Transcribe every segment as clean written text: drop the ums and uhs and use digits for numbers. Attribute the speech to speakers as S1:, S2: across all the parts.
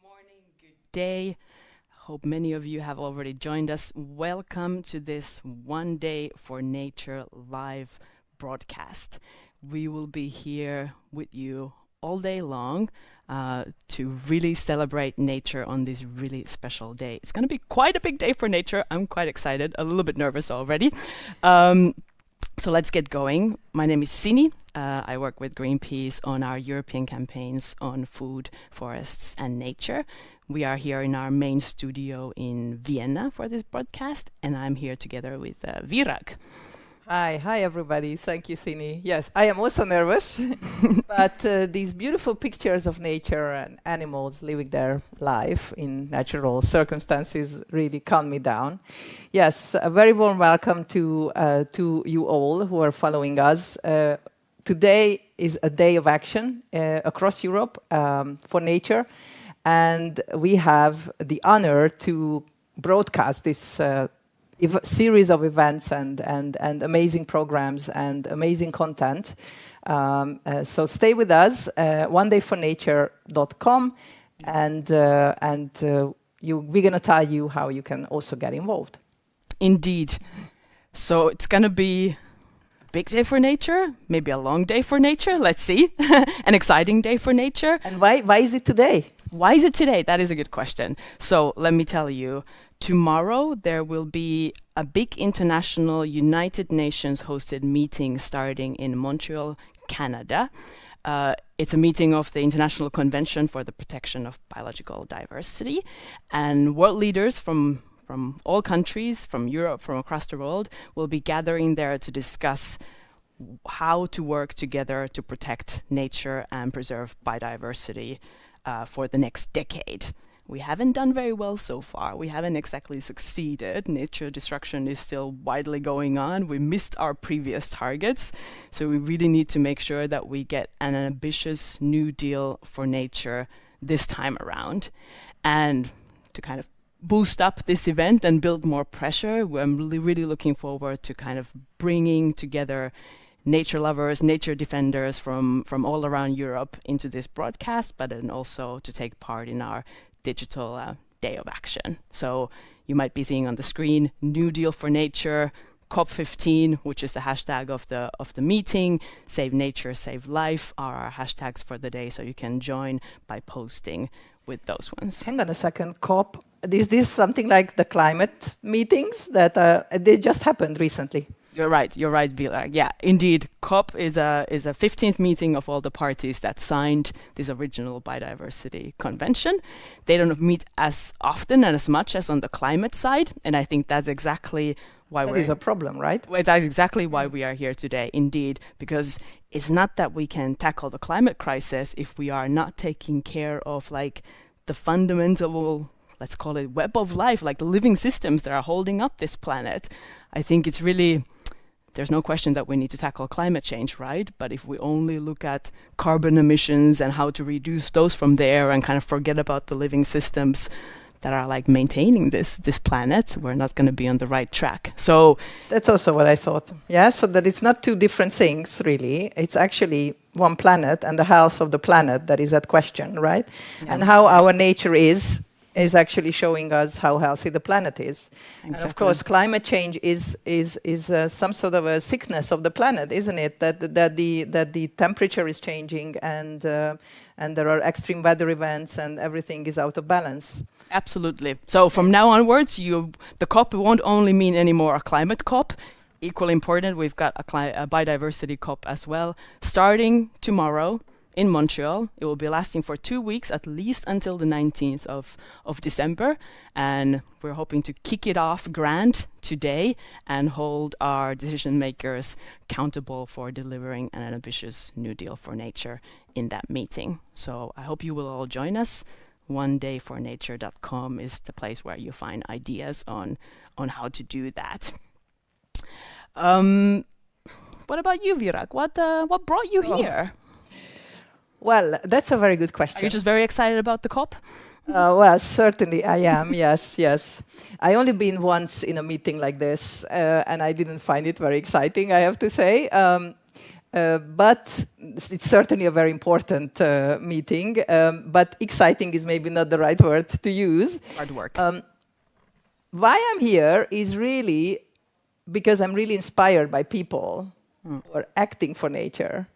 S1: morning, good day. Hope many of you have already joined us. Welcome to this One Day for Nature live broadcast. We will be here with you all day long to really celebrate nature on this really special day. It's going to be quite a big day for nature. I'm quite excited, a little bit nervous already. So let's get going. My name is Sini. I work with Greenpeace on our European campaigns on food, forests, and nature. We are here in our main studio in Vienna for this broadcast, and I'm here together with Virag.
S2: Hi everybody. Thank you, Sini. Yes, I am also nervous, but these beautiful pictures of nature and animals living their life in natural circumstances really calm me down. Yes, a very warm welcome to you all who are following us. Today is a day of action across Europe for nature, and we have the honor to broadcast this series of events and amazing programs and amazing content. So stay with us, onedayfornature.com, and we're going to tell you how you can also get involved.
S1: Indeed. So it's going to be a big day for nature, maybe a long day for nature, let's see. An exciting day for nature.
S2: And why is it today?
S1: Why is it today? That is a good question. So let me tell you. Tomorrow, there will be a big international United Nations hosted meeting starting in Montreal, Canada. It's a meeting of the International Convention for the Protection of Biological Diversity. And world leaders from all countries, from Europe, from across the world, will be gathering there to discuss how to work together to protect nature and preserve biodiversity for the next decade. We haven't done very well so far. We haven't exactly succeeded. Nature destruction is still widely going on. We missed our previous targets. So we really need to make sure that we get an ambitious new deal for nature this time around. And to kind of boost up this event and build more pressure, I'm really looking forward to kind of bringing together nature lovers, nature defenders from all around Europe into this broadcast, but then also to take part in our digital day of action. So you might be seeing on the screen, New Deal for Nature, COP15, which is the hashtag of the meeting. Save Nature, Save Life are our hashtags for the day, so you can join by posting with those ones.
S2: Hang on a second, COP. Is this something like the climate meetings that they just happened recently?
S1: You're right, Virag. Yeah, indeed. COP is a 15th meeting of all the parties that signed this original biodiversity convention. They don't meet as often and as much as on the climate side, and I think that's exactly why
S2: that is a problem, right?
S1: Well, that's exactly why we are here today, indeed, because it's not that we can tackle the climate crisis if we are not taking care of like the fundamental, let's call it web of life, like the living systems that are holding up this planet. I think it's really, there's no question that we need to tackle climate change, right? But if we only look at carbon emissions and how to reduce those from there and kind of forget about the living systems that are like maintaining this planet, we're not going to be on the right track. So
S2: that's also what I thought. Yeah, so that it's not two different things, really. It's actually one planet and the health of the planet that is at question, right? Yeah. And how our nature is actually showing us how healthy the planet is. Exactly. And of course, climate change is some sort of a sickness of the planet, isn't it? That the temperature is changing and there are extreme weather events and everything is out of balance.
S1: Absolutely. So from now onwards, the COP won't only mean anymore a climate COP. Equally important, we've got a biodiversity COP as well, starting tomorrow in Montreal. It will be lasting for 2 weeks, at least until the 19th of December. And we're hoping to kick it off grand today and hold our decision makers accountable for delivering an ambitious new deal for nature in that meeting. So I hope you will all join us. onedayfornature.com is the place where you find ideas on how to do that. What about you, Virag? What brought you here?
S2: Well, that's a very good question.
S1: Are you just very excited about the COP?
S2: Well, certainly I am, yes. I only been once in a meeting like this, and I didn't find it very exciting, I have to say. but it's certainly a very important meeting. But exciting is maybe not the right word to use.
S1: Hard work.
S2: Why I'm here is really because I'm really inspired by people who are acting for nature.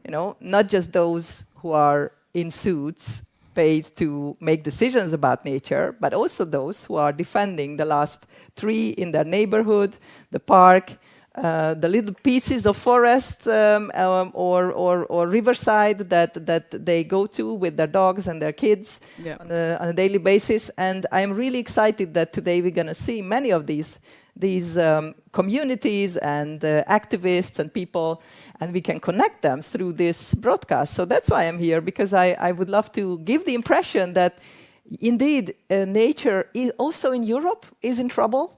S2: You know, not just those who are in suits paid to make decisions about nature, but also those who are defending the last tree in their neighborhood, the park, the little pieces of forest or riverside that they go to with their dogs and their kids on a daily basis. And I'm really excited that today we're going to see many of these communities and activists and people, and we can connect them through this broadcast. So that's why I'm here, because I would love to give the impression that indeed nature also in Europe is in trouble.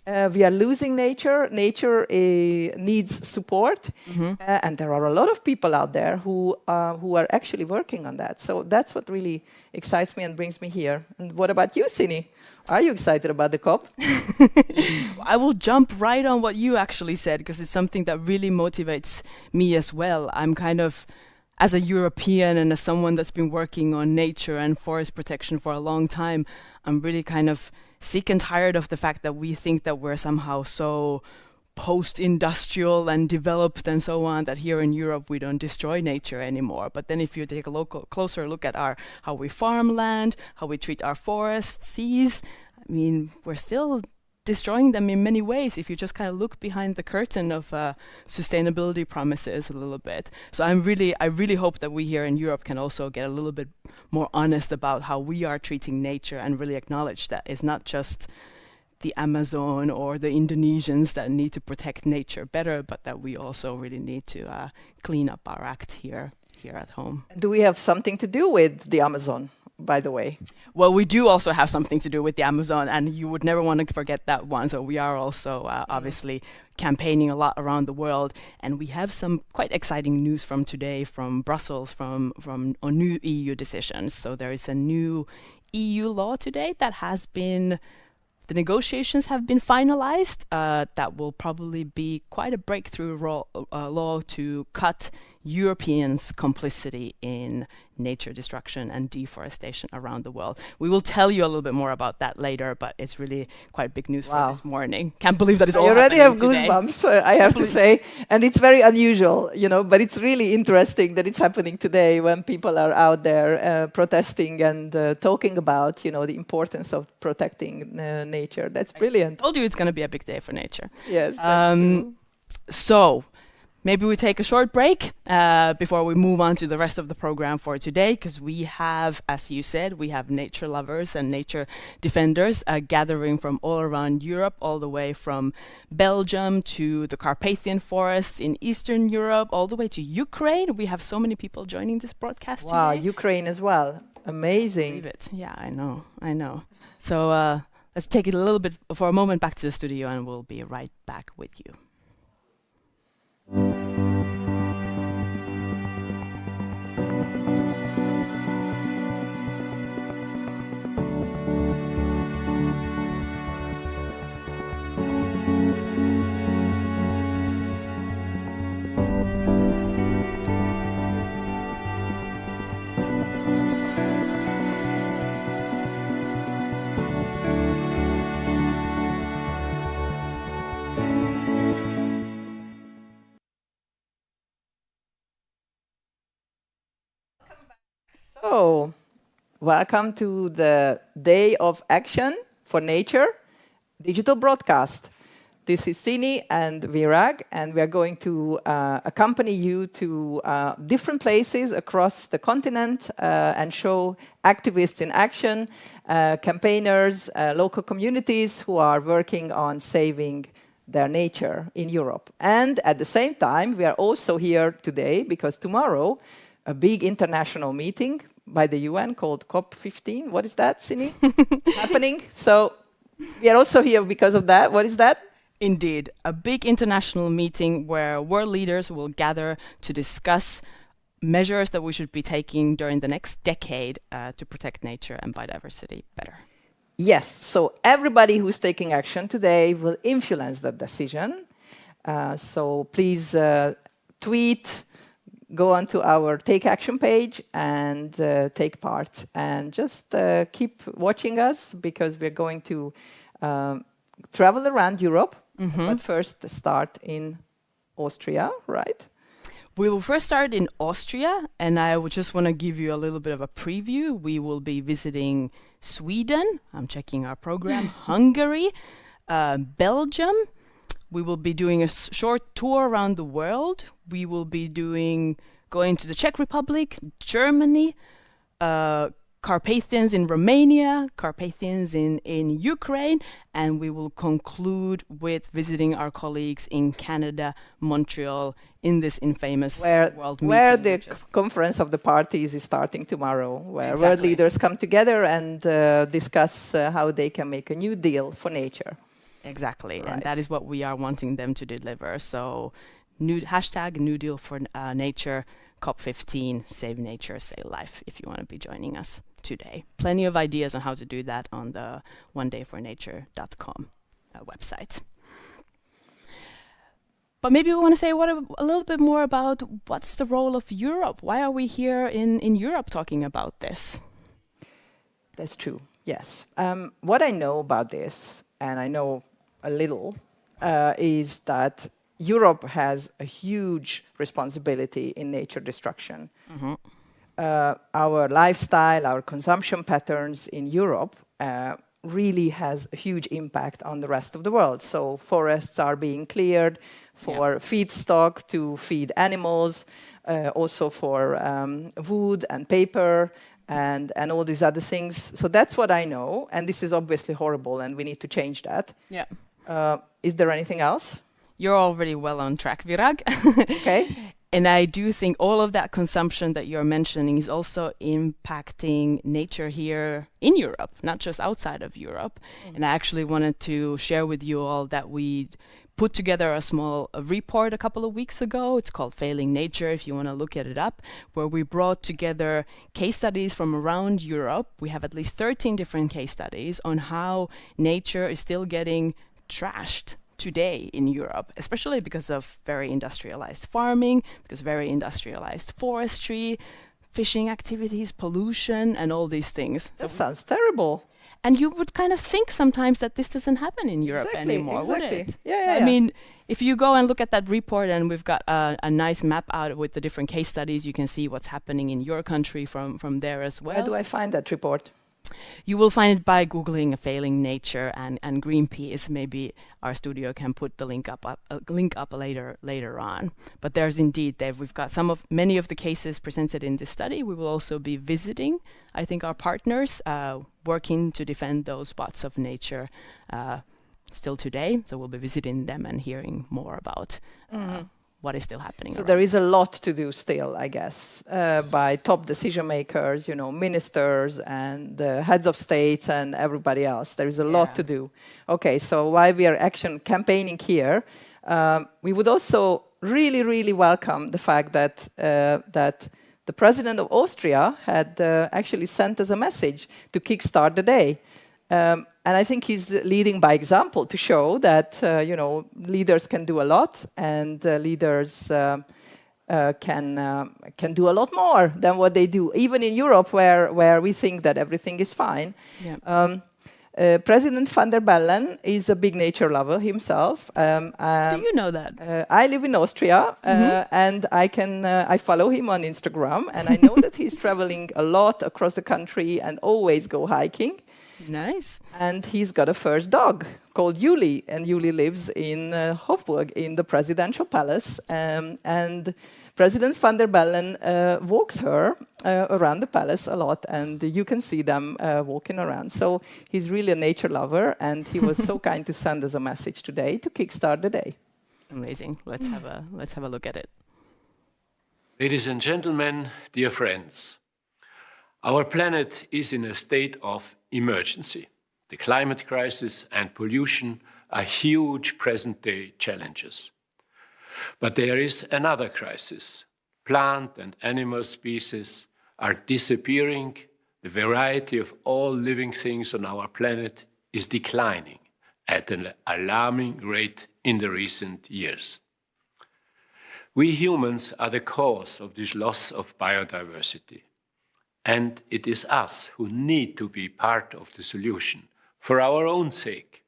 S2: We are losing nature. Nature needs support, and there are a lot of people out there who are actually working on that. So that's what really excites me and brings me here. And what about you, Sini? Are you excited about the COP?
S1: I will jump right on what you actually said, because it's something that really motivates me as well. I'm kind of, as a European and as someone that's been working on nature and forest protection for a long time, I'm really kind of sick and tired of the fact that we think that we're somehow so post-industrial and developed and so on, that here in Europe we don't destroy nature anymore. But then if you take a closer look at how we farm land, how we treat our forests, seas, I mean, we're still destroying them in many ways if you just kind of look behind the curtain of sustainability promises a little bit. So I really hope that we here in Europe can also get a little bit more honest about how we are treating nature and really acknowledge that it's not just the Amazon or the Indonesians that need to protect nature better, but that we also really need to clean up our act here at home.
S2: Do we have something to do with the Amazon, by the way?
S1: Well, we do also have something to do with the Amazon, and you would never want to forget that one. So we are also obviously campaigning a lot around the world, and we have some quite exciting news from today from Brussels on new EU decisions. So there is a new EU law today that has been, the negotiations have been finalized. That will probably be quite a breakthrough law to cut Europeans' complicity in nature destruction and deforestation around the world. We will tell you a little bit more about that later, but it's really quite big news for this morning. Can't believe that it's all happening
S2: today.
S1: You
S2: already have goosebumps, I have to say. And it's very unusual, but it's really interesting that it's happening today when people are out there protesting and talking about, the importance of protecting nature. That's brilliant.
S1: I told you it's going to be a big day for nature.
S2: Yes, that's true.
S1: So maybe we take a short break before we move on to the rest of the program for today, because we have, as you said, we have nature lovers and nature defenders gathering from all around Europe, all the way from Belgium to the Carpathian forests in Eastern Europe, all the way to Ukraine. We have so many people joining this broadcast today.
S2: Wow, Ukraine as well. Amazing.
S1: Believe it. Yeah, I know. So let's take it a little bit for a moment back to the studio, and we'll be right back with you.
S2: So, welcome to the Day of Action for Nature digital broadcast. This is Sini and Virag, and we are going to accompany you to different places across the continent and show activists in action, campaigners, local communities who are working on saving their nature in Europe. And at the same time, we are also here today because tomorrow, a big international meeting by the UN called COP15. What is that, Sini? Happening. So we are also here because of that. What is that?
S1: Indeed, a big international meeting where world leaders will gather to discuss measures that we should be taking during the next decade to protect nature and biodiversity better.
S2: Yes, so everybody who's taking action today will influence that decision. So please tweet, go onto our Take Action page and take part. And just keep watching us, because we're going to travel around Europe, but first start in Austria, right?
S1: We will first start in Austria, and I would just want to give you a little bit of a preview. We will be visiting Sweden. I'm checking our program. Hungary, Belgium. We will be doing a short tour around the world. We will be going to the Czech Republic, Germany, Carpathians in Romania, Carpathians in Ukraine, and we will conclude with visiting our colleagues in Canada, Montreal, in this infamous world meeting.
S2: Where the conference of the parties is starting tomorrow, where world leaders come together and discuss how they can make a new deal for nature.
S1: Exactly,
S2: right.
S1: And that is what we are wanting them to deliver. So, hashtag New Deal for Nature, COP15, Save Nature, Save Life, if you want to be joining us today. Plenty of ideas on how to do that on the onedayfornature.com website. But maybe we want to say a little bit more about what's the role of Europe. Why are we here in Europe talking about this?
S2: That's true, yes. What I know about this, and I know a little, is that Europe has a huge responsibility in nature destruction. Our lifestyle, our consumption patterns in Europe really has a huge impact on the rest of the world. So forests are being cleared for feedstock to feed animals, also for wood and paper and all these other things. So that's what I know, and this is obviously horrible, and we need to change that.
S1: Yeah.
S2: Is there anything else?
S1: You're already well on track, Virag.
S2: Okay.
S1: And I do think all of that consumption that you're mentioning is also impacting nature here in Europe, not just outside of Europe. And I actually wanted to share with you all that we put together a small report a couple of weeks ago. It's called Failing Nature, if you want to look at it up, where we brought together case studies from around Europe. We have at least 13 different case studies on how nature is still getting trashed today in Europe, especially because of very industrialized farming, because very industrialized forestry, fishing activities, pollution, and all these things.
S2: That sounds terrible.
S1: And you would kind of think sometimes that this doesn't happen in Europe anymore, would it?
S2: Yeah,
S1: I mean, if you go and look at that report, and we've got a nice map out with the different case studies, you can see what's happening in your country from there as well.
S2: Where do I find that report?
S1: You will find it by Googling Failing Nature and Greenpeace. Maybe our studio can put the link up later on. But there's indeed, we've got many of the cases presented in this study. We will also be visiting, I think, our partners working to defend those spots of nature still today. So we'll be visiting them and hearing more about what is still happening.
S2: So there is a lot to do still, I guess, by top decision makers, ministers and heads of states and everybody else. There is a lot to do. Okay, so while we are campaigning here, we would also really, really welcome the fact that the president of Austria had actually sent us a message to kickstart the day. And I think he's leading by example to show that leaders can do a lot, and leaders can do a lot more than what they do, even in Europe, where we think that everything is fine. Yeah. President van der Bellen is a big nature lover himself.
S1: Do you know that?
S2: I live in Austria, and I follow him on Instagram, and I know that he's traveling a lot across the country and always go hiking.
S1: Nice.
S2: And he's got a first dog called Yuli, and Yuli lives in Hofburg, in the presidential palace. And President van der Bellen walks her around the palace a lot, and you can see them walking around. So he's really a nature lover, and he was so kind to send us a message today to kickstart the day.
S1: Amazing. Let's have a look at it.
S3: Ladies and gentlemen, dear friends, our planet is in a state of emergency. The climate crisis and pollution are huge present-day challenges. But there is another crisis. Plant and animal species are disappearing. The variety of all living things on our planet is declining at an alarming rate in the recent years. We humans are the cause of this loss of biodiversity. And it is us who need to be part of the solution for our own sake.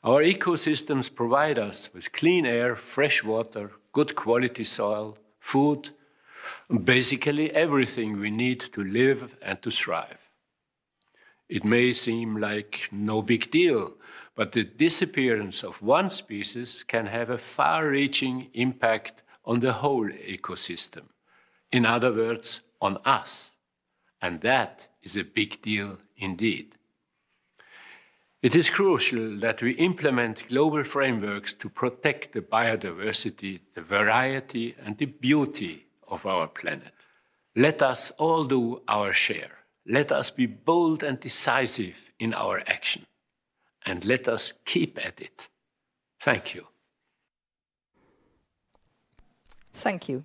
S3: Our ecosystems provide us with clean air, fresh water, good quality soil, food, basically everything we need to live and to thrive. It may seem like no big deal, but the disappearance of one species can have a far-reaching impact on the whole ecosystem. In other words, on us. And that is a big deal indeed. It is crucial that we implement global frameworks to protect the biodiversity, the variety, and the beauty of our planet. Let us all do our share. Let us be bold and decisive in our action. And let us keep at it. Thank you.
S2: Thank you.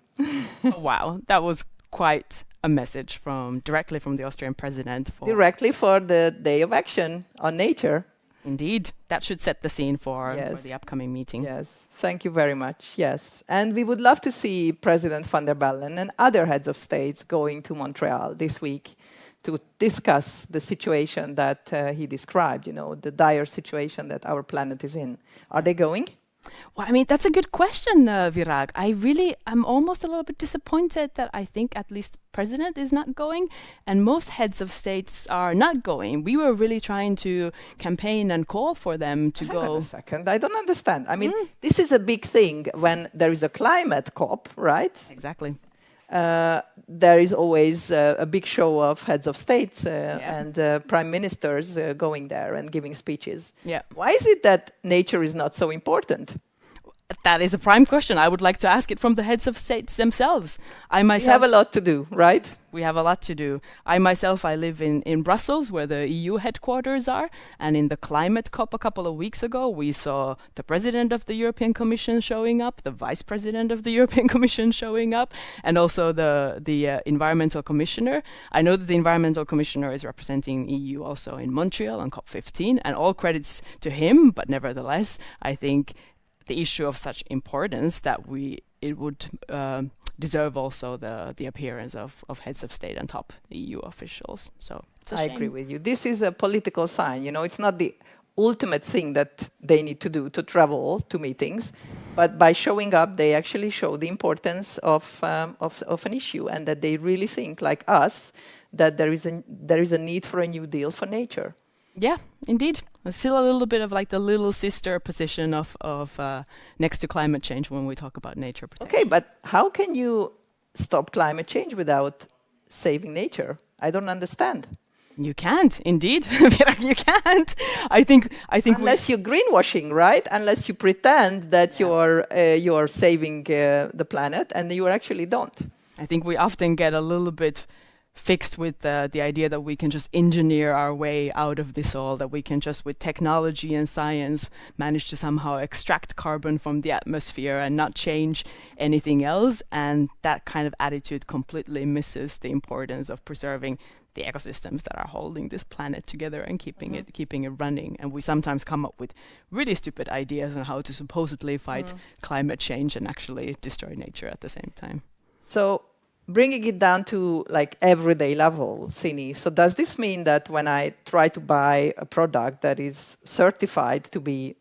S1: Oh, wow, that was quite a message directly from the Austrian president.
S2: Directly for the Day of Action on Nature.
S1: Indeed, that should set the scene for the upcoming meeting.
S2: Yes, thank you very much. Yes, and we would love to see President van der Bellen and other heads of states going to Montreal this week to discuss the situation that he described, the dire situation that our planet is in. Are they going?
S1: Well, I mean, that's a good question, Virag. I'm almost a little bit disappointed that I think at least president is not going and most heads of states are not going. We were really trying to campaign and call for them to go.
S2: Hang on a second. I don't understand. I mean, this is a big thing when there is a climate COP, right?
S1: Exactly.
S2: There is always a big show of heads of states and prime ministers going there and giving speeches.
S1: Yeah.
S2: Why is it that nature is not so important?
S1: That is a prime question. I would like to ask it from the heads of states themselves.
S2: We have a lot to do, right?
S1: We have a lot to do. I live in Brussels, where the EU headquarters are. And in the climate COP a couple of weeks ago, we saw the president of the European Commission showing up, the vice president of the European Commission showing up, and also the environmental commissioner. I know that the environmental commissioner is representing EU also in Montreal on COP15, and all credits to him. But nevertheless, I think the issue of such importance that it would deserve also the appearance of heads of state and top EU officials. So it's a shame.
S2: I agree with you. This is a political sign. It's not the ultimate thing that they need to do to travel to meetings, but by showing up, they actually show the importance of an issue and that they really think, like us, that there is a need for a new deal for nature.
S1: Yeah, indeed. It's still a little bit of like the little sister position of next to climate change when we talk about nature protection.
S2: Okay, but how can you stop climate change without saving nature? I don't understand.
S1: You can't, indeed. You can't. I think.
S2: Unless you're greenwashing, right? Unless you pretend that you're saving the planet, and you actually don't.
S1: I think we often get a little bit fixed with the idea that we can just engineer our way out of this all, that we can just with technology and science manage to somehow extract carbon from the atmosphere and not change anything else. And that kind of attitude completely misses the importance of preserving the ecosystems that are holding this planet together and keeping it running. And we sometimes come up with really stupid ideas on how to supposedly fight climate change and actually destroy nature at the same time.
S2: So bringing it down to like everyday level, Sini. So does this mean that when I try to buy a product that is certified to be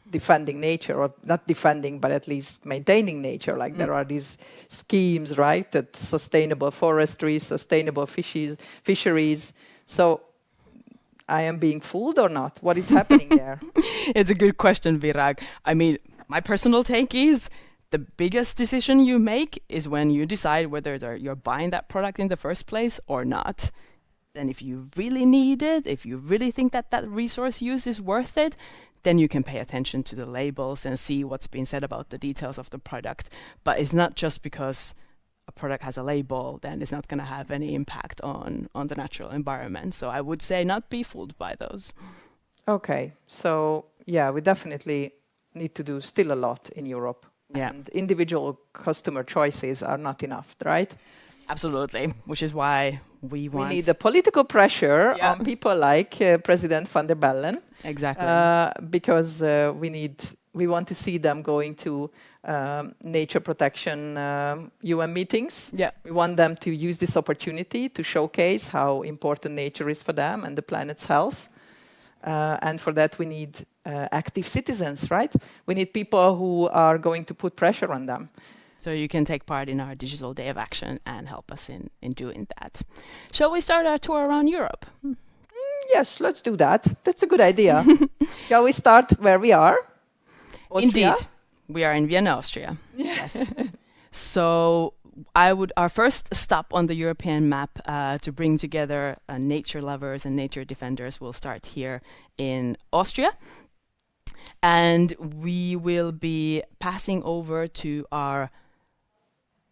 S2: defending nature, or not defending, but at least maintaining nature, like there are these schemes, right, that sustainable forestry, sustainable fisheries. So I am being fooled or not? What is happening there?
S1: It's a good question, Virag. I mean, my personal take is the biggest decision you make is when you decide whether you're buying that product in the first place or not. And if you really need it, if you really think that resource use is worth it, then you can pay attention to the labels and see what's being said about the details of the product. But it's not just because a product has a label, then it's not going to have any impact on the natural environment. So I would say not be fooled by those.
S2: Okay, so yeah, we definitely need to do still a lot in Europe.
S1: Yeah.
S2: And individual customer choices are not enough, right?
S1: Absolutely, which is why we
S2: need the political pressure on people like President van der Bellen.
S1: Exactly.
S2: Because we need we want to see them going to nature protection UN meetings.
S1: Yeah.
S2: We want them to use this opportunity to showcase how important nature is for them and the planet's health. And for that, we need active citizens, right? We need people who are going to put pressure on them.
S1: So you can take part in our digital day of action and help us in doing that. Shall we start our tour around Europe?
S2: Yes, let's do that. That's a good idea. Shall we start where we are? Austria?
S1: Indeed. We are in Vienna, Austria. Yes. So our first stop on the European map to bring together nature lovers and nature defenders will start here in Austria. And we will be passing over to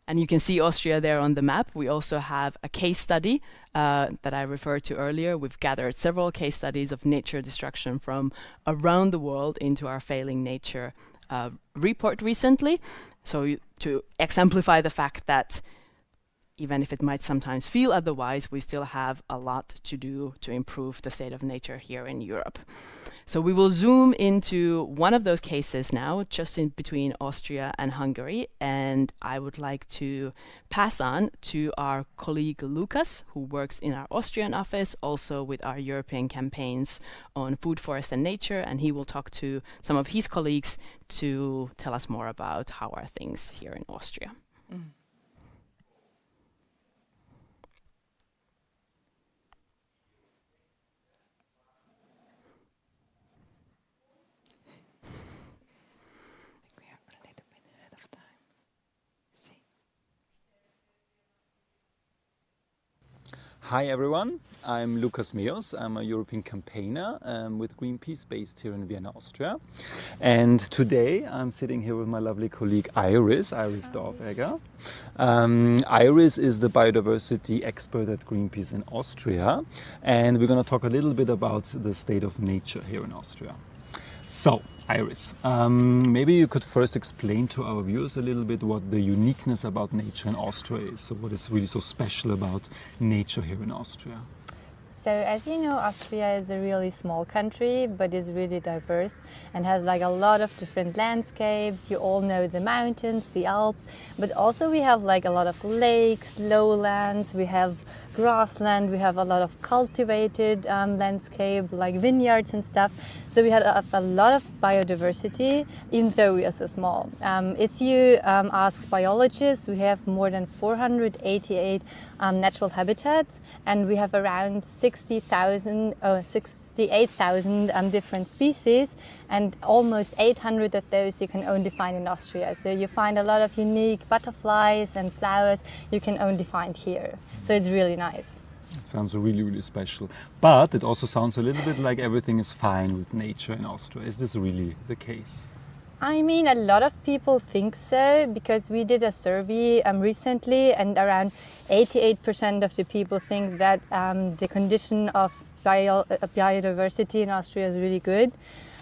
S1: and you can see Austria there on the map. We also have a case study that I referred to earlier. We've gathered several case studies of nature destruction from around the world into our Failing Nature report recently. So to exemplify the fact that even if it might sometimes feel otherwise, we still have a lot to do to improve the state of nature here in Europe. So we will zoom into one of those cases now, just in between Austria and Hungary. And I would like to pass on to our colleague Lucas, who works in our Austrian office, also with our European campaigns on food, forest and nature. And he will talk to some of his colleagues to tell us more about how are things here in Austria. Mm.
S4: Hi everyone, I'm Lucas Meos. I'm a European campaigner with Greenpeace based here in Vienna, Austria. And today I'm sitting here with my lovely colleague Iris Dorfegger. Iris is the biodiversity expert at Greenpeace in Austria. And we're going to talk a little bit about the state of nature here in Austria. So, Iris, maybe you could first explain to our viewers a little bit what the uniqueness about nature in Austria is. So what is really so special about nature here in Austria?
S5: So as you know, Austria is a really small country, but is really diverse and has like a lot of different landscapes. You all know the mountains, the Alps, but also we have like a lot of lakes, lowlands, we have grassland, we have a lot of cultivated landscape like vineyards and stuff. So we had a lot of biodiversity, even though we are so small. If you ask biologists, we have more than 488 natural habitats, and we have around 68,000 different species, and almost 800 of those you can only find in Austria. So you find a lot of unique butterflies and flowers you can only find here. So it's really nice.
S4: It sounds really, really special. But it also sounds a little bit like everything is fine with nature in Austria. Is this really the case?
S5: I mean, a lot of people think so, because we did a survey recently, and around 88% of the people think that the condition of biodiversity in Austria is really good.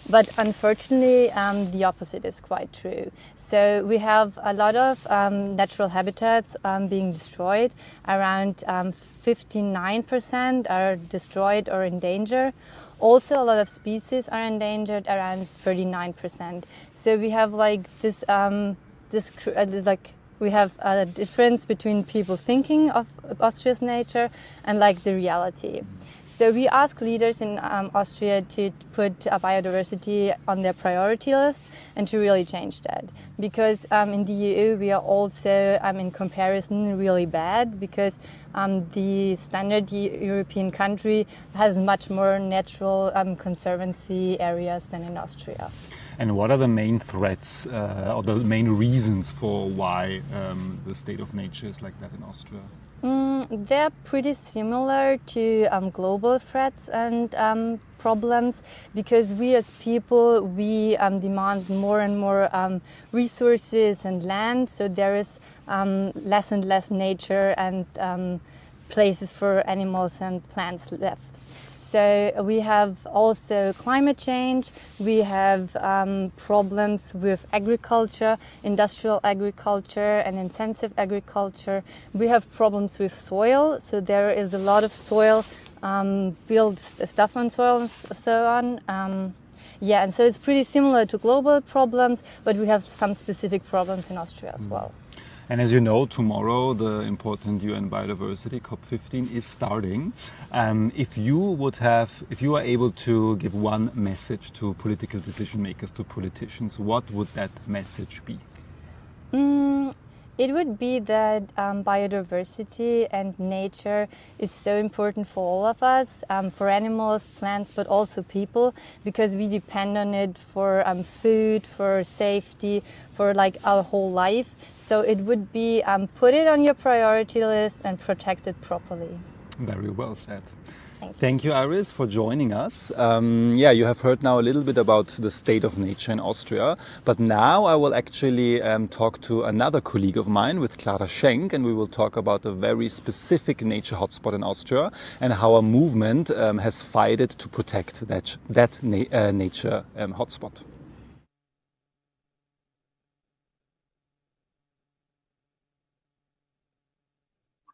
S5: But unfortunately, the opposite is quite true. So we have a lot of natural habitats being destroyed. Around 59% are destroyed or in danger. Also, a lot of species are endangered, around 39%. So we have like this, we have a difference between people thinking of Austria's nature and like the reality. So we ask leaders in Austria to put biodiversity on their priority list and to really change that. Because in the EU we are also, in comparison, really bad, because the standard European country has much more natural conservancy areas than in Austria.
S4: And what are the main threats or the main reasons for why the state of nature is like that in Austria?
S5: They're pretty similar to global threats and problems, because we as people, we demand more and more resources and land, so there is less and less nature and places for animals and plants left. So we have also climate change, we have problems with agriculture, industrial agriculture and intensive agriculture. We have problems with soil, so there is a lot of soil, built stuff on soil and so on. Yeah, and so it's pretty similar to global problems, but we have some specific problems in Austria as well.
S4: And as you know, tomorrow the important UN Biodiversity COP15 is starting. If you are able to give one message to political decision makers, to politicians, what would that message be?
S5: It would be that biodiversity and nature is so important for all of us, for animals, plants, but also people, because we depend on it for food, for safety, for like our whole life. So it would be put it on your priority list and protect it properly.
S4: Very well said.
S5: Thank
S4: you, Iris, for joining us. You have heard now a little bit about the state of nature in Austria, but now I will actually talk to another colleague of mine with Clara Schenk, and we will talk about a very specific nature hotspot in Austria and how a movement has fought to protect that nature hotspot.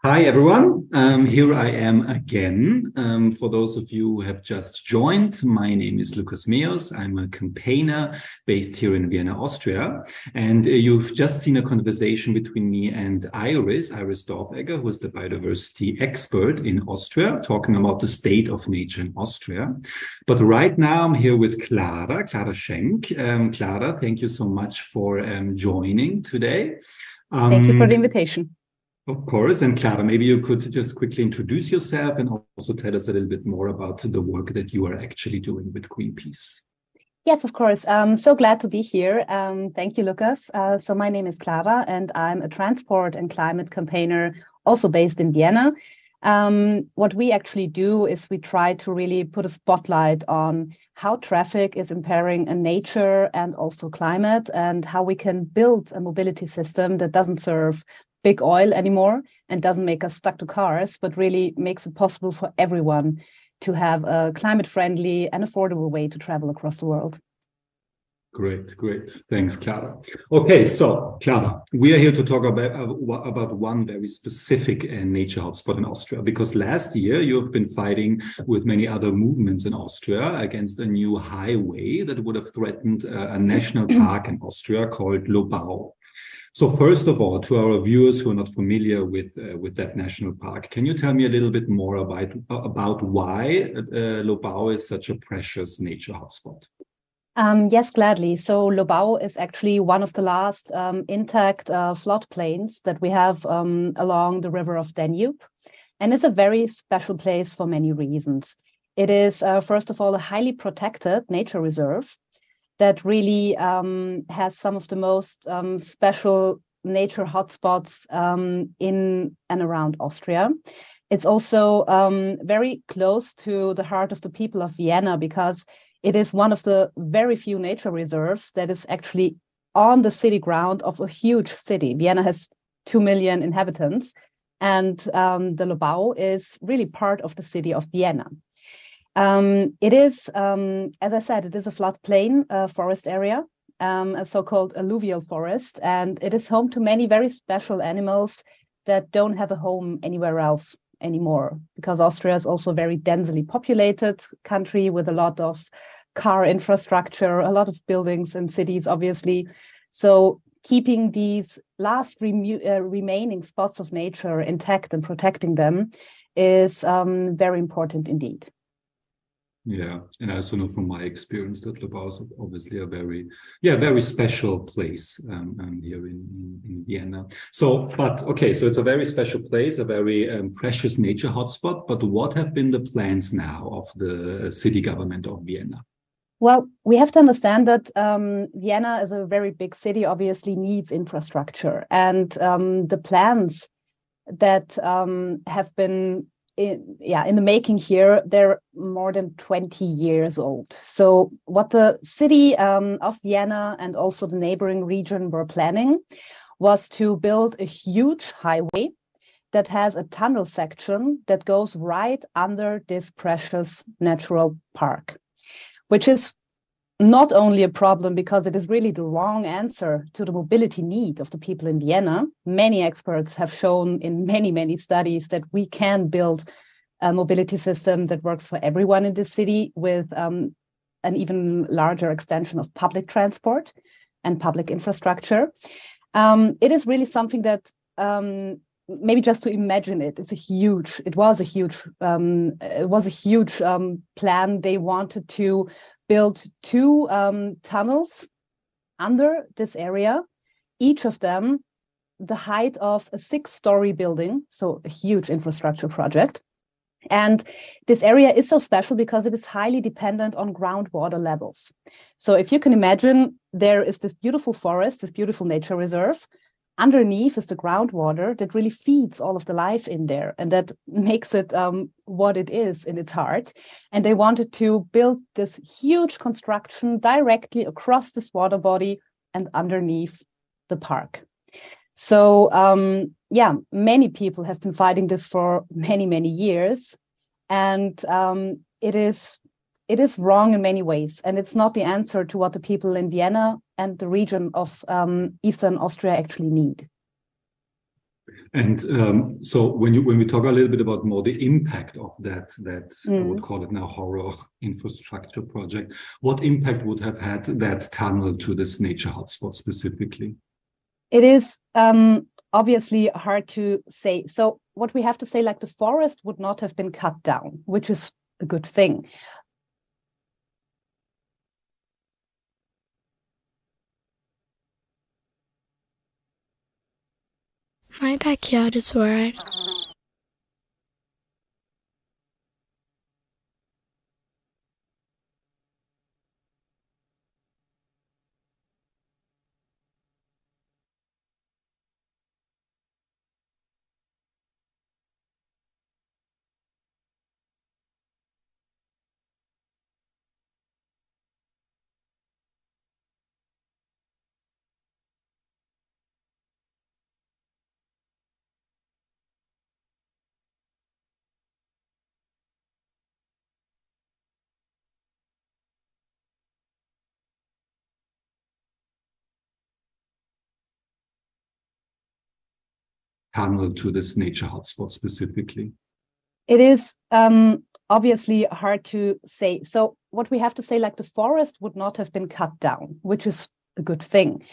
S6: Hi everyone, here I am again. For those of you who have just joined, my name is Lukas Meos. I'm a campaigner based here in Vienna, Austria. And you've just seen a conversation between me and Iris Dorfegger, who is the biodiversity expert in Austria, talking about the state of nature in Austria. But right now I'm here with Clara Schenk. Clara, thank you so much for joining today.
S7: Thank you for the invitation.
S6: Of course. And Clara, maybe you could just quickly introduce yourself and also tell us a little bit more about the work that you are actually doing with Greenpeace.
S7: Yes, of course. I'm so glad to be here. Thank you, Lucas. So my name is Clara, and I'm a transport and climate campaigner, also based in Vienna. What we actually do is we try to really put a spotlight on how traffic is impairing nature and also climate, and how we can build a mobility system that doesn't serve big oil anymore and doesn't make us stuck to cars, but really makes it possible for everyone to have a climate-friendly and affordable way to travel across the world.
S6: Great. Thanks, Clara. Okay, so Clara, we are here to talk about one very specific nature hotspot in Austria, because last year you have been fighting with many other movements in Austria against a new highway that would have threatened a national park in Austria called Lobau. So first of all, to our viewers who are not familiar with that national park, can you tell me a little bit more about why Lobau is such a precious nature hotspot?
S7: Yes, gladly. So Lobau is actually one of the last intact floodplains that we have along the river of Danube, and it's a very special place for many reasons. It is, first of all, a highly protected nature reserve that really has some of the most special nature hotspots in and around Austria. It's also very close to the heart of the people of Vienna, because it is one of the very few nature reserves that is actually on the city ground of a huge city. Vienna has 2 million inhabitants, and the Lobau is really part of the city of Vienna. It is, as I said, it is a floodplain forest area, a so-called alluvial forest, and it is home to many very special animals that don't have a home anywhere else anymore, because Austria is also a very densely populated country with a lot of car infrastructure, a lot of buildings and cities, obviously. So keeping these last remaining spots of nature intact and protecting them is very important indeed.
S6: Yeah, and I also know from my experience that Lobau is obviously a very special place here in Vienna. So it's a very special place, a very precious nature hotspot. But what have been the plans now of the city government of Vienna?
S7: Well, we have to understand that Vienna is a very big city, obviously needs infrastructure, and the plans that have been in the making here, they're more than 20 years old. So what the city of Vienna and also the neighboring region were planning was to build a huge highway that has a tunnel section that goes right under this precious natural park, which is not only a problem because it is really the wrong answer to the mobility need of the people in Vienna. Many experts have shown in many studies that we can build a mobility system that works for everyone in the city with an even larger extension of public transport and public infrastructure. It is really something that maybe just to imagine it, it was a huge plan. They wanted to build two tunnels under this area, each of them the height of a 6-story building, so a huge infrastructure project. And this area is so special because it is highly dependent on groundwater levels. So if you can imagine, there is this beautiful forest, this beautiful nature reserve. Underneath is the groundwater that really feeds all of the life in there, and that makes it what it is in its heart. And they wanted to build this huge construction directly across this water body and underneath the park. So yeah, many people have been fighting this for many, many years, and it is wrong in many ways, and it's not the answer to what the people in Vienna and the region of Eastern Austria actually need.
S6: And so when we talk a little bit about more the impact of that I would call it now horror infrastructure project, what impact would have had that tunnel to this nature hotspot specifically?
S7: It is obviously hard to say. So what we have to say, like the forest would not have been cut down, which is a good thing.
S8: My backyard is where I
S6: tunnel to this nature hotspot specifically?
S7: It is obviously hard to say. So what we have to say, like the forest would not have been cut down, which is a good thing.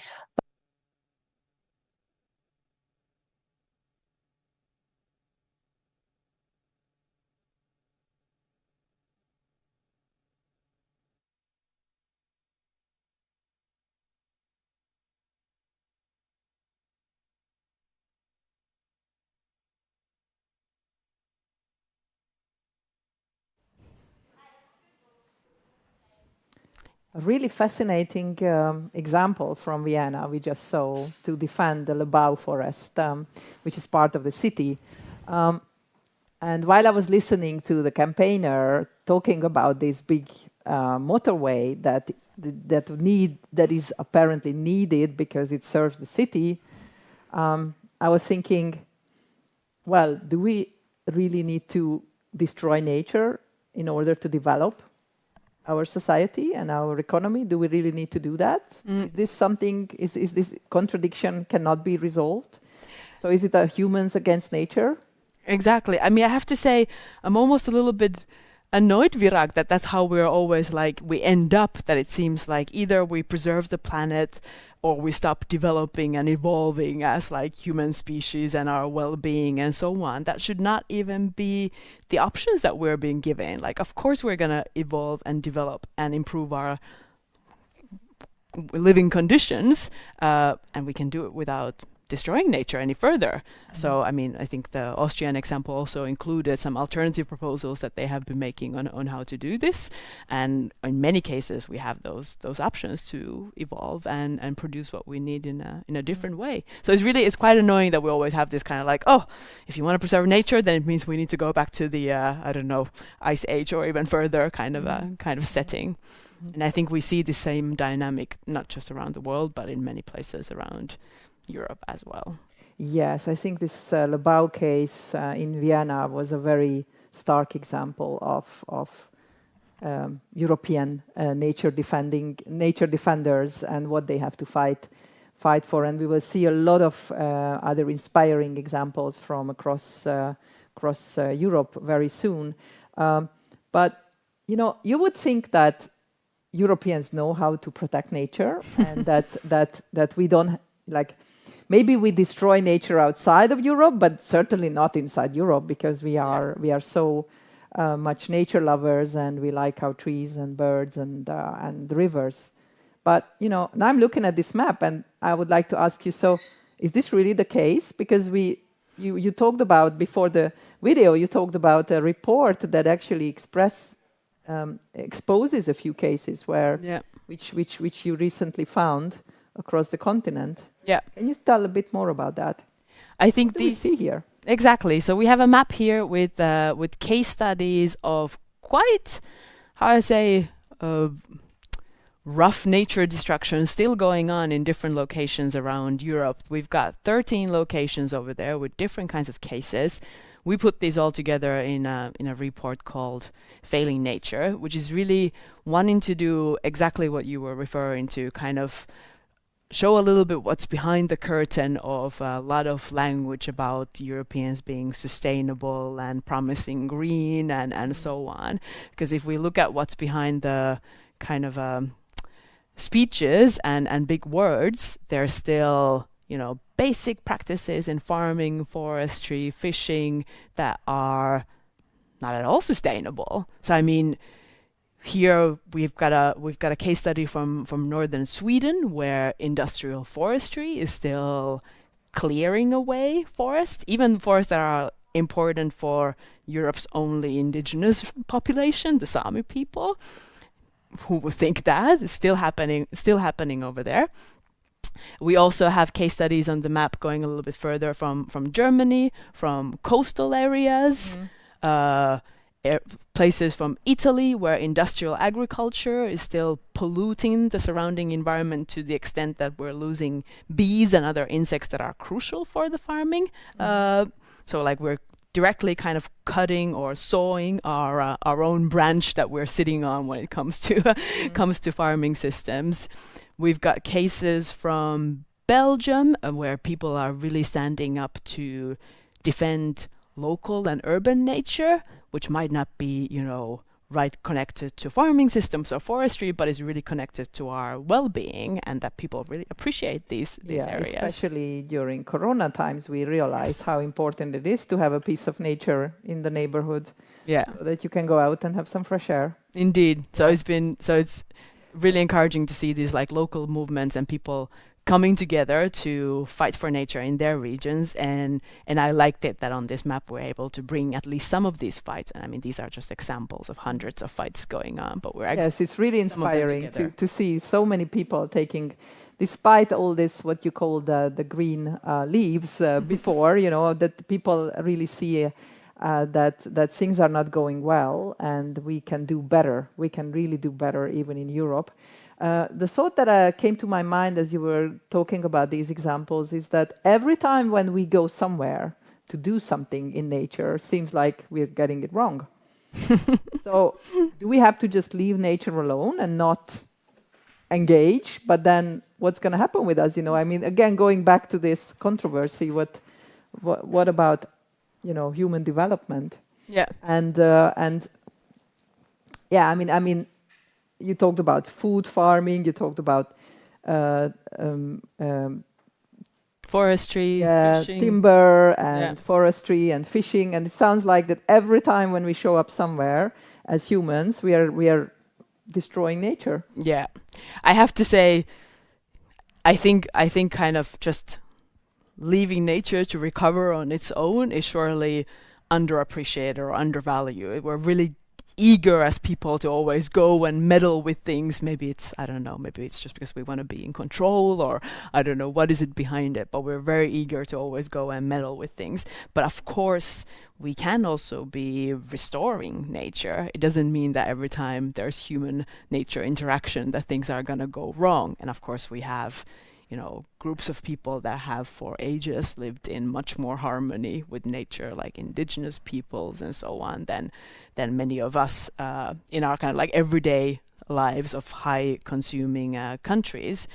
S2: A really fascinating example from Vienna we just saw to defend the Lobau forest, which is part of the city. And while I was listening to the campaigner talking about this big motorway that is apparently needed because it serves the city, I was thinking, well, do we really need to destroy nature in order to develop our society and our economy? Do we really need to do that? Is this something, is this contradiction cannot be resolved? So is it a humans against nature?
S1: Exactly. I mean, I have to say, I'm almost a little bit annoyed, Virag, that that's how we're always like, we end up that it seems like either we preserve the planet or we stop developing and evolving as like human species and our well-being and so on. That should not even be the options that we're being given. Like, of course, we're going to evolve and develop and improve our living conditions, and we can do it without destroying nature any further. So, I mean, I think the Austrian example also included some alternative proposals that they have been making on how to do this. And in many cases, we have those options to evolve and produce what we need in a different way. So it's quite annoying that we always have this kind of like, oh, if you want to preserve nature, then it means we need to go back to the I don't know, ice age or even further kind of setting. And I think we see the same dynamic not just around the world, but in many places around Europe as well.
S2: Yes, I think this Lobau case in Vienna was a very stark example of European nature defenders and what they have to fight for. And we will see a lot of other inspiring examples from across Europe very soon. But you know, you would think that Europeans know how to protect nature, and that we don't like. Maybe we destroy nature outside of Europe, but certainly not inside Europe, because we are so much nature lovers, and we like our trees and birds and rivers. But now I'm looking at this map, and I would like to ask you: so, is this really the case? Because you talked about before the video, you talked about a report that actually exposes a few cases which you recently found across the continent.
S1: Yeah.
S2: Can you tell a bit more about that?
S1: I think
S2: what do we see here?
S1: Exactly. So we have a map here with case studies of quite, how I say, rough nature destruction still going on in different locations around Europe. We've got 13 locations over there with different kinds of cases. We put these all together in a report called Failing Nature, which is really wanting to do exactly what you were referring to, kind of show a little bit what's behind the curtain of a lot of language about Europeans being sustainable and promising green and so on. Because if we look at what's behind the kind of speeches and big words, there's still, basic practices in farming, forestry, fishing that are not at all sustainable. So I mean, here we've got a case study from northern Sweden where industrial forestry is still clearing away forests, even forests that are important for Europe's only indigenous population, the Sami people. Who would think that? It's still happening over there. We also have case studies on the map going a little bit further from Germany, from coastal areas, places from Italy where industrial agriculture is still polluting the surrounding environment to the extent that we're losing bees and other insects that are crucial for the farming. So like we're directly kind of cutting or sawing our own branch that we're sitting on when it comes to farming systems. We've got cases from Belgium where people are really standing up to defend local and urban nature, which might not be, right connected to farming systems or forestry, but is really connected to our well-being, and that people really appreciate these areas.
S2: Especially during Corona times, we realize how important it is to have a piece of nature in the neighborhood.
S1: Yeah.
S2: So that you can go out and have some fresh air.
S1: Indeed. So it's really encouraging to see these like local movements and people coming together to fight for nature in their regions, and I liked it that on this map we're able to bring at least some of these fights. And I mean, these are just examples of hundreds of fights going on, but
S2: yes, it's really inspiring to see so many people taking, despite all this what you call the green leaves before, that people really see that things are not going well, and we can do better. We can really do better even in Europe. The thought that came to my mind as you were talking about these examples is that every time when we go somewhere to do something in nature, seems like we're getting it wrong. So do we have to just leave nature alone and not engage? But then what's going to happen with us? I mean, again, going back to this controversy, what about, human development?
S1: Yeah.
S2: And yeah, I mean, you talked about food farming, you talked about
S1: forestry, fishing.
S2: Timber and forestry and fishing, and it sounds like that every time when we show up somewhere as humans, we are destroying nature.
S1: Yeah, I have to say, I think kind of just leaving nature to recover on its own is surely underappreciated or undervalued. We're really eager as people to always go and meddle with things. Maybe it's, I don't know, maybe it's just because we want to be in control, or I don't know what is it behind it, but we're very eager to always go and meddle with things. But of course, we can also be restoring nature. It doesn't mean that every time there's human nature interaction that things are going to go wrong. And of course, we have groups of people that have for ages lived in much more harmony with nature, like indigenous peoples and so on, than many of us in our kind of like everyday lives of high consuming countries.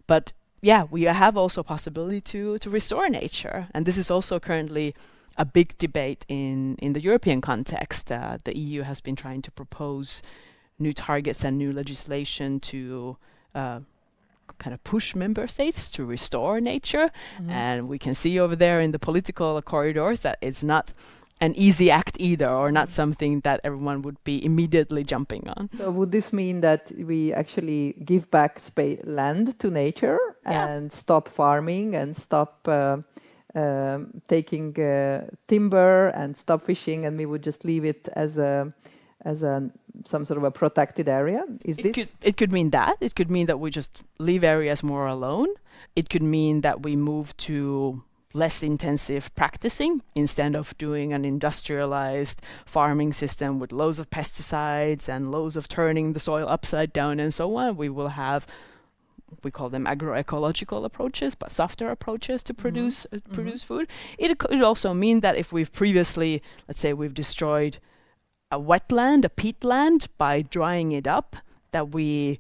S1: But yeah, we have also possibility to restore nature. And this is also currently a big debate in the European context. The EU has been trying to propose new targets and new legislation to kind of push member states to restore nature. And we can see over there in the political corridors that it's not an easy act either, or not something that everyone would be immediately jumping on.
S2: So would this mean that we actually give back land to nature and stop farming and stop taking timber and stop fishing, and we would just leave it as some sort of a protected area?
S1: It could mean that. It could mean that we just leave areas more alone. It could mean that we move to less intensive practicing instead of doing an industrialized farming system with loads of pesticides and loads of turning the soil upside down and so on. We will have, we call them agroecological approaches, but softer approaches to produce food. It could also mean that if we've previously, let's say we've destroyed a wetland, a peatland, by drying it up, that we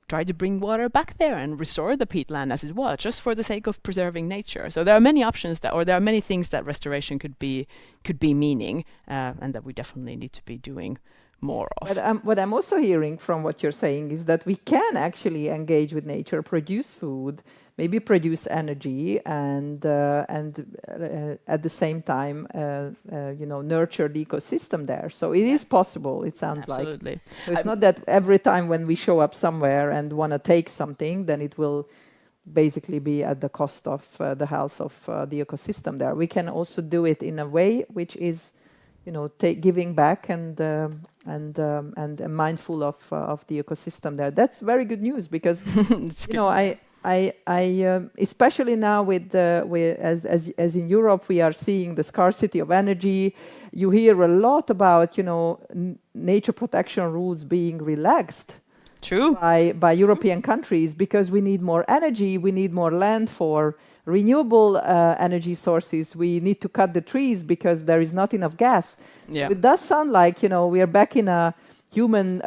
S1: try to bring water back there and restore the peatland as it was, just for the sake of preserving nature. So there are many options that, or there are many things that restoration could be meaning, and that we definitely need to be doing more of.
S2: But what I'm also hearing from what you're saying is that we can actually engage with nature, produce food, maybe produce energy, and at the same time, nurture the ecosystem there. So it is possible. It sounds
S1: Absolutely.
S2: like. So it's not that every time when we show up somewhere and want to take something, then it will basically be at the cost of the health of the ecosystem there. We can also do it in a way which is, giving back and mindful of the ecosystem there. That's very good news, because I especially now with as in Europe, we are seeing the scarcity of energy. You hear a lot about nature protection rules being relaxed.
S1: True.
S2: By European countries, because we need more energy, we need more land for renewable energy sources. We need to cut the trees because there is not enough gas.
S1: Yeah.
S2: So it does sound like we are back in a human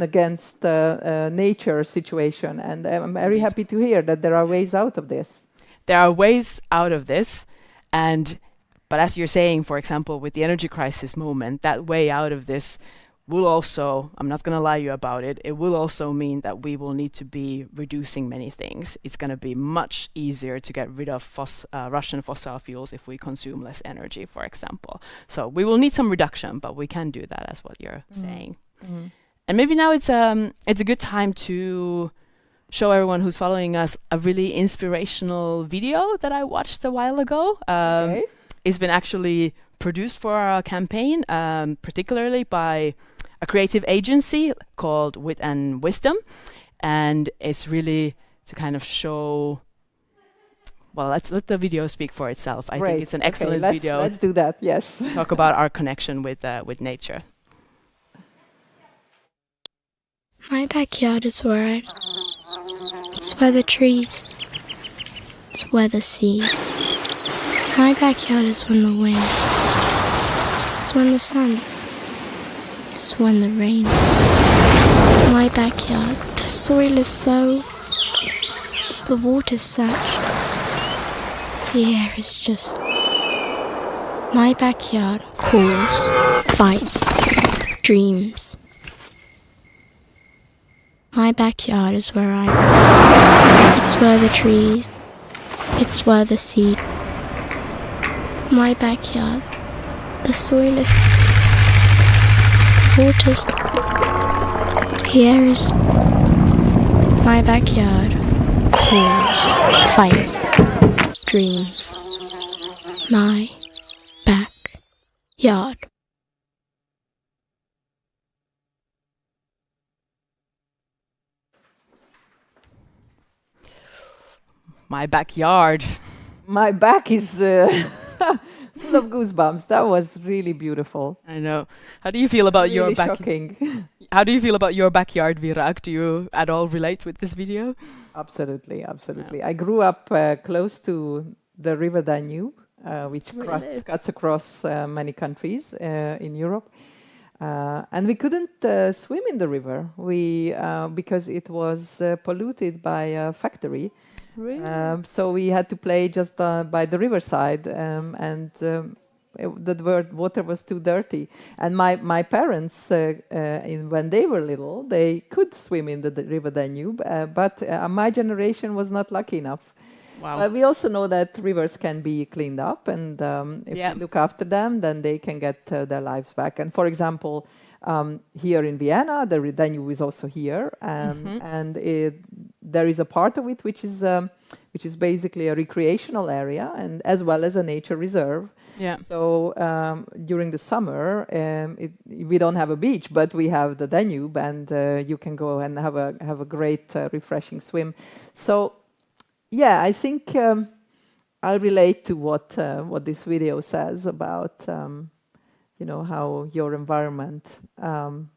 S2: against nature situation, and I'm very happy to hear that there are ways out of this.
S1: There are ways out of this, but as you're saying, for example, with the energy crisis moment, that way out of this will also, I'm not going to lie you about it, it will also mean that we will need to be reducing many things. It's going to be much easier to get rid of Russian fossil fuels if we consume less energy, for example. So we will need some reduction, but we can do that, as what you're saying. And maybe now it's a good time to show everyone who's following us a really inspirational video that I watched a while ago. It's been actually produced for our campaign, particularly by a creative agency called Wit and Wisdom, and it's really to kind of show. Well, let's let the video speak for itself. I think it's an excellent video.
S2: Let's do that. Yes.
S1: Talk about our connection with nature.
S8: My backyard is where it's where the trees, it's where the sea. My backyard is when the wind, it's when the sun, it's when the rain. My backyard, the soil is so, the water's such, the air is just. My backyard calls, fights, dreams. My backyard is where it's where the trees, it's where the sea. My backyard, the soil is, the water's, the air is. My backyard calls, fights, dreams. My backyard.
S1: My backyard.
S2: My back is full of goosebumps. That was really beautiful.
S1: I know. How do you feel about your backyard?
S2: Shocking.
S1: How do you feel about your backyard, Virag? Do you at all relate with this video?
S2: Absolutely, absolutely.
S1: Yeah.
S2: I grew up close to the river Danube, which cuts across many countries in Europe. And we couldn't swim in the river because it was polluted by a factory.
S1: Really?
S2: So we had to play just by the riverside, and the water was too dirty. And my parents, when they were little, they could swim in the river Danube, but my generation was not lucky enough.
S1: Wow.
S2: We also know that rivers can be cleaned up, and if we look after them, then they can get their lives back. And for example, here in Vienna, the Danube is also here, and there is a part of it which is basically a recreational area, and as well as a nature reserve.
S1: Yeah.
S2: So during the summer, we don't have a beach, but we have the Danube, and you can go and have a great refreshing swim. So. Yeah, I think I relate to what this video says about how your environment can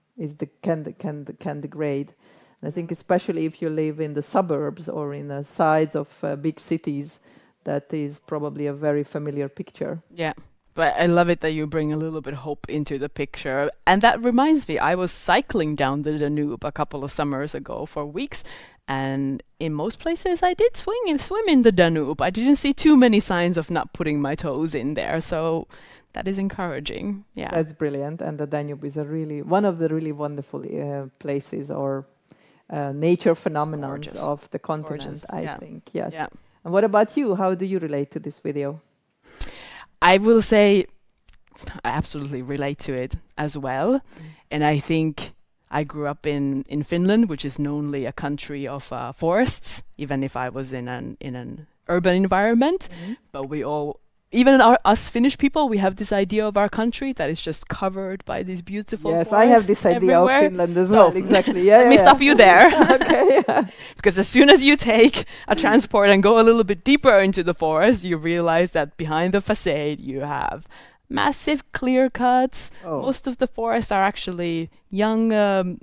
S2: degrade. And I think especially if you live in the suburbs or in the sides of big cities, that is probably a very familiar picture.
S1: Yeah. But I love it that you bring a little bit of hope into the picture. And that reminds me, I was cycling down the Danube a couple of summers ago for weeks. And in most places, I did swim in the Danube. I didn't see too many signs of not putting my toes in there. So that is encouraging. Yeah,
S2: that's brilliant. And the Danube is one of the really wonderful places or nature phenomena of the continent, I think. Yes. Yeah. And what about you? How do you relate to this video?
S1: I will say I absolutely relate to it as well. And I think I grew up in Finland, which is knownly a country of forests, even if I was in an urban environment. But we all, even us Finnish people, we have this idea of our country that is just covered by these beautiful forests.
S2: Yes, I have this idea
S1: everywhere.
S2: of Finland as well, exactly. Yeah,
S1: Let me stop you there.
S2: Okay. Yeah.
S1: Because as soon as you take a transport and go a little bit deeper into the forest, you realize that behind the facade you have massive clear cuts. Most of the forests are actually young,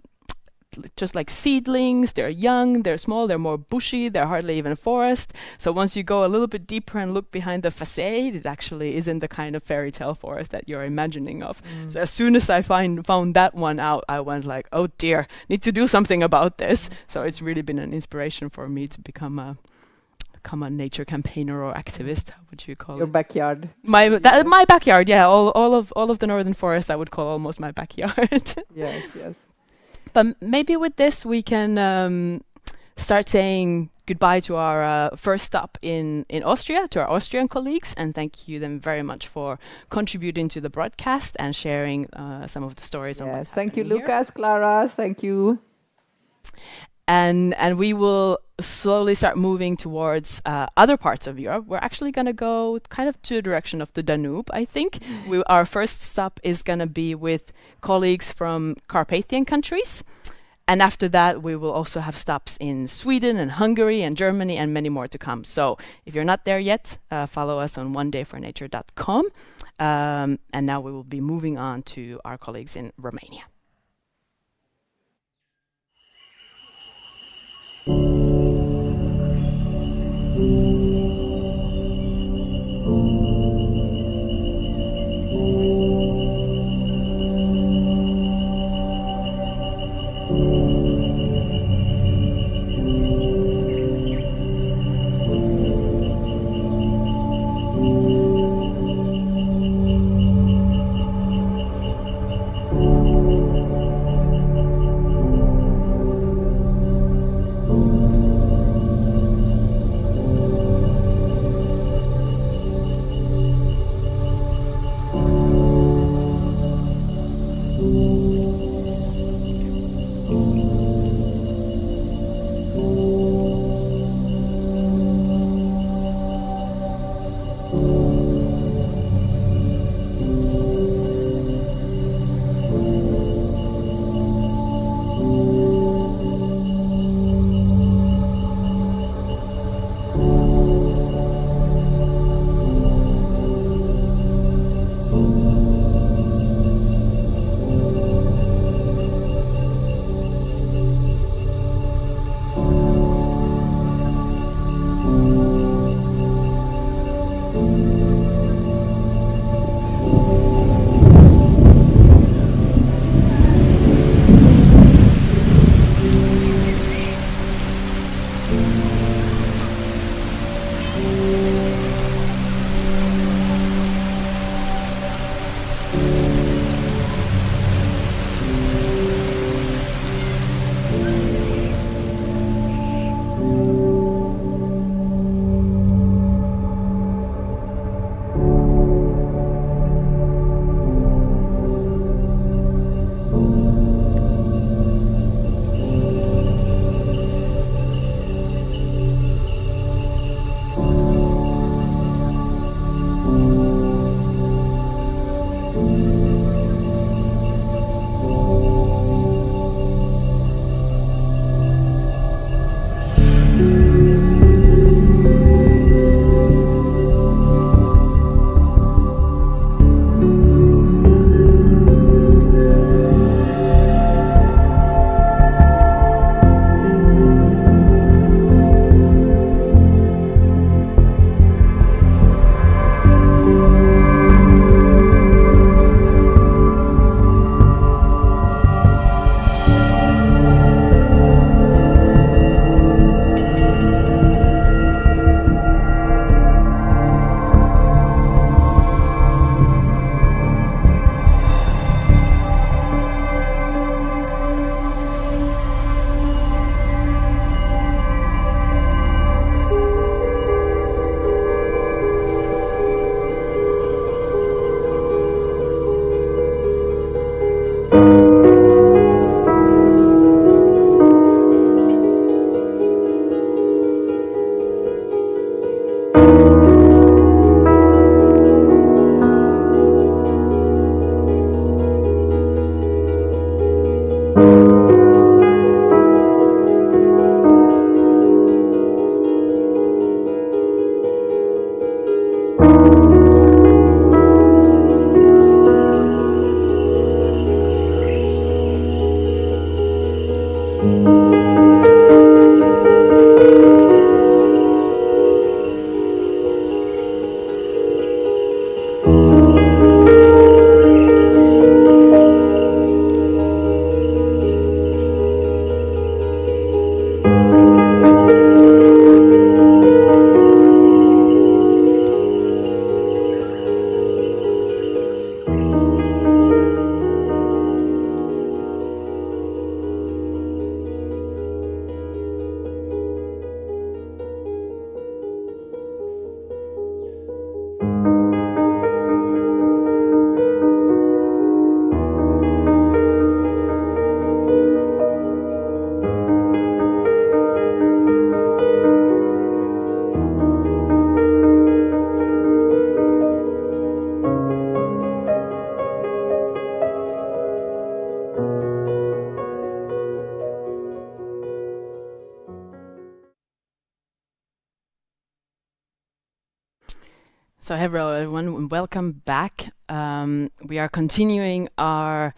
S1: just like seedlings. They're young, they're small, they're more bushy, they're hardly even forest. So once you go a little bit deeper and look behind the facade, it actually isn't the kind of fairy tale forest that you're imagining of. So as soon as I found that one out, I went like, oh dear, need to do something about this. So it's really been an inspiration for me to become a nature campaigner or activist. How would you call it?
S2: Your backyard.
S1: My backyard, yeah. All of the northern forest I would call almost my backyard.
S2: Yes.
S1: But maybe with this we can start saying goodbye to our first stop in Austria, to our Austrian colleagues, and thank you them very much for contributing to the broadcast and sharing some of the stories on what's happening.
S2: Thank you, Lucas, Clara. Thank you.
S1: And we will slowly start moving towards other parts of Europe. We're actually going to go kind of to the direction of the Danube, I think. Our first stop is going to be with colleagues from Carpathian countries. And after that, we will also have stops in Sweden and Hungary and Germany and many more to come. So if you're not there yet, follow us on onedayfornature.com. And now we will be moving on to our colleagues in Romania. So hello everyone, welcome back. We are continuing our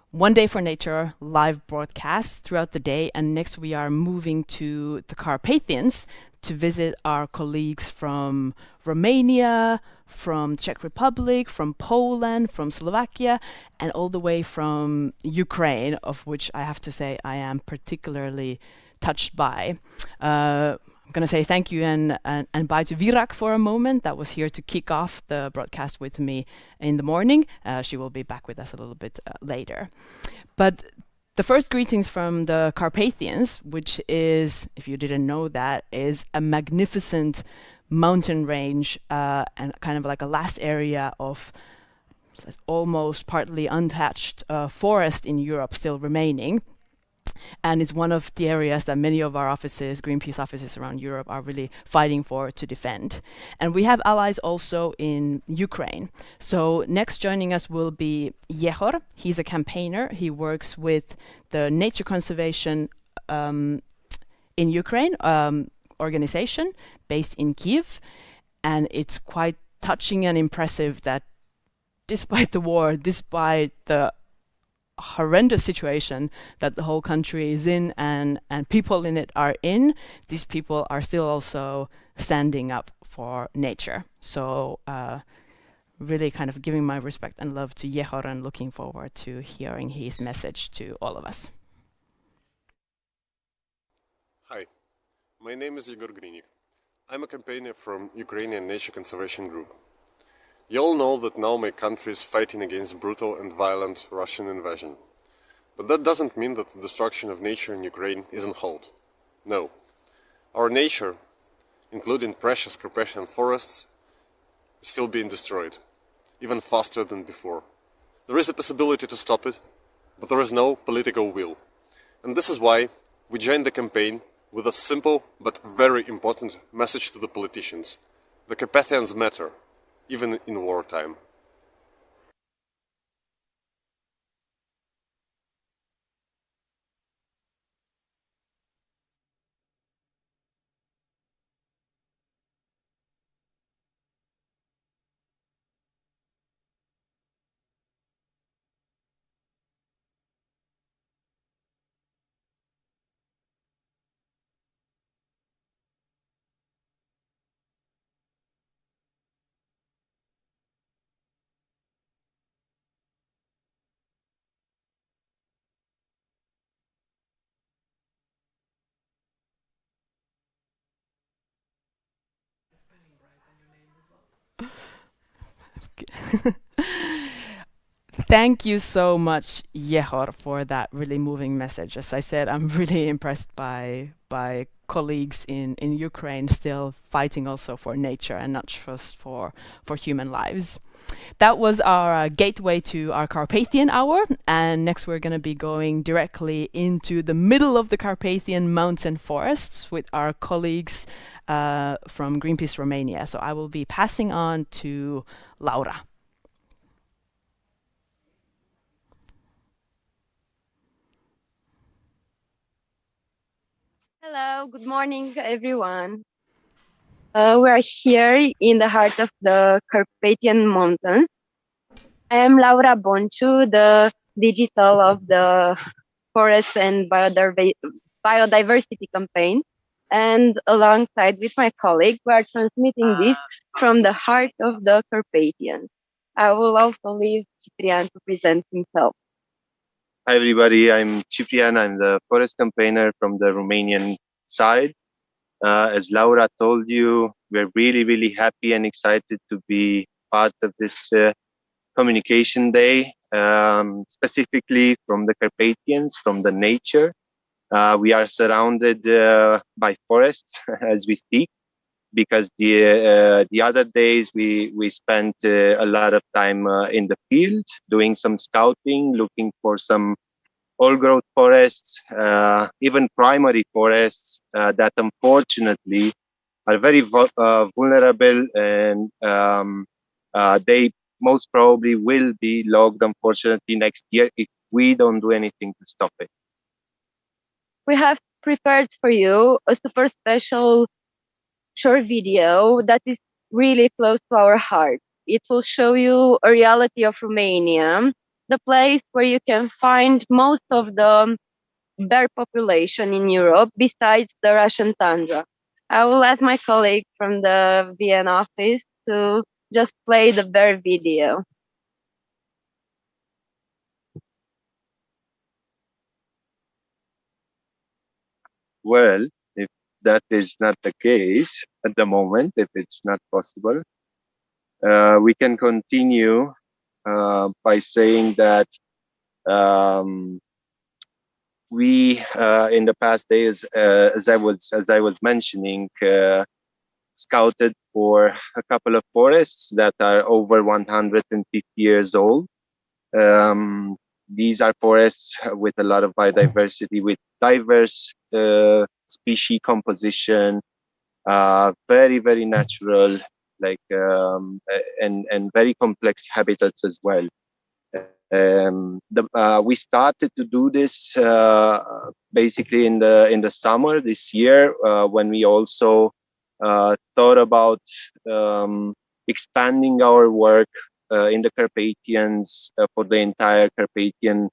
S1: One Day for Nature live broadcast throughout the day, and next we are moving to the Carpathians to visit our colleagues from Romania, from Czech Republic, from Poland, from Slovakia, and all the way from Ukraine, of which I have to say I am particularly touched by. I'm going to say thank you and bye to Virak for a moment, that was here to kick off the broadcast with me in the morning. She will be back with us a little bit later. But the first greetings from the Carpathians, which is, if you didn't know that, is a magnificent mountain range and kind of like a last area of almost partly untouched forest in Europe still remaining. And it's one of the areas that many of our offices, Greenpeace offices around Europe, are really fighting for to defend. And we have allies also in Ukraine. So next joining us will be Yehor. He's a campaigner. He works with the nature conservation in Ukraine organization based in Kiev. And it's quite touching and impressive that despite the war, despite the horrendous situation that the whole country is in and people in it are in, these people are still also standing up for nature. So really kind of giving my respect and love to Yehor and looking forward to hearing his message to all of us.
S9: Hi, my name is Igor Grinik. I'm a campaigner from Ukrainian Nature Conservation Group. You all know that now my country is fighting against brutal and violent Russian invasion. But that doesn't mean that the destruction of nature in Ukraine is on hold. No. Our nature, including precious Carpathian forests, is still being destroyed, even faster than before. There is a possibility to stop it, but there is no political will. And this is why we joined the campaign with a simple but very important message to the politicians. The Carpathians matter, even in wartime.
S1: Thank you so much, Yehor, for that really moving message. As I said, I'm really impressed by colleagues in Ukraine still fighting also for nature and not just for human lives. That was our gateway to our Carpathian hour, and next we're going to be going directly into the middle of the Carpathian mountain forests with our colleagues from Greenpeace Romania. So I will be passing on to Laura.
S10: Hello, good morning, everyone. We are here in the heart of the Carpathian Mountains. I am Laura Bonchu, the digital of the Forest and biodiversity campaign. And alongside with my colleague, we are transmitting this from the heart of the Carpathians. I will also leave Ciprian to present himself.
S11: Hi everybody, I'm Ciprian. I'm the forest campaigner from the Romanian side. As Laura told you, we're really happy and excited to be part of this communication day, specifically from the Carpathians, from the nature. We are surrounded by forests as we speak, because the other days we spent a lot of time in the field doing some scouting, looking for some old-growth forests, even primary forests that unfortunately are very vulnerable, and they most probably will be logged, unfortunately, next year if we don't do anything to stop it.
S10: We have prepared for you a super special short video that is really close to our heart. It will show you a reality of Romania, the place where you can find most of the bear population in Europe, besides the Russian tundra. I will ask my colleague from the Vienna office to just play the bear video.
S11: Well, if that is not the case at the moment, if it's not possible, we can continue by saying that we in the past days, as I was mentioning, scouted for a couple of forests that are over 150 years old. These are forests with a lot of biodiversity, with diverse species composition, very natural, like and very complex habitats as well. We started to do this basically in the summer this year, when we also thought about expanding our work in the Carpathians for the entire Carpathian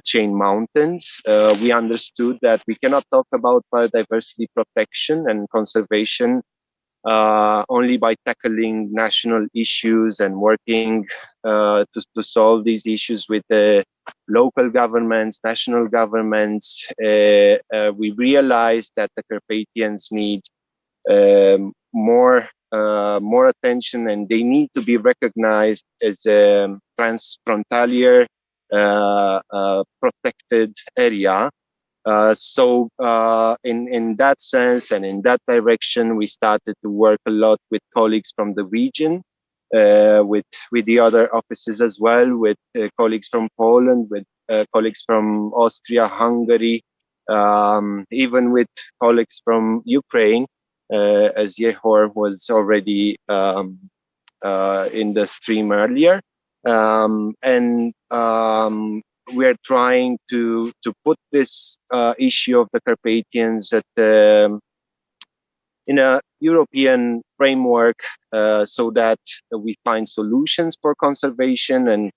S11: chain mountains. We understood that we cannot talk about biodiversity protection and conservation only by tackling national issues and working to solve these issues with the local governments, national governments. We realized that the Carpathians need more attention, and they need to be recognized as a transfrontalier protected area. So in that sense and in that direction, we started to work a lot with colleagues from the region, with the other offices as well, with colleagues from Poland, with colleagues from Austria, Hungary, even with colleagues from Ukraine, as Yehor was already in the stream earlier. We're trying to put this issue of the Carpathians in a European framework, so that we find solutions for conservation and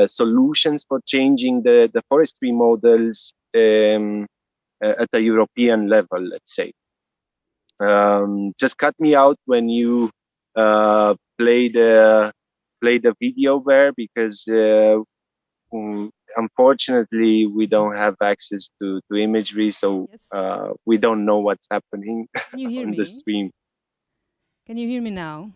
S11: solutions for changing the forestry models at a European level, let's say. Just cut me out when you play the video there, because unfortunately we don't have access to imagery, so
S12: Yes.
S11: we don't know what's happening
S12: Can you hear
S11: on
S12: me?
S11: the stream.
S12: Can you hear me now?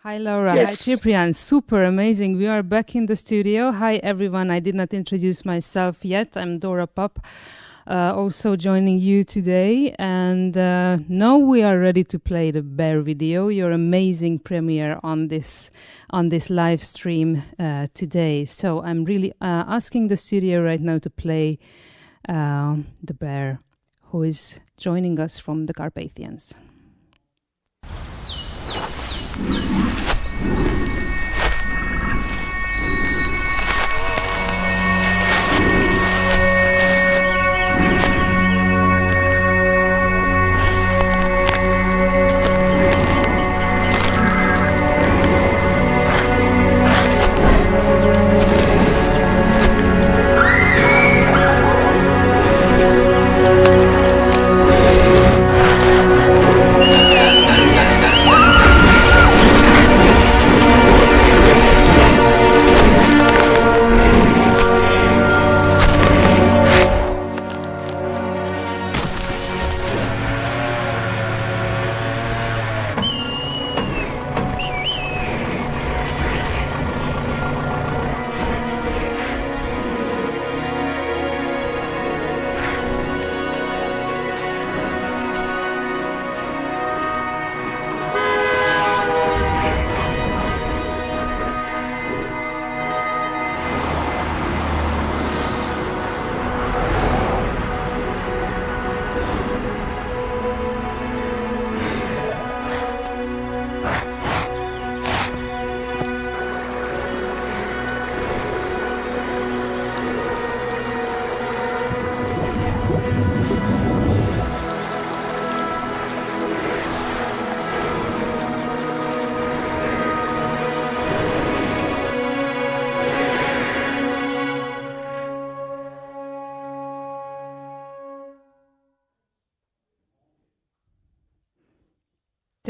S12: Hi, Laura.
S11: Yes.
S12: Hi, Ciprian. Super amazing. We are back in the studio. Hi, everyone. I did not introduce myself yet. I'm Dora Pop, also joining you today. And now we are ready to play the bear video, your amazing premiere on this live stream today. So I'm really asking the studio right now to play the bear who is joining us from the Carpathians.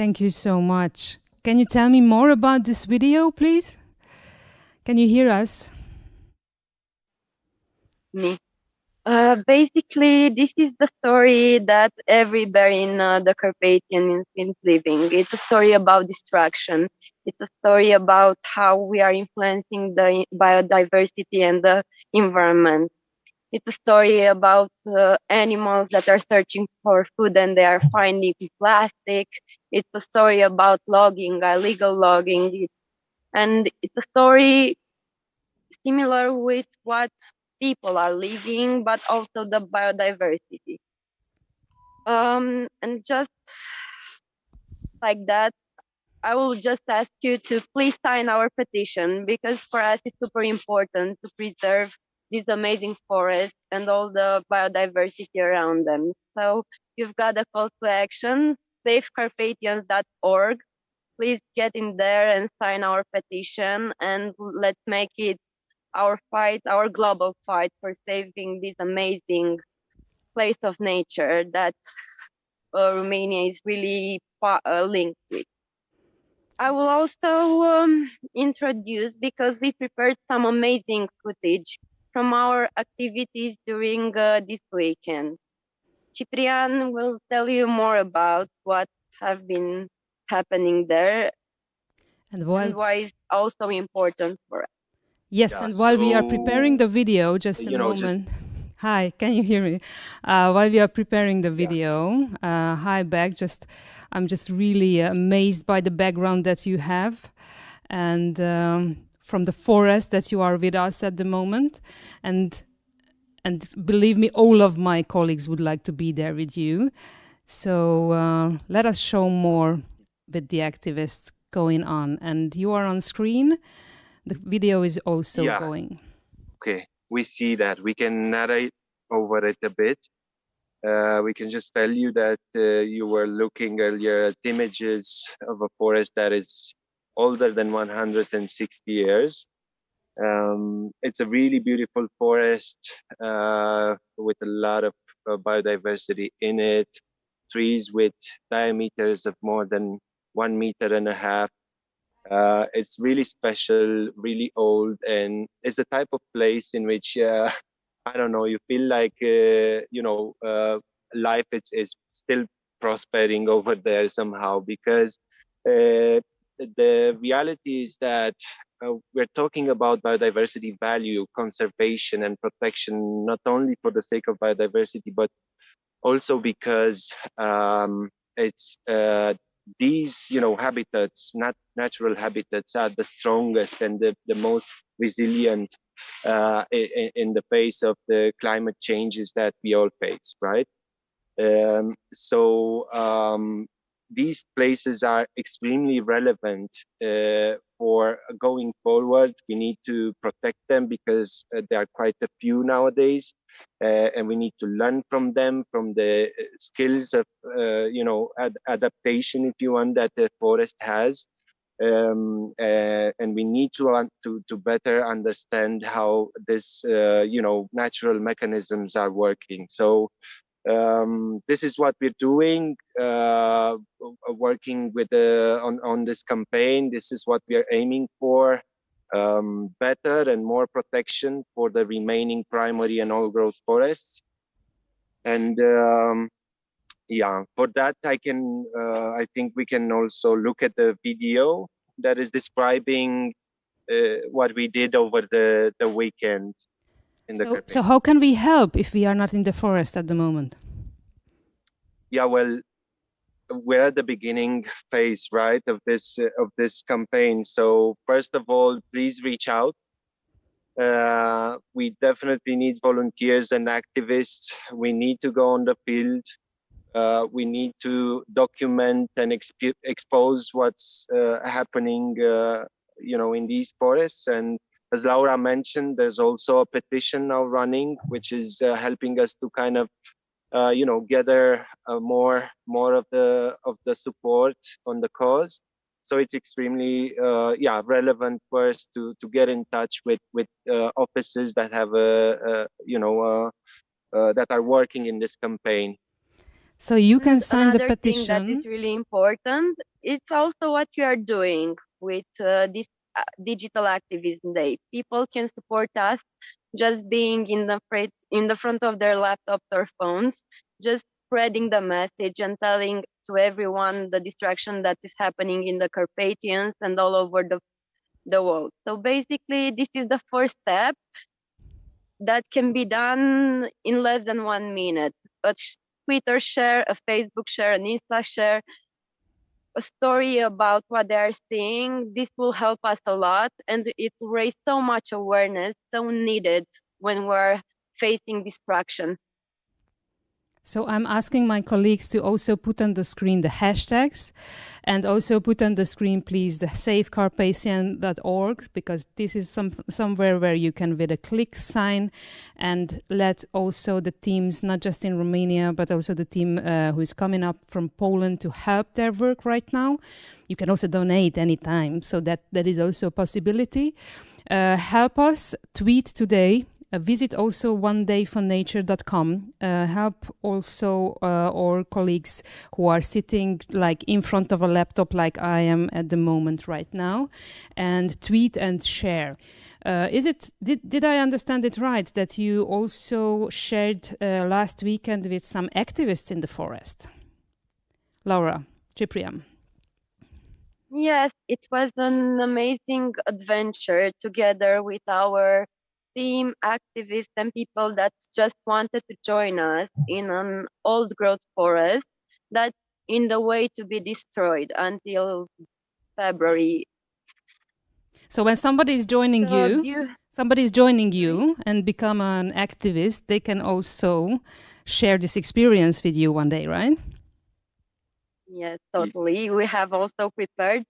S12: Thank you so much. Can you tell me more about this video, please? Can you hear us?
S10: Me. Basically, this is the story that every bear in the Carpathian is living. It's a story about destruction. It's a story about how we are influencing the biodiversity and the environment. It's a story about animals that are searching for food and they are finding plastic. It's a story about logging, illegal logging. And it's a story similar with what people are living, but also the biodiversity. And just like that, I will just ask you to please sign our petition, because for us it's super important to preserve these amazing forests and all the biodiversity around them. So you've got a call to action, safecarpathians.org. Please get in there and sign our petition, and let's make it our fight, our global fight for saving this amazing place of nature that Romania is really linked with. I will also introduce, because we prepared some amazing footage from our activities during this weekend. Ciprian will tell you more about what have been happening there and why it's also important for us.
S12: Yes, yeah, and while we are preparing the video, just a moment. Hi, can you hear me? While we are preparing the video, hi Beck, I'm just really amazed by the background that you have, and from the forest that you are with us at the moment, and believe me, all of my colleagues would like to be there with you. So let us show more with the activists going on, and you are on screen. The video is also going.
S11: Okay, we see that. We can narrate over it a bit. We can just tell you that you were looking earlier at images of a forest that is older than 160 years. It's a really beautiful forest with a lot of biodiversity in it. Trees with diameters of more than 1.5 meters. It's really special, really old, and it's the type of place in which I don't know, you feel like life is still prospering over there somehow, because the reality is that we're talking about biodiversity value, conservation, and protection, not only for the sake of biodiversity, but also because it's these habitats, natural habitats, are the strongest and the most resilient in the face of the climate changes that we all face, right? These places are extremely relevant for going forward. We need to protect them because there are quite a few nowadays, and we need to learn from them, from the skills of adaptation, if you want, that the forest has. And we need to better understand how this natural mechanisms are working. So this is what we're doing, working with on this campaign. This is what we are aiming for: better and more protection for the remaining primary and old growth forests. And for that, I think we can also look at the video that is describing what we did over the weekend.
S12: So how can we help if we are not in the forest at the moment?
S11: Yeah, well, we're at the beginning phase, right, of this campaign. So first of all, please reach out. We definitely need volunteers and activists. We need to go on the field. We need to document and expose what's happening, in these forests. And as Laura mentioned, there's also a petition now running, which is helping us to kind of, gather more of the support on the cause. So it's extremely, relevant for us to get in touch with officers that have that are working in this campaign.
S12: So you can sign the
S10: Another thing that
S12: petition.
S10: is really important, it's also what you are doing with this Digital Activism Day. People can support us just being in the front of their laptops or phones, just spreading the message and telling to everyone the destruction that is happening in the Carpathians and all over the world. So basically, this is the first step that can be done in less than 1 minute. A Twitter share, a Facebook share, an Insta share, a story about what they are seeing. This will help us a lot, and it will raise so much awareness, so needed when we're facing destruction.
S12: So I'm asking my colleagues to also put on the screen the hashtags and also put on the screen, please, the safecarpathian.org, because this is somewhere where you can, with a click, sign and let also the teams, not just in Romania, but also the team who is coming up from Poland to help their work right now. You can also donate anytime, so that is also a possibility. Help us, tweet today. Visit also onedayfornature.com. Help also our colleagues who are sitting like in front of a laptop like I am at the moment right now, and tweet and share. Did I understand it right that you also shared last weekend with some activists in the forest? Laura, Ciprian.
S10: Yes, it was an amazing adventure together with our team, activists, and people that just wanted to join us in an old growth forest that's in the way to be destroyed until February.
S12: So when somebody is joining you and become an activist, they can also share this experience with you one day, right?
S10: Yes, totally. We have also prepared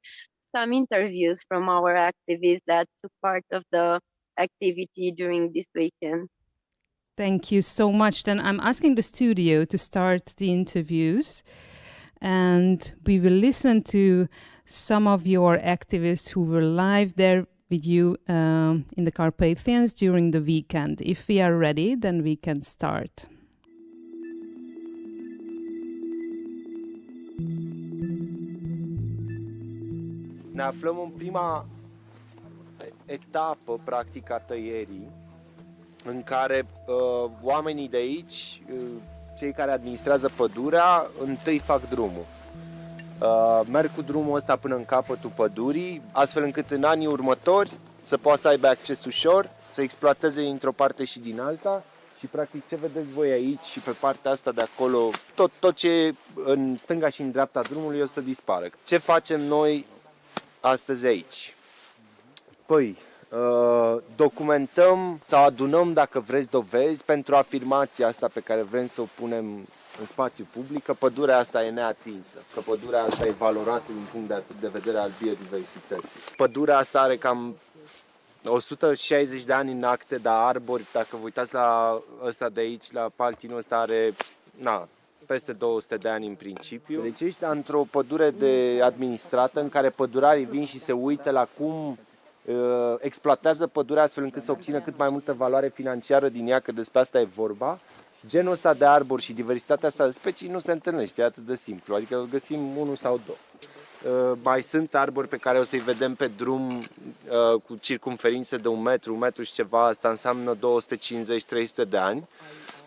S10: some interviews from our activists that took part of the activity during this weekend.
S12: Thank you so much. Then I'm asking the studio to start the interviews, and we will listen to some of your activists who were live there with you in the Carpathians during the weekend. If we are ready, then we can start.
S13: Ne aflăm în prima etapă, practic, a tăierii, în care oamenii de aici, cei care administrează pădurea, întâi fac drumul. Merg cu drumul ăsta până în capătul pădurii, astfel încât în anii următori să poată să aibă acces ușor, să exploateze dintr-o parte și din alta. Și practic ce vedeți voi aici și pe partea asta de acolo, tot ce e în stânga și în dreapta drumului o să dispară. Ce facem noi astăzi aici? Păi, documentăm sau adunăm, dacă vreți, dovezi pentru afirmația asta pe care vrem să o punem în spațiu public, că pădurea asta e neatinsă, că pădurea asta e valoroasă din punct de vedere al biodiversității. Pădurea asta are cam 160 de ani în acte, dar arbori, dacă vă uitați la ăsta de aici, la paltinul ăsta, are peste 200 de ani în principiu. Deci ești într-o pădure administrată în care pădurarii vin și se uită la cum exploatează pădurea astfel încât să obțină cât mai multă valoare financiară din ea, că despre asta e vorba. Genul ăsta de arbori și diversitatea asta de specii nu se întâlnește, e atât de simplu, adică găsim unul sau două. Mai sunt arbori pe care o să-i vedem pe drum cu circumferințe de 1 metru, 1 metru și ceva, asta înseamnă 250-300 de ani.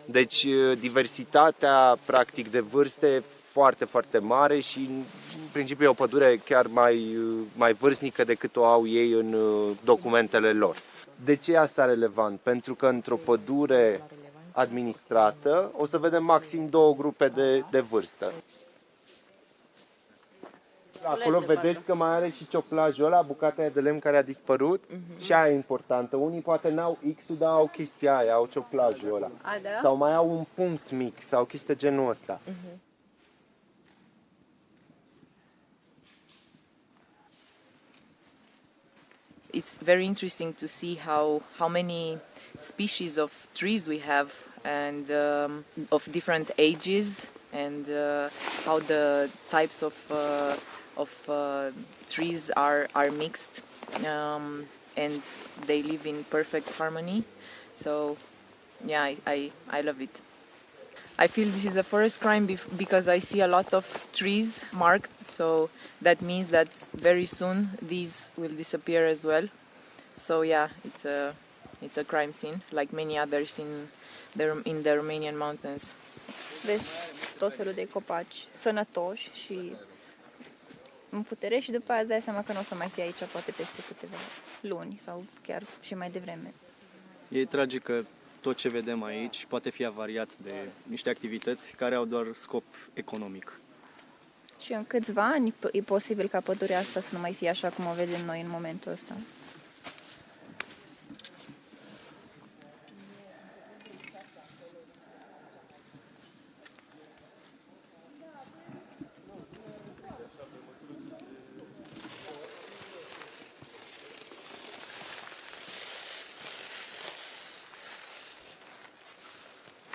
S13: Deci diversitatea practic de vârste e foarte, foarte mare și în principiu e o pădure chiar mai vârstnică decât o au ei în documentele lor. De ce e asta relevant? Pentru că într-o pădure administrată o să vedem maxim 2 grupe de vârstă. Acolo vedeți că mai are și cioplajul ăla, bucata aia de lemn care a dispărut și aia e importantă. Unii poate n-au X-ul, dar au chestia aia, au cioplajul ăla.
S10: Da?
S13: Sau mai au un punct mic sau chestia genul ăsta.
S14: It's very interesting to see how many species of trees we have and of different ages and how the types of trees are mixed and they live in perfect harmony. So yeah, I love it. I feel this is a forest crime because I see a lot of trees marked, so that means that very soon these will disappear as well. So yeah, it's a crime scene like many others in the Romanian mountains.
S15: Vezi tot felul de copaci sănătoși și în putere și după aia îți dai seama că nu o să mai fie aici poate peste câteva luni sau chiar și mai devreme.
S16: E tragic că tot ce vedem aici poate fi avariat de niște activități care au doar scop economic.
S15: Și în câțiva ani e posibil ca pădurea asta să nu mai fie așa cum o vedem noi în momentul ăsta.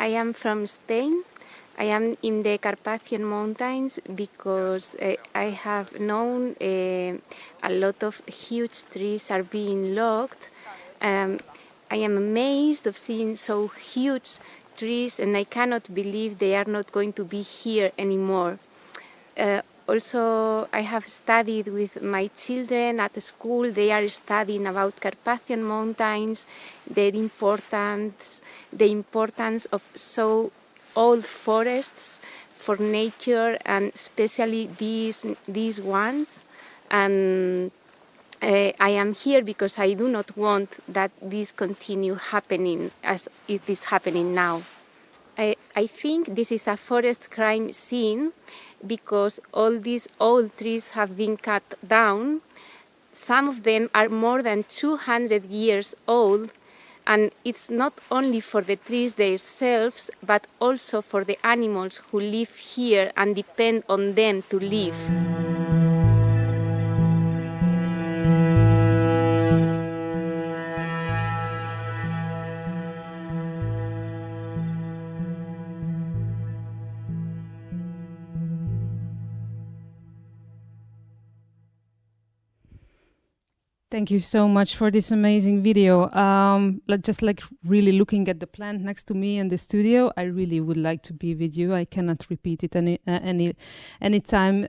S17: I am from Spain. I am in the Carpathian mountains because I have known a lot of huge trees are being logged. I am amazed of seeing so huge trees, and I cannot believe they are not going to be here anymore. Also, I have studied with my children at school. They are studying about Carpathian mountains, their importance, the importance of so old forests for nature, and especially these ones. And I am here because I do not want that this continue happening as it is happening now. I think this is a forest crime scene because all these old trees have been cut down. Some of them are more than 200 years old, and it's not only for the trees themselves, but also for the animals who live here and depend on them to live.
S12: Thank you so much for this amazing video. Just like really looking at the plant next to me in the studio, I really would like to be with you. I cannot repeat it any time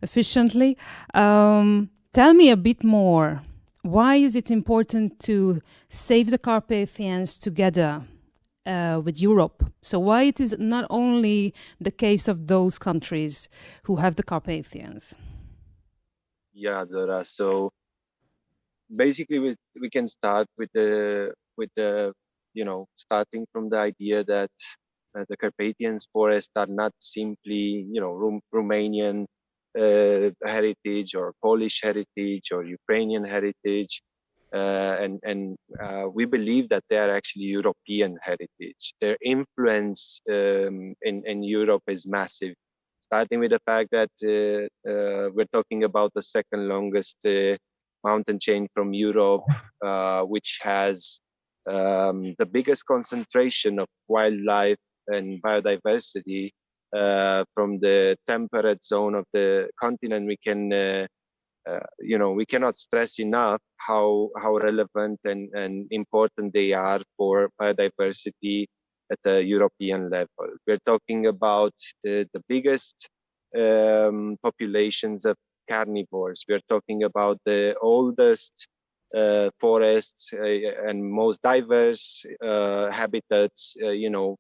S12: efficiently. Tell me a bit more. Why is it important to save the Carpathians together with Europe? So why it is not only the case of those countries who have the Carpathians?
S11: Yeah, Dora. So basically, we can start with the starting from the idea that the Carpathian forests are not simply Romanian heritage or Polish heritage or Ukrainian heritage, and we believe that they are actually European heritage. Their influence in Europe is massive, starting with the fact that we're talking about the second longest mountain chain from Europe, which has the biggest concentration of wildlife and biodiversity from the temperate zone of the continent. We can, we cannot stress enough how relevant and important they are for biodiversity at the European level. We're talking about the biggest populations of carnivores. We're talking about the oldest forests and most diverse habitats,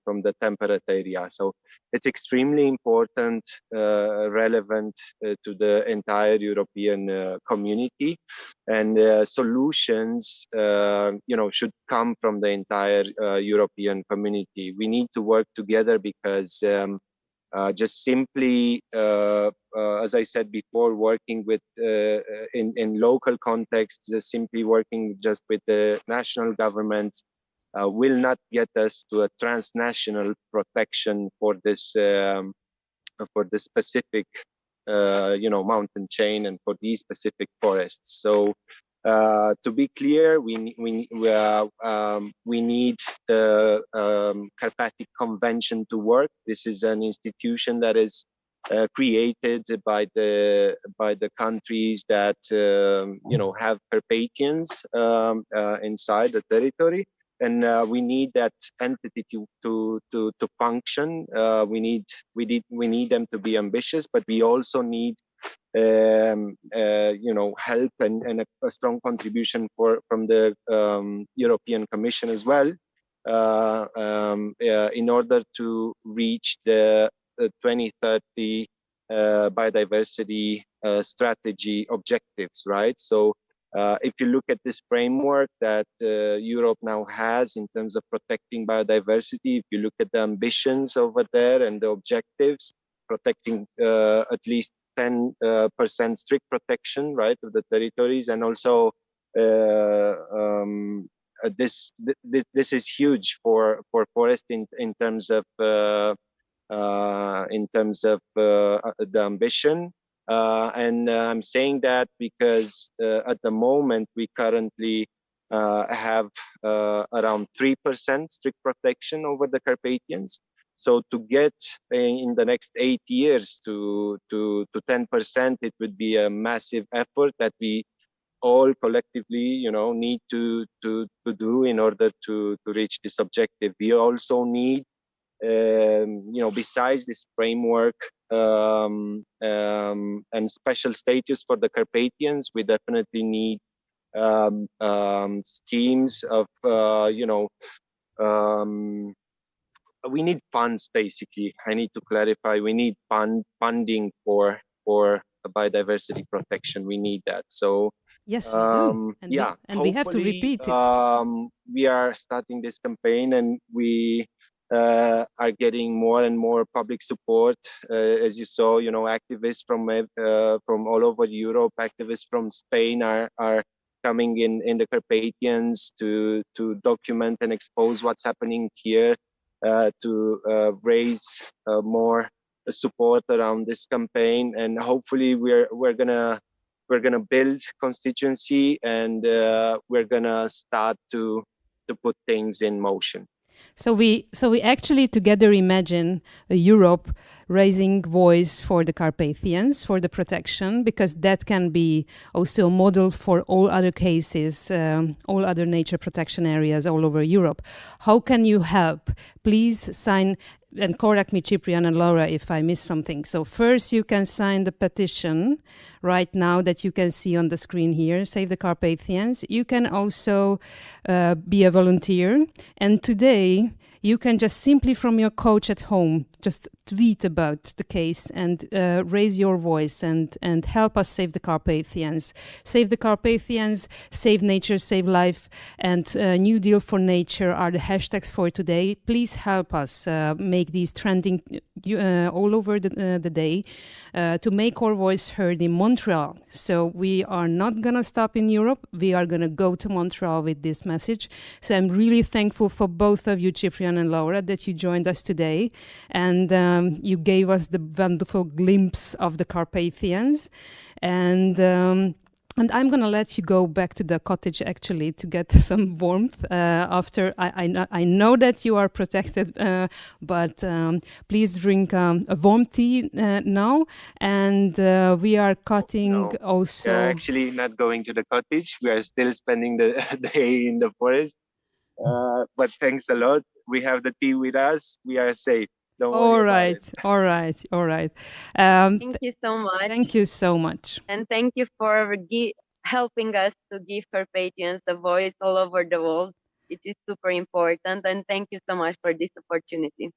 S11: from the temperate area. So it's extremely important, relevant to the entire European community, and solutions, should come from the entire European community. We need to work together because just simply, as I said before, working with in local context, just simply working just with the national governments will not get us to a transnational protection for this specific mountain chain and for these specific forests. So to be clear, we need the Carpathic Convention to work. This is an institution that is created by the countries that have Carpathians inside the territory, we need that entity to function. We need them to be ambitious, but we also need help and a strong contribution from the European Commission as well, in order to reach the 2030 biodiversity strategy objectives, right? So if you look at this framework that Europe now has in terms of protecting biodiversity, if you look at the ambitions over there and the objectives, protecting at least 10% strict protection, right, of the territories, and also this is huge for forest in terms of the ambition. And I'm saying that because at the moment we currently have around 3% strict protection over the Carpathians. So to get in the next 8 years to 10%, it would be a massive effort that we all collectively, need to do in order to reach this objective. We also need, besides this framework and special status for the Carpathians, we definitely need schemes of, we need funds, basically. I need to clarify. We need funding for biodiversity protection. We need that. So
S12: yes, we do. And we have to repeat it.
S11: We are starting this campaign, and we are getting more and more public support. As you saw, activists from all over Europe, activists from Spain are coming in the Carpathians to document and expose what's happening here. To raise more support around this campaign, and hopefully we're gonna build constituency, and we're gonna start to put things in motion.
S12: So we actually together imagine Europe raising voice for the Carpathians, for the protection, because that can be also a model for all other cases, all other nature protection areas all over Europe. How can you help? Please sign, and correct me, Ciprian and Laura, if I miss something. So first you can sign the petition right now that you can see on the screen here, Save the Carpathians. You can also be a volunteer. And today you can just simply from your couch at home, just tweet about the case and raise your voice and help us save the Carpathians. Save the Carpathians, save nature, save life, and New Deal for Nature are the hashtags for today. Please help us make these trending all over the day to make our voice heard in Montreal. So we are not going to stop in Europe. We are going to go to Montreal with this message. So I'm really thankful for both of you, Ciprian and Laura, that you joined us today. And you gave us the wonderful glimpse of the Carpathians. And I'm going to let you go back to the cottage, actually, to get some warmth after. I know that you are protected, but please drink a warm tea now. And we are cutting also.
S11: We are actually not going to the cottage. We are still spending the day in the forest. But thanks a lot. We have the tea with us. We are safe. Don't worry about it.
S12: All right.
S10: Thank you so much.
S12: Thank you so much.
S10: And thank you for helping us to give Carpathians a voice all over the world. It is super important. And thank you so much for this opportunity.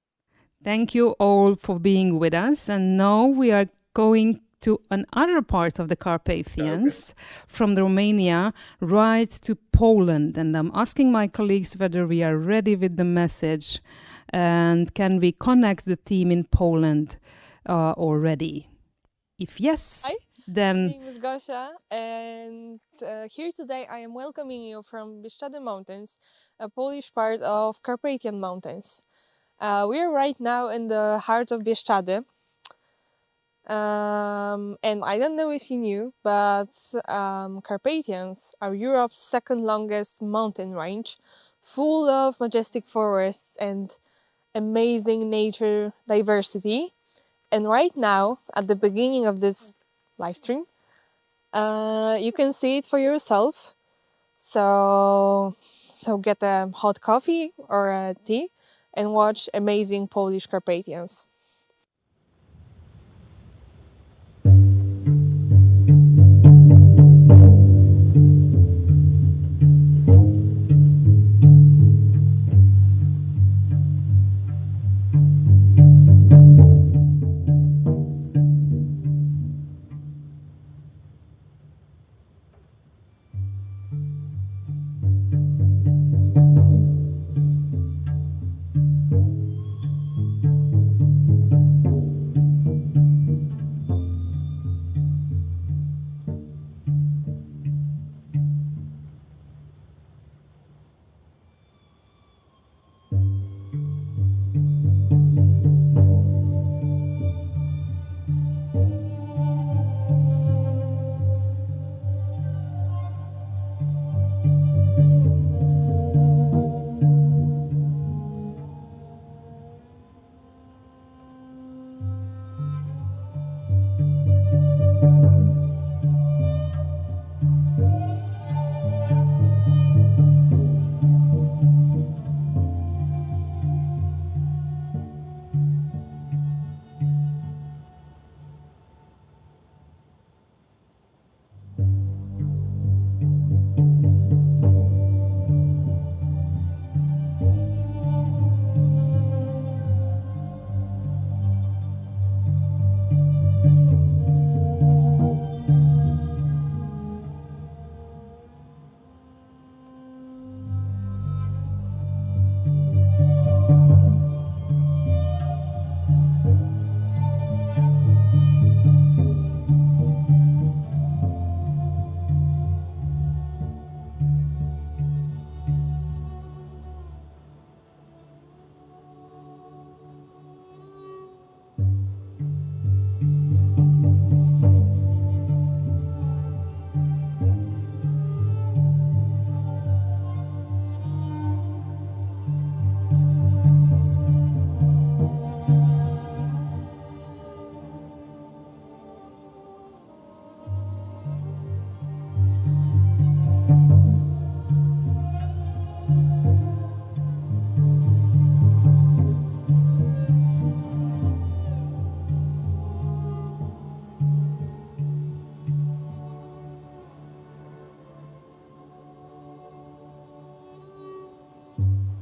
S12: Thank you all for being with us. And now we are going to another part of the Carpathians, from Romania right to Poland. And I'm asking my colleagues whether we are ready with the message. And can we connect the team in Poland already? If yes,
S18: Hi,
S12: then...
S18: My name is Gosia, and here today I am welcoming you from Bieszczady Mountains, a Polish part of Carpathian Mountains. We are right now in the heart of Bieszczady. And I don't know if you knew, but Carpathians are Europe's second longest mountain range, full of majestic forests and amazing nature diversity. And right now, at the beginning of this live stream, you can see it for yourself. So So get a hot coffee or a tea and watch amazing Polish Carpathians.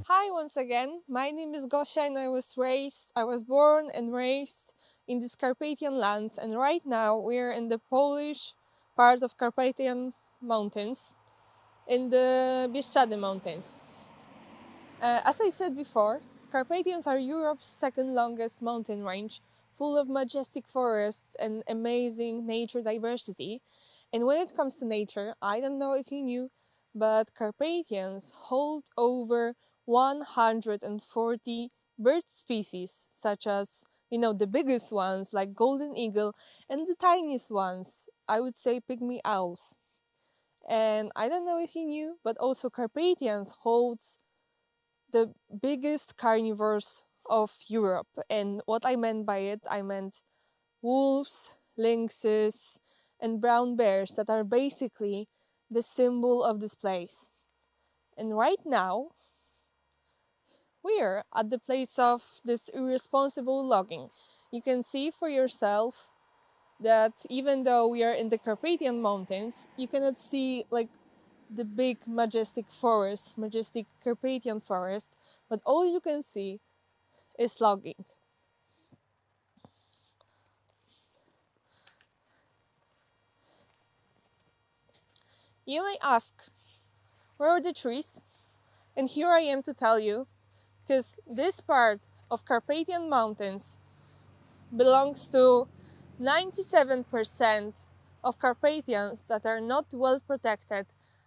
S18: Hi once again, my name is Gosia and I was born and raised in these Carpathian lands, and right now we're in the Polish part of Carpathian mountains, in the Bieszczady mountains. As I said before, Carpathians are Europe's second longest mountain range, full of majestic forests and amazing nature diversity. And when it comes to nature, I don't know if you knew, but Carpathians hold over 140 bird species, such as, the biggest ones like golden eagle, and the tiniest ones, I would say pygmy owls. And I don't know if you knew, but also Carpathians holds the biggest carnivores of Europe. And what I meant by it, I meant wolves, lynxes, and brown bears that are basically the symbol of this place. And right now, we're at the place of this irresponsible logging. You can see for yourself that even though we are in the Carpathian mountains, you cannot see like the big majestic forest, majestic Carpathian forest, but all you can see is logging. You may ask, where are the trees? And here I am to tell you, because this part of Carpathian mountains belongs to 97% of Carpathians that are not well protected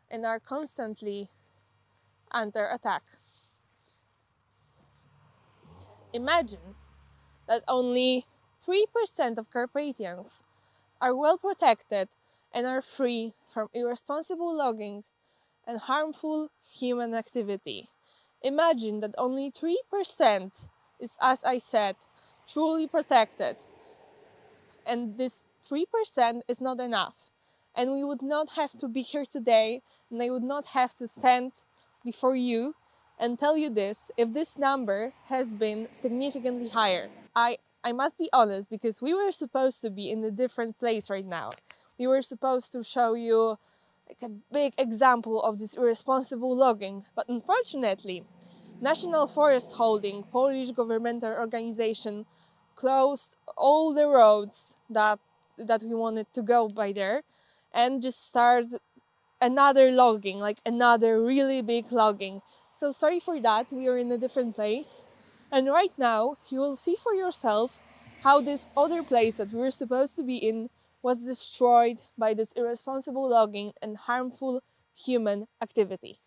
S18: and are constantly under attack. Imagine that only 3% of Carpathians are well protected and are free from irresponsible logging and harmful human activity. Imagine that only 3% is, as I said, truly protected. And this 3% is not enough. And we would not have to be here today, and I would not have to stand before you and tell you this if this number has been significantly higher. I must be honest, because we were supposed to be in a different place right now. We were supposed to show you like a big example of this irresponsible logging, but unfortunately, National Forest Holding, Polish governmental organization, closed all the roads that we wanted to go by there and just started another logging, like another really big logging. So sorry for that, we are in a different place. And right now, you will see for yourself how this other place that we were supposed to be in was destroyed by this irresponsible logging and harmful human activity.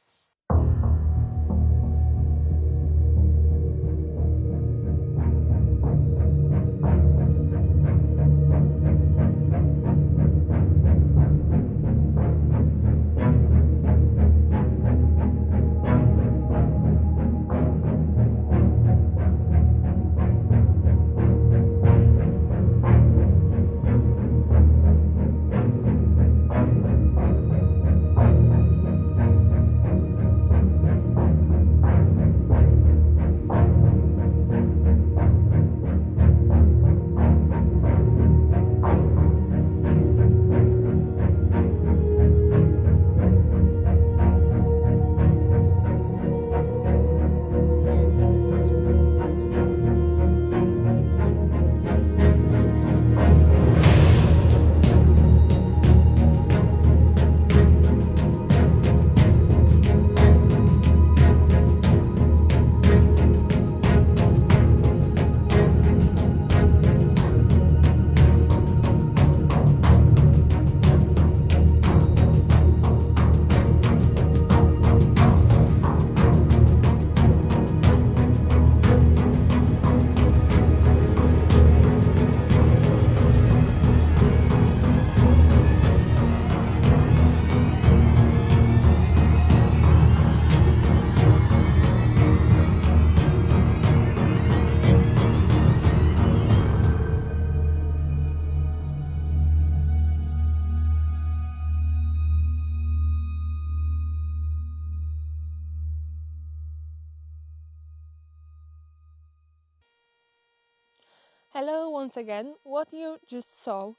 S18: Hello once again. What you just saw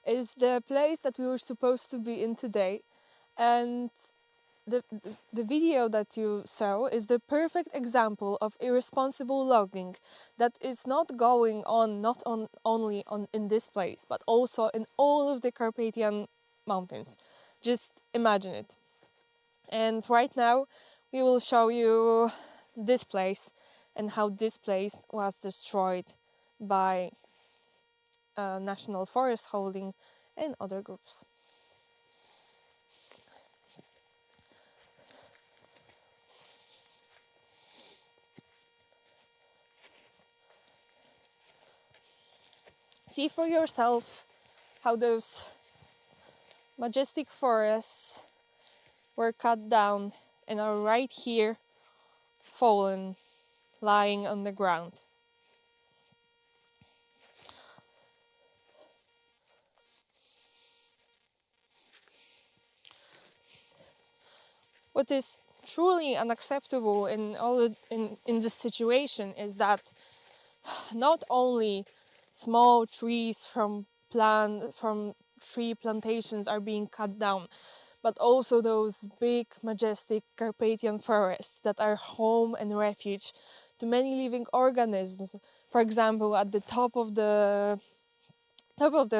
S18: is the place that we were supposed to be in today, and the video that you saw is the perfect example of irresponsible logging that is not going on only in this place but also in all of the Carpathian mountains. Just imagine it. And right now we will show you this place and how this place was destroyed by National Forest Holding and other groups. See for yourself how those majestic forests were cut down and are right here, fallen, lying on the ground. What is truly unacceptable in this situation is that not only small trees from tree plantations are being cut down, but also those big, majestic Carpathian forests that are home and refuge to many living organisms. For example, at the top of the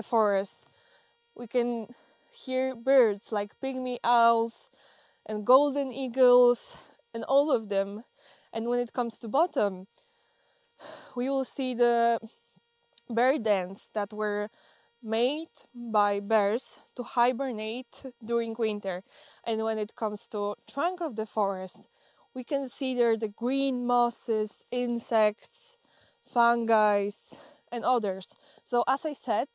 S18: forest, we can hear birds like pygmy owls and golden eagles and all of them. And when it comes to bottom, we will see the bear dens that were made by bears to hibernate during winter. And when it comes to trunk of the forest, we can see there the green mosses, insects, fungi, and others. So as I said,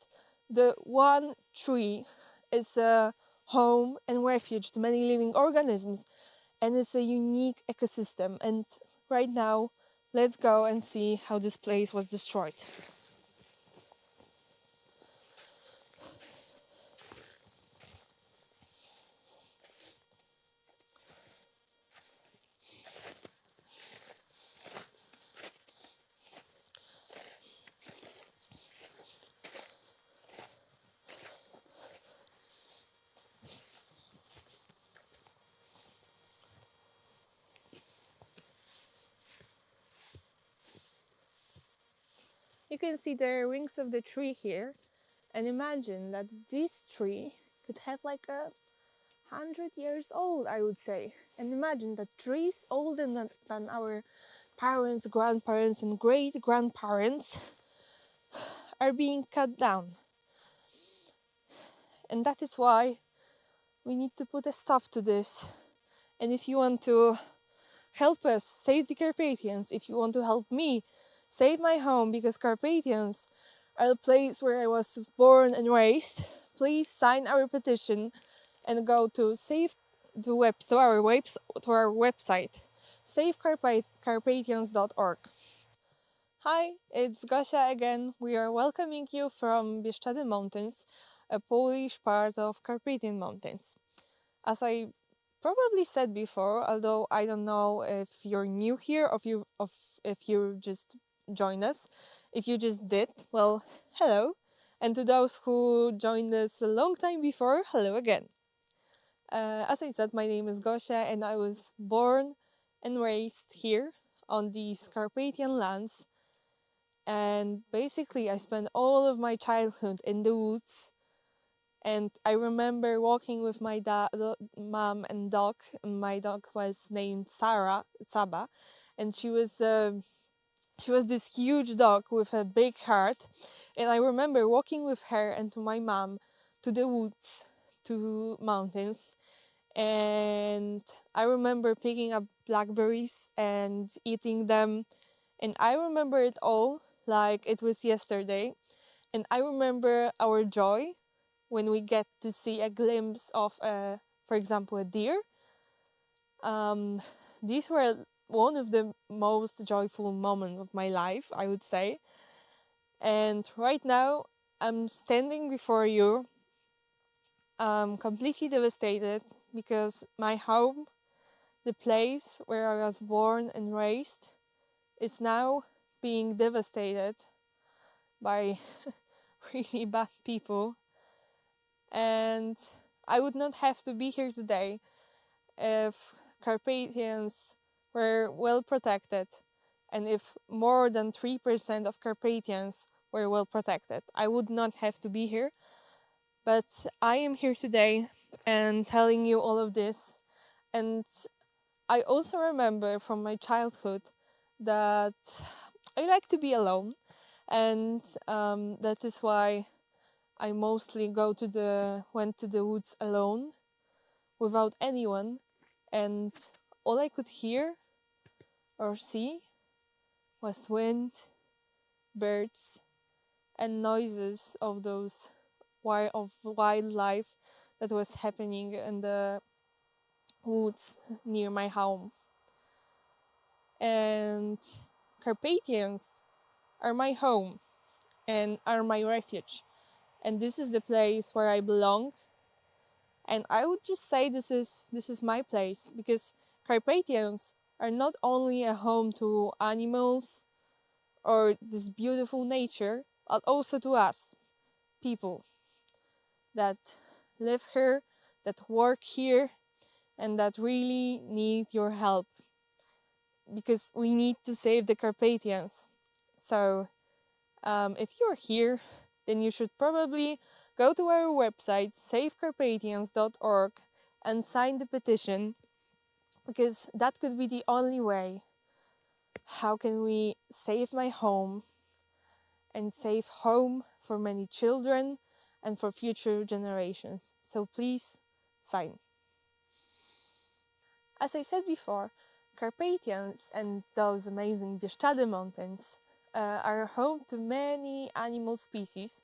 S18: the one tree is a home and refuge to many living organisms, and it's a unique ecosystem. And right now, let's go and see how this place was destroyed. can see the rings of the tree here, and imagine that this tree could have like 100 years old, I would say. And imagine that trees older than our parents, grandparents, and great-grandparents are being cut down. And that is why we need to put a stop to this. And if you want to help us save the Carpathians, if you want to help me save my home, because Carpathians are the place where I was born and raised, please sign our petition and go to our website, savecarpathians.org. Hi, it's Gosia again. We are welcoming you from Bieszczady Mountains, a Polish part of Carpathian Mountains. As I probably said before, although I don't know if you're new here or if you just joined us. If you just did, well, hello. And to those who joined us a long time before, hello again. As I said, my name is Gosia and I was born and raised here on these Carpathian lands. And basically I spent all of my childhood in the woods. And I remember walking with my mom and dog. My dog was named Saba, and she was this huge dog with a big heart. And I remember walking with her and to my mom to the woods, to mountains. And I remember picking up blackberries and eating them. And I remember it all like it was yesterday. And I remember our joy when we get to see a glimpse of, for example, a deer. These were one of the most joyful moments of my life, I would say. And right now, I'm standing before you, completely devastated because my home, the place where I was born and raised, is now being devastated by really bad people. And I would not have to be here today if Carpathians were well protected and if more than 3% of Carpathians were well protected. I would not have to be here, but I am here today and telling you all of this. And I also remember from my childhood that I like to be alone, and that is why I mostly went to the woods alone, without anyone, and all I could hear or see was wind, birds, and noises of wildlife that was happening in the woods near my home. And Carpathians are my home and are my refuge. And this is the place where I belong. And I would just say this is my place, because Carpathians are not only a home to animals or this beautiful nature, but also to us, people that live here, that work here, and that really need your help, because we need to save the Carpathians. So if you're here, then you should probably go to our website, savecarpathians.org, and sign the petition, because that could be the only way. How can we save my home and save home for many children and for future generations? So please sign. As I said before, Carpathians and those amazing Bieszczady Mountains are home to many animal species,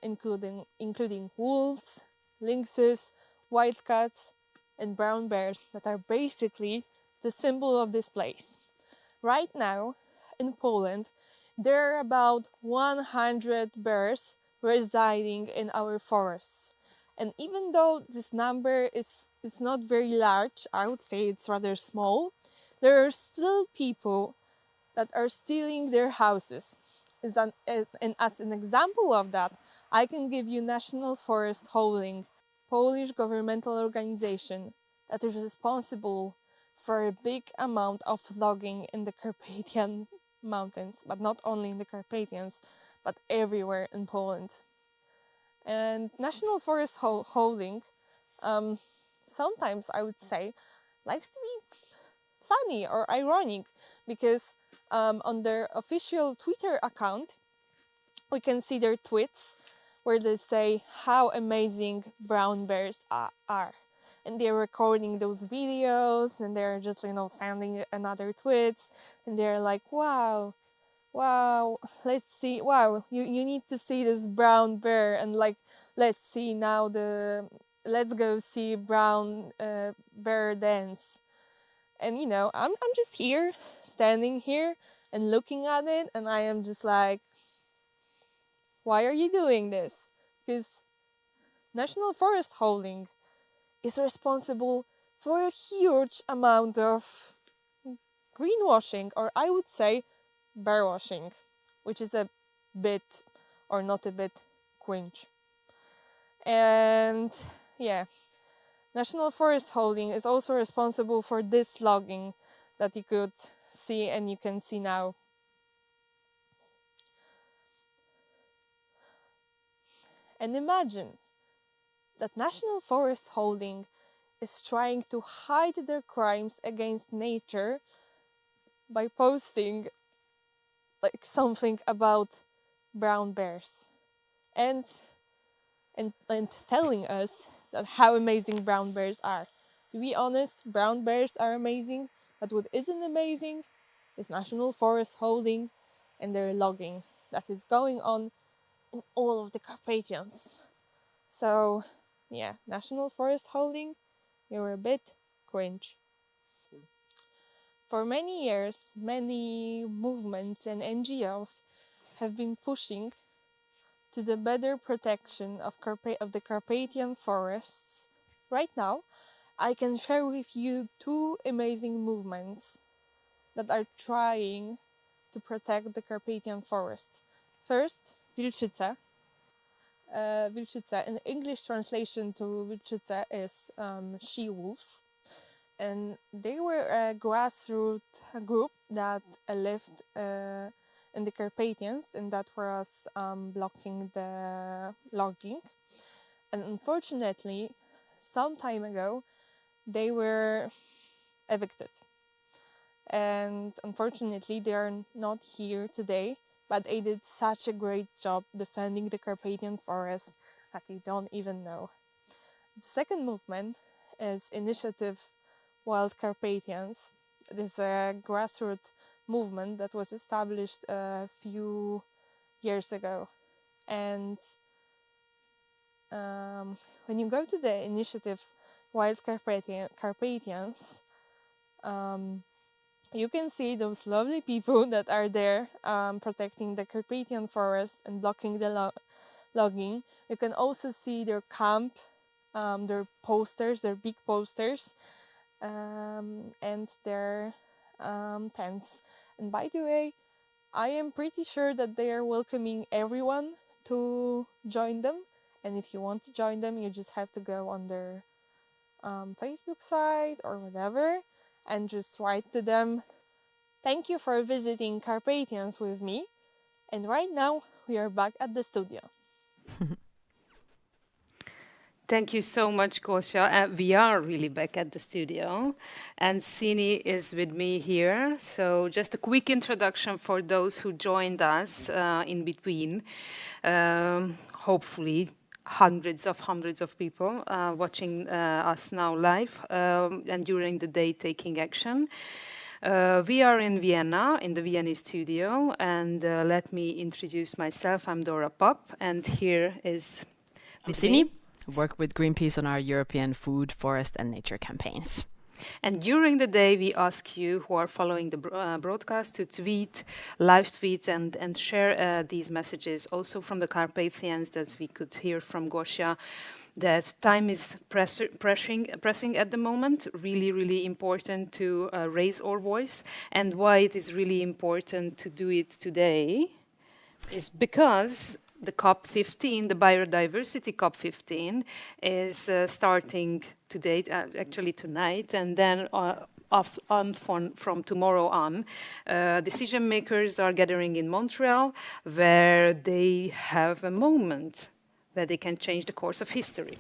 S18: including wolves, lynxes, wildcats, and brown bears that are basically the symbol of this place. Right now, in Poland, there are about 100 bears residing in our forests. And even though this number is not very large, I would say it's rather small, there are still people that are stealing their houses. And as an example of that, I can give you National Forest Holding, Polish governmental organization that is responsible for a big amount of logging in the Carpathian mountains, but not only in the Carpathians, but everywhere in Poland. And National Forest Holding, sometimes I would say, likes to be funny or ironic, because on their official Twitter account, we can see their tweets where they say how amazing brown bears are. And they're recording those videos, and they're just, sending another tweets, and they're like, wow, let's see, wow, you need to see this brown bear, and let's see now let's go see brown bear dance. And I'm just here, standing here and looking at it, and I am just like, why are you doing this? Because National Forest Holding is responsible for a huge amount of greenwashing, or I would say bear washing, which is a bit, or not a bit, cringe. And yeah, National Forest Holding is also responsible for this logging that you could see and you can see now. And imagine that National Forest Holding is trying to hide their crimes against nature by posting something about brown bears and telling us that how amazing brown bears are. To be honest, brown bears are amazing, but what isn't amazing is National Forest Holding and their logging that is going on in all of the Carpathians. So yeah, National Forest Holding, you're a bit cringe. For many years, many movements and NGOs have been pushing to the better protection of the Carpathian forests. Right now, I can share with you two amazing movements that are trying to protect the Carpathian forest. First, Wilczyce. Wilczyce, an English translation to Wilczyce is she-wolves. And they were a grassroots group that lived in the Carpathians, and that was blocking the logging. And unfortunately, some time ago, they were evicted. And unfortunately, they are not here today, but they did such a great job defending the Carpathian forest that you don't even know. The second movement is Initiative Wild Carpathians. It is a grassroots movement that was established a few years ago. And when you go to the Initiative Wild Carpathians, you can see those lovely people that are there protecting the Carpathian forest and blocking the logging. You can also see their camp, their posters, their big posters, and their tents. And by the way, I am pretty sure that they are welcoming everyone to join them. And if you want to join them, you just have to go on their Facebook site or whatever and just write to them, "Thank you for visiting Carpathians with me." And right now we are back at the studio.
S12: Thank you so much, Gosia. We are really back at the studio, and Sini is with me here. So just a quick introduction for those who joined us in between. Hopefully, hundreds of people watching us now live and during the day taking action. We are in Vienna, in the Viennese studio, and let me introduce myself. I'm Dora Pop, and here is
S1: Sini. Work with Greenpeace on our European food, forest and nature campaigns.
S12: And during the day, we ask you who are following the broadcast to tweet, live tweet, and share these messages also from the Carpathians that we could hear from Gosia, that time is pressing at the moment, really important to raise our voice. And why it is really important to do it today is because the COP15, the Biodiversity COP15, is starting today, actually tonight, and then
S19: from tomorrow on, decision makers are gathering in Montreal, where they have a moment where they can change the course of history.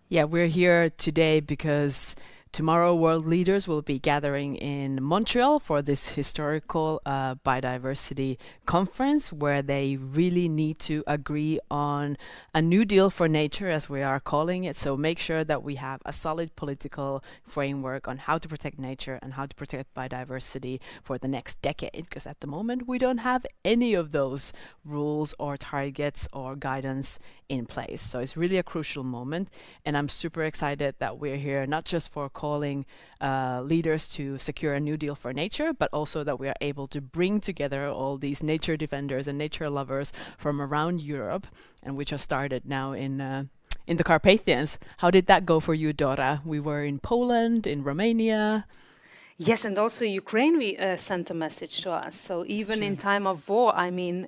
S1: Yeah, we're here today because tomorrow world leaders will be gathering in Montreal for this historical biodiversity conference, where they really need to agree on a new deal for nature, as we are calling it. So make sure that we have a solid political framework on how to protect nature and how to protect biodiversity for the next decade, because at the moment we don't have any of those rules or targets or guidance in place. So it's really a crucial moment, and I'm super excited that we're here not just for calling leaders to secure a new deal for nature, but also that we are able to bring together all these nature defenders and nature lovers from around Europe, and we just started now in the Carpathians. How did that go for you, Dora? We were in Poland, in Romania.
S19: Yes, and also Ukraine sent a message to us. So even in time of war, I mean,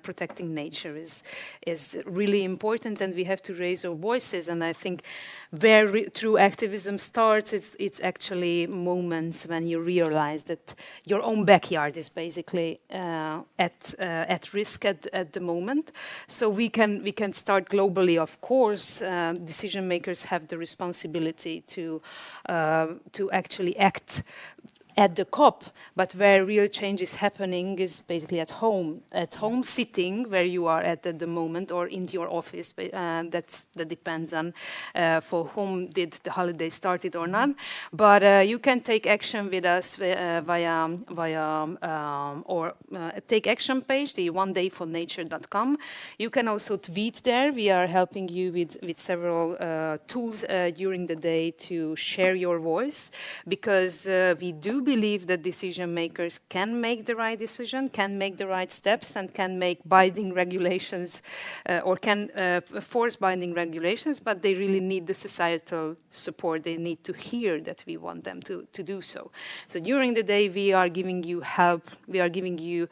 S19: protecting nature is really important, and we have to raise our voices. And I think where true activism starts, it's actually moments when you realize that your own backyard is basically at risk at the moment. So we can start globally, of course. Decision makers have the responsibility to actually act at the COP, but where real change is happening is basically at home sitting where you are at the moment, or in your office. That depends on for whom did the holiday started or not. But you can take action with us via take action page, the onedayfornature.com. You can also tweet there. We are helping you with several tools during the day to share your voice, because we do believe that decision makers can make the right decision, can make the right steps, and can make binding regulations or can force binding regulations, but they really need the societal support. They need to hear that we want them to do so. So during the day, we are giving you help, we are giving you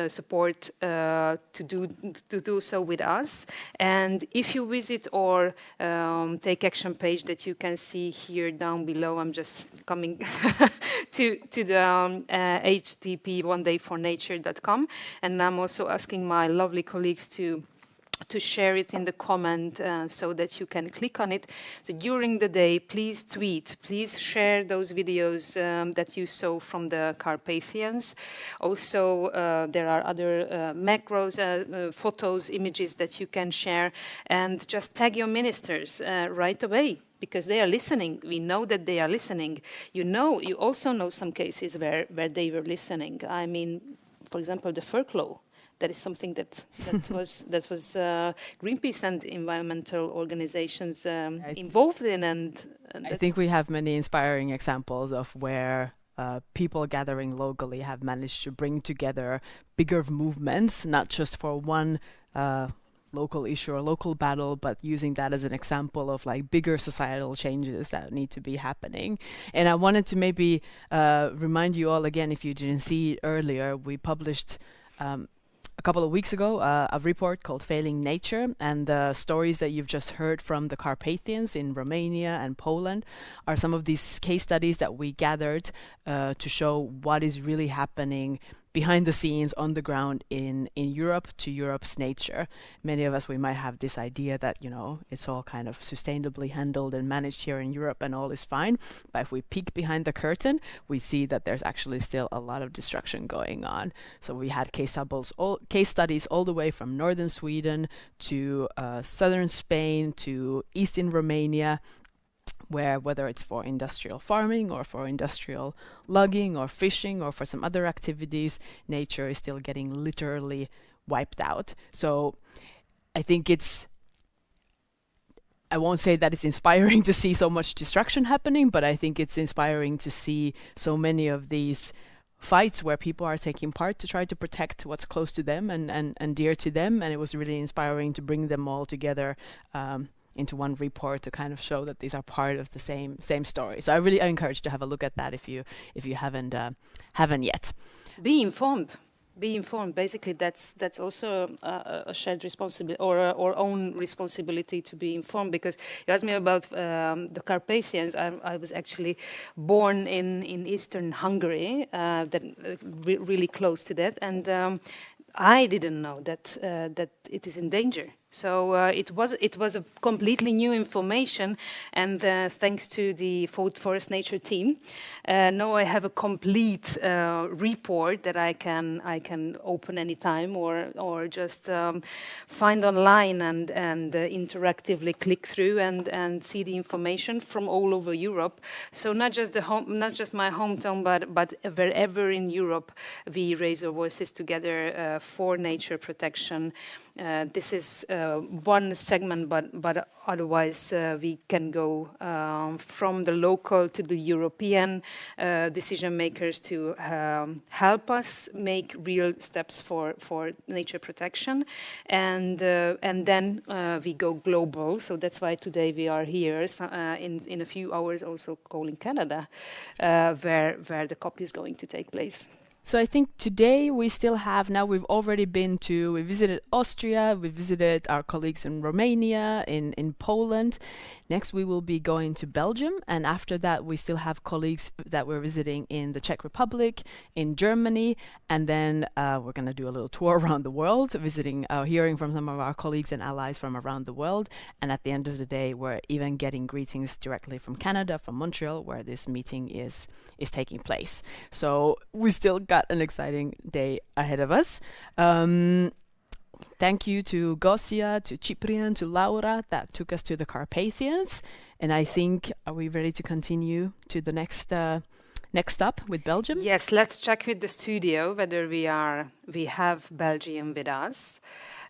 S19: support to do so with us. And if you visit our take action page that you can see here down below, I'm just coming to the http onedayfornature.com, and I'm also asking my lovely colleagues to share it in the comment so that you can click on it. So during the day, please tweet, please share those videos that you saw from the Carpathians. Also, there are other macros, photos, images that you can share, and just tag your ministers right away, because they are listening. We know that they are listening. You also know some cases where they were listening. I mean, for example, the fur claw. That is something that was Greenpeace and environmental organizations involved in, and
S1: I think we have many inspiring examples of where people gathering locally have managed to bring together bigger movements, not just for one local issue or local battle, but using that as an example of like bigger societal changes that need to be happening. And I wanted to maybe remind you all again, if you didn't see it earlier, we published a couple of weeks ago a report called Failing Nature, and the stories that you've just heard from the Carpathians in Romania and Poland are some of these case studies that we gathered to show what is really happening behind the scenes on the ground in Europe to Europe's nature. Many of us, we might have this idea that, you know, it's all kind of sustainably handled and managed here in Europe and all is fine. But if we peek behind the curtain, we see that there's actually still a lot of destruction going on. So we had case studies all the way from northern Sweden to southern Spain to eastern Romania, where whether it's for industrial farming or for industrial logging or fishing or for some other activities, nature is still getting literally wiped out. So I think I won't say that it's inspiring to see so much destruction happening, but I think it's inspiring to see so many of these fights where people are taking part to try to protect what's close to them and dear to them. And it was really inspiring to bring them all together into one report to kind of show that these are part of the same story. So I really encourage you to have a look at that if you haven't yet.
S19: Be informed. be informed. Basically, that's also a shared responsibility or our own responsibility to be informed. Because you asked me about the Carpathians. I was actually born in eastern Hungary, really close to that, and I didn't know that it is in danger. So it was a completely new information, and thanks to the Forest Nature team, now I have a complete report that I can open anytime or just find online and interactively click through and see the information from all over Europe. So not just my hometown, but wherever in Europe we raise our voices together for nature protection. This is one segment, but otherwise we can go from the local to the European decision makers to help us make real steps for nature protection, and then we go global. So that's why today we are here in a few hours, also calling Canada, where the COP is going to take place.
S1: So I think today we still have, now we've already we visited Austria, we visited our colleagues in Romania, in Poland. Next we will be going to Belgium, and after that we still have colleagues that we're visiting in the Czech Republic, in Germany, and then we're going to do a little tour around the world, hearing from some of our colleagues and allies from around the world. And at the end of the day, we're even getting greetings directly from Canada, from Montreal, where this meeting is taking place. So we still got an exciting day ahead of us. Thank you to Gosia, to Cyprian, to Laura that took us to the Carpathians. And I think, are we ready to continue to the next stop with Belgium?
S19: Yes, let's check with the studio whether we have Belgium with us.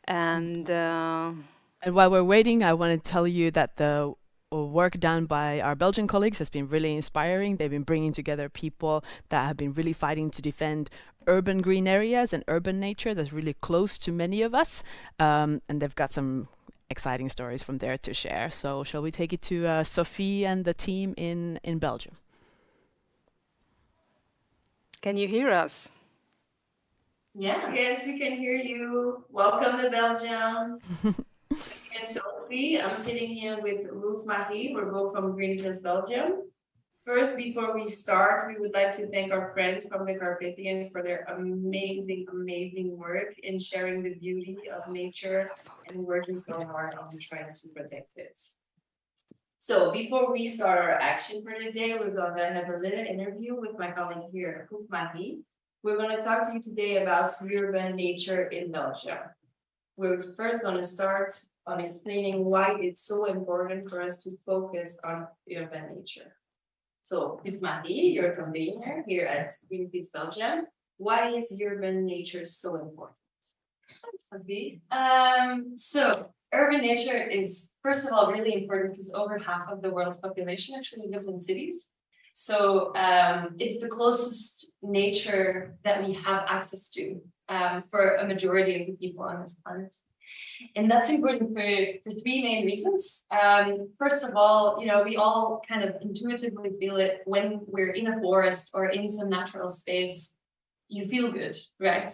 S19: And
S1: while we're waiting, I want to tell you that the work done by our Belgian colleagues has been really inspiring. They've been bringing together people that have been really fighting to defend urban green areas and urban nature that's really close to many of us. And they've got some exciting stories from there to share. So shall we take it to Sophie and the team in Belgium?
S19: Can you hear us?
S20: Yeah. Yes, we can hear you. Welcome to Belgium. Yes, Sophie. I'm sitting here with Ruth Marie. We're both from Greenpeace Belgium. First, before we start, we would like to thank our friends from the Carpathians for their amazing, amazing work in sharing the beauty of nature and working so hard on trying to protect it. So before we start our action for the day, we're going to have a little interview with my colleague here, Ruth Marie. We're going to talk to you today about urban nature in Belgium. We're first going to start on explaining why it's so important for us to focus on urban nature. So, Ruth Marie, you're a campaigner here at Greenpeace Belgium. Why is urban nature so important? Thanks, Sophie. So, urban nature is, first of all, really important because over half of the world's population actually lives in cities. So, it's the closest nature that we have access to for a majority of the people on this planet. And that's important for three main reasons. First of all, we all kind of intuitively feel it when we're in a forest or in some natural space. You feel good, right?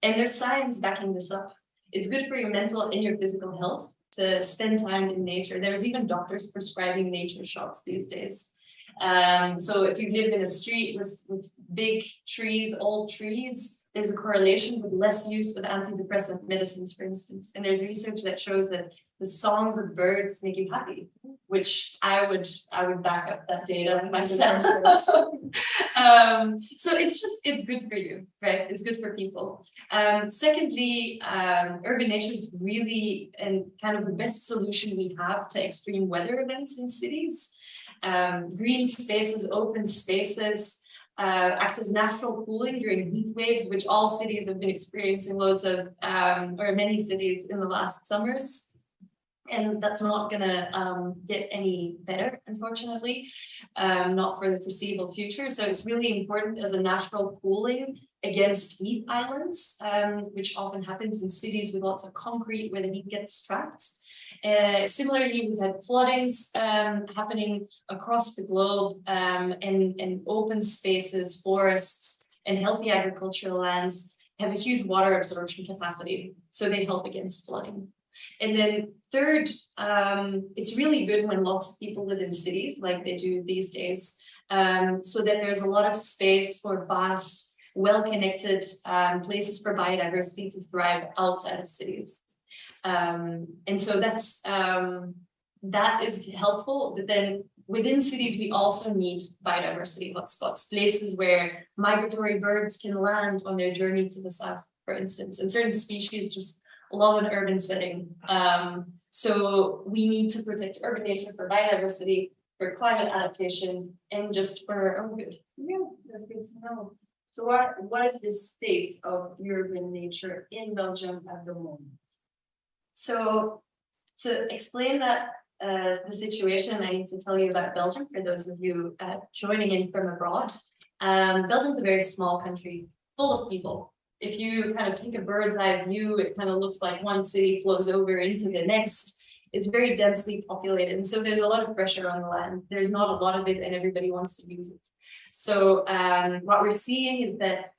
S20: And there's science backing this up. It's good for your mental and your physical health to spend time in nature. There's even doctors prescribing nature shots these days. So if you live in a street with big trees, old trees, there's a correlation with less use of antidepressant medicines, for instance. And there's research that shows that the songs of birds make you happy, which I would back up that data myself. So it's good for you, right? It's good for people. Secondly, urban nature is really kind of the best solution we have to extreme weather events in cities. Green spaces, open spaces, act as natural cooling during heat waves, which all cities have been experiencing loads of, or many cities in the last summers. And that's not going to get any better, unfortunately, not for the foreseeable future. So it's really important as a natural cooling against heat islands, which often happens in cities with lots of concrete where the heat gets trapped. Similarly, we've had floodings happening across the globe, and open spaces, forests, and healthy agricultural lands
S21: have a huge water absorption capacity, so they help against flooding. And then third, it's really good when lots of people live in cities like they do these days, so that there's a lot of space for vast, well-connected places for biodiversity to thrive outside of cities. And so that is helpful, but then within cities, we also need biodiversity hotspots, places where migratory birds can land on their journey to the south, for instance, and certain species just love an urban setting. So we need to protect urban nature for biodiversity, for climate adaptation, and just for our own good.
S20: Yeah, that's good to know. So what is the state of urban nature in Belgium at the moment?
S21: So to explain that, the situation, I need to tell you about Belgium for those of you joining in from abroad. Belgium's a very small country, full of people. If you kind of take a bird's eye view, it kind of looks like one city flows over into the next. It's very densely populated, and so there's a lot of pressure on the land. There's not a lot of it, and everybody wants to use it. So what we're seeing is that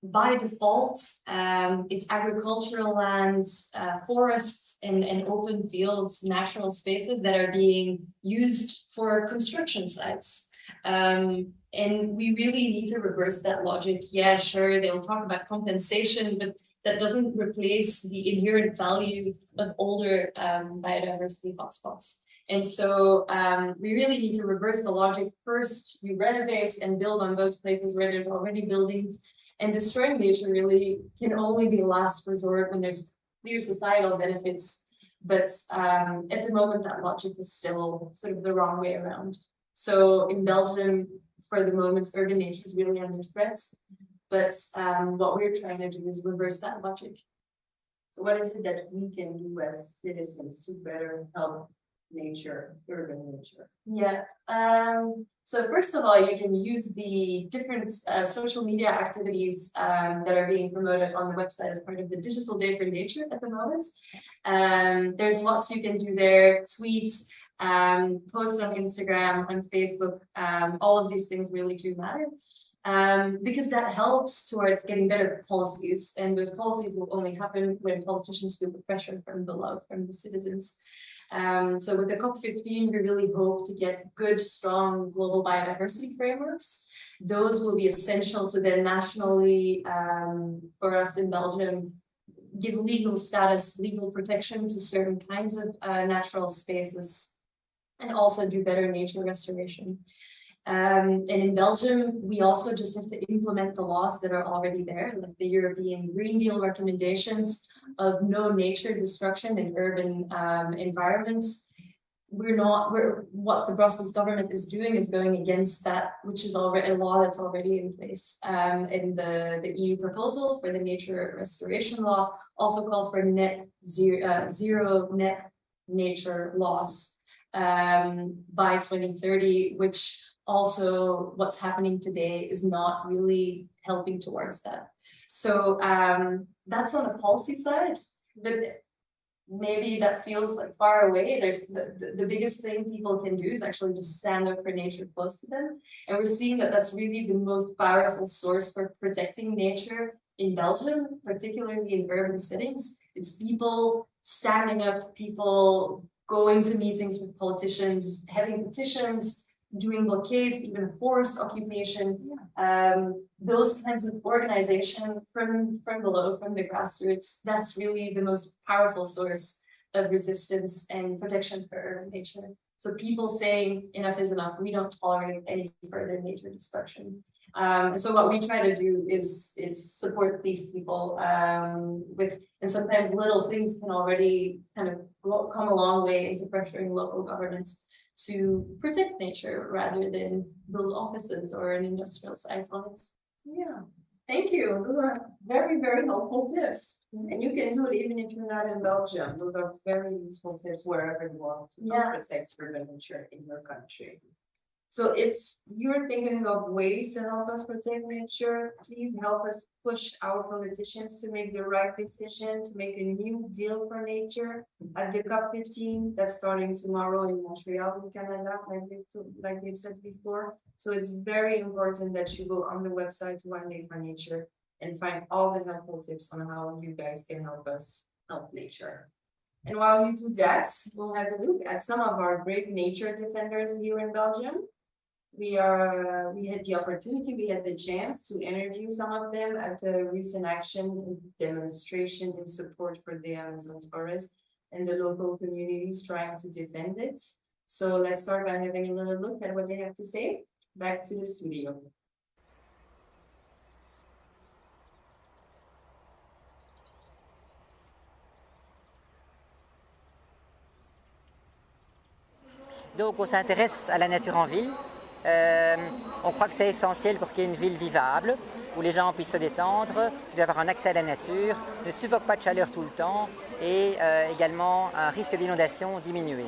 S21: by default, it's agricultural lands, forests, and open fields, natural spaces that are being used for construction sites. And we really need to reverse that logic. Yeah, sure, they'll talk about compensation, but that doesn't replace the inherent value of older biodiversity hotspots. And so we really need to reverse the logic. First, you renovate and build on those places where there's already buildings. And destroying nature really can only be a last resort when there's clear societal benefits. But at the moment, that logic is still sort of the wrong way around. So in Belgium, for the moment, urban nature is really under threat. But what we're trying to do is reverse that logic.
S20: So what is it that we can do as citizens to better help nature, urban nature?
S21: Yeah. So first of all, you can use the different social media activities that are being promoted on the website as part of the Digital Day for Nature at the moment. There's lots you can do there, tweets, post on Instagram, on Facebook. All of these things really do matter. Because that helps towards getting better policies, and those policies will only happen when politicians feel the pressure from below, from the citizens. So with the COP15, we really hope to get good, strong global biodiversity frameworks. Those will be essential to then nationally, for us in Belgium, give legal status, legal protection to certain kinds of natural spaces, and also do better nature restoration. And in Belgium, we also just have to implement the laws that are already there, like the European Green Deal recommendations of no nature destruction in urban environments. What the Brussels government is doing is going against that, which is already a law that's already in place. And the EU proposal for the nature restoration law also calls for zero net nature loss by 2030, which also what's happening today is not really helping towards that. So that's on the policy side, but maybe that feels like far away. There's the biggest thing people can do is actually just stand up for nature close to them. And we're seeing that that's really the most powerful source for protecting nature in Belgium, particularly in urban settings. It's people standing up, people going to meetings with politicians, having petitions, doing blockades, even forced occupation, those kinds of organization from below, from the grassroots, that's really the most powerful source of resistance and protection for urban nature. So people saying enough is enough, we don't tolerate any further nature destruction. So what we try to do is support these people with, and sometimes little things can already kind of come a long way into pressuring local governments to protect nature rather than build offices or an industrial site on it.
S20: Yeah, thank you. Those are very, very helpful tips. And you can do it even if you're not in Belgium. Those are very useful tips wherever you want to protect urban nature in your country. So if you're thinking of ways to help us protect nature, please help us push our politicians to make the right decision, to make a new deal for nature at the COP15 that's starting tomorrow in Montreal, in Canada, like we've said before. So it's very important that you go on the website One Day for Nature
S21: and find all the helpful tips on how you guys can help us help nature. And while you do that, we'll have a look at some of our great nature defenders here in Belgium. We had the opportunity, we had the chance to interview some of them at a recent action demonstration in support for the Amazon forest and the local communities trying to defend it. So let's start by having a little look at what they have to say. Back to the studio.
S3: Donc on s'intéresse à la nature en ville. On croit que c'est essentiel pour qu'il y ait une ville vivable, où les gens puissent se détendre, puissent avoir un accès à la nature, ne suffoquent pas de chaleur tout le temps et également un risque d'inondation diminué.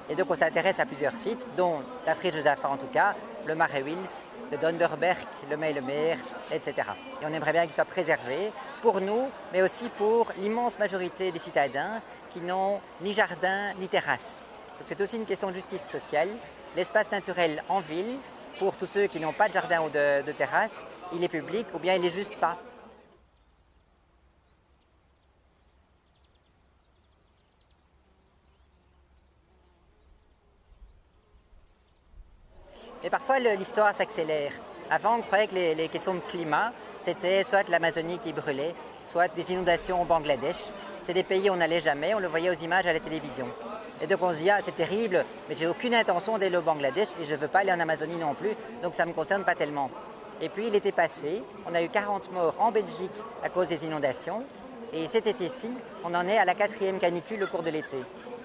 S3: Et donc on s'intéresse à plusieurs sites, dont la Friche Josaphat en tout cas, le Marais Wils, le Donderberg, le Meijlemeer, etc. Et on aimerait bien qu'ils soient préservés pour nous, mais aussi pour l'immense majorité des citadins qui n'ont ni jardin ni terrasse. C'est aussi une question de justice sociale. L'espace naturel en ville, pour tous ceux qui n'ont pas de jardin ou de terrasse, il est public ou bien il n'est juste pas. Et parfois l'histoire s'accélère. Avant on croyait que les questions de climat, c'était soit l'Amazonie qui brûlait, soit des inondations au Bangladesh. C'est des pays où on n'allait jamais, on le voyait aux images à la télévision. Et donc on se dit, ah c'est terrible, mais j'ai aucune intention d'aller au Bangladesh et je ne veux pas aller en Amazonie non plus, donc ça ne me concerne pas tellement. Et puis l'été passé, on a eu 40 morts en Belgique à cause des inondations, et cet été-ci, on en est à la 4e canicule au cours de l'été.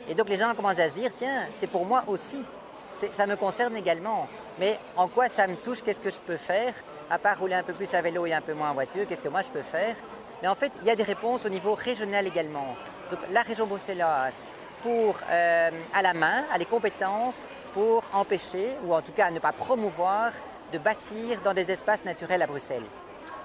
S3: Et donc les gens commencent à se dire, tiens, c'est pour moi aussi, ça me concerne également, mais en quoi ça me touche, qu'est-ce que je peux faire, à part rouler un peu plus à vélo et un peu moins en voiture, qu'est-ce que moi je peux faire? Mais en fait, il y a des réponses au niveau régional également. Donc la région bruxelloise, pour, à la main, a les compétences pour empêcher, ou en tout cas ne pas promouvoir, de bâtir dans des espaces naturels à Bruxelles.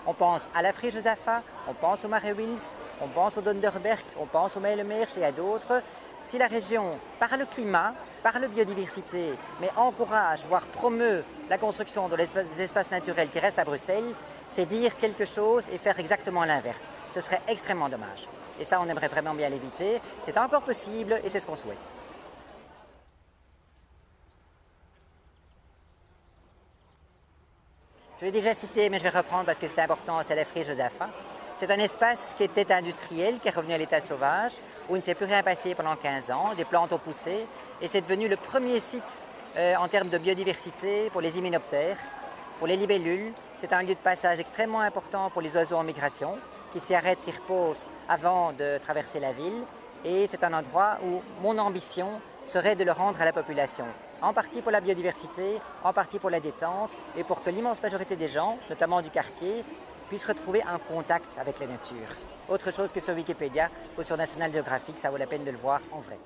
S3: On pense à la Friche Josaphat, on pense au Marais Wils, on pense au Donderberg, on pense au Meijlemeer et à d'autres. Si la région, par le climat, par la biodiversité, mais encourage, voire promeut la construction des espaces naturels qui restent à Bruxelles, c'est dire quelque chose et faire exactement l'inverse. Ce serait extrêmement dommage. Et ça, on aimerait vraiment bien l'éviter. C'est encore possible et c'est ce qu'on souhaite. Je l'ai déjà cité, mais je vais reprendre parce que c'est important, c'est la Friche Josaphat. C'est un espace qui était industriel, qui est revenu à l'état sauvage, où il ne s'est plus rien passé pendant 15 ans, des plantes ont poussé, et c'est devenu le premier site en termes de biodiversité pour les hyménoptères, pour les libellules. C'est un lieu de passage extrêmement important pour les oiseaux en migration, qui s'y arrêtent, s'y reposent avant de traverser la ville. Et c'est un endroit où mon ambition serait de le rendre à la population. En partie pour la biodiversité, en partie pour la détente et pour que l'immense majorité des gens, notamment du quartier, puissent retrouver un contact avec la nature. Autre chose que sur Wikipédia ou sur National Geographic, ça vaut la peine de le voir en vrai.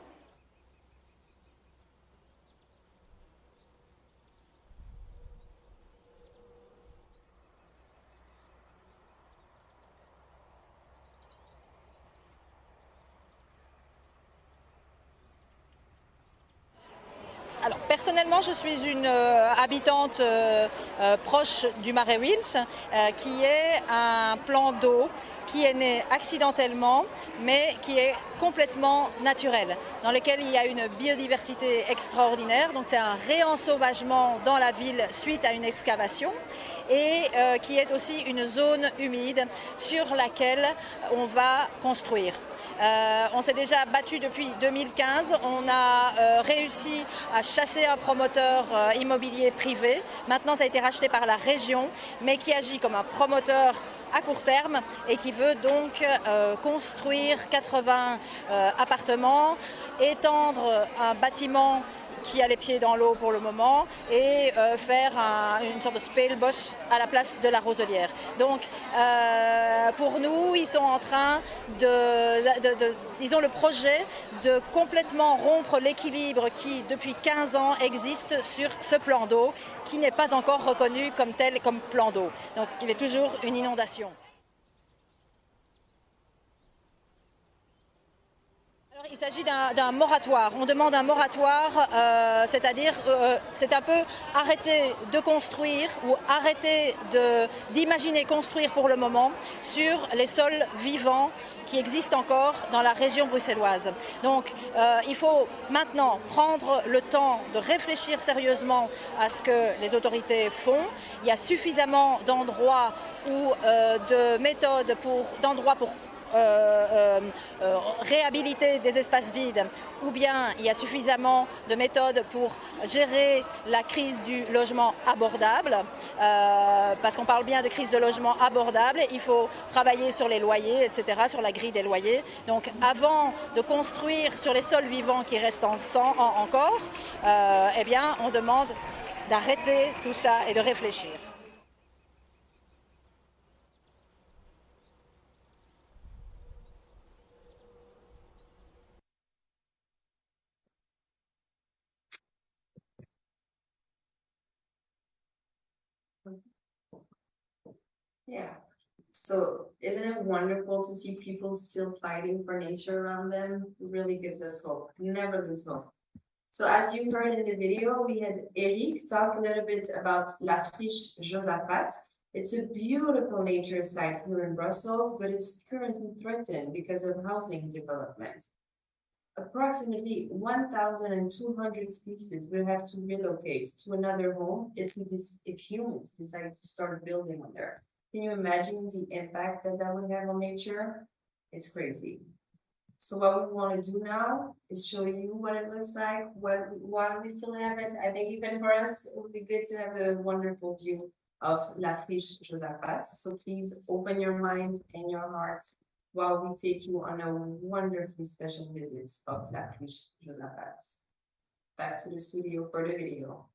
S22: Alors personnellement, je suis une habitante proche du Marais Wils, qui est un plan d'eau qui est né accidentellement, mais qui est complètement naturel, dans lequel il y a une biodiversité extraordinaire. Donc c'est un réensauvagement dans la ville suite à une excavation, et qui est aussi une zone humide sur laquelle on va construire. On s'est déjà battu depuis 2015, on a réussi à chasser un promoteur immobilier privé. Maintenant ça a été racheté par la région, mais qui agit comme un promoteur à court terme et qui veut donc construire 80 appartements, étendre un bâtiment qui a les pieds dans l'eau pour le moment et faire une sorte de speelbos à la place de la roselière. Donc pour nous, ils sont en train ils ont le projet de complètement rompre l'équilibre qui depuis 15 ans existe sur ce plan d'eau, qui n'est pas encore reconnu comme tel, comme plan d'eau. Donc il est toujours une inondation. Il s'agit d'un moratoire. On demande un moratoire, c'est-à-dire c'est un peu arrêter de construire ou arrêter d'imaginer construire pour le moment sur les sols vivants qui existent encore dans la région bruxelloise. Donc il faut maintenant prendre le temps de réfléchir sérieusement à ce que les autorités font. Il y a suffisamment d'endroits ou de méthodes d'endroits pour réhabiliter des espaces vides, ou bien il y a suffisamment de méthodes pour gérer la crise du logement abordable, parce qu'on parle bien de crise de logement abordable, il faut travailler sur les loyers, etc., sur la grille des loyers. Donc avant de construire sur les sols vivants qui restent encore, eh bien on demande d'arrêter tout ça et de réfléchir.
S21: Yeah. So isn't it wonderful to see people still fighting for nature around them? It really gives us hope. Never lose hope. So as you heard in the video, we had Eric talk a little bit about La Friche Josaphat. It's a beautiful nature site here in Brussels, but it's currently threatened because of housing development. Approximately 1,200 species will have to relocate to another home if humans decide to start building on there. Can you imagine the impact that would have on nature? It's crazy. So what we want to do now is show you what it looks like while we still have it. I think even for us, it would be good to have a wonderful view of La Friche Josaphat. So please open your mind and your hearts while we take you on a wonderfully special visit of La Friche Josaphat. Back to the studio for the video.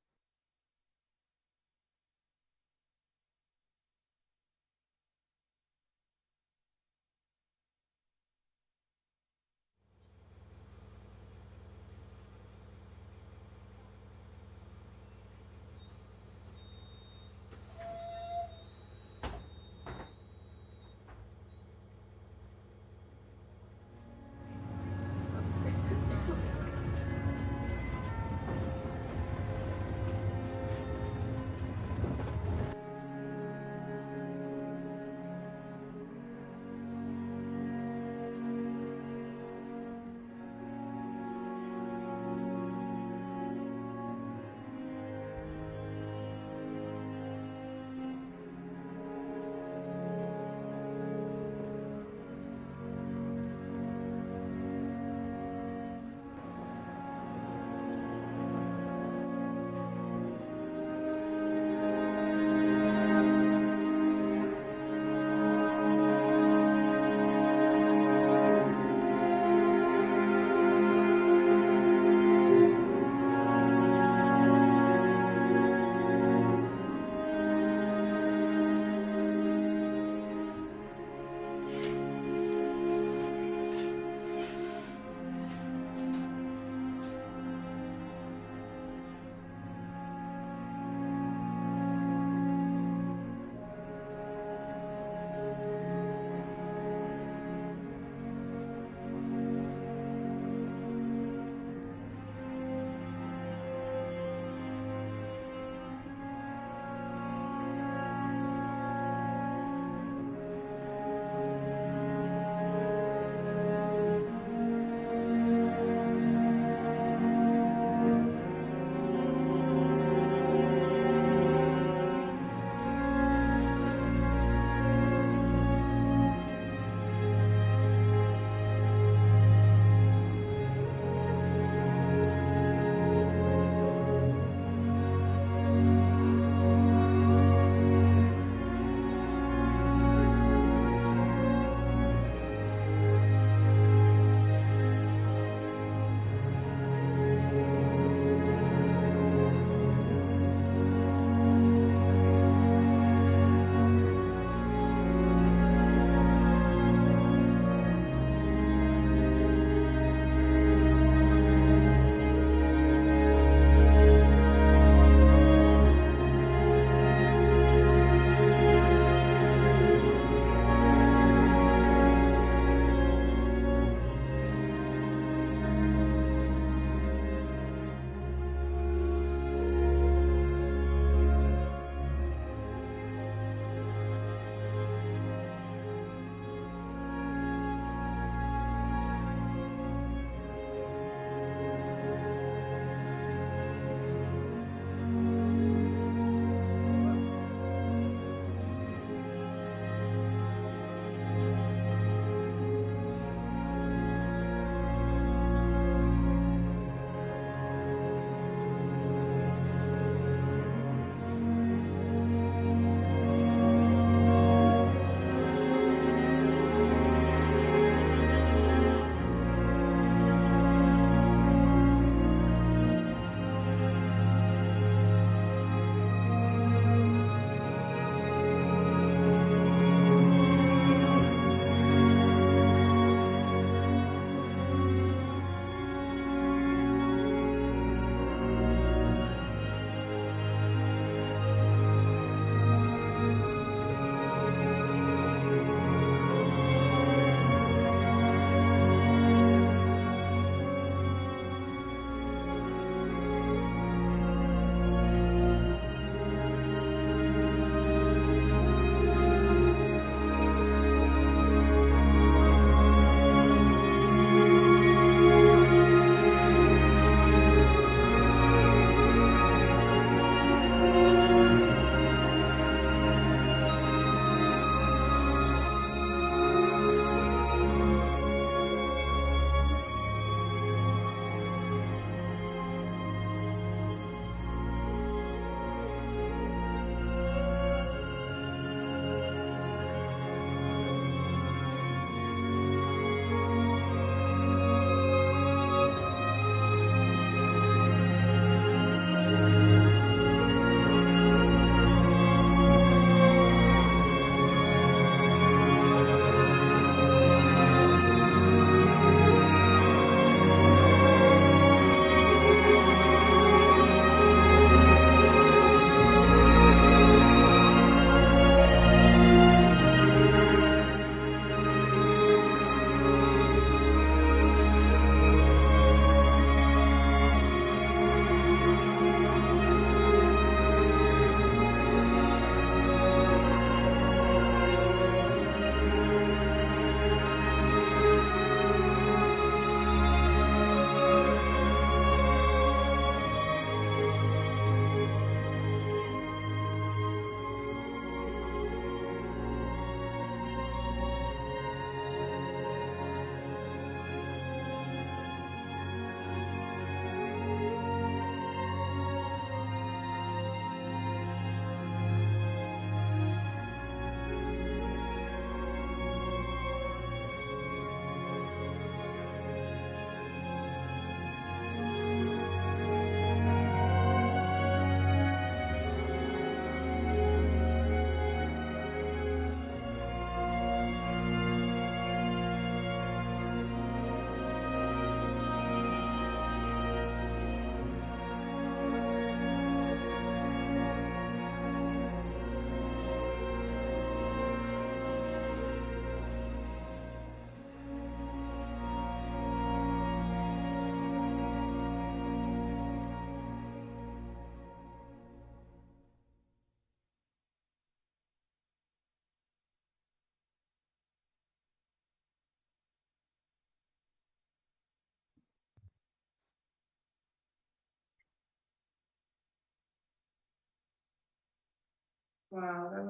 S21: Wow, that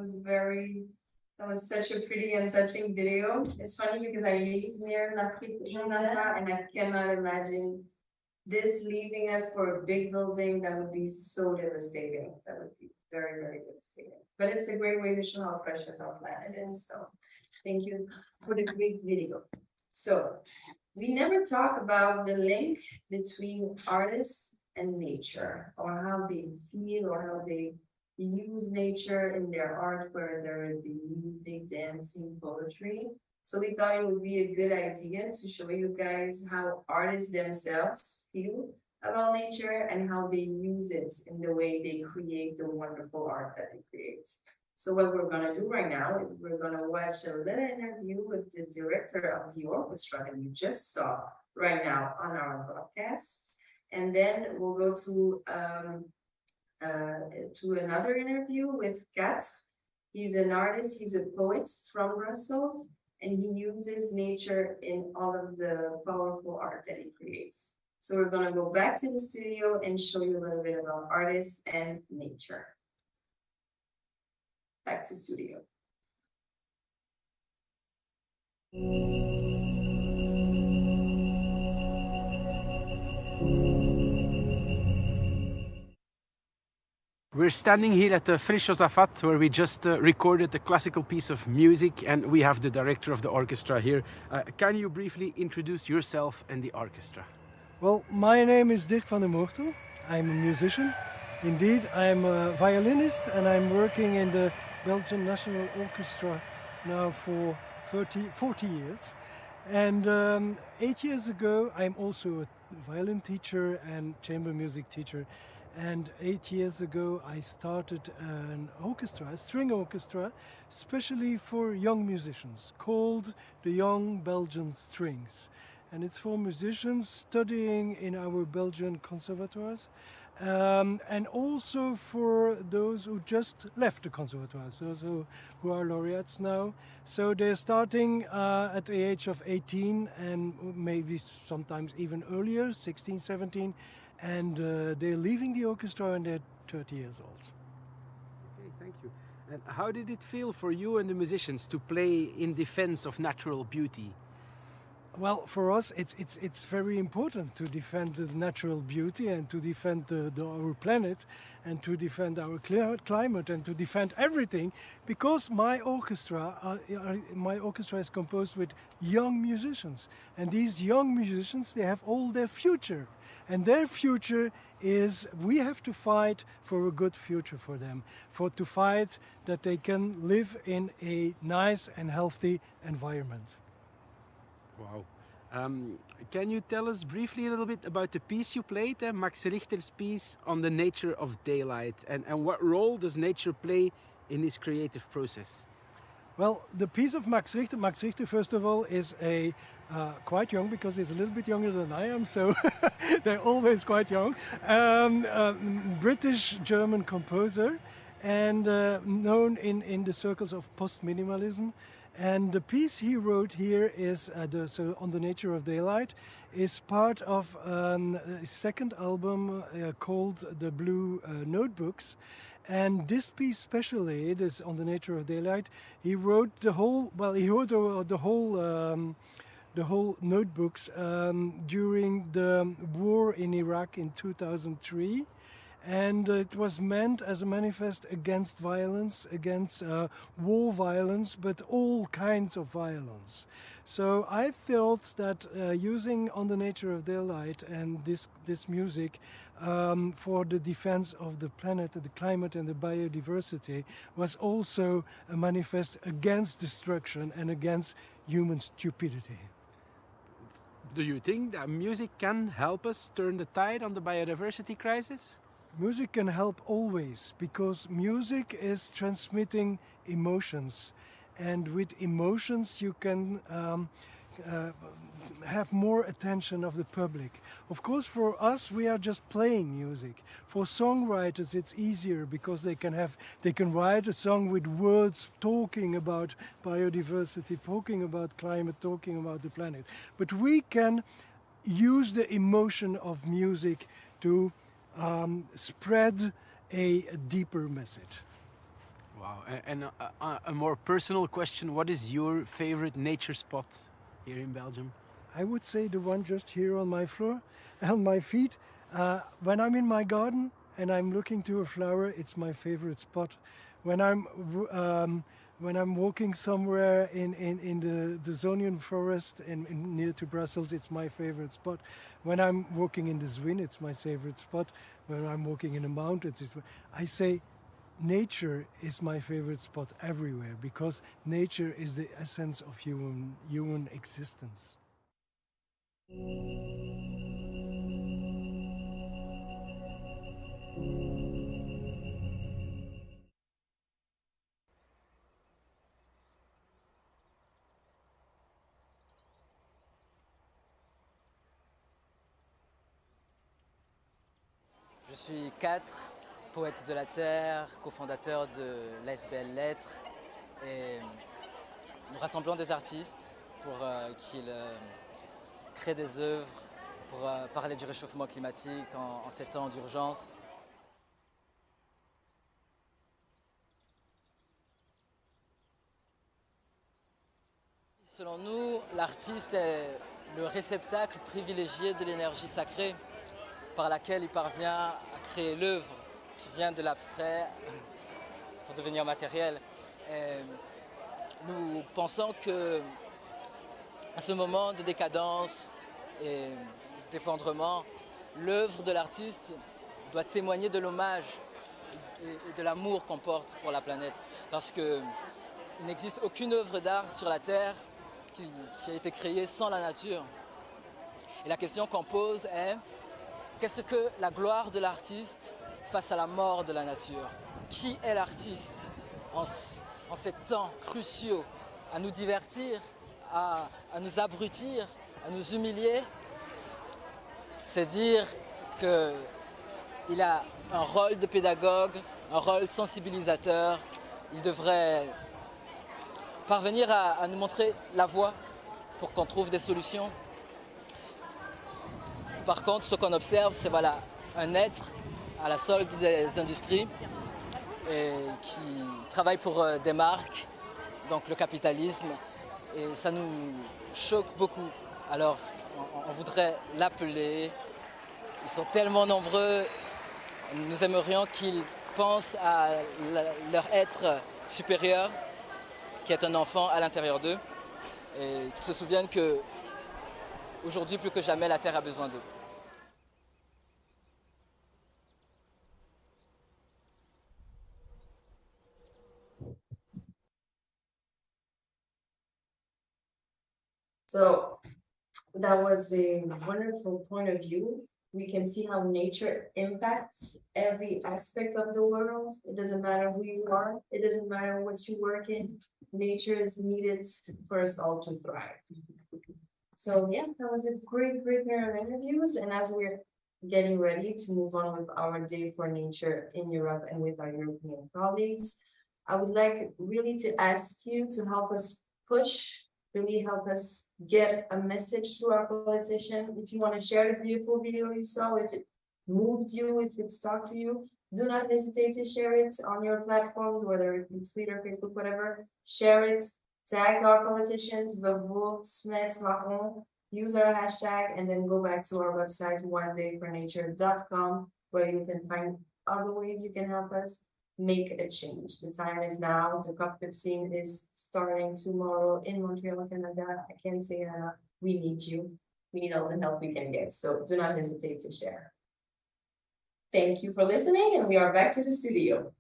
S21: was such a pretty and touching video. It's funny because I live near L'Afrique Jonathan and I cannot imagine this leaving us for a big building. That would be so devastating. That would be very, very devastating. But it's a great way to show how precious our planet is. So thank you for the great video. So we never talk about the link between artists and nature, or how they feel, or how they use nature in their art, whether it be music, dancing, poetry. So we thought it would be a good idea to show you guys how artists themselves feel about nature and how they use it in the way they create the wonderful art that they create. So what we're gonna do right now is we're gonna watch a little interview with the director of the orchestra that you just saw right now on our broadcast. And then we'll go to another interview with Kat. He's an artist, he's a poet from Brussels, and he uses nature in all of the powerful art that he creates. So we're gonna go back to the studio and show you a little bit about artists and nature. Back to studio.
S4: We're standing here at the Frisch Josaphat, where we just recorded a classical piece of music, and we have the director of the orchestra here. Can you briefly introduce yourself and the orchestra?
S5: Well, my name is Dirk van der Moortel. I'm a musician. Indeed, I'm a violinist, and I'm working in the Belgian National Orchestra now for 40 years. And 8 years ago, I'm also a violin teacher and chamber music teacher. And 8 years ago, I started an orchestra, a string orchestra, especially for young musicians, called the Young Belgian Strings. And it's for musicians studying in our Belgian conservatoires, and also for those who just left the conservatoires, those who are laureates now. So they're starting at the age of 18 and maybe sometimes even earlier, 16, 17, and they're leaving the orchestra and they're 30 years old.
S4: Okay, thank you. And how did it feel for you and the musicians to play in defense of natural beauty?
S5: Well, for us, it's very important to defend the natural beauty and to defend our planet and to defend our climate and to defend everything, because my orchestra is composed with young musicians, and these young musicians, they have all their future, and their future is we have to fight for a good future for them, to fight that they can live in a nice and healthy environment.
S4: Wow. Can you tell us briefly a little bit about the piece you played, Max Richter's piece on the nature of daylight, and what role does nature play in this creative process?
S5: Well, the piece of Max Richter, first of all, is quite young, because he's a little bit younger than I am, so they're always quite young. British-German composer, and known in the circles of post-minimalism. And the piece he wrote here is on the nature of daylight, is part of his second album called The Blue Notebooks. And this piece, especially, this on the nature of daylight, he wrote the whole. Well, he wrote the whole notebooks during the war in Iraq in 2003. And it was meant as a manifest against violence, against war violence, but all kinds of violence. So I felt that using On the Nature of Daylight and this music for the defense of the planet, the climate and the biodiversity was also a manifest against destruction and against human stupidity.
S4: Do you think that music can help us turn the tide on the biodiversity crisis?
S5: Music can help always, because music is transmitting emotions, and with emotions you can have more attention of the public. Of course, for us, we are just playing music. For songwriters, it's easier, because they can write a song with words talking about biodiversity, talking about climate, talking about the planet. But we can use the emotion of music to spread a deeper message.
S4: Wow. And a more personal question, what is your favorite nature spot here in Belgium?
S5: I would say the one just here on my floor, on my feet. When I'm in my garden and I'm looking to a flower, it's my favorite spot. When I'm walking somewhere in the Zonian forest near to Brussels, it's my favorite spot. When I'm walking in the Zwin, it's my favorite spot. When I'm walking in the mountains, I say nature is my favorite spot everywhere, because nature is the essence of human existence.
S6: Je suis 4, poète de la Terre, cofondateur de l'ASBL Lettres, et nous rassemblons des artistes pour qu'ils créent des œuvres pour parler du réchauffement climatique en ces temps d'urgence. Selon nous, l'artiste est le réceptacle privilégié de l'énergie sacrée par laquelle il parvient à créer l'œuvre qui vient de l'abstrait pour devenir matériel. Et nous pensons que à ce moment de décadence et d'effondrement, l'œuvre de l'artiste doit témoigner de l'hommage et de l'amour qu'on porte pour la planète. Parce qu'il n'existe aucune œuvre d'art sur la Terre qui a été créée sans la nature. Et la question qu'on pose est: qu'est-ce que la gloire de l'artiste face à la mort de la nature? Qui est l'artiste en ces temps cruciaux, à nous divertir, à nous abrutir, à nous humilier? C'est dire qu'il a un rôle de pédagogue, un rôle sensibilisateur. Il devrait parvenir à nous montrer la voie pour qu'on trouve des solutions. Par contre, ce qu'on observe, c'est voilà, un être à la solde des industries et qui travaille pour des marques, donc le capitalisme, et ça nous choque beaucoup. Alors on voudrait l'appeler, ils sont tellement nombreux, nous aimerions qu'ils pensent à leur être supérieur, qui est un enfant à l'intérieur d'eux, et qu'ils se souviennent que aujourd'hui plus que jamais la Terre a besoin d'eux.
S21: So that was a wonderful point of view. We can see how nature impacts every aspect of the world. It doesn't matter who you are. It doesn't matter what you work in. Nature is needed for us all to thrive. So yeah, that was a great pair of interviews. And as we're getting ready to move on with our Day for Nature in Europe and with our European colleagues, I would like really to ask you to help us push, really help us get a message to our politician. If you want to share the beautiful video you saw, if it moved you, if it stuck to you, do not hesitate to share it on your platforms, whether it be Twitter, Facebook, whatever. Share it, tag our politicians, Vervoort, Smet, Macron, use our hashtag, and then go back to our website, onedayfornature.com, where you can find other ways you can help us make a change. The time is now. The COP15 is starting tomorrow in Montreal, Canada. I can say that we need you. We need all the help we can get. So do not hesitate to share. Thank you for listening, and we are back to the studio.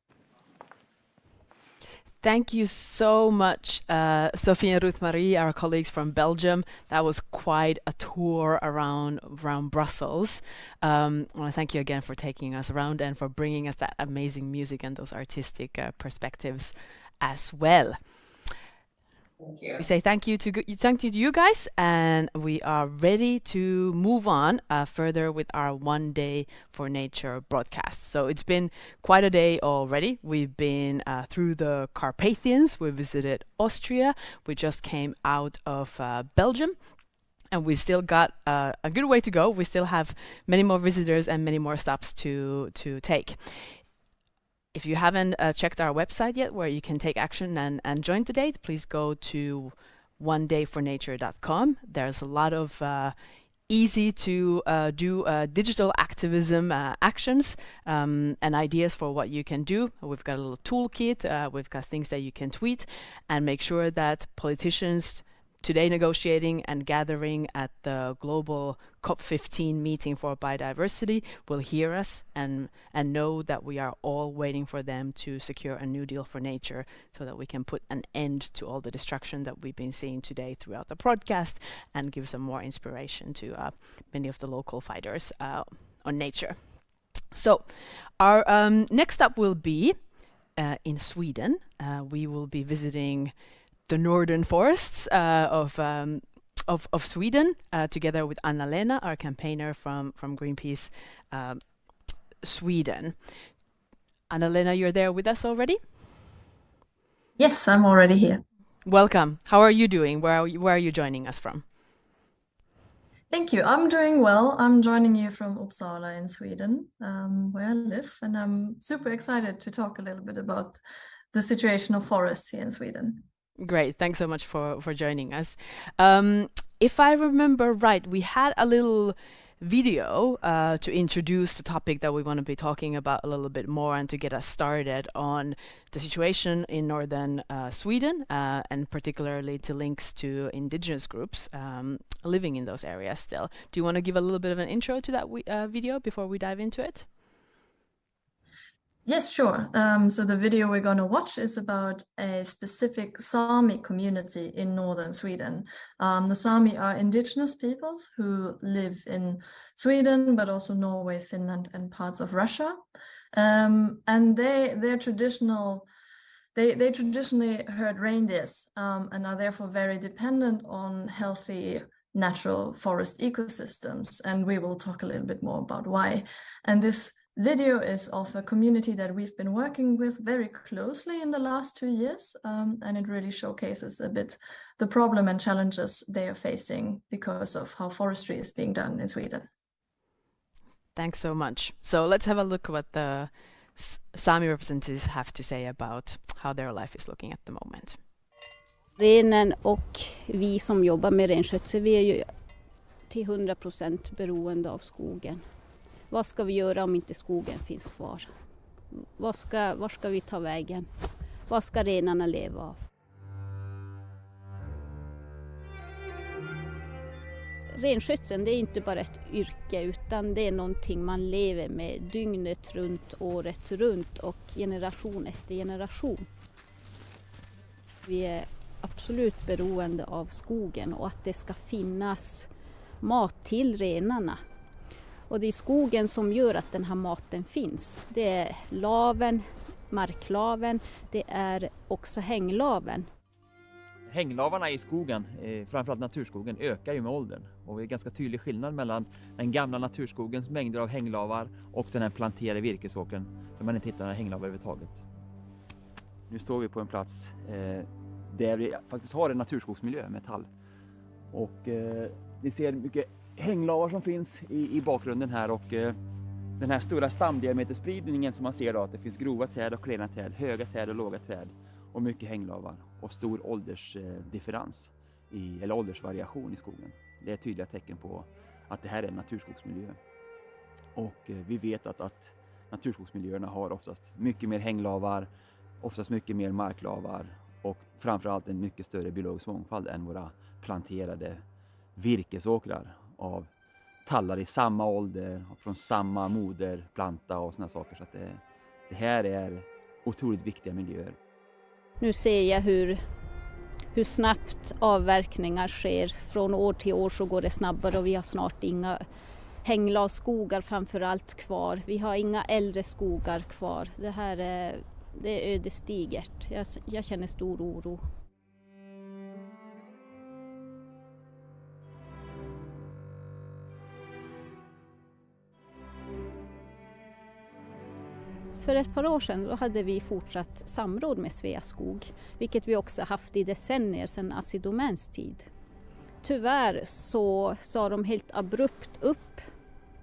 S1: Thank you so much, Sophie and Ruth Marie, our colleagues from Belgium. That was quite a tour around Brussels. I want to thank you again for taking us around and for bringing us that amazing music and those artistic perspectives as well.
S21: Thank you.
S1: We say thank you to you guys, and we are ready to move on further with our One Day for Nature broadcast. So it's been quite a day already. We've been through the Carpathians. We visited Austria. We just came out of Belgium. And we still got a good way to go. We still have many more visitors and many more stops to take. if you haven't checked our website yet where you can take action and join the date, please go to onedayfornature.com. There's a lot of easy to do digital activism actions and ideas for what you can do. We've got a little toolkit, we've got things that you can tweet, and make sure that politicians today negotiating and gathering at the global COP15 meeting for biodiversity will hear us and know that we are all waiting for them to secure a new deal for nature so that we can put an end to all the destruction that we've been seeing today throughout the podcast and give some more inspiration to many of the local fighters on nature. So our next up will be in Sweden. We will be visiting the northern forests of Sweden, together with Anna-Lena, our campaigner from Greenpeace Sweden. Anna-Lena, you're there with us already?
S7: Yes, I'm already here.
S1: Welcome. How are you doing? Where are you joining us from?
S7: Thank you. I'm doing well. I'm joining you from Uppsala in Sweden, where I live, and I'm super excited to talk a little bit about the situation of forests here in Sweden.
S1: Great. Thanks so much for joining us. If I remember right, we had a little video to introduce the topic that we want to be talking about a little bit more and to get us started on the situation in northern Sweden and particularly to links to indigenous groups living in those areas still. Do you want to give a little bit of an intro to that video before we dive into it?
S7: Yes, sure. So the video we're going to watch is about a specific Sami community in northern Sweden. The Sami are indigenous peoples who live in Sweden, but also Norway, Finland, and parts of Russia. And they traditionally herd reindeers and are therefore very dependent on healthy natural forest ecosystems. And we will talk a little bit more about why. And this video is of a community that we've been working with very closely in the last 2 years, and it really showcases a bit the problem and challenges they are facing because of how forestry is being done in Sweden.
S1: Thanks so much. So let's have a look at what the Sami representatives have to say about how their life is looking at the moment.
S8: Renen och vi som jobbar med renskötsel, vi är ju till 100% beroende av skogen. Vad ska vi göra om inte skogen finns kvar? Var ska vi ta vägen? Vad ska renarna leva av? Renskötseln, det är inte bara ett yrke utan det är någonting man lever med dygnet runt, året runt och generation efter generation. Vi är absolut beroende av skogen och att det ska finnas mat till renarna. Och det är skogen som gör att den här maten finns. Det är laven, marklaven, det är också hänglaven.
S23: Hänglavarna i skogen, framförallt naturskogen, ökar ju med åldern. Och det är ganska tydlig skillnad mellan den gamla naturskogens mängder av hänglavar och den här planterade virkesåkern där man inte hittar några hänglavar överhuvudtaget. Nu står vi på en plats där vi faktiskt har en naturskogsmiljö med tall. Och ni ser mycket hänglavar som finns i bakgrunden här och den här stora stamdiameterspridningen som man ser då, att det finns grova träd och klena träd, höga träd och låga träd och mycket hänglavar och stor åldersdifferens eller åldersvariation i skogen. Det är tydliga tecken på att det här är en naturskogsmiljö. Och vi vet att naturskogsmiljöerna har oftast mycket mer hänglavar, oftast mycket mer marklavar och framförallt en mycket större biologisk mångfald än våra planterade virkesåkrar av tallar i samma ålder och från samma moderplanta och såna saker. Så att det här är otroligt viktiga miljöer.
S8: Nu ser jag hur snabbt avverkningar sker. Från år till år så går det snabbare och vi har snart inga hänglavsskogar framförallt kvar. Vi har inga äldre skogar kvar. Det är ödesdigert. Jag känner stor oro. För ett par år sedan då hade vi fortsatt samråd med Sveaskog, vilket vi också haft i decennier sedan Assi Domäns tid. Tyvärr så sa de helt abrupt upp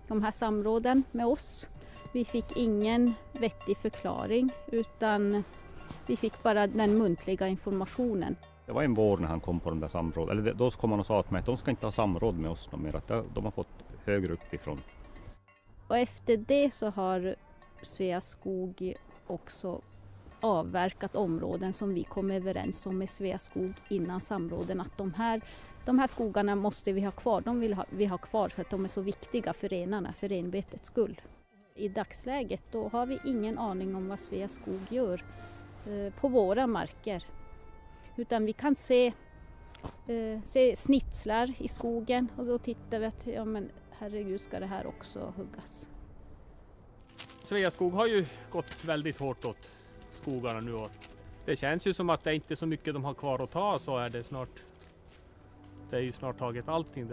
S8: de här samråden med oss. Vi fick ingen vettig förklaring utan vi fick bara den muntliga informationen.
S2: Det var en vår när han kom på de där samråd, eller då kom han och sa att de ska inte ha samråd med oss mer, att de har fått högre uppifrån.
S8: Och efter det så har Sveaskog också avverkat områden som vi kom överens om med Sveaskog innan samråden, att de här skogarna måste vi ha kvar. De vill vi ha kvar för att de är så viktiga för renarna, för renbetets skull. I dagsläget då har vi ingen aning om vad Sveaskog gör på våra marker. Utan vi kan se snitslar i skogen och då tittar vi att ja men herregud, ska det här också huggas.
S9: Sveaskog har ju gått väldigt hårt åt skogarna nu och det känns ju som att det inte är så mycket de har kvar att ta, så är det snart. Det är ju snart taget allting.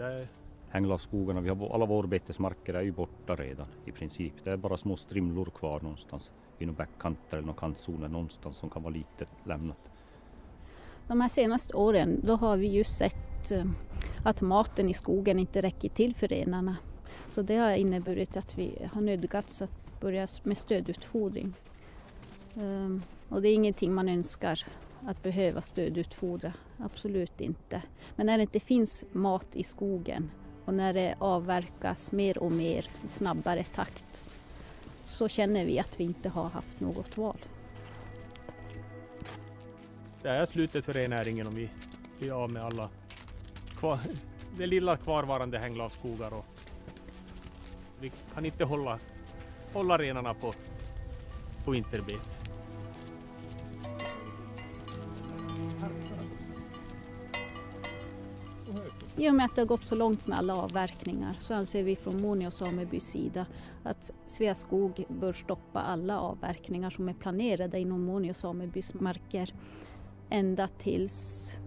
S2: Hänglavsskogarna, vi har alla vårbetesmarker är ju borta redan i princip. Det är bara små strimlor kvar någonstans i någon bäckkanter eller någon kantzoner någonstans som kan vara lite lämnat.
S8: De här senaste åren då har vi ju sett att maten i skogen inte räcker till för renarna. Så det har inneburit att vi har nödgats att börja med stödutfodring. Och det är ingenting man önskar att behöva stödutfodra, absolut inte. Men när det inte finns mat i skogen och när det avverkas mer och mer i snabbare takt så känner vi att vi inte har haft något val.
S9: Det är slutet för rennäringen om vi blir av med alla det lilla kvarvarande hänglavsskogar och vi kan inte hålla renarna på vinterbete.
S8: I och med att det har gått så långt med alla avverkningar så anser vi från Moni och samebys sida att Sveaskog bör stoppa alla avverkningar som är planerade inom Moni och samebys marker ända tills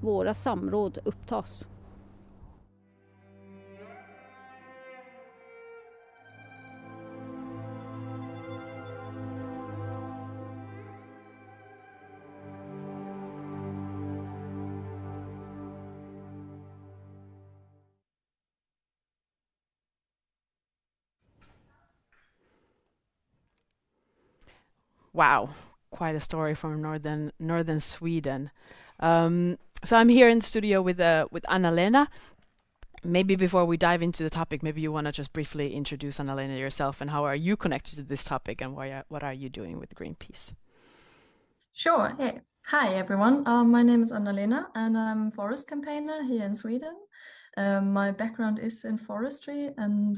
S8: våra samråd upptas.
S1: Wow, quite a story from northern Sweden. So I'm here in the studio with Anna-Lena. Maybe before we dive into the topic, maybe you want to just briefly introduce Anna-Lena yourself and how are you connected to this topic and what are you doing with Greenpeace?
S7: Sure. Hey. Hi, everyone. My name is Anna-Lena and I'm a forest campaigner here in Sweden. My background is in forestry, and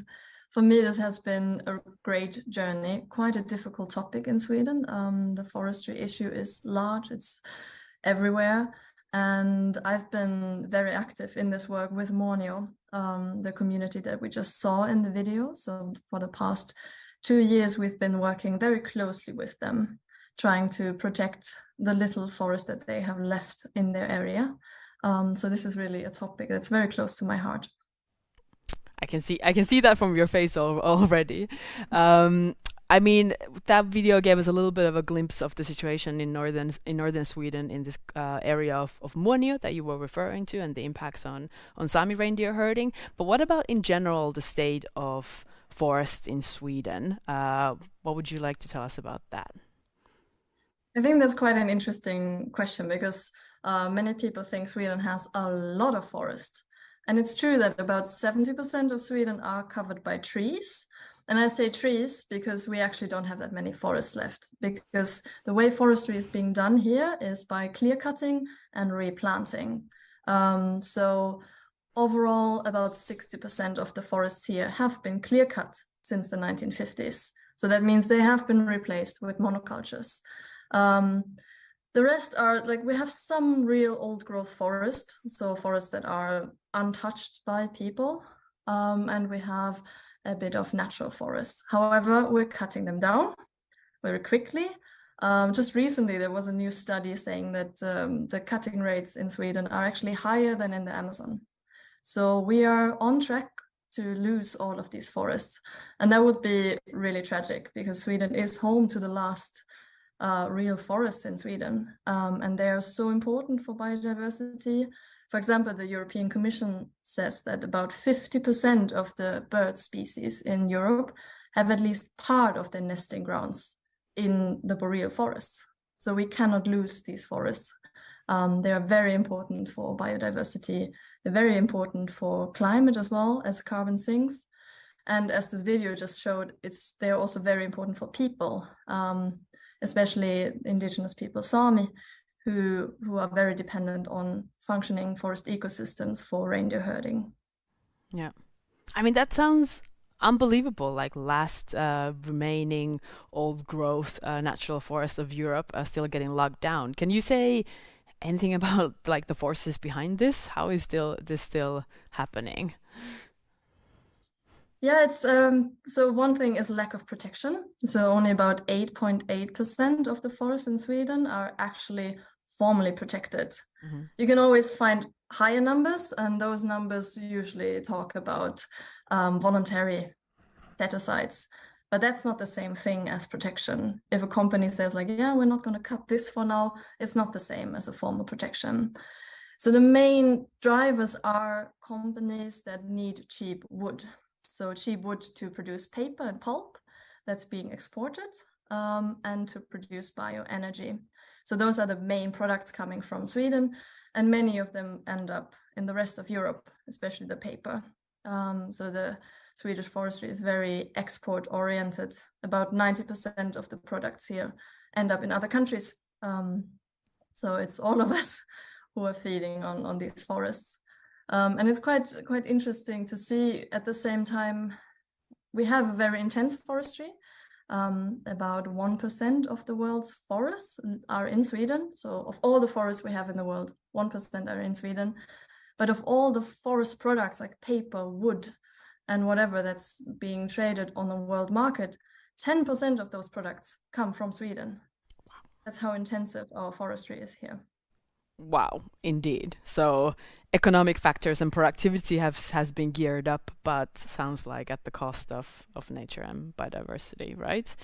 S7: for me, this has been a great journey, quite a difficult topic in Sweden. The forestry issue is large, it's everywhere. And I've been very active in this work with Monio, the community that we just saw in the video. So for the past 2 years, we've been working very closely with them, trying to protect the little forest that they have left in their area. So this is really a topic that's very close to my heart.
S1: I can see that from your face already. I mean, that video gave us a little bit of a glimpse of the situation in northern Sweden in this area of Muonio that you were referring to and the impacts on Sami reindeer herding. But what about in general the state of forests in Sweden? What would you like to tell us about that?
S7: I think that's quite an interesting question because many people think Sweden has a lot of forest. And it's true that about 70% of Sweden are covered by trees. And I say trees because we actually don't have that many forests left, because the way forestry is being done here is by clear cutting and replanting. So overall, about 60% of the forests here have been clear cut since the 1950s. So that means they have been replaced with monocultures. The rest are like, we have some real old growth forest, so forests that are untouched by people, and we have a bit of natural forests. However, we're cutting them down very quickly. Just recently, there was a new study saying that the cutting rates in Sweden are actually higher than in the Amazon. So we are on track to lose all of these forests. And that would be really tragic because Sweden is home to the last real forests in Sweden, and they are so important for biodiversity. For example, the European Commission says that about 50% of the bird species in Europe have at least part of their nesting grounds in the boreal forests. So we cannot lose these forests. They are very important for biodiversity. They're very important for climate as well as carbon sinks. And as this video just showed, they're also very important for people, especially indigenous people, Sami, who are very dependent on functioning forest ecosystems for reindeer herding.
S1: Yeah. I mean, that sounds unbelievable, like last remaining old growth natural forests of Europe are still getting locked down. Can you say anything about like the forces behind this? How is this still happening?
S7: Yeah, it's so one thing is lack of protection. So only about 8.8% of the forests in Sweden are actually formally protected.
S1: Mm-hmm.
S7: You can always find higher numbers, and those numbers usually talk about voluntary set-asides. But that's not the same thing as protection. If a company says like, yeah, we're not going to cut this for now, it's not the same as a formal protection. So the main drivers are companies that need cheap wood. So cheap wood to produce paper and pulp that's being exported, and to produce bioenergy. So those are the main products coming from Sweden, and many of them end up in the rest of Europe, especially the paper. So the Swedish forestry is very export oriented. About 90% of the products here end up in other countries. So it's all of us who are feeding on these forests. And it's quite interesting to see at the same time, we have a very intense forestry. About 1% of the world's forests are in Sweden. So of all the forests we have in the world, 1% are in Sweden. But of all the forest products like paper, wood, and whatever that's being traded on the world market, 10% of those products come from Sweden. Wow. That's how intensive our forestry is here.
S1: Wow, indeed. So economic factors and productivity has been geared up, but sounds like at the cost of nature and biodiversity, right?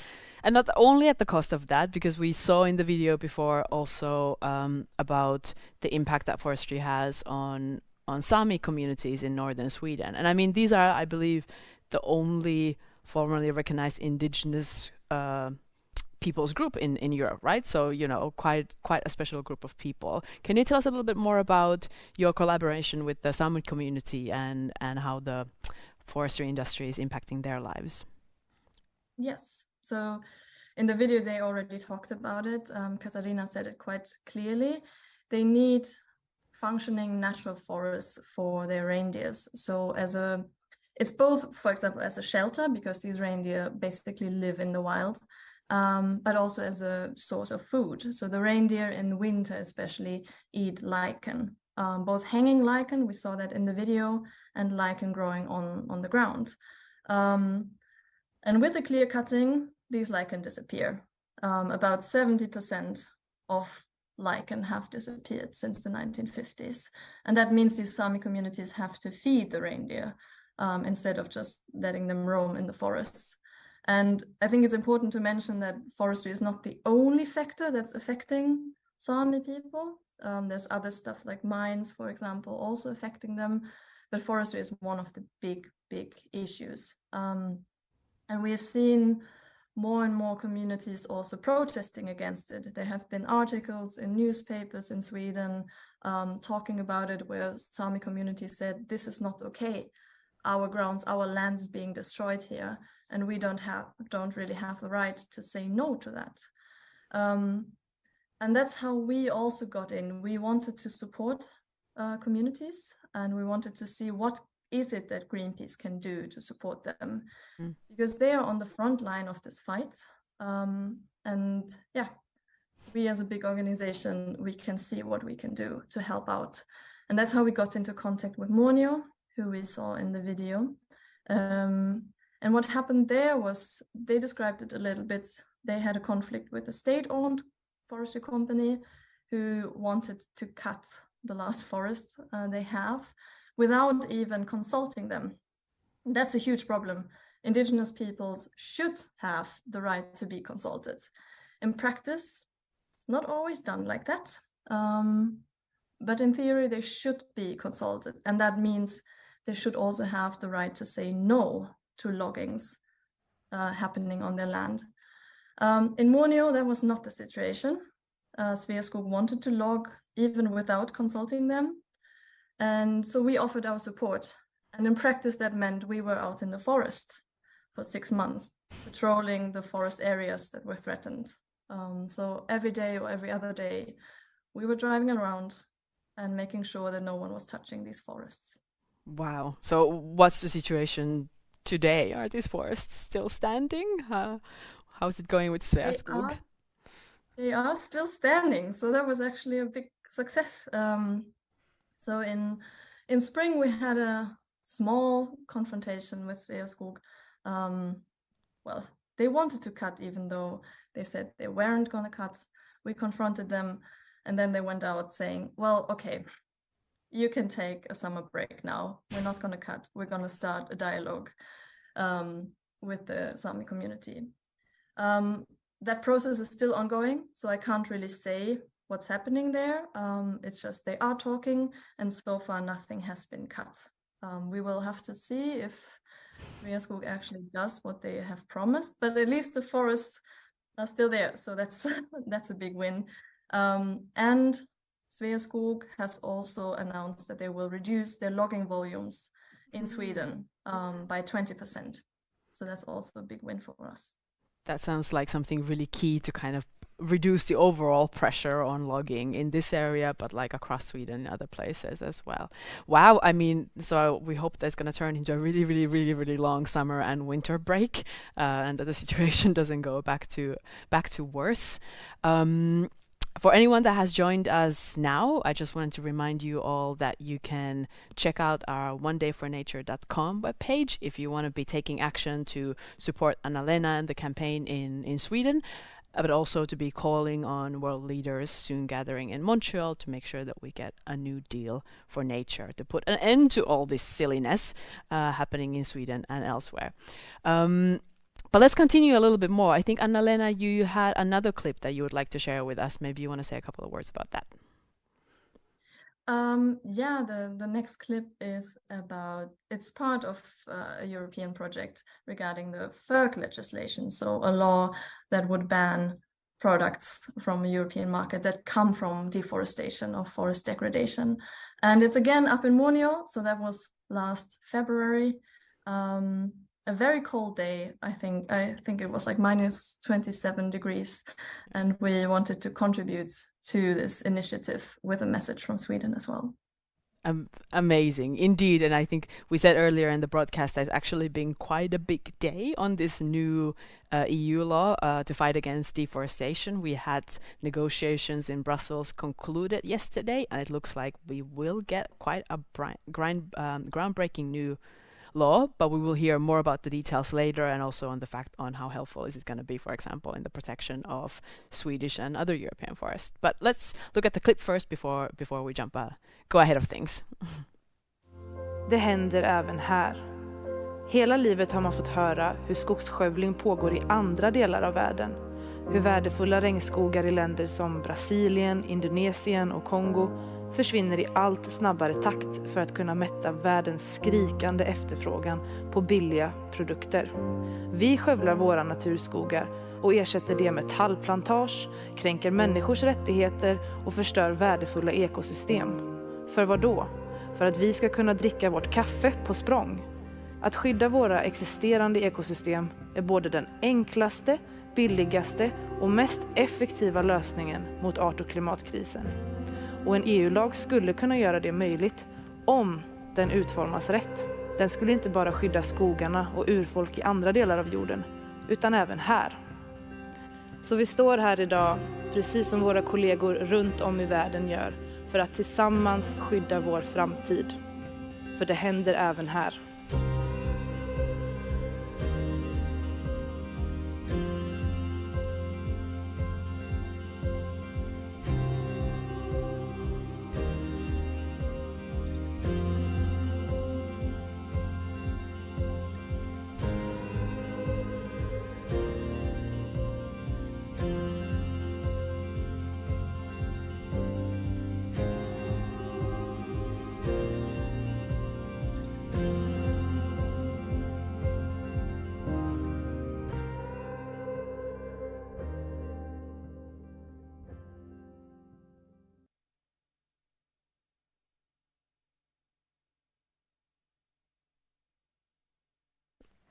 S1: And not only at the cost of that, because we saw in the video before also about the impact that forestry has on Sami communities in northern Sweden. And I mean, these are, I believe, the only formally recognized indigenous people's group in Europe, right? So, you know, quite a special group of people. Can you tell us a little bit more about your collaboration with the Sami community and how the forestry industry is impacting their lives?
S7: Yes. So in the video, they already talked about it. Katarina said it quite clearly. They need functioning natural forests for their reindeers. So it's both, for example, as a shelter, because these reindeer basically live in the wild, but also as a source of food. So the reindeer in winter especially eat lichen, both hanging lichen, we saw that in the video, and lichen growing on the ground. And with the clear cutting, these lichen disappear. About 70% of lichen have disappeared since the 1950s. And that means these Sami communities have to feed the reindeer instead of just letting them roam in the forests. And I think it's important to mention that forestry is not the only factor that's affecting Sami people. There's other stuff like mines, for example, also affecting them. But forestry is one of the big issues. And we have seen more and more communities also protesting against it. There have been articles in newspapers in Sweden talking about it, where Sami communities said, this is not okay. Our grounds, our lands is being destroyed here, and we don't really have a right to say no to that. And that's how we also got in. We wanted to support communities, and we wanted to see what is it that Greenpeace can do to support them, because they are on the front line of this fight. And yeah, we as a big organization, we can see what we can do to help out. And that's how we got into contact with Montreal, who we saw in the video. And what happened there was, they described it a little bit. They had a conflict with a state-owned forestry company who wanted to cut the last forest they have without even consulting them. That's a huge problem. Indigenous peoples should have the right to be consulted. In practice, it's not always done like that. But in theory, they should be consulted. And that means they should also have the right to say no to loggings happening on their land. In Montreal, that was not the situation. Sveaskog wanted to log even without consulting them. And so we offered our support. And in practice, that meant we were out in the forest for 6 months, patrolling the forest areas that were threatened. So every day or every other day, we were driving around and making sure that no one was touching these forests.
S1: Wow. So what's the situation today? Are these forests still standing? How's it going with Sveaskog?
S7: They are still standing. So that was actually a big success. So in spring, we had a small confrontation with Sveaskog. Well, they wanted to cut, even though they said they weren't going to cut. We confronted them, and then they went out saying, well, okay, you can take a summer break now. We're not going to cut. We're going to start a dialogue with the Sami community. That process is still ongoing, so I can't really say what's happening there. It's just they are talking, and so far nothing has been cut. We will have to see if Sveaskog actually does what they have promised, but at least the forests are still there, so that's a big win. And Sveaskog has also announced that they will reduce their logging volumes in Sweden by 20%. So that's also a big win for us.
S1: That sounds like something really key to kind of reduce the overall pressure on logging in this area, but like across Sweden and other places as well. Wow, I mean, so we hope that's going to turn into a really, really, really, really long summer and winter break, and that the situation doesn't go back to worse. For anyone that has joined us now, I just wanted to remind you all that you can check out our onedayfornature.com webpage if you want to be taking action to support Anna-Lena and the campaign in Sweden, but also to be calling on world leaders soon gathering in Montreal to make sure that we get a new deal for nature to put an end to all this silliness happening in Sweden and elsewhere. But let's continue a little bit more. I think, Anna-Lena, you had another clip that you would like to share with us. Maybe you want to say a couple of words about that.
S7: Yeah, the next clip is about, it's part of a European project regarding the FERC legislation, so a law that would ban products from a European market that come from deforestation or forest degradation. And it's again up in Montreal, so that was last February. A very cold day, I think it was like minus 27 degrees, and we wanted to contribute to this initiative with a message from Sweden as well.
S1: Amazing, indeed. And I think we said earlier in the broadcast that it's actually been quite a big day on this new EU law to fight against deforestation. We had negotiations in Brussels concluded yesterday, and it looks like we will get quite a groundbreaking new law, but we will hear more about the details later, and also on the fact on how helpful is it going to be, for example, in the protection of Swedish and other European forests. But let's look at the clip first before we go ahead of things.
S13: Det händer även här. Hela livet har man fått höra hur skogsskövling pågår i andra delar av världen. Hur värdefulla regnskogar i länder som Brasilien, Indonesien och Kongo försvinner i allt snabbare takt för att kunna mätta världens skrikande efterfrågan på billiga produkter. Vi skövlar våra naturskogar och ersätter det med tallplantage, kränker människors rättigheter och förstör värdefulla ekosystem. För vad då? För att vi ska kunna dricka vårt kaffe på språng. Att skydda våra existerande ekosystem är både den enklaste, billigaste och mest effektiva lösningen mot art- och klimatkrisen. Och en EU-lag skulle kunna göra det möjligt om den utformas rätt. Den skulle inte bara skydda skogarna och urfolk i andra delar av jorden, utan även här. Så vi står här idag, precis som våra kollegor runt om i världen gör, för att tillsammans skydda vår framtid. För det händer även här.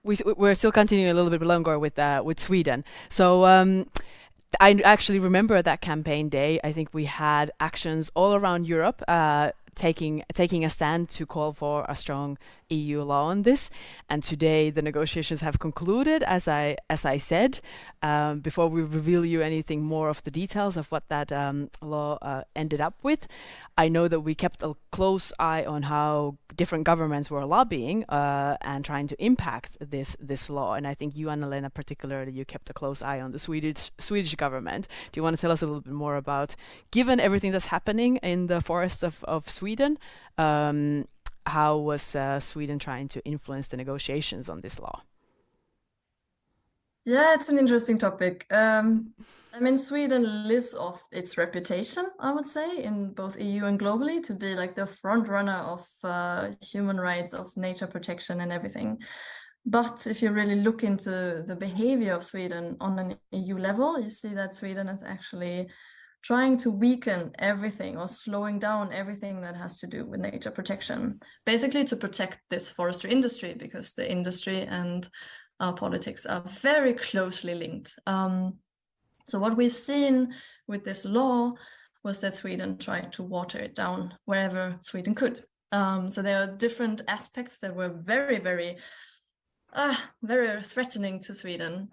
S1: we're still continuing a little bit longer with Sweden. So I actually remember that campaign day. I think we had actions all around Europe taking a stand to call for a strong EU law on this. And today the negotiations have concluded, as I said. Before we reveal you anything more of the details of what that law ended up with, I know that we kept a close eye on how different governments were lobbying and trying to impact this law. And I think you, Anna-Lena, particularly, you kept a close eye on the Swedish government. Do you want to tell us a little bit more about, given everything that's happening in the forests of Sweden, how was Sweden trying to influence the negotiations on this law?
S7: Yeah, it's an interesting topic. I mean, Sweden lives off its reputation, I would say, in both EU and globally, to be like the front runner of human rights, of nature protection and everything. But if you really look into the behavior of Sweden on an EU level, you see that Sweden is actually trying to weaken everything or slowing down everything that has to do with nature protection, basically to protect this forestry industry, because the industry and our politics are very closely linked. So what we've seen with this law was that Sweden tried to water it down wherever Sweden could. So there are different aspects that were very, very threatening to Sweden,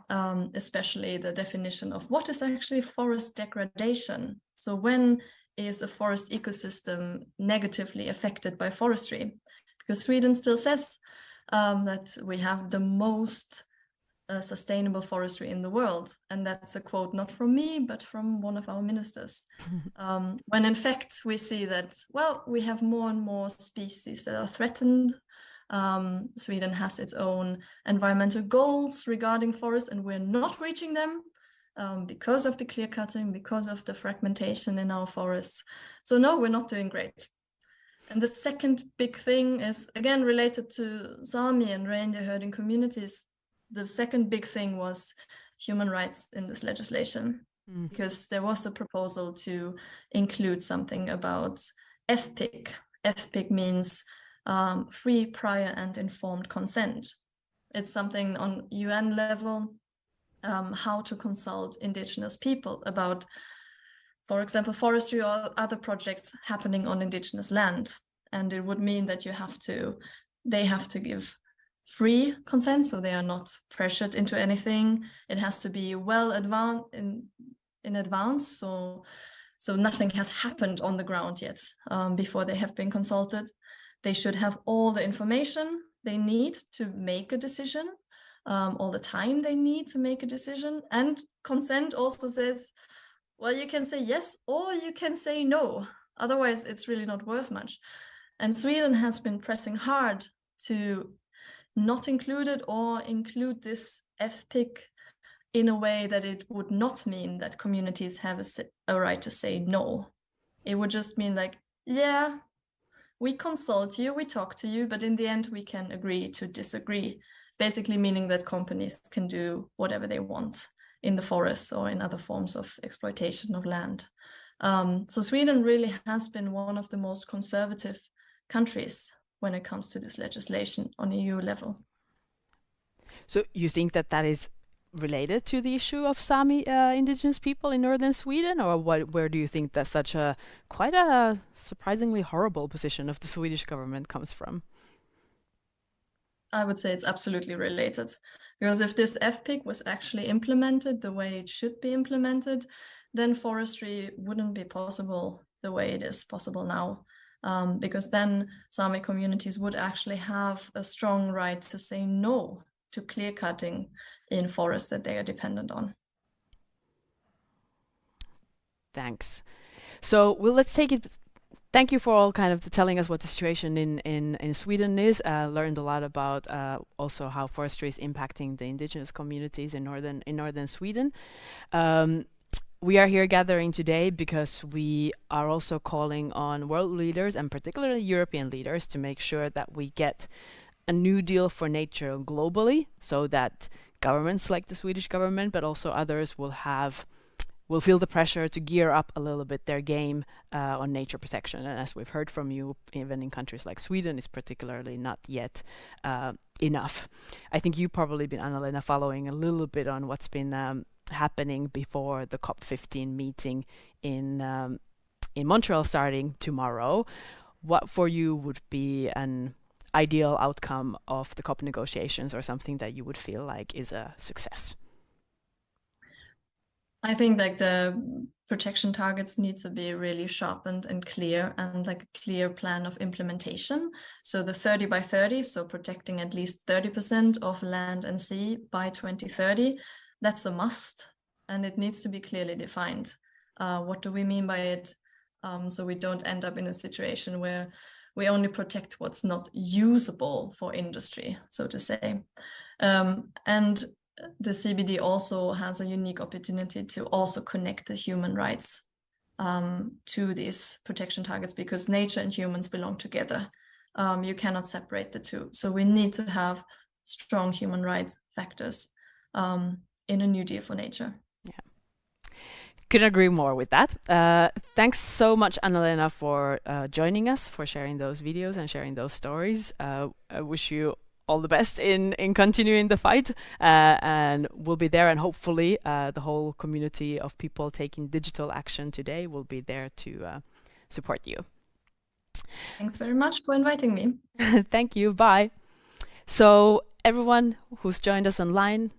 S7: especially the definition of what is actually forest degradation. So when is a forest ecosystem negatively affected by forestry? Because Sweden still says that we have the most sustainable forestry in the world. And that's a quote not from me, but from one of our ministers. When in fact we see that, well, we have more and more species that are threatened. Sweden has its own environmental goals regarding forests, and we're not reaching them because of the clear cutting, because of the fragmentation in our forests. So no, we're not doing great. And the second big thing is, again, related to Sami and reindeer herding communities. The second big thing was human rights in this legislation, because there was a proposal to include something about FPIC. FPIC means free, prior and informed consent. It's something on UN level, how to consult indigenous people about, for example, forestry or other projects happening on indigenous land. And it would mean that they have to give free consent, so they are not pressured into anything. It has to be well advanced in advance, so nothing has happened on the ground yet before they have been consulted. They should have all the information they need to make a decision, all the time they need to make a decision. And consent also says, well, you can say yes or you can say no. Otherwise, it's really not worth much. And Sweden has been pressing hard to not include it or include this FPIC in a way that it would not mean that communities have a right to say no. It would just mean like, yeah, we consult you, we talk to you, but in the end we can agree to disagree. Basically meaning that companies can do whatever they want in the forests or in other forms of exploitation of land. So Sweden really has been one of the most conservative countries when it comes to this legislation on EU level.
S1: So you think that is related to the issue of Sami indigenous people in northern Sweden, or where do you think that such a quite a surprisingly horrible position of the Swedish government comes from?
S7: I would say it's absolutely related, because if this FPIC was actually implemented the way it should be implemented, then forestry wouldn't be possible the way it is possible now. Because then Sami communities would actually have a strong right to say no to clear cutting in forests that they are dependent on.
S1: Thanks. So let's take it. Thank you for all kind of telling us what the situation in Sweden is. Learned a lot about also how forestry is impacting the indigenous communities in northern Sweden. We are here gathering today because we are also calling on world leaders and particularly European leaders to make sure that we get a new deal for nature globally, so that governments like the Swedish government, but also others, will have will feel the pressure to gear up a little bit their game on nature protection. And as we've heard from you, even in countries like Sweden, is particularly not yet enough. I think you've probably been, Anna-Lena, following a little bit on what's been happening before the COP15 meeting in Montreal starting tomorrow. What for you would be an ideal outcome of the COP negotiations, or something that you would feel like is a success?
S7: I think like the protection targets need to be really sharpened and clear, and like a clear plan of implementation. So the 30 by 30, so protecting at least 30% of land and sea by 2030, that's a must, and it needs to be clearly defined. What do we mean by it? So we don't end up in a situation where we only protect what's not usable for industry, so to say. And the CBD also has a unique opportunity to also connect the human rights to these protection targets, because nature and humans belong together. You cannot separate the two. So we need to have strong human rights factors in a new deal for nature.
S1: Couldn't agree more with that. Thanks so much, Anna-Lena, for joining us, for sharing those videos and sharing those stories. I wish you all the best in continuing the fight, and we'll be there, and hopefully the whole community of people taking digital action today will be there to support you.
S7: Thanks very much for inviting me.
S1: Thank you. Bye. So everyone who's joined us online,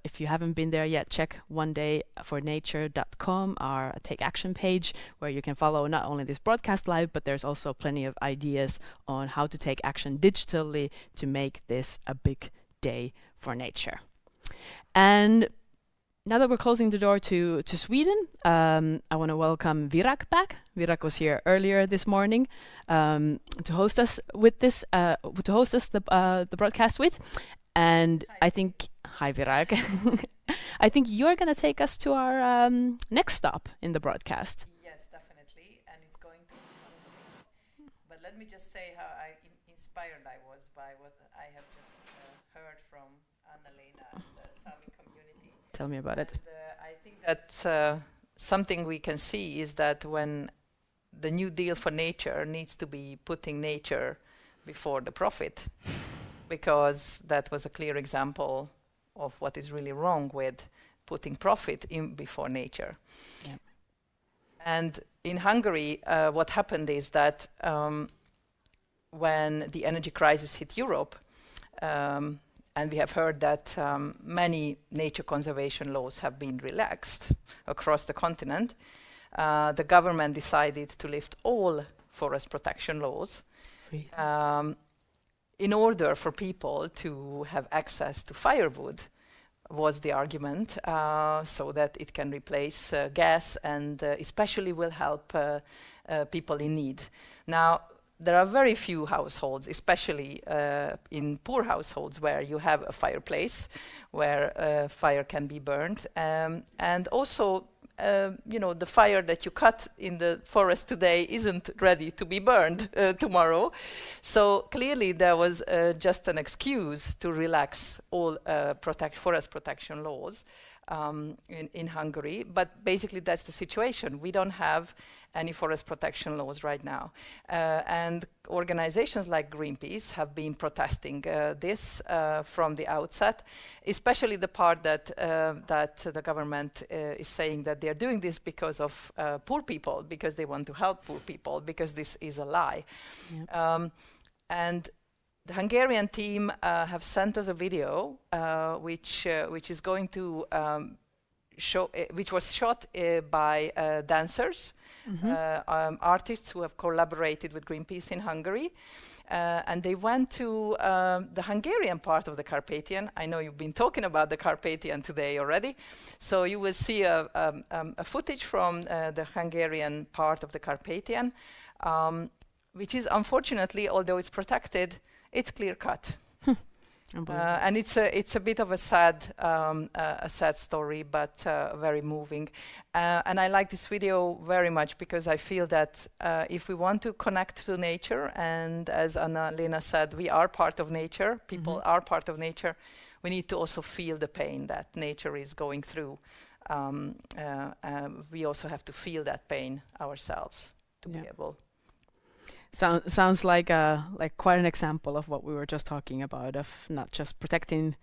S1: if you haven't been there yet, check onedayfornature.com, our Take Action page, where you can follow not only this broadcast live, but there's also plenty of ideas on how to take action digitally to make this a big day for nature. And now that we're closing the door to Sweden, I want to welcome Virak back. Virak was here earlier this morning to host us with this, the broadcast with. And I think, hi Virak, I think you're going to take us to our next stop in the broadcast.
S14: Yes, definitely, and it's going to. But let me just say how inspired I was by what I have just heard from Anna-Lena and the Sami community.
S1: Tell me about it.
S14: I think that something we can see is that when the New Deal for nature needs to be putting nature before the profit, because that was a clear example of what is really wrong with putting profit in before nature.
S1: Yeah.
S14: And in Hungary, what happened is that when the energy crisis hit Europe, and we have heard that many nature conservation laws have been relaxed across the continent, the government decided to lift all forest protection laws in order for people to have access to firewood, was the argument, so that it can replace gas and especially will help people in need. Now, there are very few households, especially in poor households, where you have a fireplace where fire can be burned. And also, the fire that you cut in the forest today isn't ready to be burned tomorrow. So clearly there was just an excuse to relax all forest protection laws in Hungary. But basically that's the situation. We don't have any forest protection laws right now. And organizations like Greenpeace have been protesting this from the outset, especially the part that the government is saying that they're doing this because of poor people, because they want to help poor people, because this is a lie. Yep. And the Hungarian team have sent us a video which is going to show, which was shot by dancers, artists who have collaborated with Greenpeace in Hungary. And they went to the Hungarian part of the Carpathian. I know you've been talking about the Carpathian today already. So you will see a footage from the Hungarian part of the Carpathian, which is unfortunately, although it's protected, it's clear cut. And it's a bit of a sad story, but very moving. And I like this video very much because I feel that if we want to connect to nature, and as Anna-Lena said, we are part of nature, people are part of nature, we need to also feel the pain that nature is going through we also have to feel that pain ourselves to be able.
S1: Sounds like quite an example of what we were just talking about, of not just protecting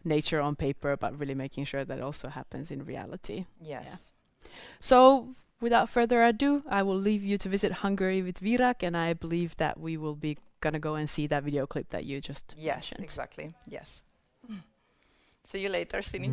S1: nature on paper, but really making sure that also happens in reality.
S14: Yes.
S1: Yeah. So without further ado, I will leave you to visit Hungary with Virak, and I believe that we will be gonna go and see that video clip that you just mentioned.
S14: Exactly. Yes. See you later, Sini.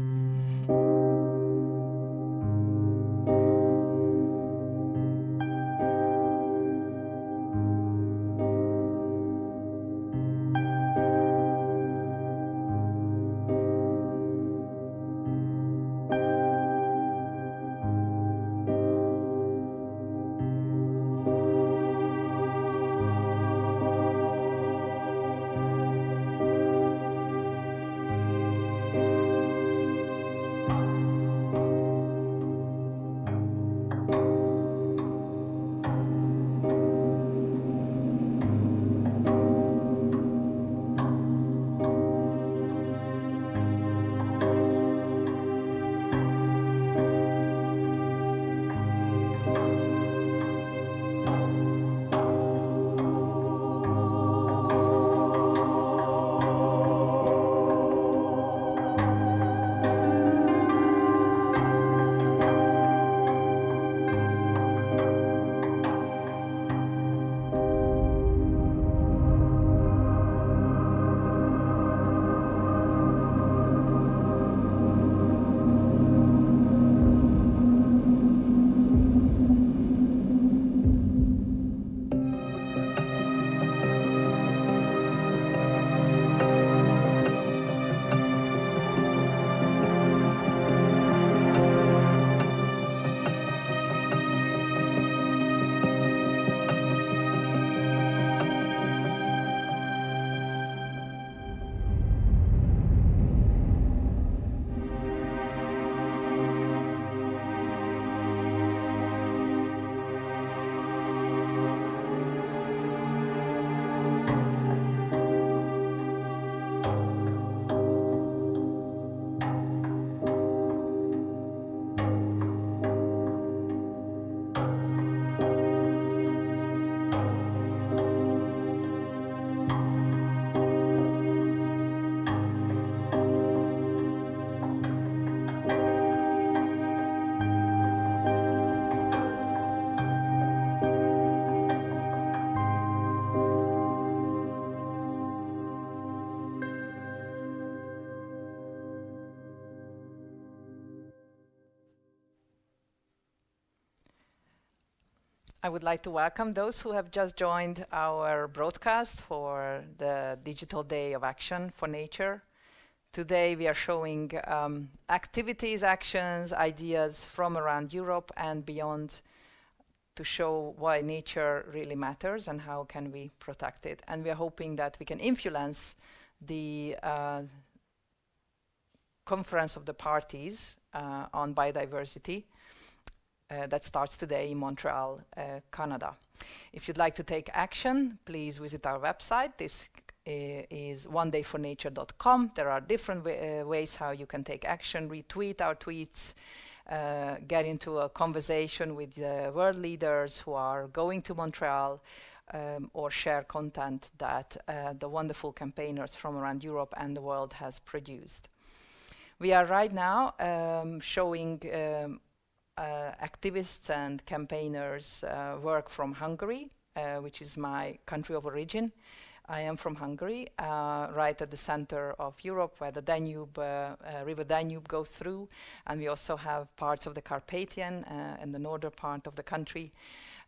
S14: I would like to welcome those who have just joined our broadcast for the Digital Day of Action for Nature. Today we are showing activities, actions, ideas from around Europe and beyond to show why nature really matters and how can we protect it. And we are hoping that we can influence the Conference of the Parties on Biodiversity that starts today in Montreal, Canada. If you'd like to take action, please visit our website. This is onedayfornature.com. There are different ways how you can take action, retweet our tweets, get into a conversation with world leaders who are going to Montreal, or share content that the wonderful campaigners from around Europe and the world has produced. We are right now showing activists and campaigners work from Hungary, which is my country of origin. I am from Hungary, right at the center of Europe, where the Danube, River Danube goes through, and we also have parts of the Carpathian in the northern part of the country.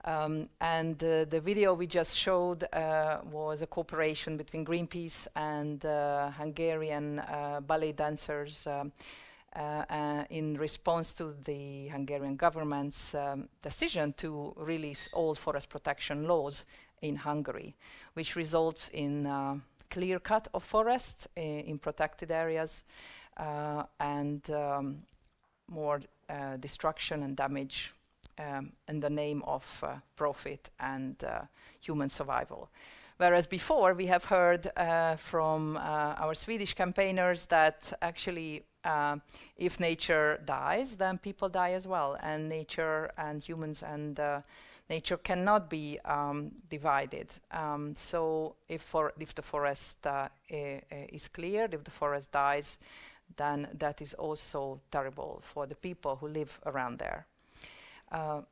S14: And the video we just showed was a cooperation between Greenpeace and Hungarian ballet dancers in response to the Hungarian government's decision to release all forest protection laws in Hungary, which results in clear cut of forests in protected areas and more destruction and damage in the name of profit and human survival. Whereas before we have heard from our Swedish campaigners that actually if nature dies, then people die as well, and nature and humans and nature cannot be divided. So if the forest is cleared, if the forest dies, then that is also terrible for the people who live around there.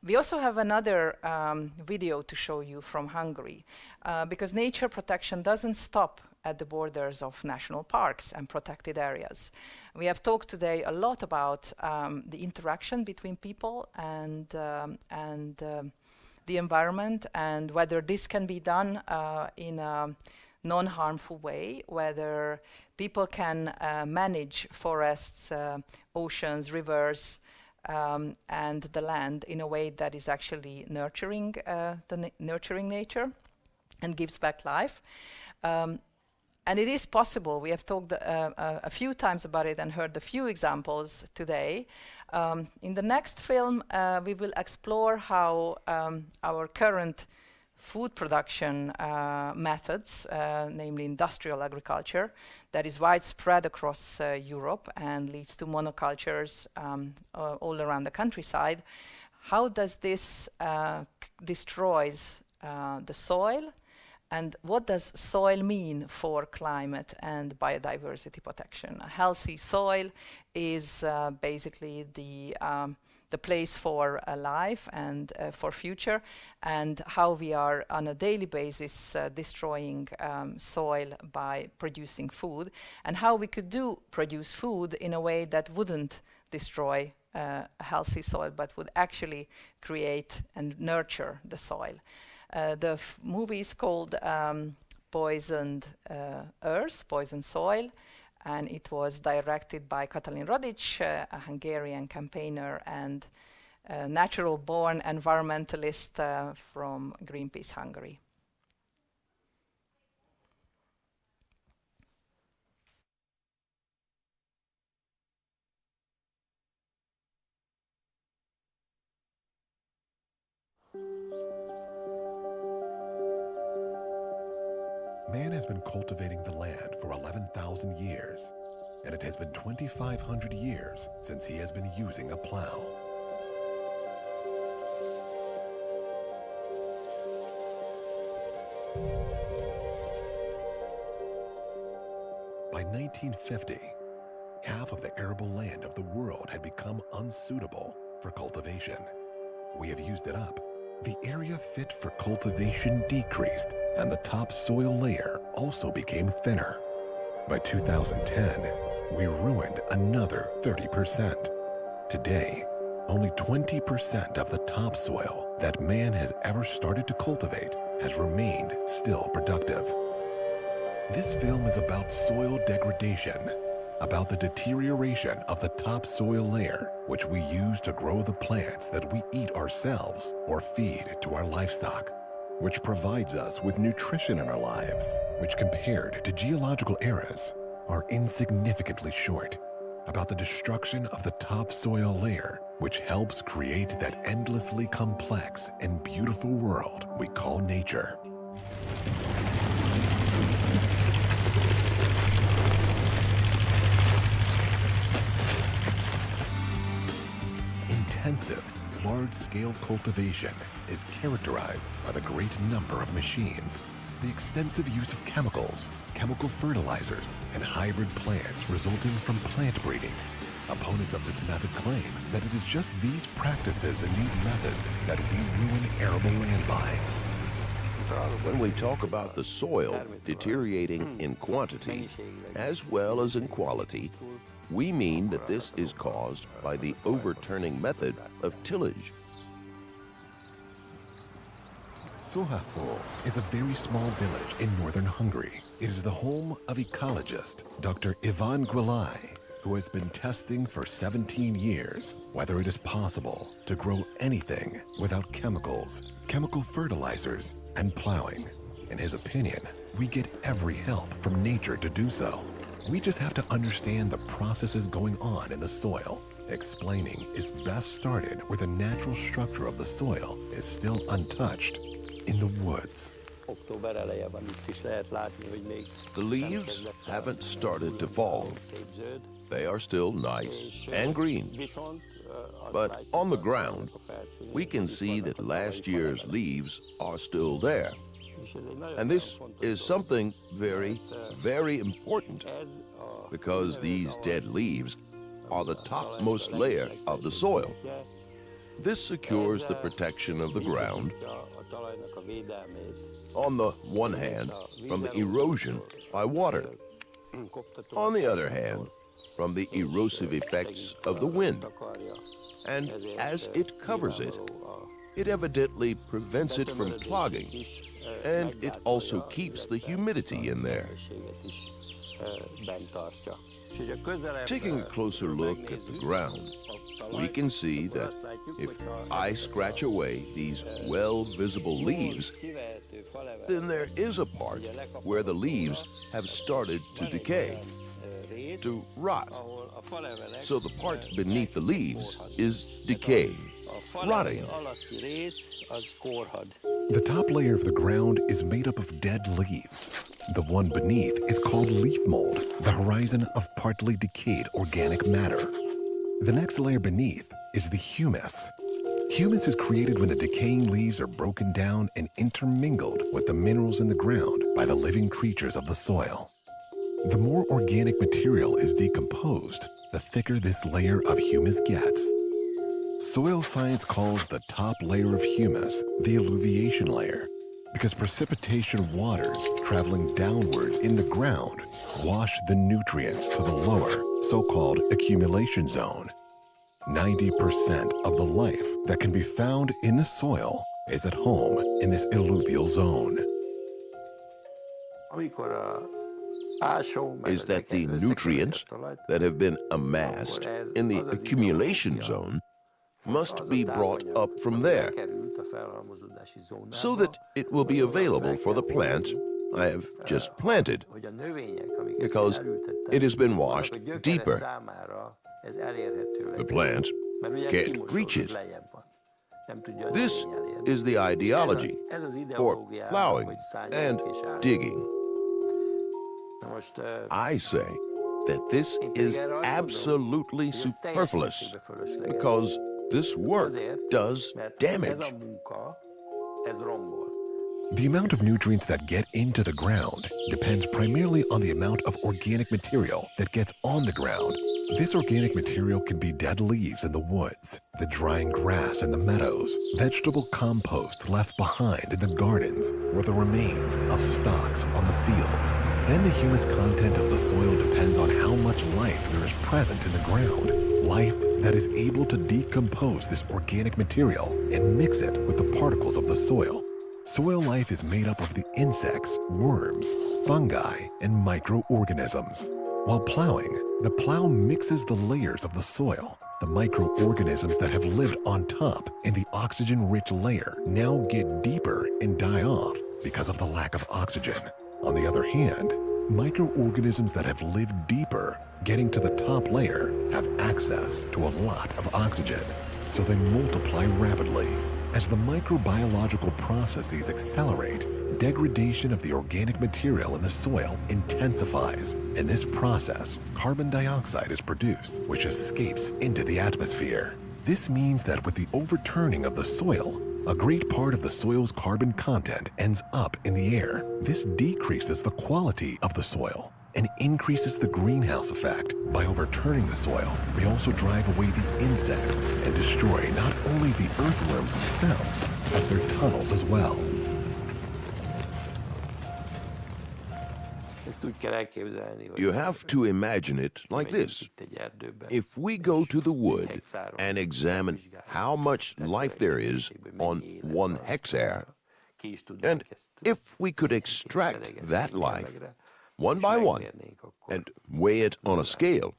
S14: We also have another video to show you from Hungary, because nature protection doesn't stop at the borders of national parks and protected areas. We have talked today a lot about the interaction between people and the environment, and whether this can be done in a non-harmful way, whether people can manage forests, oceans, rivers, and the land in a way that is actually nurturing nurturing nature and gives back life. And it is possible. We have talked a few times about it and heard a few examples today. In the next film, we will explore how our current food production methods, namely industrial agriculture, that is widespread across Europe and leads to monocultures all around the countryside. How does this destroys the soil, and what does soil mean for climate and biodiversity protection? A healthy soil is basically the place for life and for future, and how we are on a daily basis destroying soil by producing food, and how we could produce food in a way that wouldn't destroy a healthy soil, but would actually create and nurture the soil. The movie is called Poisoned Earth, Poisoned Soil, and it was directed by Katalin Rodic, a Hungarian campaigner and natural-born environmentalist from Greenpeace Hungary.
S15: Man has been cultivating the land for 11,000 years, and it has been 2,500 years since he has been using a plow. By 1950, half of the arable land of the world had become unsuitable for cultivation. We have used it up. The area fit for cultivation decreased, and the topsoil layer also became thinner. By 2010, we ruined another 30%. Today, only 20% of the topsoil that man has ever started to cultivate has remained still productive. This film is about soil degradation, about the deterioration of the topsoil layer, which we use to grow the plants that we eat ourselves or feed to our livestock, which provides us with nutrition in our lives, which compared to geological eras are insignificantly short, about the destruction of the topsoil layer, which helps create that endlessly complex and beautiful world we call nature. Intensive, large-scale cultivation is characterized by the great number of machines, the extensive use of chemicals, chemical fertilizers, and hybrid plants resulting from plant breeding. Opponents of this method claim that it is just these practices and these methods that we ruin arable land by.
S16: When we talk about the soil deteriorating in quantity as well as in quality, we mean that this is caused by the overturning method of tillage.
S15: Sohafo is a very small village in northern Hungary. It is the home of ecologist Dr. Ivan Gwilai, who has been testing for 17 years whether it is possible to grow anything without chemicals, chemical fertilizers, and plowing. In his opinion, we get every help from nature to do so. We just have to understand the processes going on in the soil. Explaining is best started where the natural structure of the soil is still untouched, in the woods.
S16: The leaves haven't started to fall. they are still nice and green. But on the ground, we can see that last year's leaves are still there. And this is something very, very important, because these dead leaves are the topmost layer of the soil. This secures the protection of the ground, on the one hand, from the erosion by water, on the other hand, from the erosive effects of the wind. And as it covers it, it evidently prevents it from clogging, and it also keeps the humidity in there. Taking a closer look at the ground, we can see that if I scratch away these well-visible leaves, then there is a part where the leaves have started to decay, to rot. So the part beneath the leaves is decaying, rotting.
S15: The top layer of the ground is made up of dead leaves. The one beneath is called leaf mold, the horizon of partly decayed organic matter. The next layer beneath is the humus. Humus is created when the decaying leaves are broken down and intermingled with the minerals in the ground by the living creatures of the soil. The more organic material is decomposed, the thicker this layer of humus gets. Soil science calls the top layer of humus the alluviation layer, because precipitation waters traveling downwards in the ground wash the nutrients to the lower, so-called accumulation zone. 90% of the life that can be found in the soil is at home in this alluvial zone.
S16: Is that the nutrients that have been amassed in the accumulation zone must be brought up from there, so that it will be available for the plant I have just planted, because it has been washed deeper. The plant can't reach it. This is the ideology for plowing and digging. I say that this is absolutely superfluous, because this work does damage.
S15: The amount of nutrients that get into the ground depends primarily on the amount of organic material that gets on the ground. This organic material can be dead leaves in the woods, the drying grass in the meadows, vegetable compost left behind in the gardens, or the remains of stalks on the fields. Then the humus content of the soil depends on how much life there is present in the ground. Life that is able to decompose this organic material and mix it with the particles of the soil. Soil life is made up of the insects, worms, fungi, and microorganisms. While plowing, the plow mixes the layers of the soil. The microorganisms that have lived on top in the oxygen-rich layer now get deeper and die off because of the lack of oxygen. On the other hand, microorganisms that have lived deeper, getting to the top layer, have access to a lot of oxygen, so they multiply rapidly. As the microbiological processes accelerate, degradation of the organic material in the soil intensifies. In this process, carbon dioxide is produced, which escapes into the atmosphere. This means that with the overturning of the soil, a great part of the soil's carbon content ends up in the air. This decreases the quality of the soil and increases the greenhouse effect. By overturning the soil, we also drive away the insects and destroy not only the earthworms themselves, but their tunnels as well.
S16: You have to imagine it like this. If we go to the wood and examine how much life there is on 1 hectare, and if we could extract that life one by one and weigh it on a scale,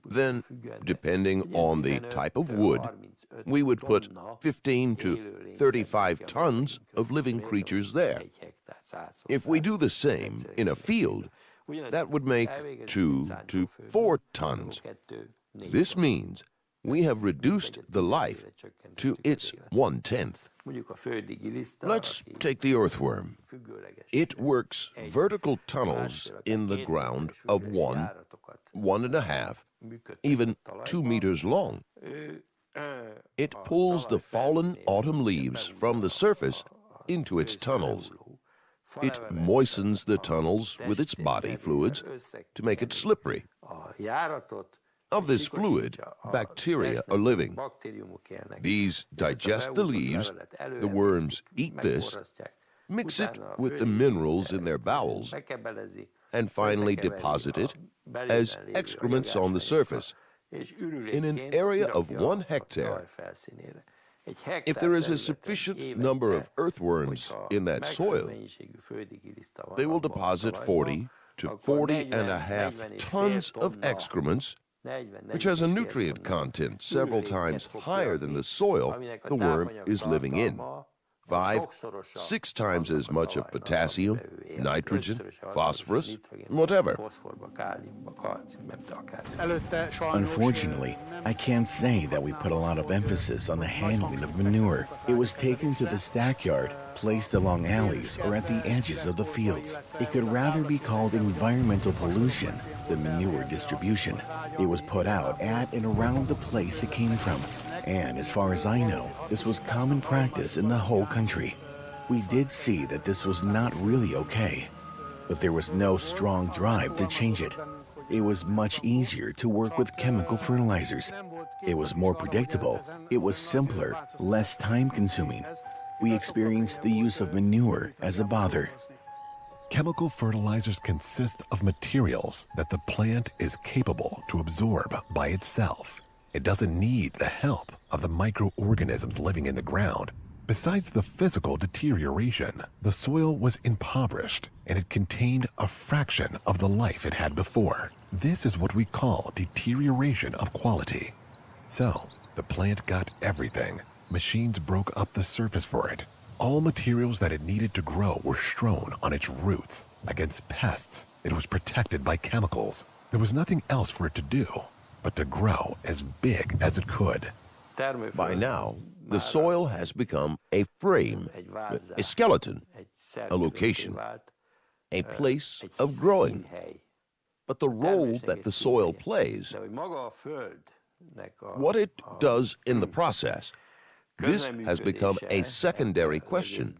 S16: then, depending on the type of wood, we would put 15 to 35 tons of living creatures there. If we do the same in a field, that would make 2 to 4 tons. This means we have reduced the life to its 1/10. Let's take the earthworm. It works vertical tunnels in the ground of 1, 1.5, even 2 meters long. It pulls the fallen autumn leaves from the surface into its tunnels. It moistens the tunnels with its body fluids to make it slippery. Of this fluid, bacteria are living. These digest the leaves, the worms eat this, mix it with the minerals in their bowels, and finally deposit it as excrements on the surface. In an area of 1 hectare, if there is a sufficient number of earthworms in that soil, they will deposit 40 to 40.5 tons of excrements, which has a nutrient content several times higher than the soil the worm is living in. 5, 6 times as much of potassium, nitrogen, phosphorus, whatever.
S10: Unfortunately, I can't say that we put a lot of emphasis on the handling of manure. It was taken to the stackyard, placed along alleys or at the edges of the fields. It could rather be called environmental pollution than manure distribution. It was put out at and around the place it came from. And as far as I know, this was common practice in the whole country. We did see that this was not really okay, but there was no strong drive to change it. It was much easier to work with chemical fertilizers. It was more predictable. It was simpler, less time-consuming. We experienced the use of manure as a bother.
S15: Chemical fertilizers consist of materials that the plant is capable to absorb by itself. It doesn't need the help of the microorganisms living in the ground. Besides the physical deterioration, the soil was impoverished and it contained a fraction of the life it had before. This is what we call deterioration of quality. So, the plant got everything. Machines broke up the surface for it. All materials that it needed to grow were strewn on its roots. Against pests, it was protected by chemicals. There was nothing else for it to do but to grow as big as it could.
S16: By now, the soil has become a frame, a skeleton, a location, a place of growing. But the role that the soil plays, what it does in the process, this has become a secondary question.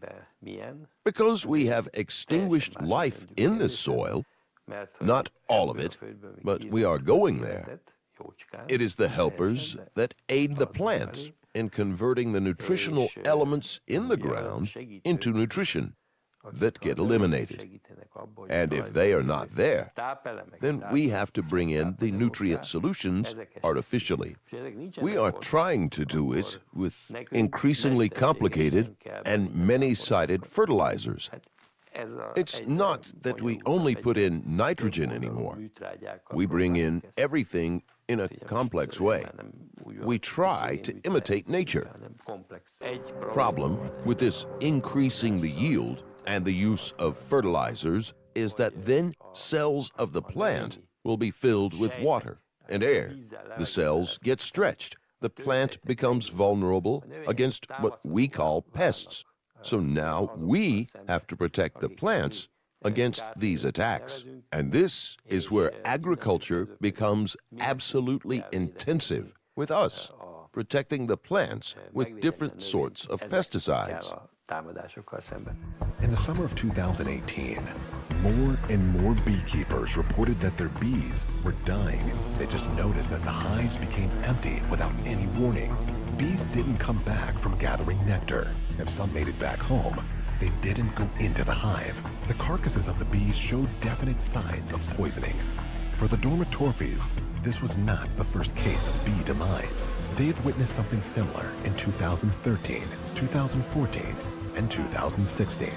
S16: Because we have extinguished life in this soil, not all of it, but we are going there. It is the helpers that aid the plants in converting the nutritional elements in the ground into nutrition that get eliminated. And if they are not there, then we have to bring in the nutrient solutions artificially. We are trying to do it with increasingly complicated and many-sided fertilizers. It's not that we only put in nitrogen anymore. We bring in everything in a complex way. We try to imitate nature. Problem with this increasing the yield and the use of fertilizers is that then cells of the plant will be filled with water and air. The cells get stretched. The plant becomes vulnerable against what we call pests. So now we have to protect the plants against these attacks. And this is where agriculture becomes absolutely intensive with us, protecting the plants with different sorts of pesticides.
S15: In the summer of 2018, more and more beekeepers reported that their bees were dying. They just noticed that the hives became empty without any warning. Bees didn't come back from gathering nectar. If some made it back home, they didn't go into the hive. The carcasses of the bees showed definite signs of poisoning. For the Dormitorphes, this was not the first case of bee demise. They've witnessed something similar in 2013, 2014, and 2016.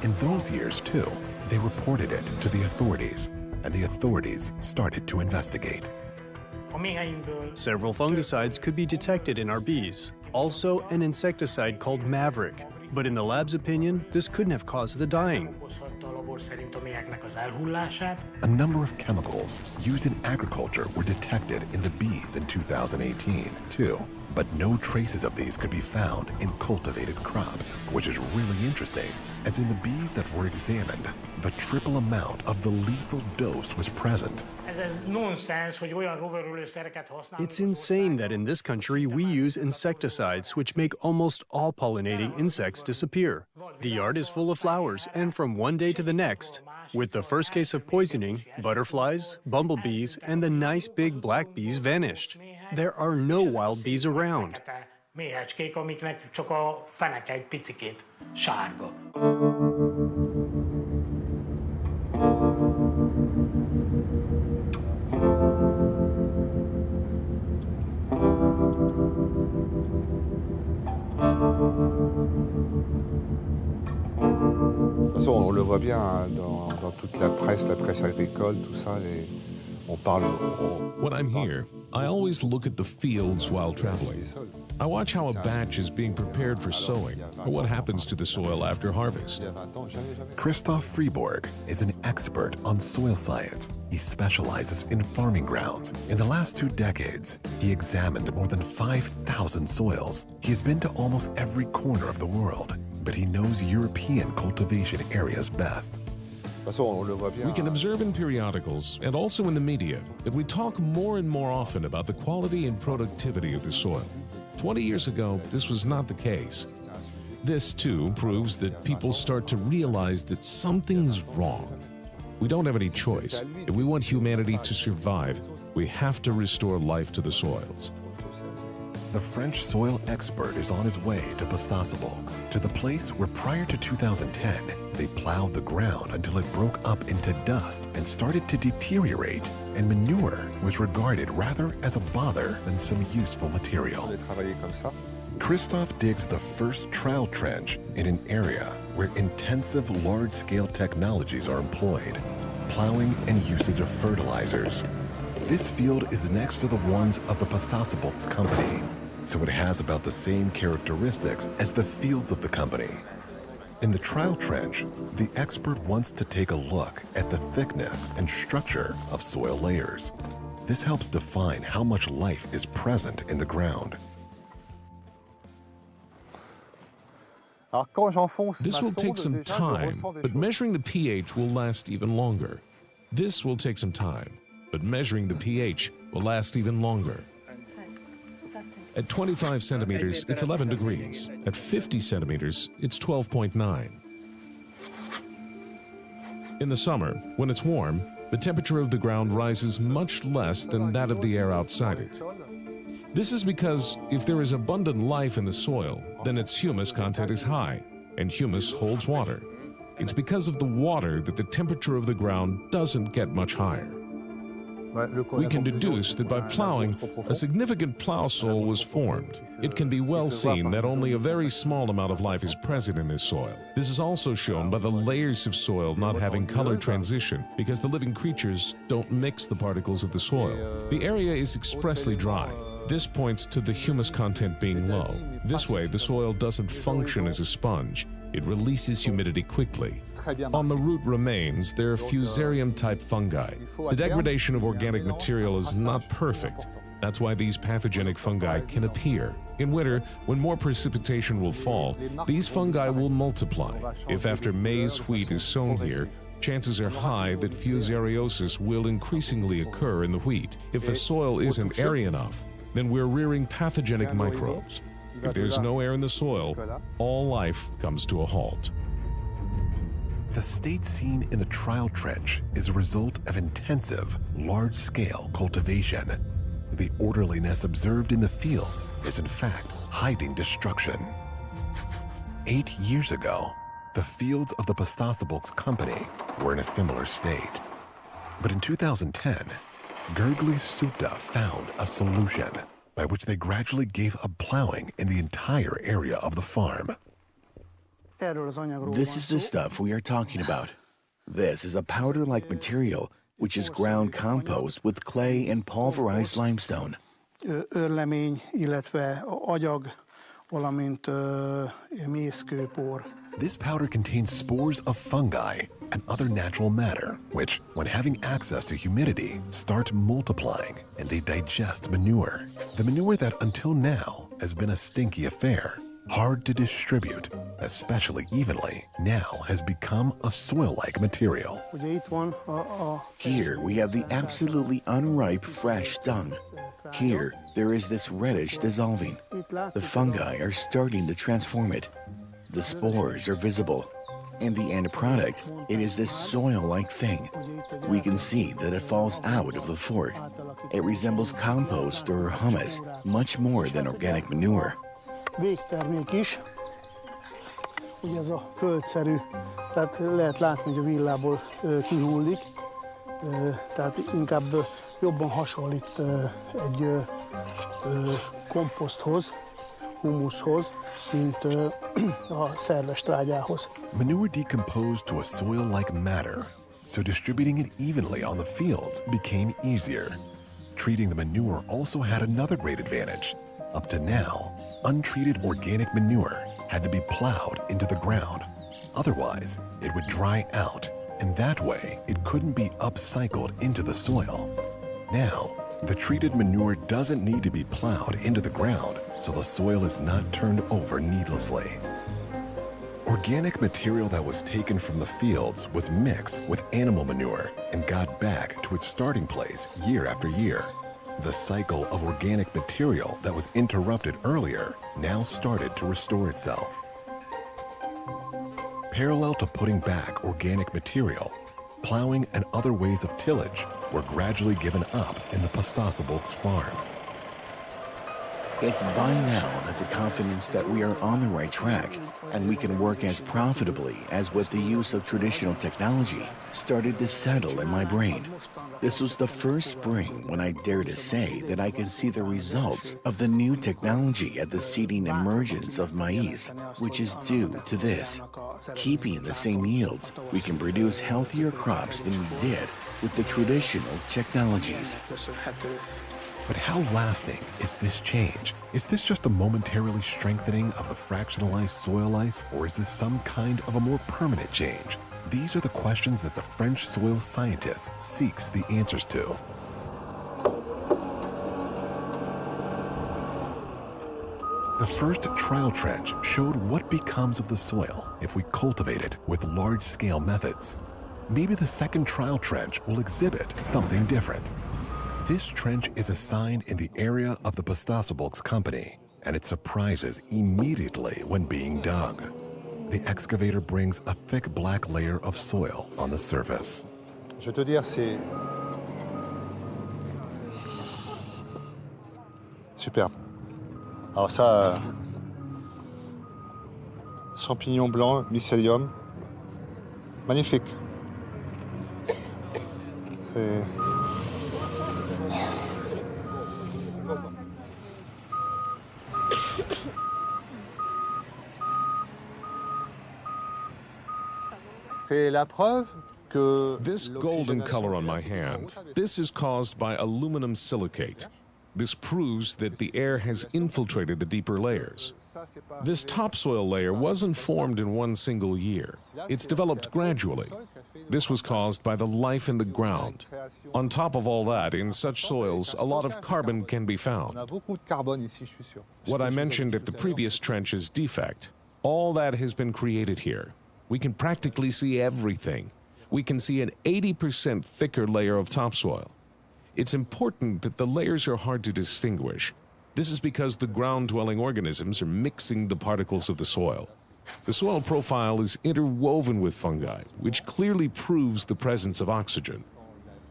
S15: In those years, too, they reported it to the authorities, and the authorities started to investigate.
S11: Several fungicides could be detected in our bees. Also, an insecticide called Maverick. But in the lab's opinion, this couldn't have caused the dying.
S15: A number of chemicals used in agriculture were detected in the bees in 2018, too. But no traces of these could be found in cultivated crops, which is really interesting, as in the bees that were examined, the triple amount of the lethal dose was present.
S11: It's insane that in this country we use insecticides which make almost all pollinating insects disappear. The yard is full of flowers, and from one day to the next, with the first case of poisoning, butterflies, bumblebees, and the nice big black bees vanished. There are no wild bees around.
S12: Méhecskék, amiknek csak a feneke egy picikét sárga.
S17: De toute façon, on le voit bien hein, dans toute la presse agricole, tout ça, on parle.
S18: When I'm here, I always look at the fields while traveling. I watch how a batch is being prepared for sowing, or what happens to the soil after harvest.
S15: Christoph Fribourg is an expert on soil science. He specializes in farming grounds. In the last 2 decades, he examined more than 5,000 soils. He has been to almost every corner of the world, but he knows European cultivation areas best.
S18: We can observe in periodicals and also in the media that we talk more and more often about the quality and productivity of the soil. 20 years ago, this was not the case. This, too, proves that people start to realize that something's wrong. We don't have any choice. If we want humanity to survive, we have to restore life to the soils.
S15: The French soil expert is on his way to Pastasabolks, to the place where prior to 2010, they plowed the ground until it broke up into dust and started to deteriorate, and manure was regarded rather as a bother than some useful material. Christoph digs the first trial trench in an area where intensive large-scale technologies are employed, plowing and usage of fertilizers. This field is next to the ones of the Pastasabolks company, so it has about the same characteristics as the fields of the company. In the trial trench, the expert wants to take a look at the thickness and structure of soil layers. This helps define how much life is present in the ground.
S18: This will take some time, but measuring the pH will last even longer. This will take some time, but measuring the pH will last even longer. At 25 centimeters, it's 11 degrees. At 50 centimeters, it's 12.9. In the summer, when it's warm, the temperature of the ground rises much less than that of the air outside it. This is because if there is abundant life in the soil, then its humus content is high, and humus holds water. It's because of the water that the temperature of the ground doesn't get much higher. We can deduce that by plowing, a significant plow sole was formed. It can be well seen that only a very small amount of life is present in this soil. This is also shown by the layers of soil not having color transition, because the living creatures don't mix the particles of the soil. The area is expressly dry. This points to the humus content being low. This way, the soil doesn't function as a sponge. It releases humidity quickly. On the root remains, there are fusarium-type fungi. The degradation of organic material is not perfect. That's why these pathogenic fungi can appear. In winter, when more precipitation will fall, these fungi will multiply. If after maize wheat is sown here, chances are high that fusariosis will increasingly occur in the wheat. If the soil isn't airy enough, then we're rearing pathogenic microbes. If there's no air in the soil, all life comes to a halt.
S15: The state seen in the trial trench is a result of intensive, large-scale cultivation. The orderliness observed in the fields is in fact hiding destruction. 8 years ago, the fields of the Pastasabolks company were in a similar state. But in 2010, Gergely Supta found a solution by which they gradually gave up plowing in the entire area of the farm.
S10: This is the stuff we are talking about. This is a powder-like material which is ground compost with clay and pulverized limestone.
S24: Örlemény, illetve agyag, valamint mészkőpor.
S15: This powder contains spores of fungi and other natural matter, which, when having access to humidity, start multiplying and they digest manure. The manure that until now has been a stinky affair hard to distribute, especially evenly, now has become a soil-like material.
S10: Here we have the absolutely unripe fresh dung. Here, there is this reddish dissolving. The fungi are starting to transform it. The spores are visible. And the end product, it is this soil-like thing. We can see that it falls out of the fork. It resembles compost or humus, much more than organic manure.
S24: Végtermék is. Ugye ez a földszerű, tehát lehet látni, hogy a villából kihullik, tehát inkább jobban hasonlít egy komposzthoz, humuszhoz, mint a szerves trágyához.
S15: Manure decomposed to a soil-like matter, so distributing it evenly on the fields became easier. Treating the manure also had another great advantage. Up to now, untreated organic manure had to be plowed into the ground. Otherwise, it would dry out, and that way it couldn't be upcycled into the soil. Now, the treated manure doesn't need to be plowed into the ground, so the soil is not turned over needlessly. Organic material that was taken from the fields was mixed with animal manure and got back to its starting place year after year. The cycle of organic material that was interrupted earlier now started to restore itself. Parallel to putting back organic material, plowing and other ways of tillage were gradually given up in the Pusztasabolcs farm.
S10: It's by now that the confidence that we are on the right track and we can work as profitably as with the use of traditional technology started to settle in my brain. This was the first spring when I dare to say that I could see the results of the new technology at the seeding emergence of maize, which is due to this. Keeping the same yields, we can produce healthier crops than we did with the traditional technologies.
S15: But how lasting is this change? Is this just a momentarily strengthening of the fractionalized soil life, or is this some kind of a more permanent change? These are the questions that the French soil scientist seeks the answers to. The first trial trench showed what becomes of the soil if we cultivate it with large-scale methods. Maybe the second trial trench will exhibit something different. This trench is assigned in the area of the Pusztasabolcs company, and it surprises immediately when being dug. The excavator brings a thick black layer of soil on the surface.
S17: Je vais te dire, c'est superbe. Alors ça, champignons blancs, mycélium, magnifique. C'est...
S18: This golden color on my hand, this is caused by aluminum silicate. This proves that the air has infiltrated the deeper layers. This topsoil layer wasn't formed in one single year. It's developed gradually. This was caused by the life in the ground. On top of all that, in such soils, a lot of carbon can be found. What I mentioned at the previous trench is defect. All that has been created here. We can practically see everything. We can see an 80% thicker layer of topsoil. It's important that the layers are hard to distinguish. This is because the ground-dwelling organisms are mixing the particles of the soil. The soil profile is interwoven with fungi, which clearly proves the presence of oxygen.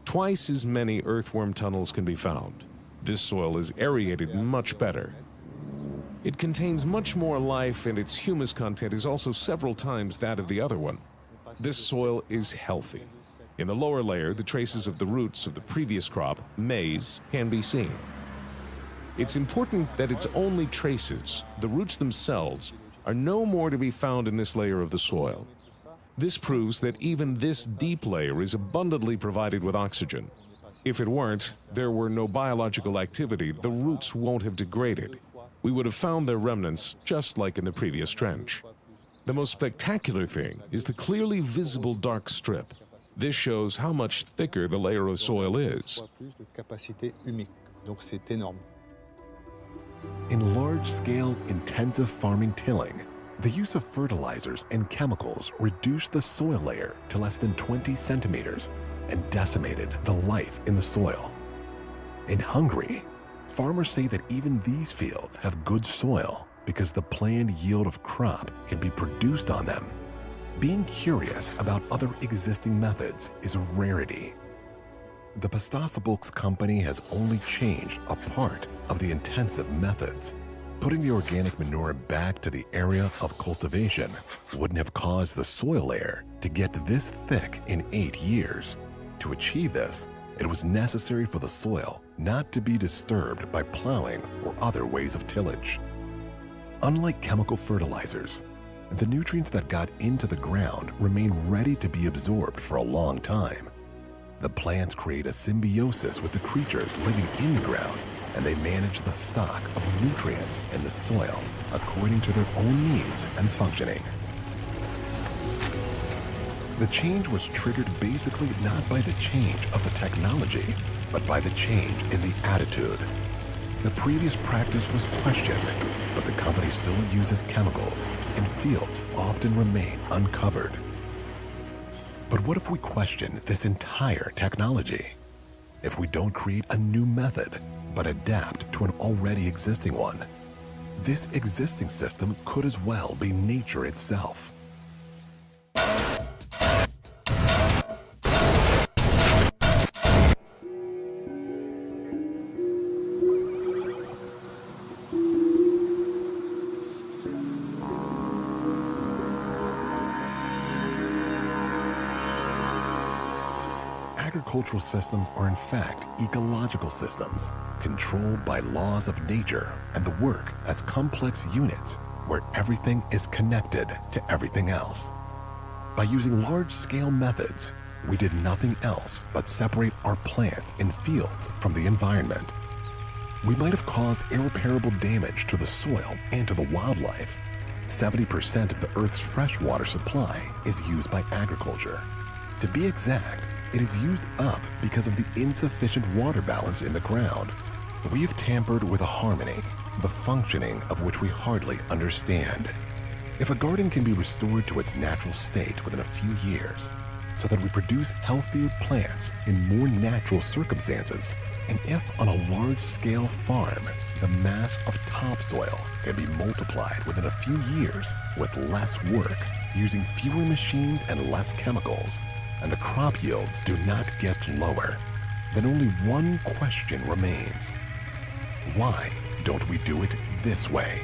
S18: Twice as many earthworm tunnels can be found. This soil is aerated much better. It contains much more life, and its humus content is also several times that of the other one. This soil is healthy. In the lower layer, the traces of the roots of the previous crop, maize, can be seen. It's important that it's only traces. The roots themselves are no more to be found in this layer of the soil. This proves that even this deep layer is abundantly provided with oxygen. If it weren't, there were no biological activity, the roots won't have degraded. We would have found their remnants just like in the previous trench. The most spectacular thing is the clearly visible dark strip. This shows how much thicker the layer of soil is.
S15: In large large-scale, intensive farming tilling, the use of fertilizers and chemicals reduced the soil layer to less than 20 centimeters and decimated the life in the soil. In Hungary, farmers say that even these fields have good soil because the planned yield of crop can be produced on them. Being curious about other existing methods is a rarity. The Pastasibolks company has only changed a part of the intensive methods. Putting the organic manure back to the area of cultivation wouldn't have caused the soil layer to get this thick in 8 years. To achieve this, it was necessary for the soil not to be disturbed by plowing or other ways of tillage. Unlike chemical fertilizers, the nutrients that got into the ground remain ready to be absorbed for a long time. The plants create a symbiosis with the creatures living in the ground, and they manage the stock of nutrients in the soil according to their own needs and functioning. The change was triggered basically not by the change of the technology, but by the change in the attitude. The previous practice was questioned, but the company still uses chemicals, and fields often remain uncovered. But what if we question this entire technology? If we don't create a new method, but adapt to an already existing one? This existing system could as well be nature itself. Agricultural systems are in fact ecological systems, controlled by laws of nature and the work as complex units where everything is connected to everything else. By using large-scale methods, we did nothing else but separate our plants and fields from the environment. We might have caused irreparable damage to the soil and to the wildlife. 70% of the Earth's freshwater supply is used by agriculture. To be exact, it is used up because of the insufficient water balance in the ground. We have tampered with a harmony, the functioning of which we hardly understand. If a garden can be restored to its natural state within a few years, so that we produce healthier plants in more natural circumstances, and if on a large-scale farm, the mass of topsoil can be multiplied within a few years with less work, using fewer machines and less chemicals, and the crop yields do not get lower, then only one question remains. Why don't we do it this way?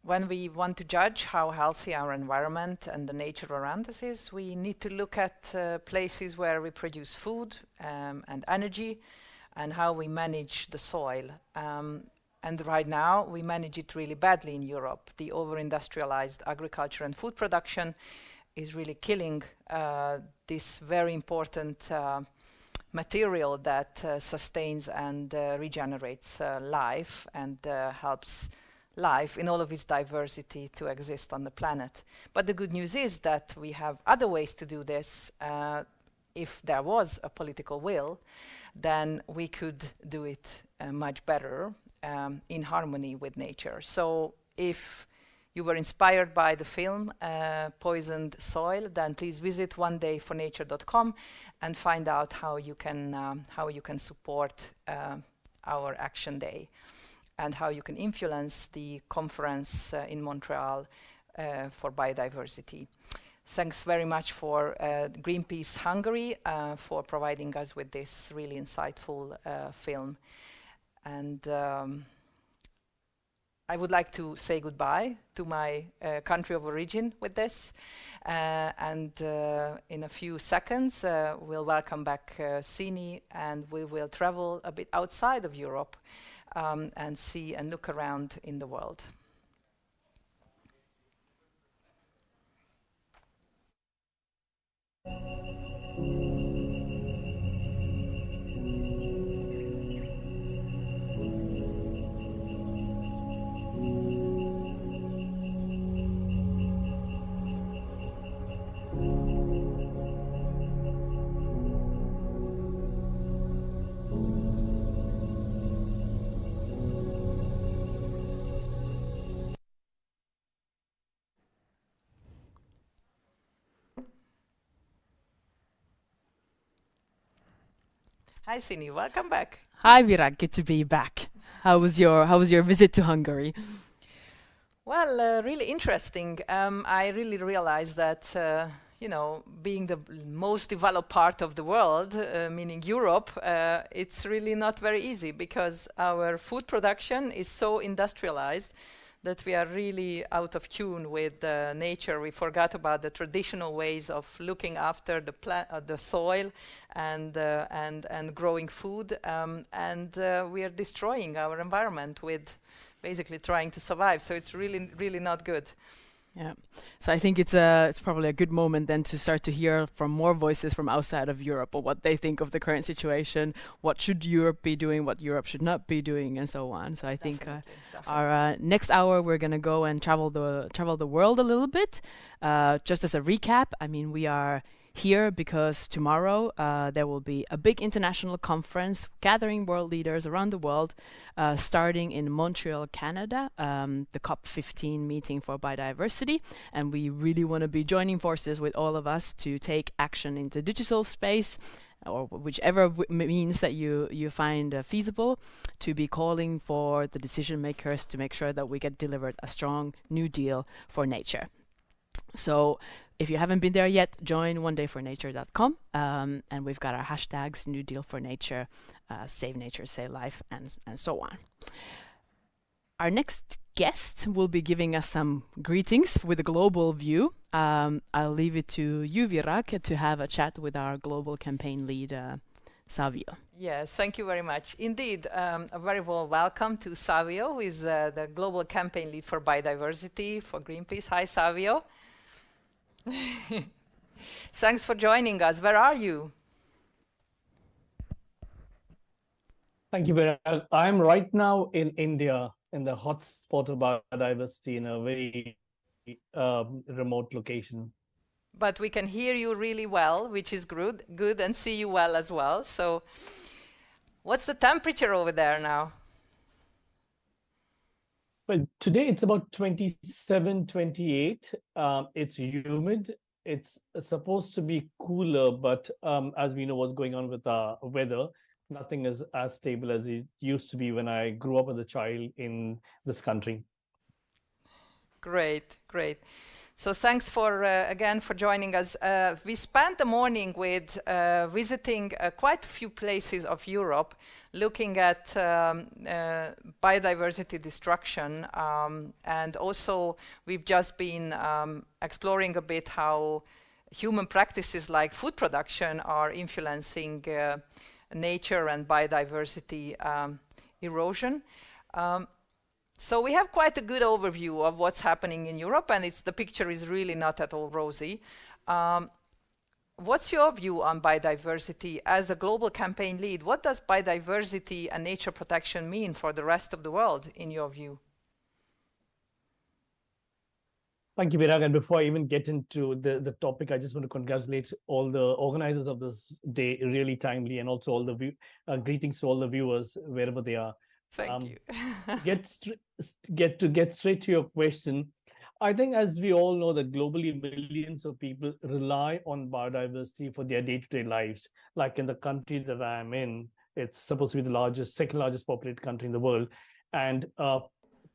S14: When we want to judge how healthy our environment and the nature around us is, we need to look at places where we produce food and energy, and how we manage the soil. And right now, we manage it really badly in Europe. The over-industrialized agriculture and food production is really killing this very important material that sustains and regenerates life and helps life in all of its diversity to exist on the planet. But the good news is that we have other ways to do this. If there was a political will, then we could do it much better in harmony with nature. So if you were inspired by the film Poisoned Soil, then please visit onedayfornature.com and find out how you can support our Action Day, and how you can influence the conference in Montreal for biodiversity. Thanks very much for Greenpeace Hungary for providing us with this really insightful film. And I would like to say goodbye to my country of origin with this. And in a few seconds, we'll welcome back Sini, and we will travel a bit outside of Europe and see and look around in the world. Hi, Sini. Welcome back.
S1: Hi, Virag. Good to be back. How was your visit to Hungary?
S14: Well, really interesting. I really realized that, being the most developed part of the world, meaning Europe, it's really not very easy because our food production is so industrialized that we are really out of tune with nature. We forgot about the traditional ways of looking after the soil and growing food, and we are destroying our environment with basically trying to survive. So it's really not good.
S1: Yeah. So I think it's probably a good moment then to start to hear from more voices from outside of Europe, or what they think of the current situation, what should Europe be doing, what Europe should not be doing, and so on. So I think our next hour we're going to go and travel the world a little bit. Just as a recap, I mean, we are here because tomorrow there will be a big international conference gathering world leaders around the world, starting in Montreal, Canada, the COP15 meeting for biodiversity. And we really want to be joining forces with all of us to take action in the digital space, or whichever means that you find feasible, to be calling for the decision makers to make sure that we get delivered a strong new deal for nature. So if you haven't been there yet, join onedayfornature.com, and we've got our hashtags, New Deal for Nature, Save Nature, Save Life, and so on. Our next guest will be giving us some greetings with a global view. I'll leave it to you, Virag, to have a chat with our global campaign lead, Savio.
S14: Yes, thank you very much. Indeed, a very warm welcome to Savio, who is the global campaign lead for biodiversity for Greenpeace. Hi, Savio. Thanks for joining us. Where are you?
S3: Thank you, Virag. I'm right now in India, in the hotspot of biodiversity, in a very remote location.
S14: But we can hear you really well, which is good, and see you well as well. So what's the temperature over there now?
S3: Well, today it's about 27, 28. It's humid. It's supposed to be cooler, but as we know what's going on with our weather, nothing is as stable as it used to be when I grew up as a child in this country.
S14: Great. So thanks for again for joining us. We spent the morning with visiting quite a few places of Europe, looking at biodiversity destruction, and also we've just been exploring a bit how human practices like food production are influencing nature and biodiversity erosion. So we have quite a good overview of what's happening in Europe, and the picture is really not at all rosy. What's your view on biodiversity as a global campaign lead? What does biodiversity and nature protection mean for the rest of the world, in your view?
S3: Thank you, Virag. And before I even get into the topic, I just want to congratulate all the organizers of this day, really timely, and also all the greetings to all the viewers wherever they are.
S14: Thank you.
S3: Get straight to your question. I think, as we all know, that globally millions of people rely on biodiversity for their day-to-day lives. Like in the country that I am in, it's supposed to be the second largest populated country in the world, and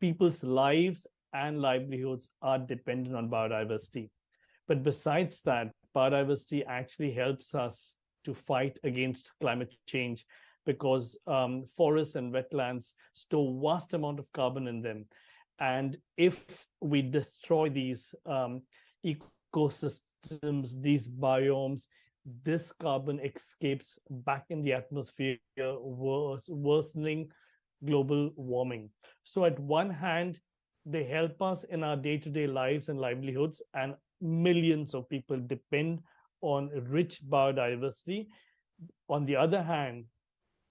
S3: people's lives and livelihoods are dependent on biodiversity. But besides that, biodiversity actually helps us to fight against climate change, because forests and wetlands store vast amount of carbon in them. And if we destroy these ecosystems, these biomes, this carbon escapes back in the atmosphere, worsening global warming. So at one hand, they help us in our day-to-day lives and livelihoods, and millions of people depend on rich biodiversity. On the other hand,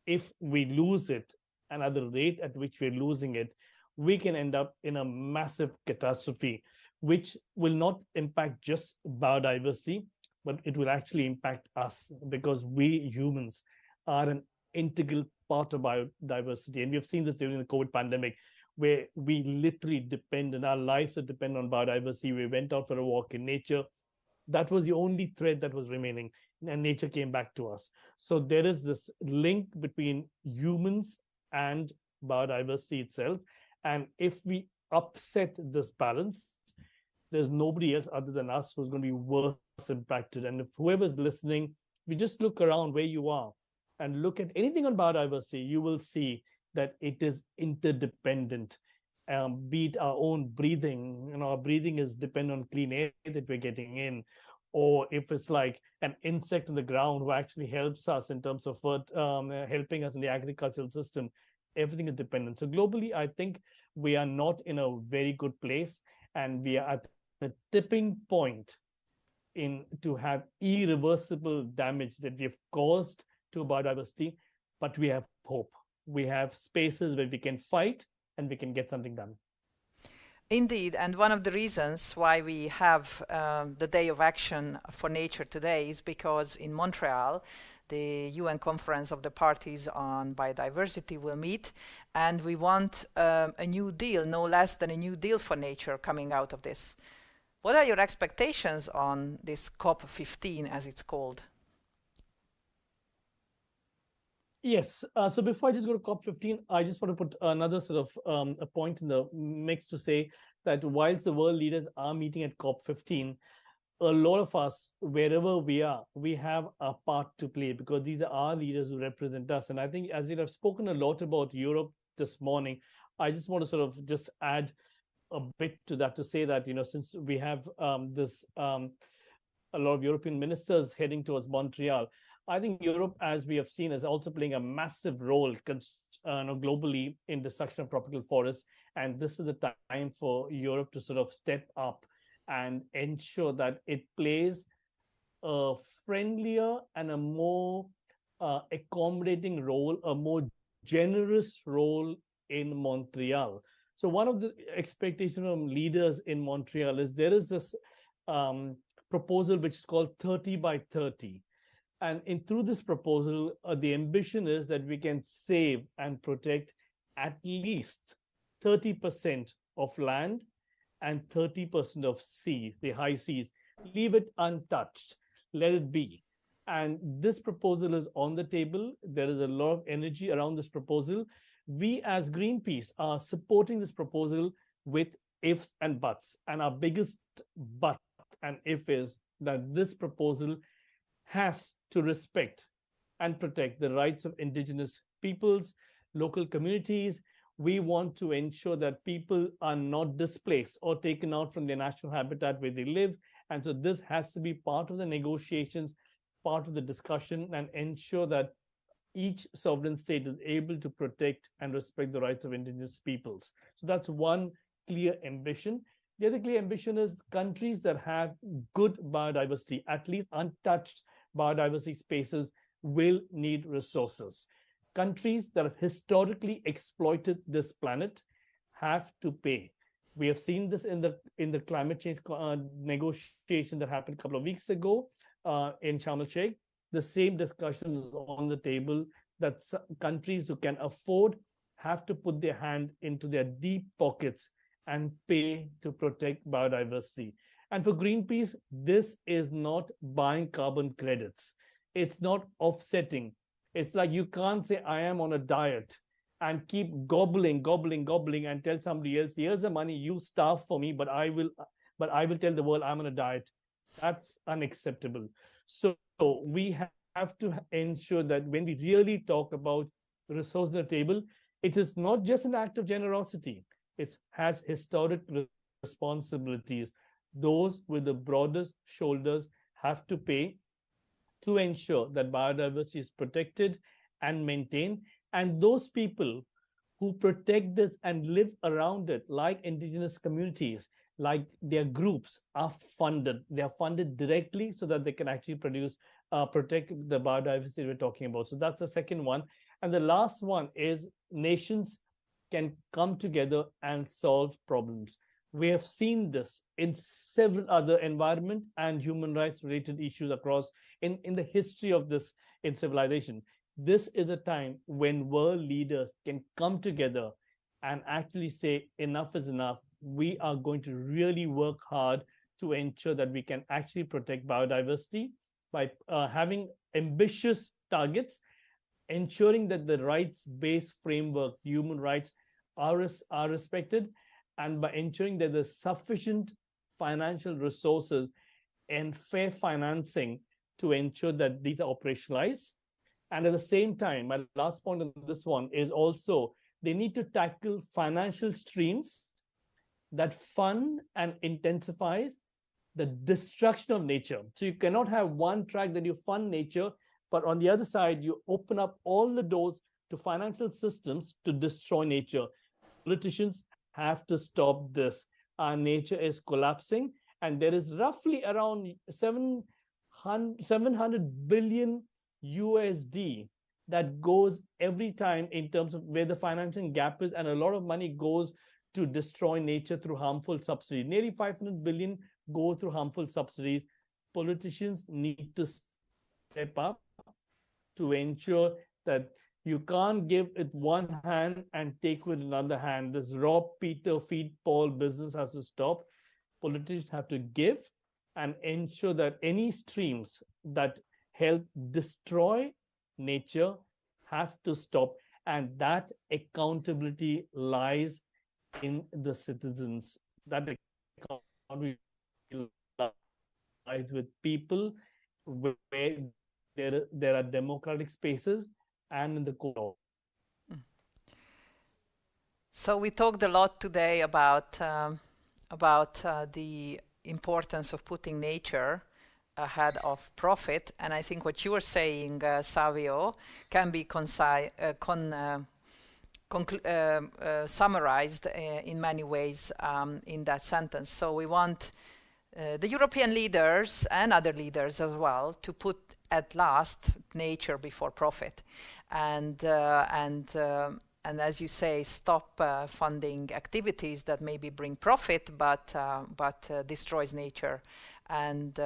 S3: if we lose it, and at the rate at which we're losing it, we can end up in a massive catastrophe, which will not impact just biodiversity, but it will actually impact us, because we humans are an integral part of biodiversity. And we've seen this during the COVID pandemic, where we literally depend, and our lives are dependent on biodiversity. We went out for a walk in nature. That was the only thread that was remaining, and nature came back to us. So there is this link between humans and biodiversity itself. And if we upset this balance, there's nobody else other than us who's going to be worse impacted. And if whoever's listening, if you just look around where you are and look at anything on biodiversity, you will see that it is interdependent. Be it our own breathing, our breathing is dependent on clean air that we're getting in, or if it's like an insect in the ground who actually helps us in terms of helping us in the agricultural system, everything is dependent. So globally, I think we are not in a very good place, and we are at the tipping point to have irreversible damage that we have caused to biodiversity, but we have hope. We have spaces where we can fight and we can get something done.
S14: Indeed, and one of the reasons why we have the Day of Action for Nature today is because in Montreal, the UN Conference of the Parties on Biodiversity will meet, and we want a new deal, no less than a new deal for nature coming out of this. What are your expectations on this COP15, as it's called?
S3: Yes. So before I just go to COP15, I just want to put another sort of a point in the mix to say that whilst the world leaders are meeting at COP15, a lot of us, wherever we are, we have a part to play, because these are our leaders who represent us. And I think, as you have spoken a lot about Europe this morning, I just want to sort of just add a bit to that, to say that, since we have a lot of European ministers heading towards Montreal, I think Europe, as we have seen, is also playing a massive role globally in destruction of tropical forests. And this is the time for Europe to sort of step up and ensure that it plays a friendlier and a more accommodating role, a more generous role in Montreal. So one of the expectations from leaders in Montreal is there is this proposal which is called 30 by 30. And through this proposal, the ambition is that we can save and protect at least 30% of land and 30% of sea, the high seas. Leave it untouched, let it be. And this proposal is on the table. There is a lot of energy around this proposal. We as Greenpeace are supporting this proposal with ifs and buts. And our biggest but and if is that this proposal has to respect and protect the rights of Indigenous peoples, local communities. We want to ensure that people are not displaced or taken out from their natural habitat where they live. And so this has to be part of the negotiations, part of the discussion, and ensure that each sovereign state is able to protect and respect the rights of Indigenous peoples. So that's one clear ambition. The other clear ambition is countries that have good biodiversity, at least untouched biodiversity spaces, will need resources. Countries that have historically exploited this planet have to pay. We have seen this in the climate change negotiation that happened a couple of weeks ago in Sharm el-Sheikh. The same discussion is on the table, that countries who can afford have to put their hand into their deep pockets and pay to protect biodiversity. And for Greenpeace, this is not buying carbon credits. It's not offsetting. It's like you can't say, I am on a diet and keep gobbling and tell somebody else, here's the money, you starve for me, but I will tell the world I'm on a diet. That's unacceptable. So we have to ensure that when we really talk about resources on the table, it is not just an act of generosity. it has historic responsibilities. Those with the broadest shoulders have to pay to ensure that biodiversity is protected and maintained. And those people who protect this and live around it, like indigenous communities, like their groups, are funded. They are funded directly so that they can actually protect the biodiversity we're talking about. So that's the second one. And the last one is nations can come together and solve problems. We have seen this in several other environment and human rights related issues across in the history of this in civilization. This is a time when world leaders can come together and actually say enough is enough. We are going to really work hard to ensure that we can actually protect biodiversity by having ambitious targets, ensuring that the rights-based framework, human rights, are respected, and by ensuring that there's sufficient financial resources and fair financing to ensure that these are operationalized. And at the same time, my last point on this one is also they need to tackle financial streams that fund and intensify the destruction of nature. So you cannot have one track that you fund nature, but on the other side, you open up all the doors to financial systems to destroy nature. Politicians have to stop this. Our nature is collapsing, and there is roughly around 700 billion USD that goes every time in terms of where the financing gap is, and a lot of money goes to destroy nature through harmful subsidies. Nearly 500 billion go through harmful subsidies. Politicians need to step up to ensure that you can't give it one hand and take with another hand. This rob Peter, feed Paul business has to stop. Politicians have to give and ensure that any streams that help destroy nature have to stop. And that accountability lies in the citizens. That accountability lies with people where there are democratic spaces and in the court.
S14: So we talked a lot today about the importance of putting nature ahead of profit, and I think what you are saying, Savio, can be summarized in many ways in that sentence. So we want the European leaders and other leaders as well to put at last nature before profit, and as you say, stop funding activities that maybe bring profit but destroys nature and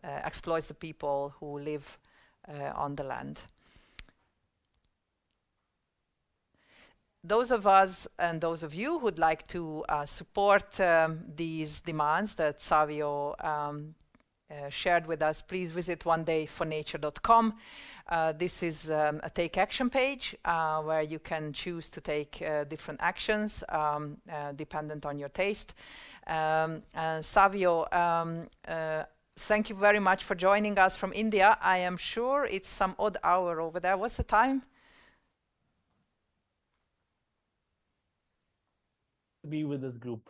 S14: exploits the people who live on the land. Those of us and those of you who'd like to support these demands that Savio shared with us, please visit onedayfornature.com. This is a take action page where you can choose to take different actions dependent on your taste. Savio, thank you very much for joining us from India. I am sure it's some odd hour over there. What's the time?
S3: Be with this group.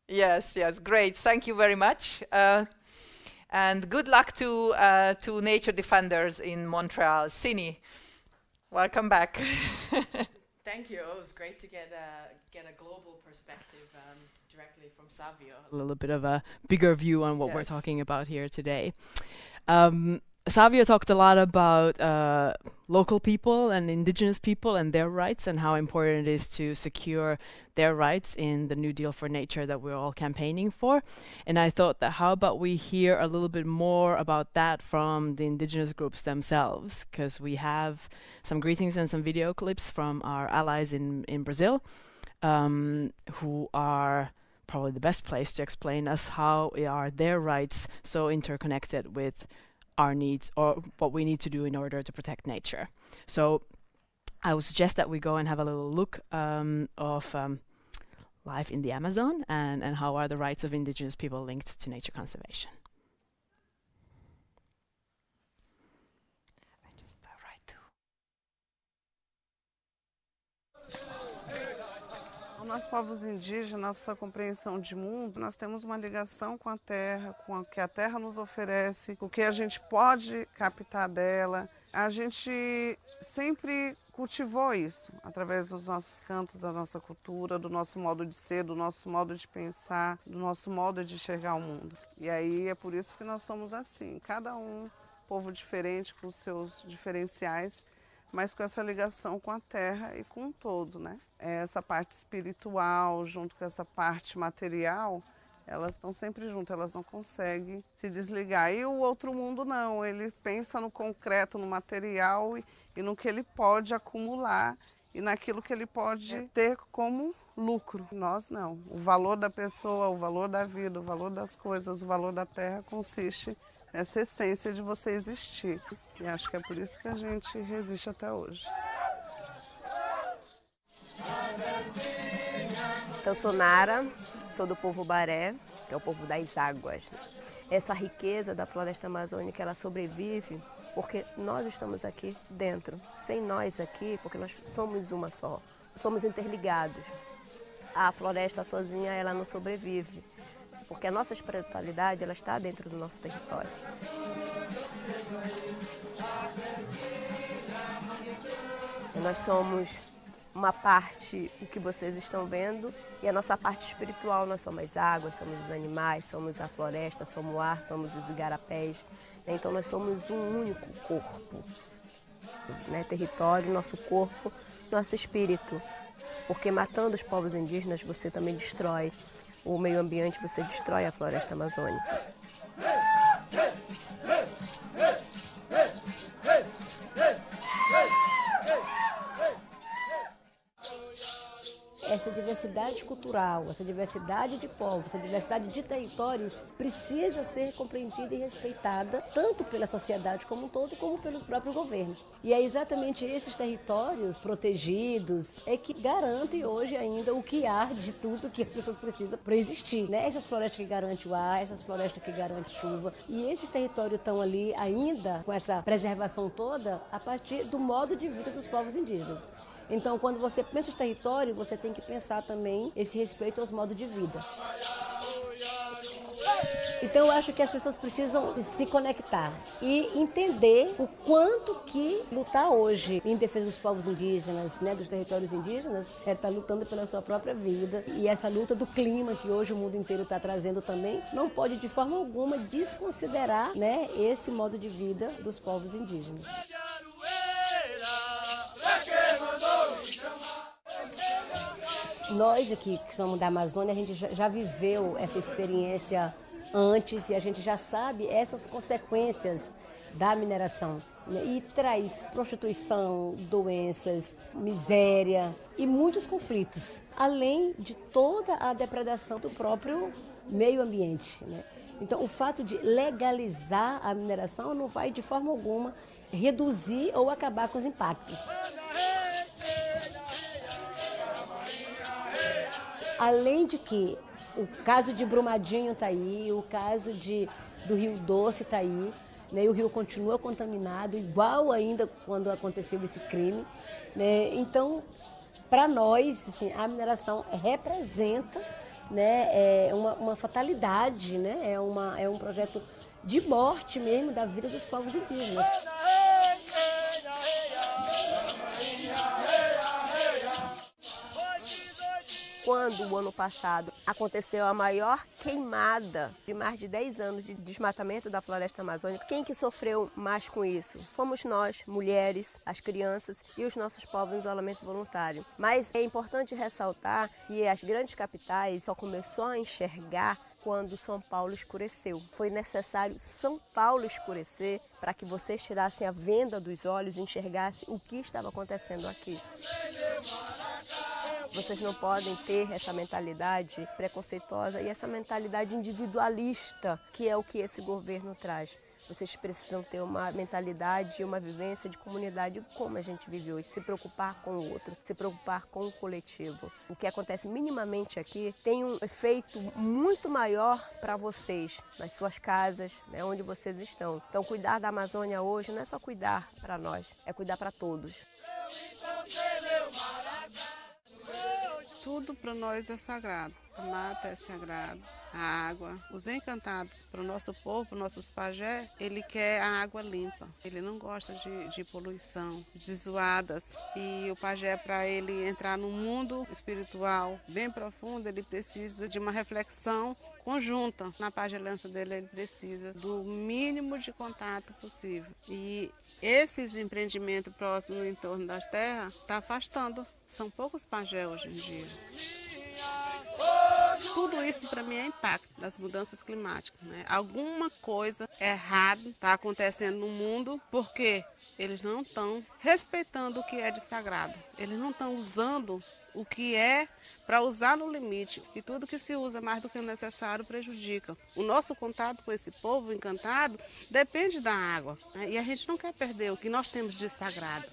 S14: Yes, great. Thank you very much. And good luck to nature defenders in Montreal. Sini, welcome back.
S1: Thank you. It was great to get a global perspective directly from Savio. A little bit of a bigger view on what we're talking about here today. Savio talked a lot about local people and indigenous people and their rights and how important it is to secure their rights in the New Deal for Nature that we're all campaigning for. And I thought that how about we hear a little bit more about that from the indigenous groups themselves, because we have some greetings and some video clips from our allies in Brazil, who are probably the best place to explain us how are their rights so interconnected with our needs or what we need to do in order to protect nature. So I would suggest that we go and have a little look of life in the Amazon and how are the rights of indigenous people linked to nature conservation.
S4: Nós, povos indígenas, nossa compreensão de mundo, nós temos uma ligação com a terra, com o que a terra nos oferece, o que a gente pode captar dela. A gente sempre cultivou isso, através dos nossos cantos, da nossa cultura, do nosso modo de ser, do nosso modo de pensar, do nosso modo de enxergar o mundo. E aí é por isso que nós somos assim, cada um povo diferente, com seus diferenciais, mas com essa ligação com a terra e com o todo, né? Essa parte espiritual junto com essa parte material, elas estão sempre juntas, elas não conseguem se desligar. E o outro mundo não, ele pensa no concreto, no material e no que ele pode acumular e naquilo que ele pode ter como lucro. Nós não. O valor da pessoa, o valor da vida, o valor das coisas, o valor da terra consiste nessa essência de você existir. E acho que é por isso que a gente resiste até hoje.
S19: Eu sou Nara, sou do povo Baré, que é o povo das águas. Essa riqueza da floresta amazônica, ela sobrevive porque nós estamos aqui dentro. Sem nós aqui, porque nós somos uma só, somos interligados. A floresta sozinha, ela não sobrevive, porque a nossa espiritualidade, ela está dentro do nosso território. E nós somos uma parte, o que vocês estão vendo, e a nossa parte espiritual, nós somos as águas, somos os animais, somos a floresta, somos o ar, somos os igarapés. Então nós somos um único corpo, né? Território, nosso corpo, nosso espírito. Porque matando os povos indígenas, você também destrói o meio ambiente, você destrói a floresta amazônica.
S20: Essa diversidade cultural, essa diversidade de povos, essa diversidade de territórios precisa ser compreendida e respeitada tanto pela sociedade como um todo, como pelo próprio governo. E é exatamente esses territórios protegidos é que garantem hoje ainda o que há de tudo que as pessoas precisam para existir, né? Essas florestas que garantem o ar, essas florestas que garantem chuva. E esses territórios estão ali ainda com essa preservação toda a partir do modo de vida dos povos indígenas. Então, quando você pensa os territórios, você tem que pensar também esse respeito aos modos de vida. Então, eu acho que as pessoas precisam se conectar e entender o quanto que lutar hoje em defesa dos povos indígenas, né, dos territórios indígenas, estar lutando pela sua própria vida. E essa luta do clima que hoje o mundo inteiro está trazendo também, não pode de forma alguma desconsiderar, né, esse modo de vida dos povos indígenas. Nós aqui, que somos da Amazônia, a gente já viveu essa experiência antes e a gente já sabe essas consequências da mineração, né? E traz prostituição, doenças, miséria e muitos conflitos, além de toda a depredação do próprio meio ambiente, né? Então, o fato de legalizar a mineração não vai, de forma alguma, reduzir ou acabar com os impactos. Além de que o caso de Brumadinho está aí, o caso do Rio Doce está aí, né? E o rio continua contaminado, igual ainda quando aconteceu esse crime, né? Então, para nós, assim, a mineração representa, né, uma fatalidade, né? É um projeto de morte mesmo da vida dos povos indígenas.
S19: Quando, o ano passado, aconteceu a maior queimada de mais de 10 anos de desmatamento da floresta amazônica, quem que sofreu mais com isso? Fomos nós, mulheres, as crianças e os nossos povos em isolamento voluntário. Mas é importante ressaltar que as grandes capitais só começou a enxergar quando São Paulo escureceu. Foi necessário São Paulo escurecer para que vocês tirassem a venda dos olhos e enxergassem o que estava acontecendo aqui. Vocês não podem ter essa mentalidade preconceituosa e essa mentalidade individualista, que é o que esse governo traz. Vocês precisam ter uma mentalidade e uma vivência de comunidade como a gente vive hoje, se preocupar com o outro, se preocupar com o coletivo. O que acontece minimamente aqui tem um efeito muito maior para vocês, nas suas casas, né, onde vocês estão. Então, cuidar da Amazônia hoje não é só cuidar para nós, é cuidar para todos.
S4: Tudo para nós é sagrado. A mata é sagrado, a água. Os encantados, para o nosso povo, para os nossos pajé, ele quer a água limpa. Ele não gosta de poluição, de zoadas. E o pajé, para ele entrar no mundo espiritual bem profundo, ele precisa de uma reflexão conjunta. Na pajelança dele, ele precisa do mínimo de contato possível. E esses empreendimentos próximos no entorno das terras está afastando. São poucos pajé hoje em dia. Tudo isso para mim é impacto das mudanças climáticas, né? Alguma coisa errada está acontecendo no mundo porque eles não estão respeitando o que é de sagrado. Eles não estão usando o que é para usar no limite. E tudo que se usa mais do que o necessário prejudica. O nosso contato com esse povo encantado depende da água, né? E a gente não quer perder o que nós temos de sagrado.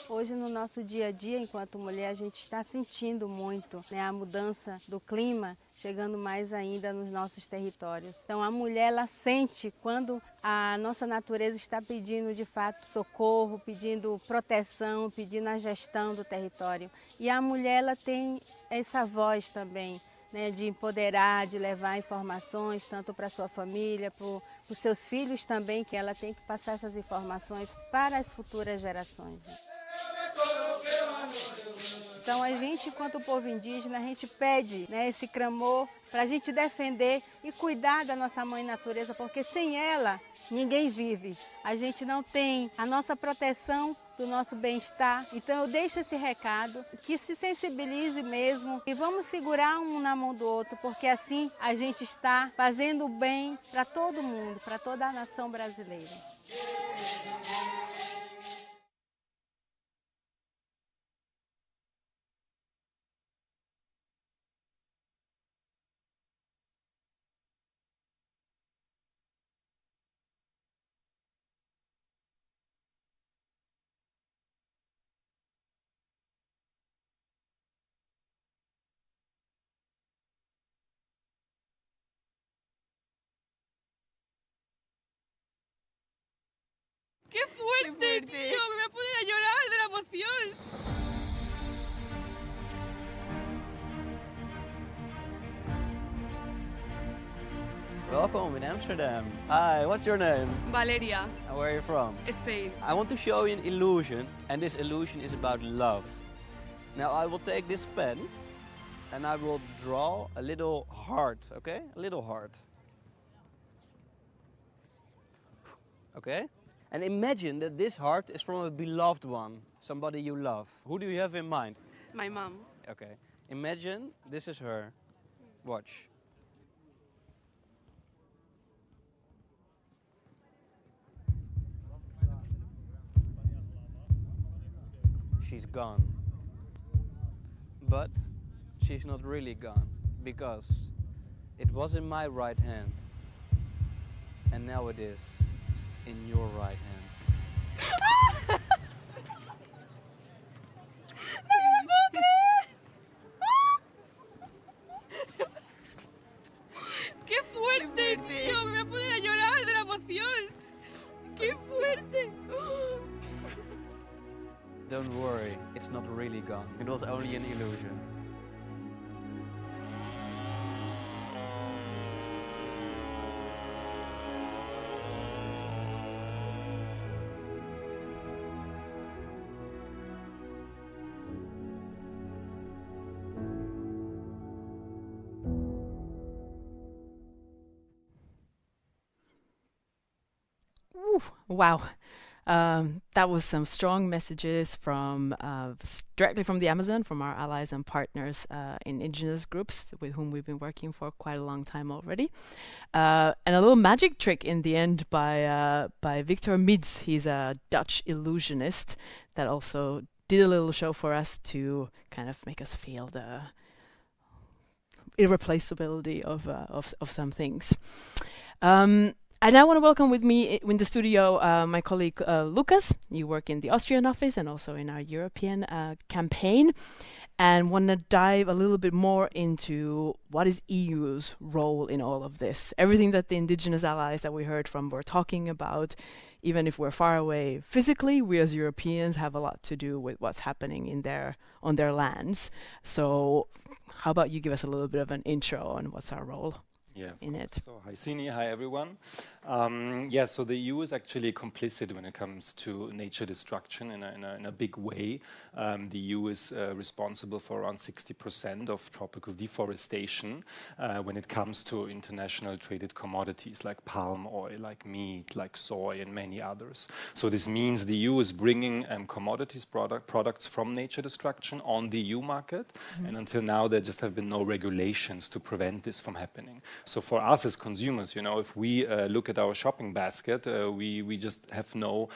S5: Hoje, no nosso dia a dia, enquanto mulher, a gente está sentindo muito, né, a mudança do clima, chegando mais ainda nos nossos territórios. Então, a mulher, ela sente quando a nossa natureza está pedindo, de fato, socorro, pedindo proteção, pedindo a gestão do território. E a mulher, ela tem essa voz também, né, de empoderar, de levar informações, tanto para a sua família, para os seus filhos também, que ela tem que passar essas informações para as futuras gerações. Então a gente, enquanto povo indígena, a gente pede, né, esse clamor para a gente defender e cuidar da nossa mãe natureza, porque sem ela ninguém vive. A gente não tem a nossa proteção do nosso bem-estar. Então eu deixo esse recado, que se sensibilize mesmo e vamos segurar um na mão do outro, porque assim a gente está fazendo o bem para todo mundo, para toda a nação brasileira.
S6: ¡Qué fuerte, tío! Me voy a poner a llorar de la emoción.
S21: Welcome in Amsterdam. Hi, what's your name?
S6: Valeria.
S21: And where are you from?
S6: Spain.
S21: I want to show you an illusion, and this illusion is about love. Now I will take this pen, and I will draw a little heart, okay? A little heart. Okay? And imagine that this heart is from a beloved one, somebody you love. Who do you have in mind?
S6: My mom.
S21: Okay. Imagine this is her. Watch. She's gone. But she's not really gone, because it was in my right hand, and now it is in your right hand.
S6: ¡No me puedo creer! ¡Qué fuerte, tío! Me voy a poner a llorar de la emoción. ¡Qué fuerte!
S21: Don't worry, it's not really gone. It was only an illusion.
S1: Ooh, wow. That was some strong messages from directly from the Amazon, from our allies and partners in Indigenous groups with whom we've been working for quite a long time already. And a little magic trick in the end by Victor Mids. He's a Dutch illusionist that also did a little show for us to kind of make us feel the irreplaceability of some things. And I want to welcome with me in the studio my colleague Lucas. You work in the Austrian office and also in our European campaign, and want to dive a little bit more into what is EU's role in all of this. Everything that the Indigenous allies that we heard from were talking about, even if we're far away physically, we as Europeans have a lot to do with what's happening on their lands. So how about you give us a little bit of an intro on what's our role? In it.
S2: So hi Sini, hi everyone. So the EU is actually complicit when it comes to nature destruction in a big way. The EU is responsible for around 60% of tropical deforestation when it comes to international traded commodities like palm oil, like meat, like soy, and many others. So this means the EU is bringing commodities products from nature destruction on the EU market, and until now there just have been no regulations to prevent this from happening. So for us as consumers, if we look at our shopping basket, we just have no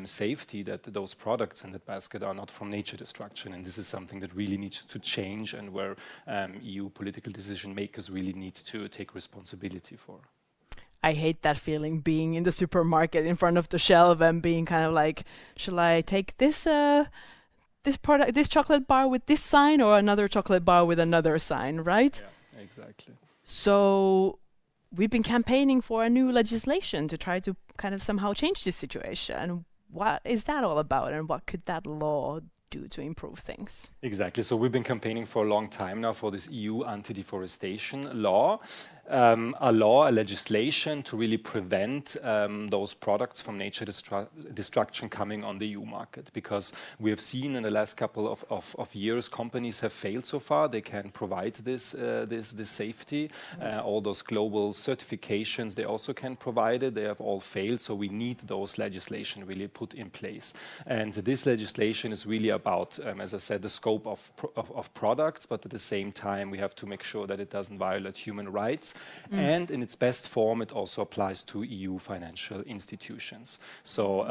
S2: safety that those products in that basket are not from nature destruction. And this is something that really needs to change, and where EU political decision makers really need to take responsibility for.
S1: I hate that feeling, being in the supermarket in front of the shelf and being kind of like, shall I take this chocolate bar with this sign or another chocolate bar with another sign, right?
S2: Yeah, exactly.
S1: So we've been campaigning for a new legislation to try to kind of somehow change this situation. What is that all about, and what could that law do to improve things?
S2: Exactly. So we've been campaigning for a long time now for this EU anti-deforestation law. A legislation to really prevent those products from nature destruction coming on the EU market, because we have seen in the last couple of years companies have failed so far. They can provide this safety. All those global certifications, they also can provide it. They have all failed, so we need those legislation really put in place. And this legislation is really about, as I said, the scope of products, but at the same time we have to make sure that it doesn't violate human rights. And in its best form, it also applies to EU financial institutions. So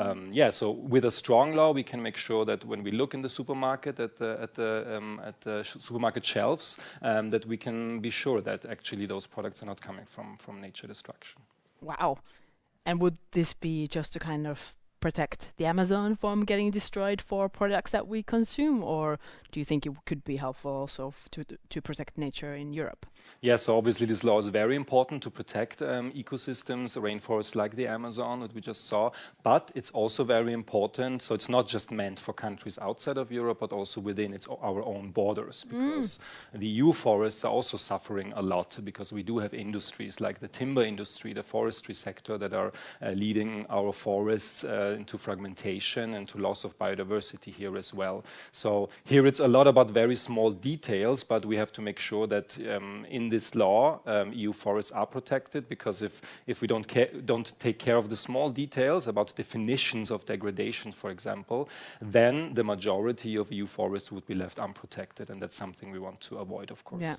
S2: so with a strong law, we can make sure that when we look in the supermarket at the supermarket shelves, that we can be sure that actually those products are not coming from nature destruction.
S1: Wow. And would this be just to kind of protect the Amazon from getting destroyed for products that we consume, or do you think it could be helpful also to protect nature in Europe?
S2: Yes, so obviously this law is very important to protect ecosystems, rainforests like the Amazon that we just saw, but it's also very important, so it's not just meant for countries outside of Europe, but also within our own borders, because the EU forests are also suffering a lot, because we do have industries like the timber industry, the forestry sector, that are leading our forests into fragmentation and to loss of biodiversity here as well. So here it's a lot about very small details, but we have to make sure that in this law EU forests are protected, because if we don't take care of the small details about definitions of degradation, for example, then the majority of EU forests would be left unprotected, and that's something we want to avoid, of course.
S1: Yeah.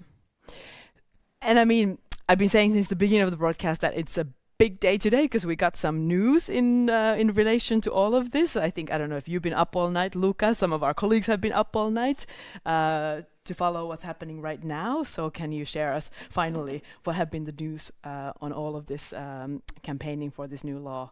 S1: And I mean, I've been saying since the beginning of the broadcast that it's a big day today, because we got some news in relation to all of this. I don't know if you've been up all night, Luca. Some of our colleagues have been up all night to follow what's happening right now. So can you share us finally what have been the news on all of this campaigning for this new law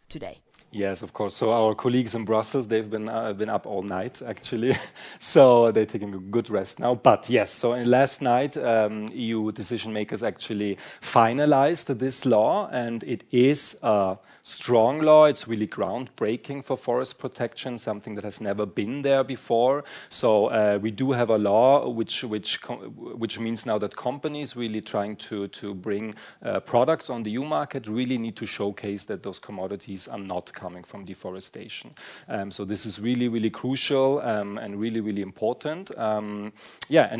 S1: today?
S2: Yes, of course. So our colleagues in Brussels, they've been up all night, actually. So they're taking a good rest now. But yes, so last night, EU decision makers actually finalized this law, and it is a strong law. It's really groundbreaking for forest protection, something that has never been there before. So we do have a law which means now that companies really trying to bring products on the EU market really need to showcase that those commodities are not coming from deforestation. So this is really, really crucial and really, really important. And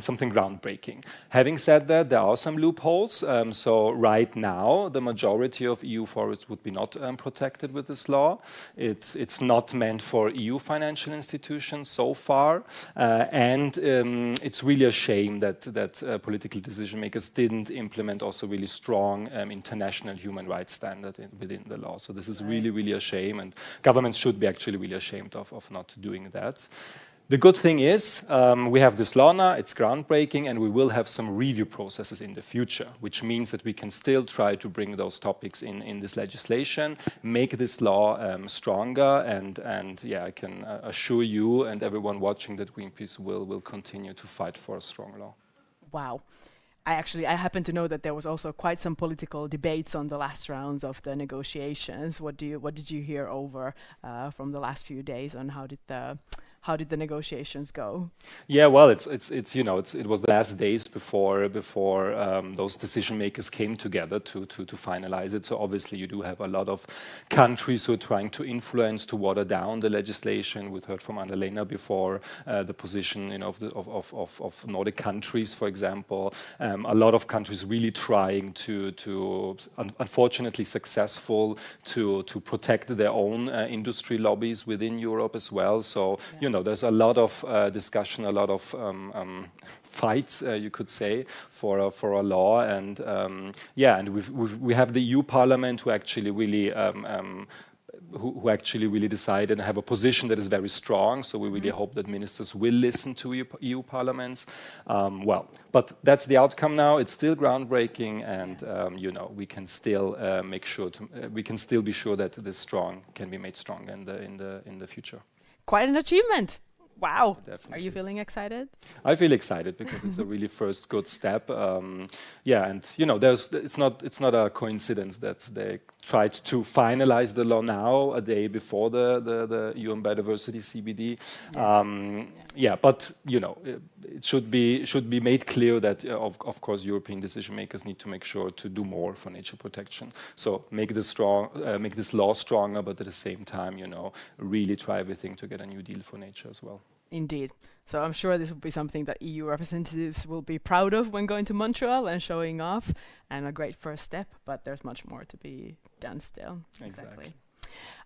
S2: something groundbreaking. Having said that, there are some loopholes. So right now, the majority of EU forests would be not protected with this law. It's not meant for EU financial institutions so far. And it's really a shame that political decision makers didn't implement also really strong international human rights standard within the law. So this is really, really a shame, and governments should be actually really ashamed of not doing that. The good thing is we have this law now, it's groundbreaking, and we will have some review processes in the future, which means that we can still try to bring those topics in this legislation, make this law stronger, and yeah, I can assure you and everyone watching that Greenpeace will continue to fight for a strong law.
S1: Wow. I happen to know that there was also quite some political debates on the last rounds of the negotiations. What did you hear over from the last few days on how did the negotiations go?
S2: Yeah, well, it was the last days before those decision makers came together to finalize it. So obviously you do have a lot of countries who are trying to influence, to water down the legislation. We heard from Anna-Lena before the position of Nordic countries, for example. A lot of countries really trying to unfortunately successful to protect their own industry lobbies within Europe as well. So there's a lot of discussion, a lot of fights, you could say, for a law, and and we have the EU Parliament who actually really who actually really decide and have a position that is very strong. So we really hope that ministers will listen to EU parliaments. But that's the outcome now. It's still groundbreaking, and we can still make sure we can still be sure that this can be made strong in the future.
S1: Quite an achievement. Wow.
S2: Definitely.
S1: Are you feeling excited?
S2: I feel excited because it's a really first good step. It's not a coincidence that they tried to finalize the law now, a day before the UN Biodiversity CBD.
S1: Yes.
S2: But it should be made clear that of course European decision makers need to make sure to do more for nature protection. So make this law stronger, but at the same time, really try everything to get a new deal for nature as well.
S1: Indeed. So I'm sure this will be something that EU representatives will be proud of when going to Montreal and showing off, and a great first step, but there's much more to be done still.
S2: Exactly.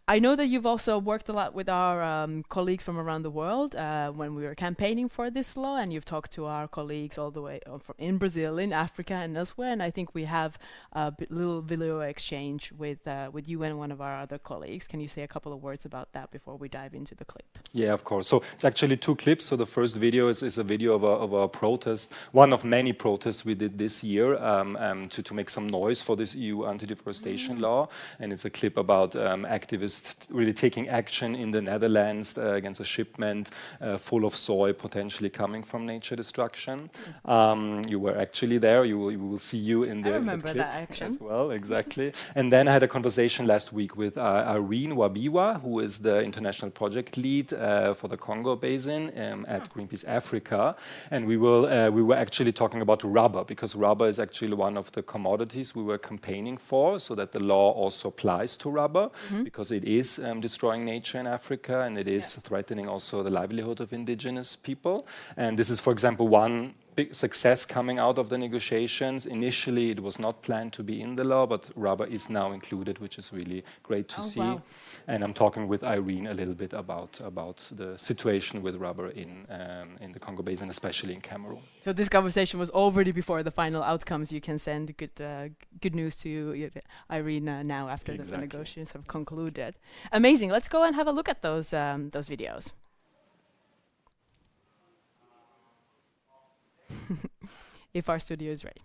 S1: I know that you've also worked a lot with our colleagues from around the world when we were campaigning for this law, and you've talked to our colleagues all the way in Brazil, in Africa, and elsewhere. And I think we have a little video exchange with you and one of our other colleagues. Can you say a couple of words about that before we dive into the clip?
S2: Yeah, of course. So it's actually two clips. So the first video is a video of a protest, one of many protests we did this year to make some noise for this EU anti-deforestation law. And it's a clip about activists really taking action in the Netherlands against a shipment full of soy potentially coming from nature destruction. You were actually there. We will see you in the
S1: remember
S2: clip
S1: that action
S2: as well. Exactly. And then I had a conversation last week with Irene Wabiwa, who is the international project lead for the Congo Basin at Greenpeace Africa. And we were actually talking about rubber, because rubber is actually one of the commodities we were campaigning for, so that the law also applies to rubber, because it is destroying nature in Africa, and it is threatening also the livelihood of indigenous people. And this is, for example, one big success coming out of the negotiations. Initially, it was not planned to be in the law, but rubber is now included, which is really great to see. Wow. And I'm talking with Irene a little bit about the situation with rubber in the Congo Basin, especially in Cameroon.
S1: So this conversation was already before the final outcomes. You can send good news to Irene now after the negotiations have concluded. Amazing. Let's go and have a look at those videos. If our studio is ready.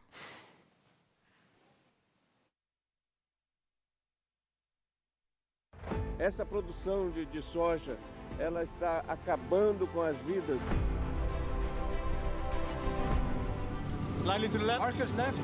S8: Essa produção de soja, ela está acabando com as vidas.
S9: Slightly to the left. Marcus left.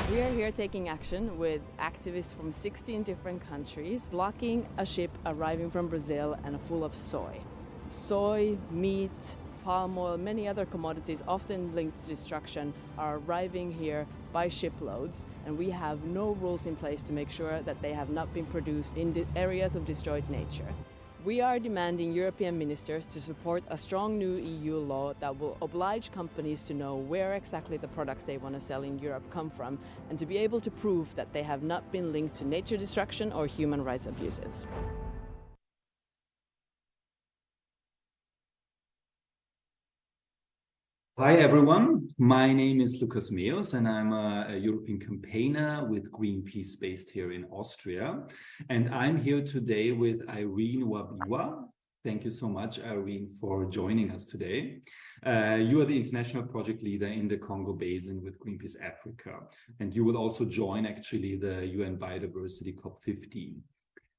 S1: We are here taking action with activists from 16 different countries, blocking a ship arriving from Brazil and full of soy. Soy, meat, palm oil, many other commodities often linked to destruction are arriving here by shiploads, and we have no rules in place to make sure that they have not been produced in areas of destroyed nature. We are demanding European ministers to support a strong new EU law that will oblige companies to know where exactly the products they want to sell in Europe come from, and to be able to prove that they have not been linked to nature destruction or human rights abuses.
S7: Hi, everyone. My name is Lucas Meus, and I'm a European campaigner with Greenpeace based here in Austria. And I'm here today with Irene Wabiwa. Thank you so much, Irene, for joining us today. You are the international project leader in the Congo Basin with Greenpeace Africa, and you will also join actually the UN Biodiversity COP15.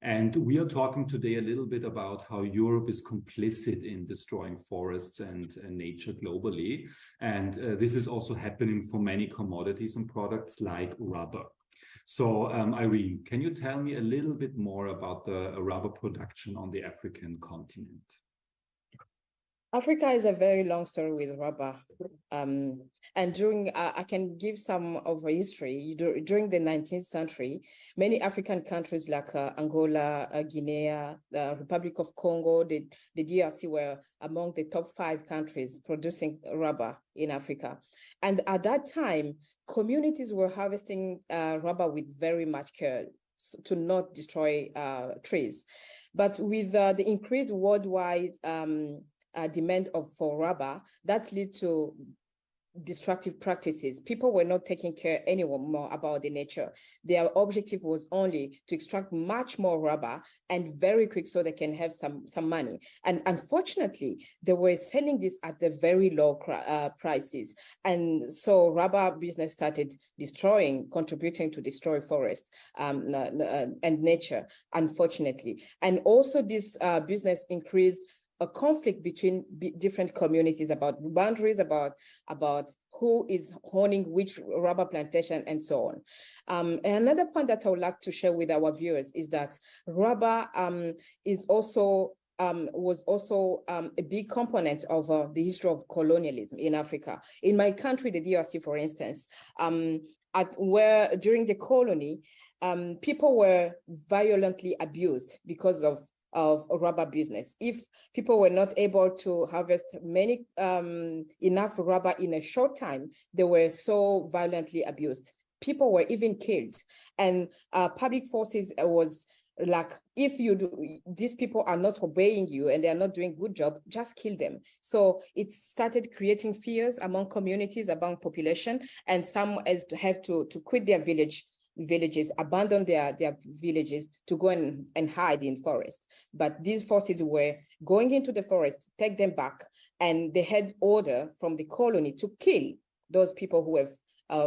S7: And we are talking today a little bit about how Europe is complicit in destroying forests and nature globally. And this is also happening for many commodities and products like rubber. So Irene, can you tell me a little bit more about the rubber production on the African continent?
S13: Africa is a very long story with rubber. And during, I can give some of a history. During the 19th century, many African countries like Angola, Guinea, the Republic of Congo, the DRC were among the top 5 countries producing rubber in Africa. And at that time, communities were harvesting rubber with very much care to not destroy trees. But with the increased worldwide demand for rubber, that led to destructive practices. People were not taking care anymore about the nature. Their objective was only to extract much more rubber and very quick so they can have some money. And unfortunately, they were selling this at the very low prices. And so rubber business started contributing to destroy forests and nature, unfortunately. And also this business increased a conflict between different communities about boundaries, about who is owning which rubber plantation and so on. And another point that I would like to share with our viewers is that rubber was also a big component of the history of colonialism in Africa. In my country, the DRC, for instance, where during the colony, people were violently abused because of rubber business. If people were not able to harvest enough rubber in a short time, they were so violently abused. People were even killed. And public forces was like, if these people are not obeying you and they are not doing good job, just kill them. So it started creating fears among communities, among population, and some have to quit their villages, abandon their villages to go and hide in forest. But these forces were going into the forest, take them back, and they had order from the colony to kill those people who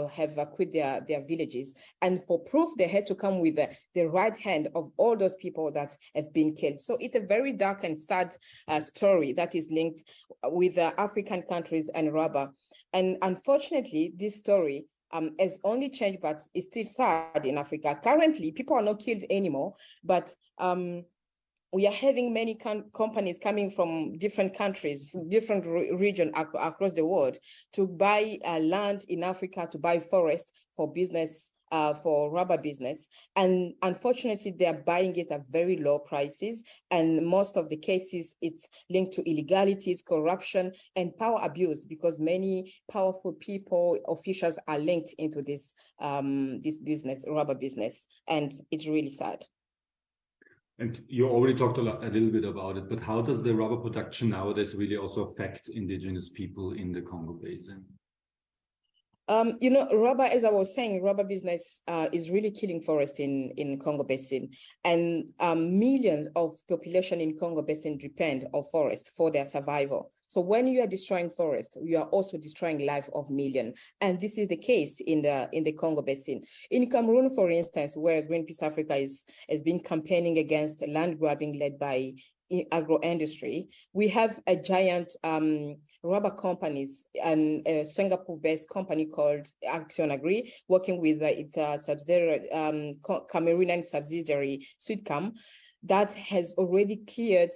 S13: have quit their villages. And for proof, they had to come with the right hand of all those people that have been killed. So it's a very dark and sad story that is linked with African countries and rubber. And unfortunately, this story has only changed, but it's still sad in Africa. Currently, people are not killed anymore, but we are having many companies coming from different countries, different regions across the world to buy land in Africa, to buy forest for business, for rubber business. And unfortunately, they are buying it at very low prices. And most of the cases, it's linked to illegalities, corruption, and power abuse, because many powerful people, officials are linked into this, this business, rubber business. And it's really sad.
S7: And you already talked a little bit about it, but how does the rubber production nowadays really also affect indigenous people in the Congo Basin?
S13: Rubber, as I was saying, rubber business is really killing forests in Congo Basin, and millions of population in Congo Basin depend on forest for their survival. So when you are destroying forest, you are also destroying life of millions, and this is the case in the Congo Basin. In Cameroon, for instance, where Greenpeace Africa has been campaigning against land grabbing led by agro-industry, we have a giant rubber companies and a Singapore-based company called Action Agri, working with its subsidiary, Cameroonian subsidiary Sudcam, that has already cleared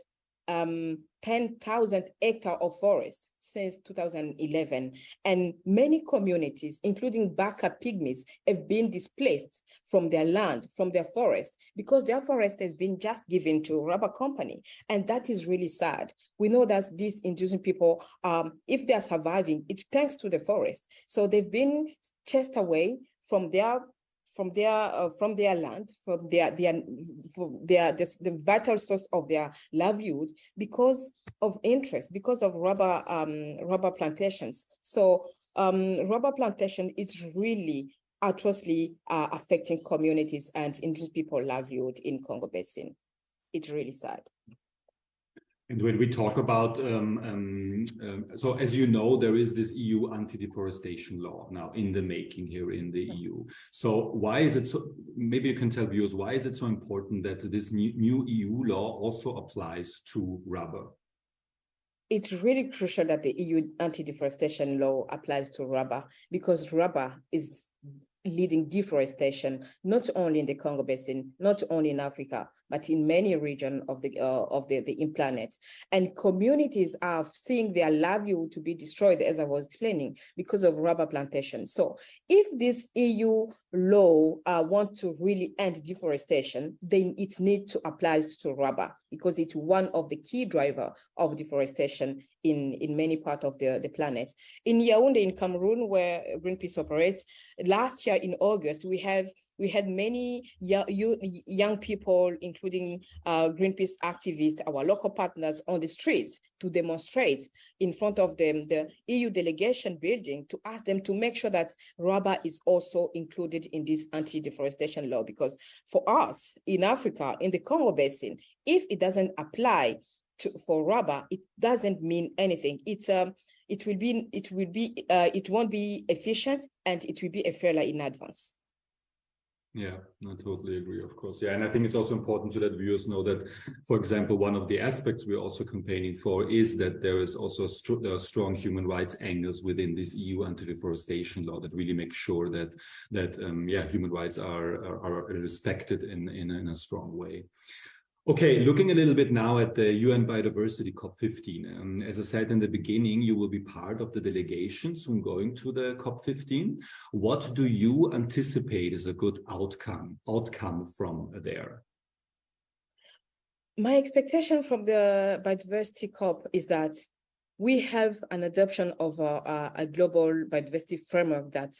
S13: 10,000 hectares of forest since 2011. And many communities, including Baka Pygmies, have been displaced from their land, from their forest, because their forest has been just given to a rubber company. And that is really sad. We know that these indigenous people, if they are surviving, it's thanks to the forest. So they've been chased away from their from their land, from the vital source of their livelihood because of interest, because of rubber plantations. So rubber plantation is really atrociously affecting communities and indigenous people livelihood in Congo Basin. It's really sad.
S7: And when we talk about, so as you know, there is this EU anti-deforestation law now in the making here in the EU. So why is it so, maybe you can tell viewers, why is it so important that this new EU law also applies to rubber?
S13: It's really crucial that the EU anti-deforestation law applies to rubber because rubber is leading deforestation, not only in the Congo Basin, not only in Africa, but in many regions of the planet. And communities are seeing their livelihood to be destroyed, as I was explaining, because of rubber plantation. So if this EU law wants to really end deforestation, then it needs to apply to rubber because it's one of the key drivers of deforestation in many parts of the planet. In Yaoundé, in Cameroon, where Greenpeace operates, last year in August, we had many young people, including Greenpeace activists, our local partners on the streets to demonstrate in front of them, the EU delegation building, to ask them to make sure that rubber is also included in this anti-deforestation law. Because for us in Africa, in the Congo Basin, if it doesn't apply for rubber, it doesn't mean anything. It won't be efficient and it will be a failure in advance.
S7: Yeah, I totally agree, of course. Yeah, and I think it's also important to let viewers know that, for example, one of the aspects we're also campaigning for is that there is also strong human rights angles within this EU anti-deforestation law that really makes sure that human rights are respected in a strong way. Okay, looking a little bit now at the UN Biodiversity COP15. As I said in the beginning, you will be part of the delegation soon going to the COP15. What do you anticipate is a good outcome from there?
S13: My expectation from the Biodiversity COP is that we have an adoption of a global biodiversity framework that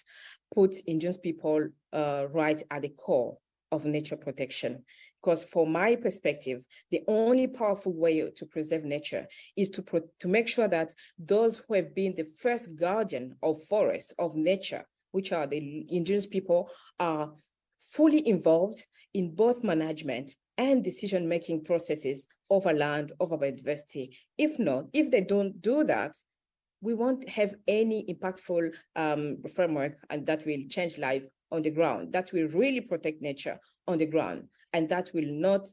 S13: puts indigenous people right at the core of nature protection. Because from my perspective, the only powerful way to preserve nature is to make sure that those who have been the first guardian of forest, of nature, which are the indigenous people, are fully involved in both management and decision-making processes over land, over biodiversity. If not, if they don't do that, we won't have any impactful framework and that will change life on the ground, that will really protect nature on the ground. And that will not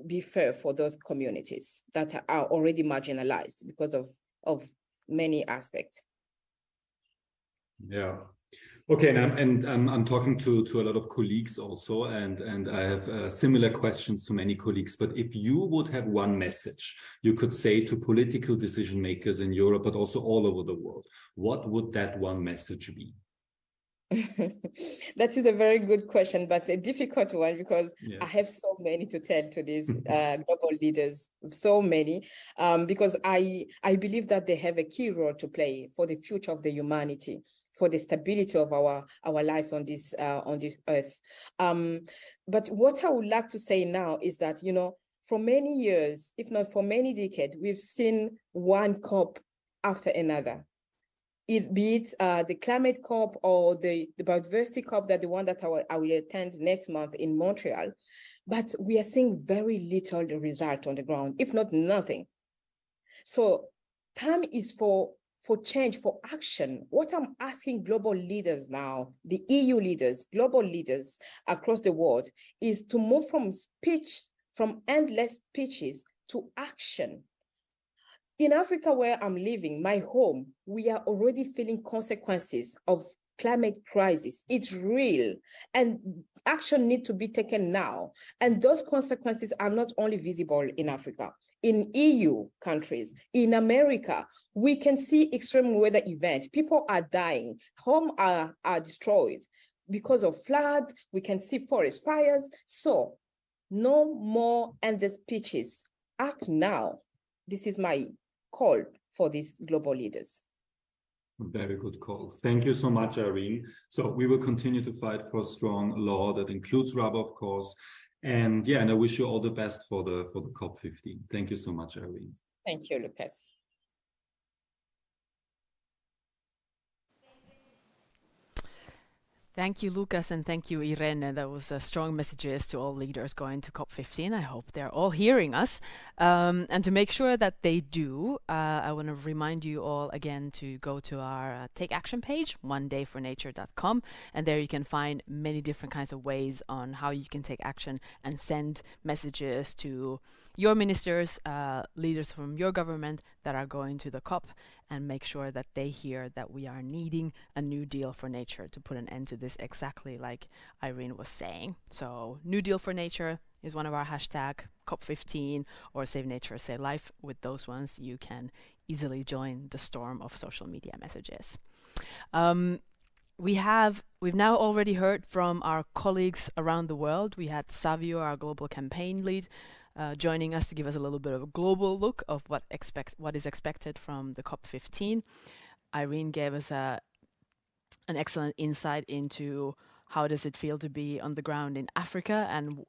S13: be fair for those communities that are already marginalized because of many aspects.
S7: Yeah. Okay, and I'm talking to a lot of colleagues also, and I have similar questions to many colleagues. But if you would have one message you could say to political decision makers in Europe, but also all over the world, what would that one message be?
S13: That is a very good question, but a difficult one because I have so many to tell to these global leaders, so many, because I believe that they have a key role to play for the future of the humanity, for the stability of our life on this earth. But what I would like to say now is that, you know, for many years, if not for many decades, we've seen one COP after another. Be it the climate COP or the biodiversity COP, that the one that I will attend next month in Montreal, but we are seeing very little result on the ground, if not nothing. So time is for change, for action. What I'm asking global leaders now, the EU leaders, global leaders across the world, is to move from speech, from endless speeches to action. In Africa, where I'm living, my home, we are already feeling consequences of climate crisis. It's real, and action needs to be taken now. And those consequences are not only visible in Africa. In EU countries, in America, we can see extreme weather events. People are dying, homes are destroyed because of floods. We can see forest fires. So no more endless speeches. Act now. This is my call for these global leaders.
S7: Very good call. Thank you so much, Irene. So we will continue to fight for strong law that includes rubber, of course. And yeah, and I wish you all the best for the COP15. Thank you so much, Irene.
S13: Thank you, Lucas.
S1: Thank you, Lucas, and thank you, Irene. That was strong messages to all leaders going to COP15. I hope they're all hearing us. And to make sure that they do, I want to remind you all again to go to our Take Action page, onedayfornature.com, and there you can find many different kinds of ways on how you can take action and send messages to your ministers, leaders from your government that are going to the COP, and make sure that they hear that we are needing a new deal for nature to put an end to this, exactly like Irene was saying. So New Deal for Nature is one of our hashtag, COP15 or Save Nature, Save Life. With those ones, you can easily join the storm of social media messages. We've now already heard from our colleagues around the world. We had Savio, our global campaign lead, joining us to give us a little bit of a global look of what is expected from the COP15. Irene gave us an excellent insight into how does it feel to be on the ground in Africa,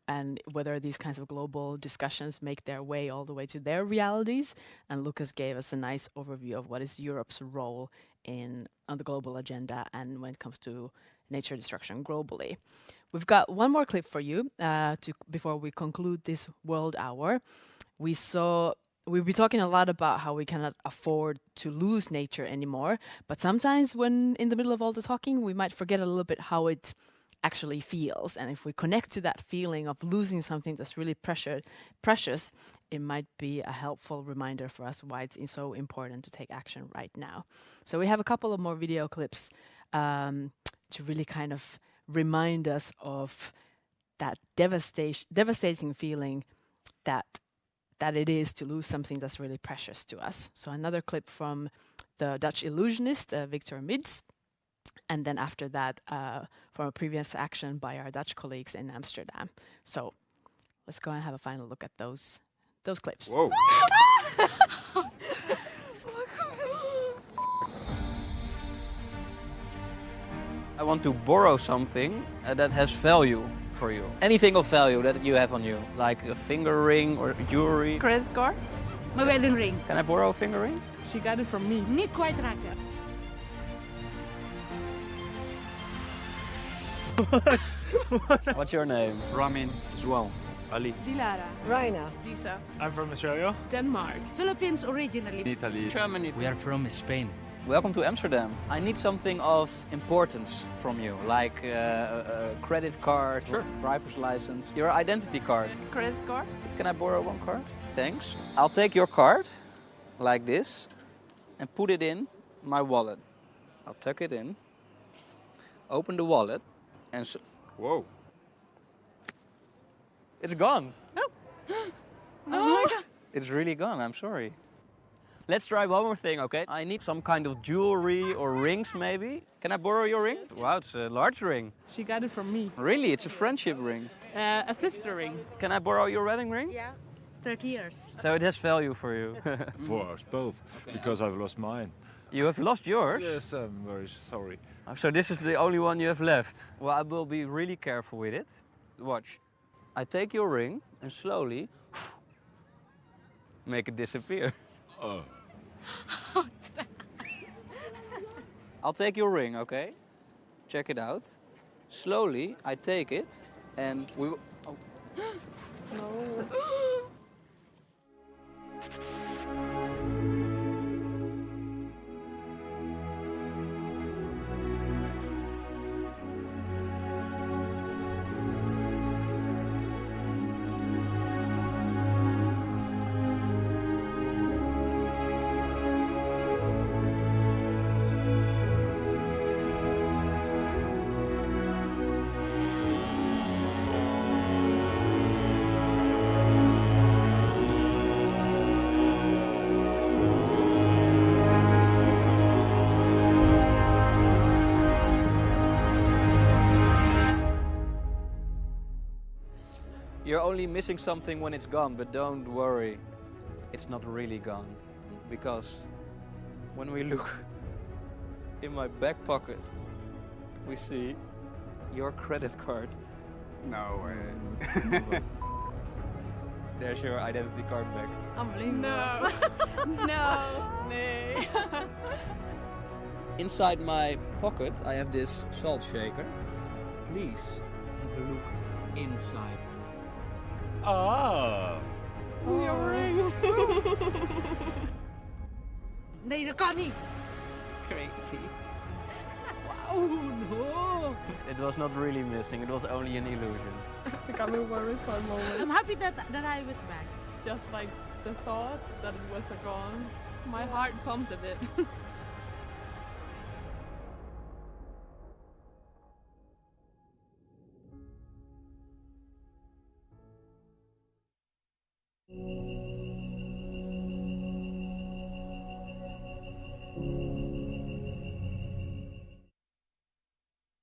S1: and whether these kinds of global discussions make their way all the way to their realities. And Lucas gave us a nice overview of what is Europe's role on the global agenda and when it comes to nature destruction globally. We've got one more clip for you before we conclude this World Hour. We'll be talking a lot about how we cannot afford to lose nature anymore, but sometimes when in the middle of all the talking, we might forget a little bit how it actually feels. And if we connect to that feeling of losing something that's really precious, it might be a helpful reminder for us why it's so important to take action right now. So we have a couple of more video clips to really kind of remind us of that devastating feeling that it is to lose something that's really precious to us. So another clip from the Dutch illusionist, Victor Mids, and then after that, from a previous action by our Dutch colleagues in Amsterdam. So let's go and have a final look at those clips.
S11: Whoa.
S21: I want to borrow something that has value for you. Anything of value that you have on you, like a finger ring or jewelry.
S6: Credit card? My wedding ring.
S21: Can I borrow a finger ring?
S6: She got it from me. Niet kwijtraken.
S21: What's your name?
S9: Ramin, João, Ali.
S6: Dilara.
S16: Raina.
S6: Lisa.
S9: I'm from Australia.
S6: Denmark. Philippines originally.
S9: Italy.
S21: Germany.
S22: We are from Spain.
S21: Welcome to Amsterdam. I need something of importance from you, like a credit card,
S9: Sure.
S21: driver's license, your identity card.
S6: Credit card?
S21: Can I borrow one card? Thanks. I'll take your card, like this, and put it in my wallet. I'll tuck it in, open the wallet, and
S9: Whoa.
S21: It's gone.
S6: Oh my God.
S21: It's really gone, I'm sorry. Let's try one more thing, okay? I need some kind of jewelry or rings, maybe. Can I borrow your ring? Wow, it's a large ring.
S6: She got it from me.
S21: Really? It's a friendship ring.
S6: A sister ring.
S21: Can I borrow your wedding ring?
S6: Yeah. 30 years.
S21: So it has value for you.
S23: For us both, because I've lost mine.
S21: You have lost yours?
S23: Yes, I'm very sorry.
S21: So this is the only one you have left. Well, I will be really careful with it. Watch. I take your ring and slowly make it disappear.
S23: Oh.
S21: I'll take your ring, okay? Check it out. Slowly, I take it and we will... Oh.
S6: No.
S21: You're only missing something when it's gone, but don't worry. It's not really gone. Because when we look In my back pocket, we see your credit card.
S11: No way.
S21: There's your identity card back.
S6: No. No. Nee.
S21: Inside my pocket, I have this salt shaker. Please have a look inside.
S23: Ah!
S6: Your ring.
S12: Nee, dat kan niet.
S21: Crazy.
S6: Wow, no.
S21: It was not really missing, it was only an illusion.
S6: I got me worried for a moment.
S12: I'm happy that I have it back.
S6: Just like the thought that it was gone, my heart pumped a bit.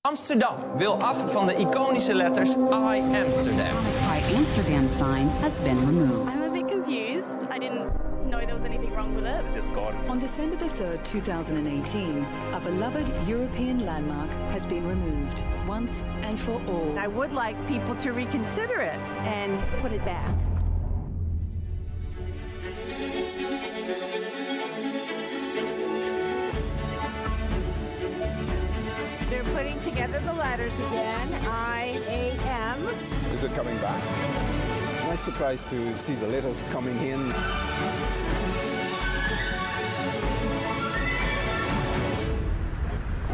S16: Amsterdam wil af van de iconische letters I Amsterdam.
S22: The Amsterdam sign has been removed.
S25: I'm a bit confused. I didn't know there was anything wrong with it.
S23: It's just gone.
S26: On December the 3rd, 2018, a beloved European landmark has been removed once and for all.
S27: I would like people to reconsider it and put it back. They're putting together the letters again, I-A-M.
S17: Is it coming back?
S28: I'm surprised to see the letters coming in.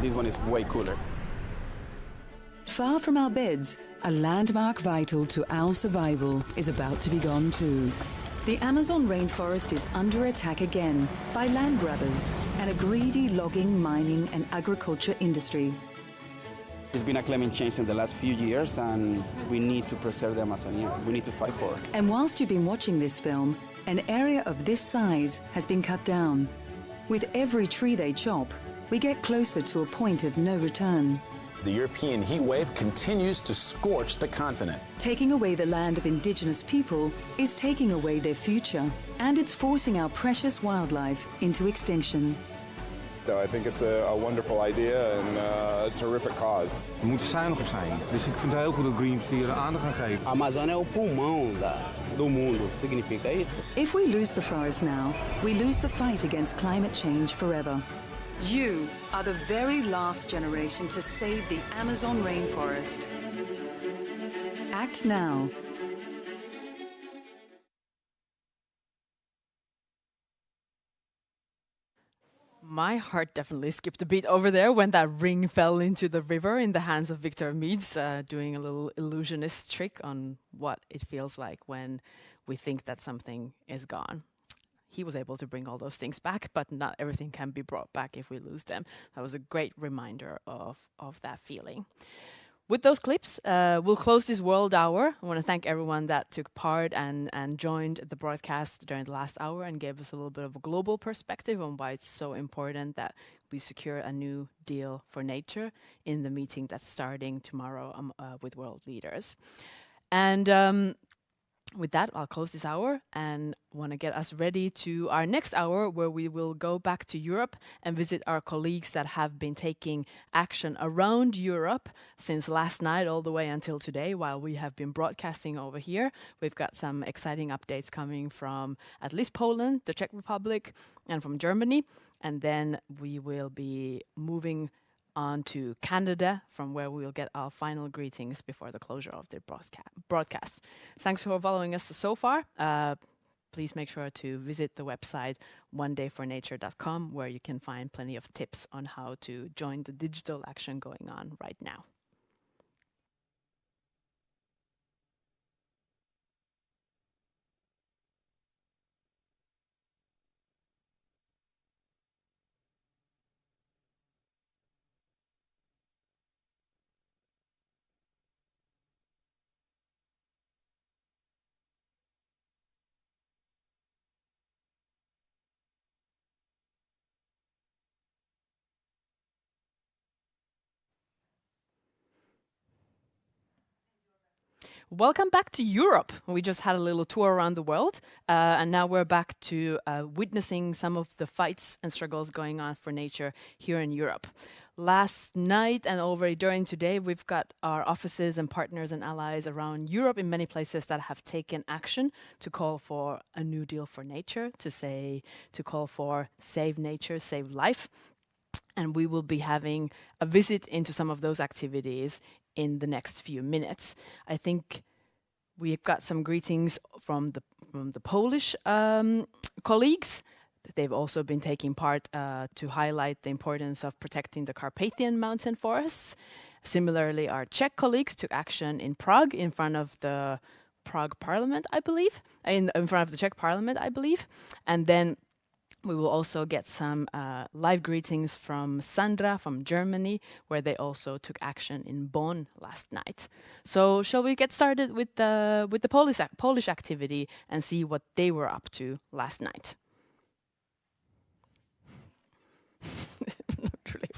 S28: This one is way cooler.
S26: Far from our beds, a landmark vital to our survival is about to be gone too. The Amazon rainforest is under attack again by land grabbers and a greedy logging, mining and agriculture industry.
S28: It's been a climate change in the last few years, and we need to preserve the Amazonia. We need to fight for it.
S26: And whilst you've been watching this film, an area of this size has been cut down. With every tree they chop, we get closer to a point of no return.
S29: The European heat wave continues to scorch the continent.
S26: Taking away the land of Indigenous people is taking away their future, and it's forcing our precious wildlife into extinction.
S17: I think it's a wonderful idea and a terrific cause.
S28: We moeten zuiniger zijn. Dus ik vind het heel goed dat Greenpeace hier aandacht gaan geven. Amazônia é o pulmão do mundo. Significa isso?
S26: If we lose the forest now, we lose the fight against climate change forever. You are the very last generation to save the Amazon rainforest. Act now.
S1: My heart definitely skipped a beat over there when that ring fell into the river in the hands of Victor Meads, doing a little illusionist trick on what it feels like when we think that something is gone. He was able to bring all those things back, but not everything can be brought back if we lose them. That was a great reminder of that feeling. With those clips, we'll close this World Hour. I want to thank everyone that took part and joined the broadcast during the last hour and gave us a little bit of a global perspective on why it's so important that we secure a new deal for nature in the meeting that's starting tomorrow with world leaders. And with that, I'll close this hour and want to get us ready to our next hour, where we will go back to Europe and visit our colleagues that have been taking action around Europe since last night all the way until today while we have been broadcasting over here. We've got some exciting updates coming from at least Poland, the Czech Republic, and from Germany. And then we will be moving on to Canada, from where we will get our final greetings before the closure of the broadcast. Thanks for following us so far. Please make sure to visit the website onedayfornature.com, where you can find plenty of tips on how to join the digital action going on right now. Welcome back to Europe. We just had a little tour around the world, and now we're back to witnessing some of the fights and struggles going on for nature here in Europe. Last night and already during today, we've got our offices and partners and allies around Europe in many places that have taken action to call for a new deal for nature, to call for save nature, save life. And we will be having a visit into some of those activities in the next few minutes. I think we've got some greetings from the Polish colleagues. They've also been taking part to highlight the importance of protecting the Carpathian mountain forests. Similarly, our Czech colleagues took action in Prague in front of the Prague Parliament, I believe, in front of the Czech Parliament, I believe. And then we will also get some live greetings from Sandra from Germany, where they also took action in Bonn last night. So shall we get started with the Polish activity and see what they were up to last night? Not really.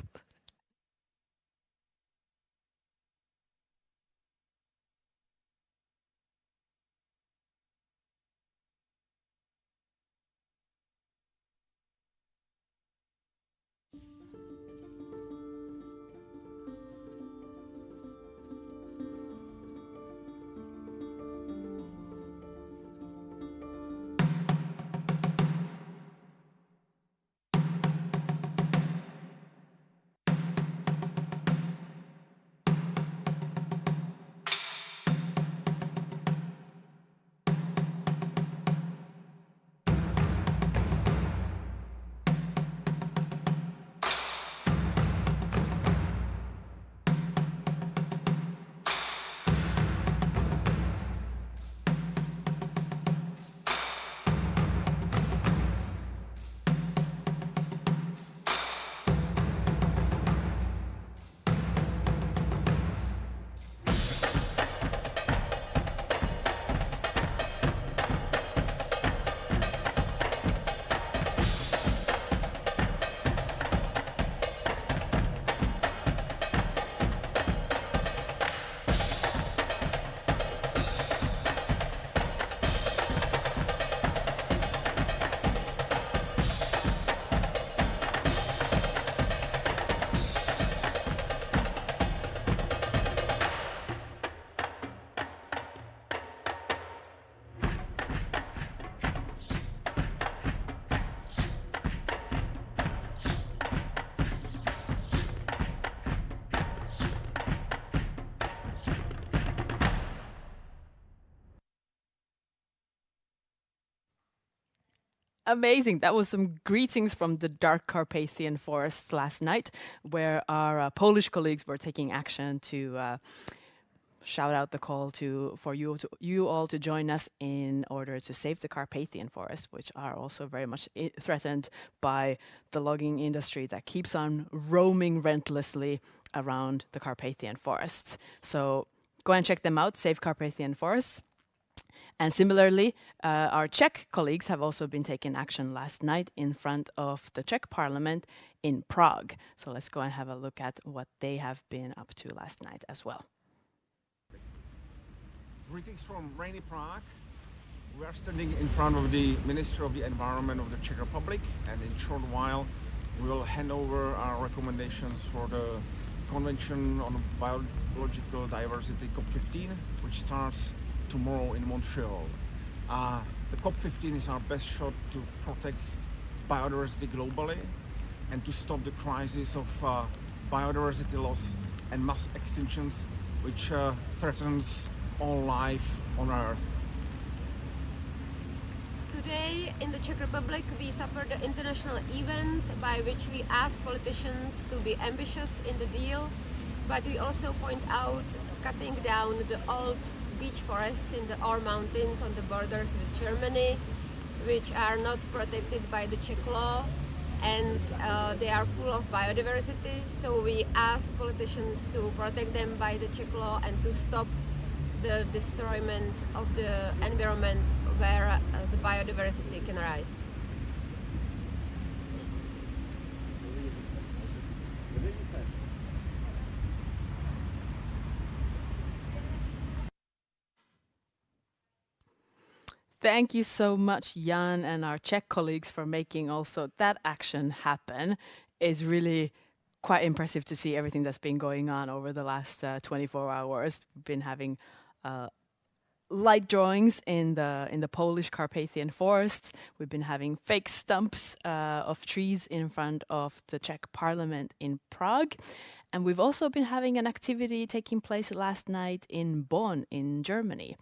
S1: Amazing. That was some greetings from the dark Carpathian forests last night, where our Polish colleagues were taking action to shout out the call for you all to join us in order to save the Carpathian forests, which are also very much threatened by the logging industry that keeps on roaming relentlessly around the Carpathian forests. So go and check them out, Save Carpathian Forests. And similarly, our Czech colleagues have also been taking action last night in front of the Czech Parliament in Prague. So let's go and have a look at what they have been up to last night as well.
S3: Greetings from rainy Prague. We are standing in front of the Minister of the Environment of the Czech Republic, and in a short while we will hand over our recommendations for the Convention on Biological Diversity COP15, which starts tomorrow in Montreal. The COP15 is our best shot to protect biodiversity globally and to stop the crisis of biodiversity loss and mass extinctions, which threatens all life on Earth.
S4: Today in the Czech Republic we support the international event by which we ask politicians to be ambitious in the deal, but we also point out cutting down the old beech forests in the Our Mountains on the borders with Germany, which are not protected by the Czech law, and they are full of biodiversity. So we ask politicians to protect them by the Czech law and to stop the destroyment of the environment where the biodiversity can arise.
S1: Thank you so much, Jan, and our Czech colleagues for making also that action happen. It's really quite impressive to see everything that's been going on over the last 24 hours. We've been having light drawings in the Polish Carpathian forests. We've been having fake stumps of trees in front of the Czech Parliament in Prague. And we've also been having an activity taking place last night in Bonn in Germany.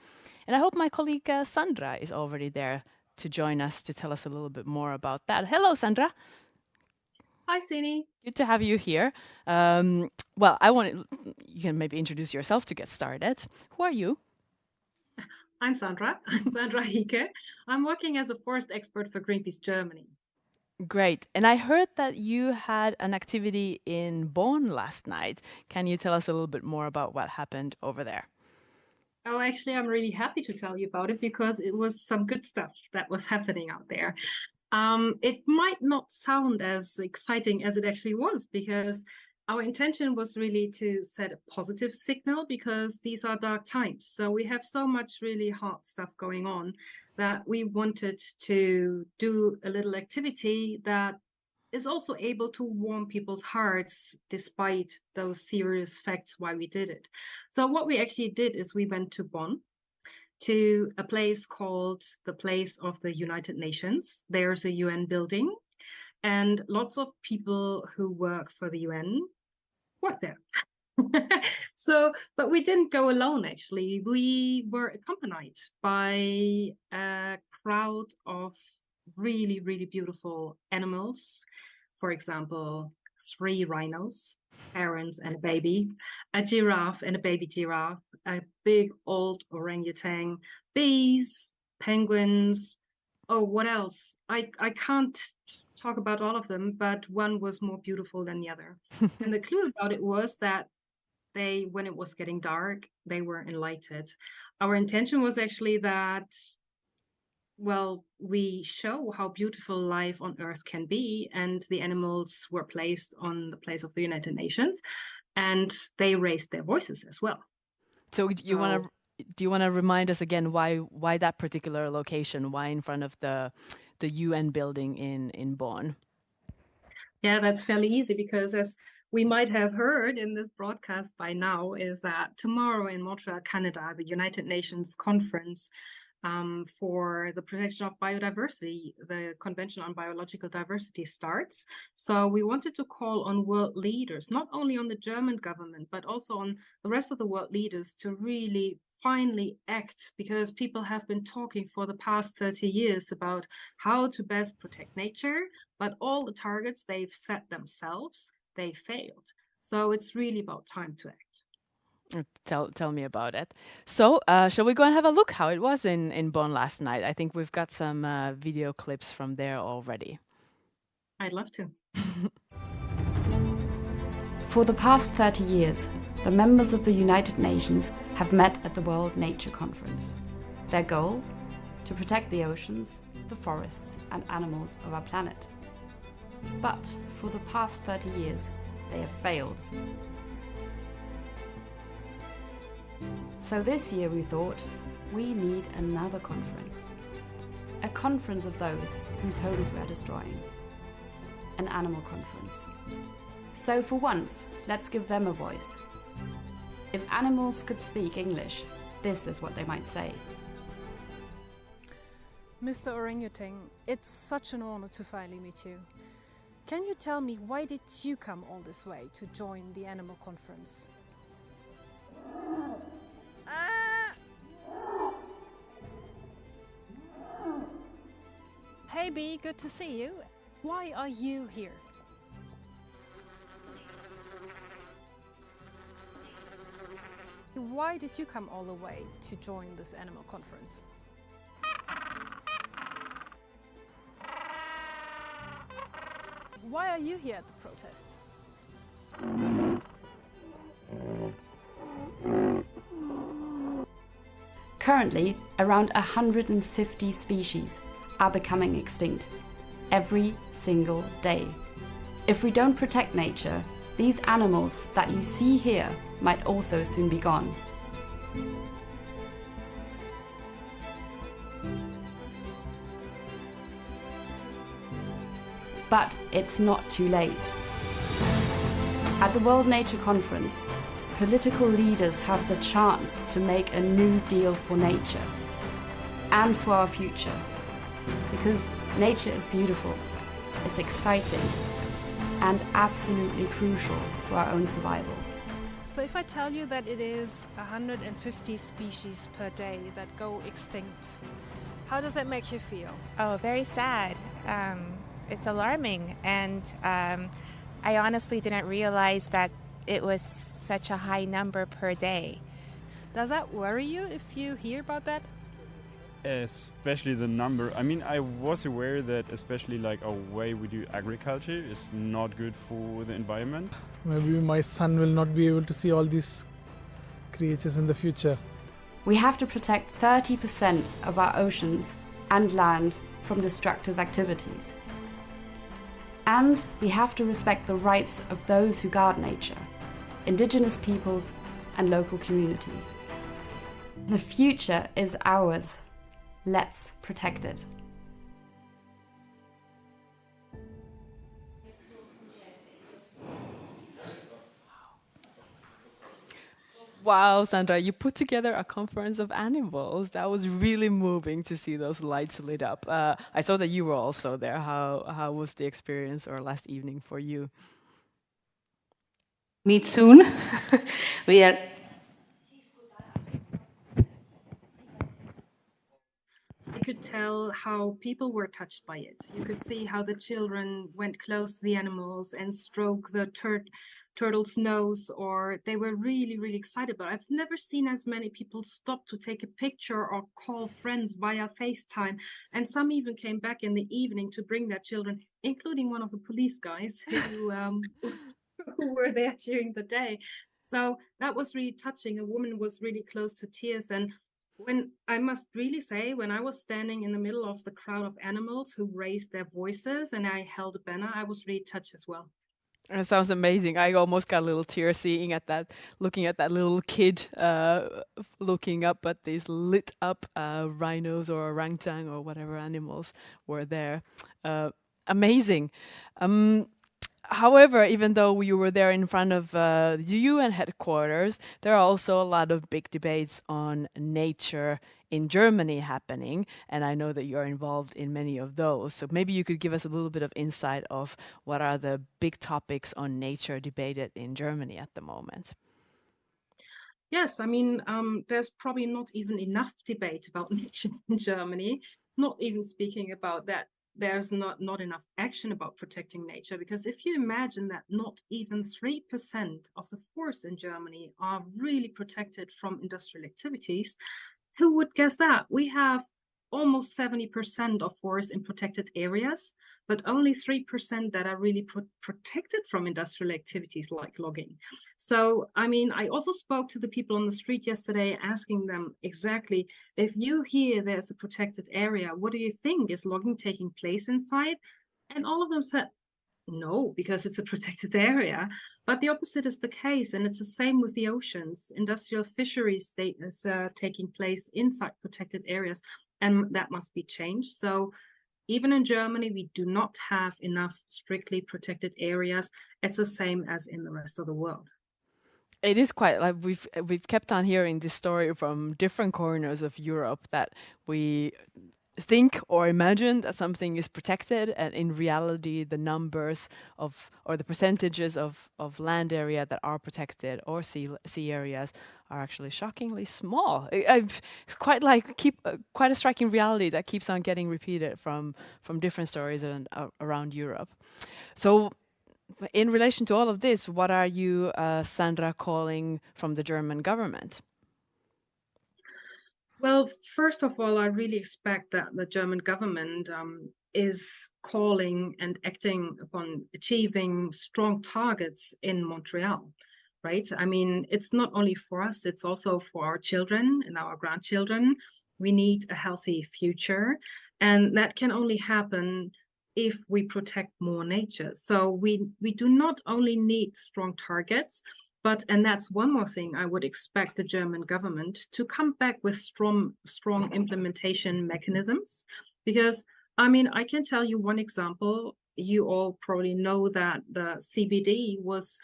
S1: And I hope my colleague Sandra is already there to join us to tell us a little bit more about that. Hello, Sandra.
S2: Hi, Sini.
S1: Good to have you here. You can maybe introduce yourself to get started. Who are you?
S2: I'm Sandra. I'm Sandra Hieke. I'm working as a forest expert for Greenpeace Germany.
S1: Great. And I heard that you had an activity in Bonn last night. Can you tell us a little bit more about what happened over there?
S2: Oh, actually, I'm really happy to tell you about it because it was some good stuff that was happening out there. It might not sound as exciting as it actually was because our intention was really to set a positive signal because these are dark times. So we have so much really hard stuff going on that we wanted to do a little activity that is also able to warm people's hearts despite those serious facts why we did it. So what we actually did is we went to Bonn, to a place called the Place of the United Nations. There's a UN building and lots of people who work for the UN work there. But we didn't go alone, actually. We were accompanied by a crowd of really, really beautiful animals. For example, 3 rhinos, parents and a baby, a giraffe and a baby giraffe, a big old orangutan, bees, penguins. Oh, what else? I can't talk about all of them, but one was more beautiful than the other. And the clue about it was that when it was getting dark, they were enlightened. Our intention was actually that, well, we show how beautiful life on Earth can be, and the animals were placed on the Place of the United Nations, and they raised their voices as well.
S1: So do you want to remind us again why that particular location? Why in front of the UN building in Bonn?
S2: Yeah, that's fairly easy because as we might have heard in this broadcast by now is that tomorrow in Montreal, Canada, the United Nations conference for the protection of biodiversity, the Convention on Biological Diversity starts. So we wanted to call on world leaders, not only on the German government, but also on the rest of the world leaders to really finally act, because people have been talking for the past 30 years about how to best protect nature, but all the targets they've set themselves, they failed. So it's really about time to act.
S1: Tell me about it. So shall we go and have a look how it was in Bonn last night? I think we've got some video clips from there already.
S2: I'd love to.
S5: For the past 30 years, the members of the United Nations have met at the World Nature Conference. Their goal? To protect the oceans, the forests and animals of our planet. But for the past 30 years, they have failed. So this year we thought, we need another conference. A conference of those whose homes we are destroying. An animal conference. So for once, let's give them a voice. If animals could speak English, this is what they might say.
S10: Mr. Orangutan, it's such an honor to finally meet you. Can you tell me why did you come all this way to join the animal conference? Hey Bee, good to see you. Why are you here? Why did you come all the way to join this animal conference? Why are you here at the protest?
S5: Currently, around 150 species are becoming extinct every single day. If we don't protect nature, these animals that you see here might also soon be gone. But it's not too late. At the World Nature Conference, political leaders have the chance to make a new deal for nature and for our future. Because nature is beautiful, it's exciting, and absolutely crucial for our own survival.
S10: So if I tell you that it is 150 species per day that go extinct, how does that make you feel?
S7: Oh, very sad. It's alarming, and I honestly didn't realize that it was such a high number per day.
S10: Does that worry you if you hear about that?
S9: Especially the number. I mean, I was aware that especially like our way we do agriculture is not good for the environment.
S8: Maybe my son will not be able to see all these creatures in the future.
S5: We have to protect 30% of our oceans and land from destructive activities. And we have to respect the rights of those who guard nature, Indigenous peoples and local communities. The future is ours. Let's protect it.
S1: Wow, Sandra, you put together a conference of animals. That was really moving to see those lights lit up. I saw that you were also there. How was the experience or last evening for you?
S13: Meet soon. We are.
S2: You could tell how people were touched by it. You could see how the children went close to the animals and stroked the turtle's nose, or they were really, really excited. But I've never seen as many people stop to take a picture or call friends via FaceTime. And some even came back in the evening to bring their children, including one of the police guys who were there during the day. So that was really touching. A woman was really close to tears. And when I must really say, when I was standing in the middle of the crowd of animals who raised their voices and I held a banner, I was really touched as well.
S1: It sounds amazing. I almost got a little tear seeing at that, looking at that little kid looking up at these lit up rhinos or orangutan or whatever animals were there. Amazing. However, even though you were there in front of the UN headquarters, there are also a lot of big debates on nature in Germany happening, and I know that you're involved in many of those. So maybe you could give us a little bit of insight of what are the big topics on nature debated in Germany at the moment.
S2: Yes, I mean, there's probably not even enough debate about nature in Germany, not even speaking about that. There's not enough action about protecting nature, because if you imagine that not even 3% of the forests in Germany are really protected from industrial activities, who would guess that? We have almost 70% of forests in protected areas, but only 3% that are really protected from industrial activities like logging. So, I mean, I also spoke to the people on the street yesterday, asking them exactly, if you hear there's a protected area, what do you think? Is logging taking place inside? And all of them said, no, because it's a protected area. But the opposite is the case, and it's the same with the oceans. Industrial fisheries is taking place inside protected areas, and that must be changed. So even in Germany, we do not have enough strictly protected areas. It's the same as in the rest of the world.
S1: It is quite like we've kept on hearing this story from different corners of Europe that we think or imagine that something is protected, and in reality the numbers of or the percentages of land area that are protected or sea areas are actually shockingly small. It's quite like quite a striking reality that keeps on getting repeated from different stories around Europe. So in relation to all of this, what are you, Sandra, calling from the German government?
S2: Well, first of all, I really expect that the German government is calling and acting upon achieving strong targets in Montreal, right? I mean, it's not only for us, it's also for our children and our grandchildren. We need a healthy future, and that can only happen if we protect more nature. So we do not only need strong targets, but, and that's one more thing, I would expect the German government to come back with strong implementation mechanisms. Because, I mean, I can tell you one example. you all probably know that the CBD was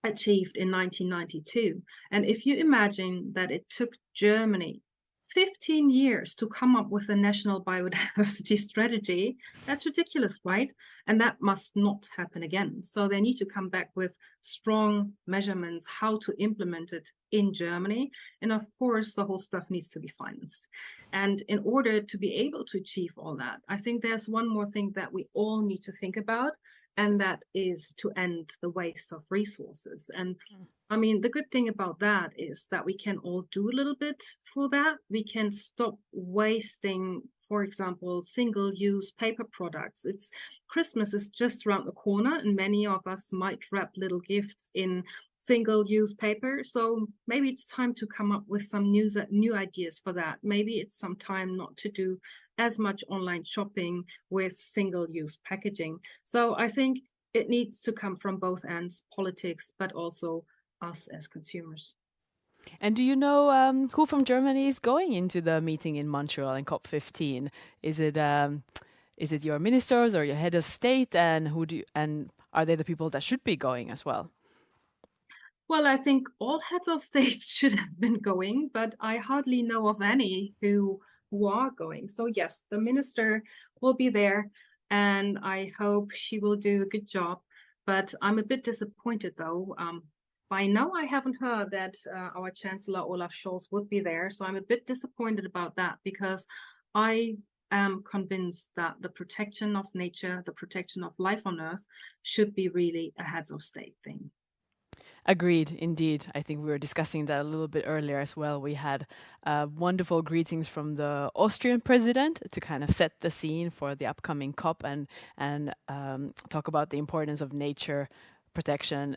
S2: achieved in 1992. And if you imagine that it took Germany 15 years to come up with a national biodiversity strategy, that's ridiculous, right? And that must not happen again. So they need to come back with strong measurements, how to implement it in Germany. And of course, the whole stuff needs to be financed. And in order to be able to achieve all that, I think there's one more thing that we all need to think about, and that is to end the waste of resources. And I mean, the good thing about that is that we can all do a little bit for that. We can stop wasting, for example, single-use paper products. Christmas is just around the corner, and many of us might wrap little gifts in single-use paper. So maybe it's time to come up with some new ideas for that. Maybe it's some time not to do as much online shopping with single-use packaging. So I think it needs to come from both ends, politics, but also us as consumers.
S1: And do you know who from Germany is going into the meeting in Montreal in COP15? Is it your ministers or your head of state, and are they the people that should be going as well?
S2: Well, I think all heads of states should have been going, but I hardly know of any who are going. So yes, the minister will be there, and I hope she will do a good job. But I'm a bit disappointed, though. By now, I haven't heard that our Chancellor Olaf Scholz would be there. So I'm a bit disappointed about that, because I am convinced that the protection of nature, the protection of life on Earth, should be really a heads of state thing.
S1: Agreed, indeed. I think we were discussing that a little bit earlier as well. We had wonderful greetings from the Austrian president to kind of set the scene for the upcoming COP and talk about the importance of nature protection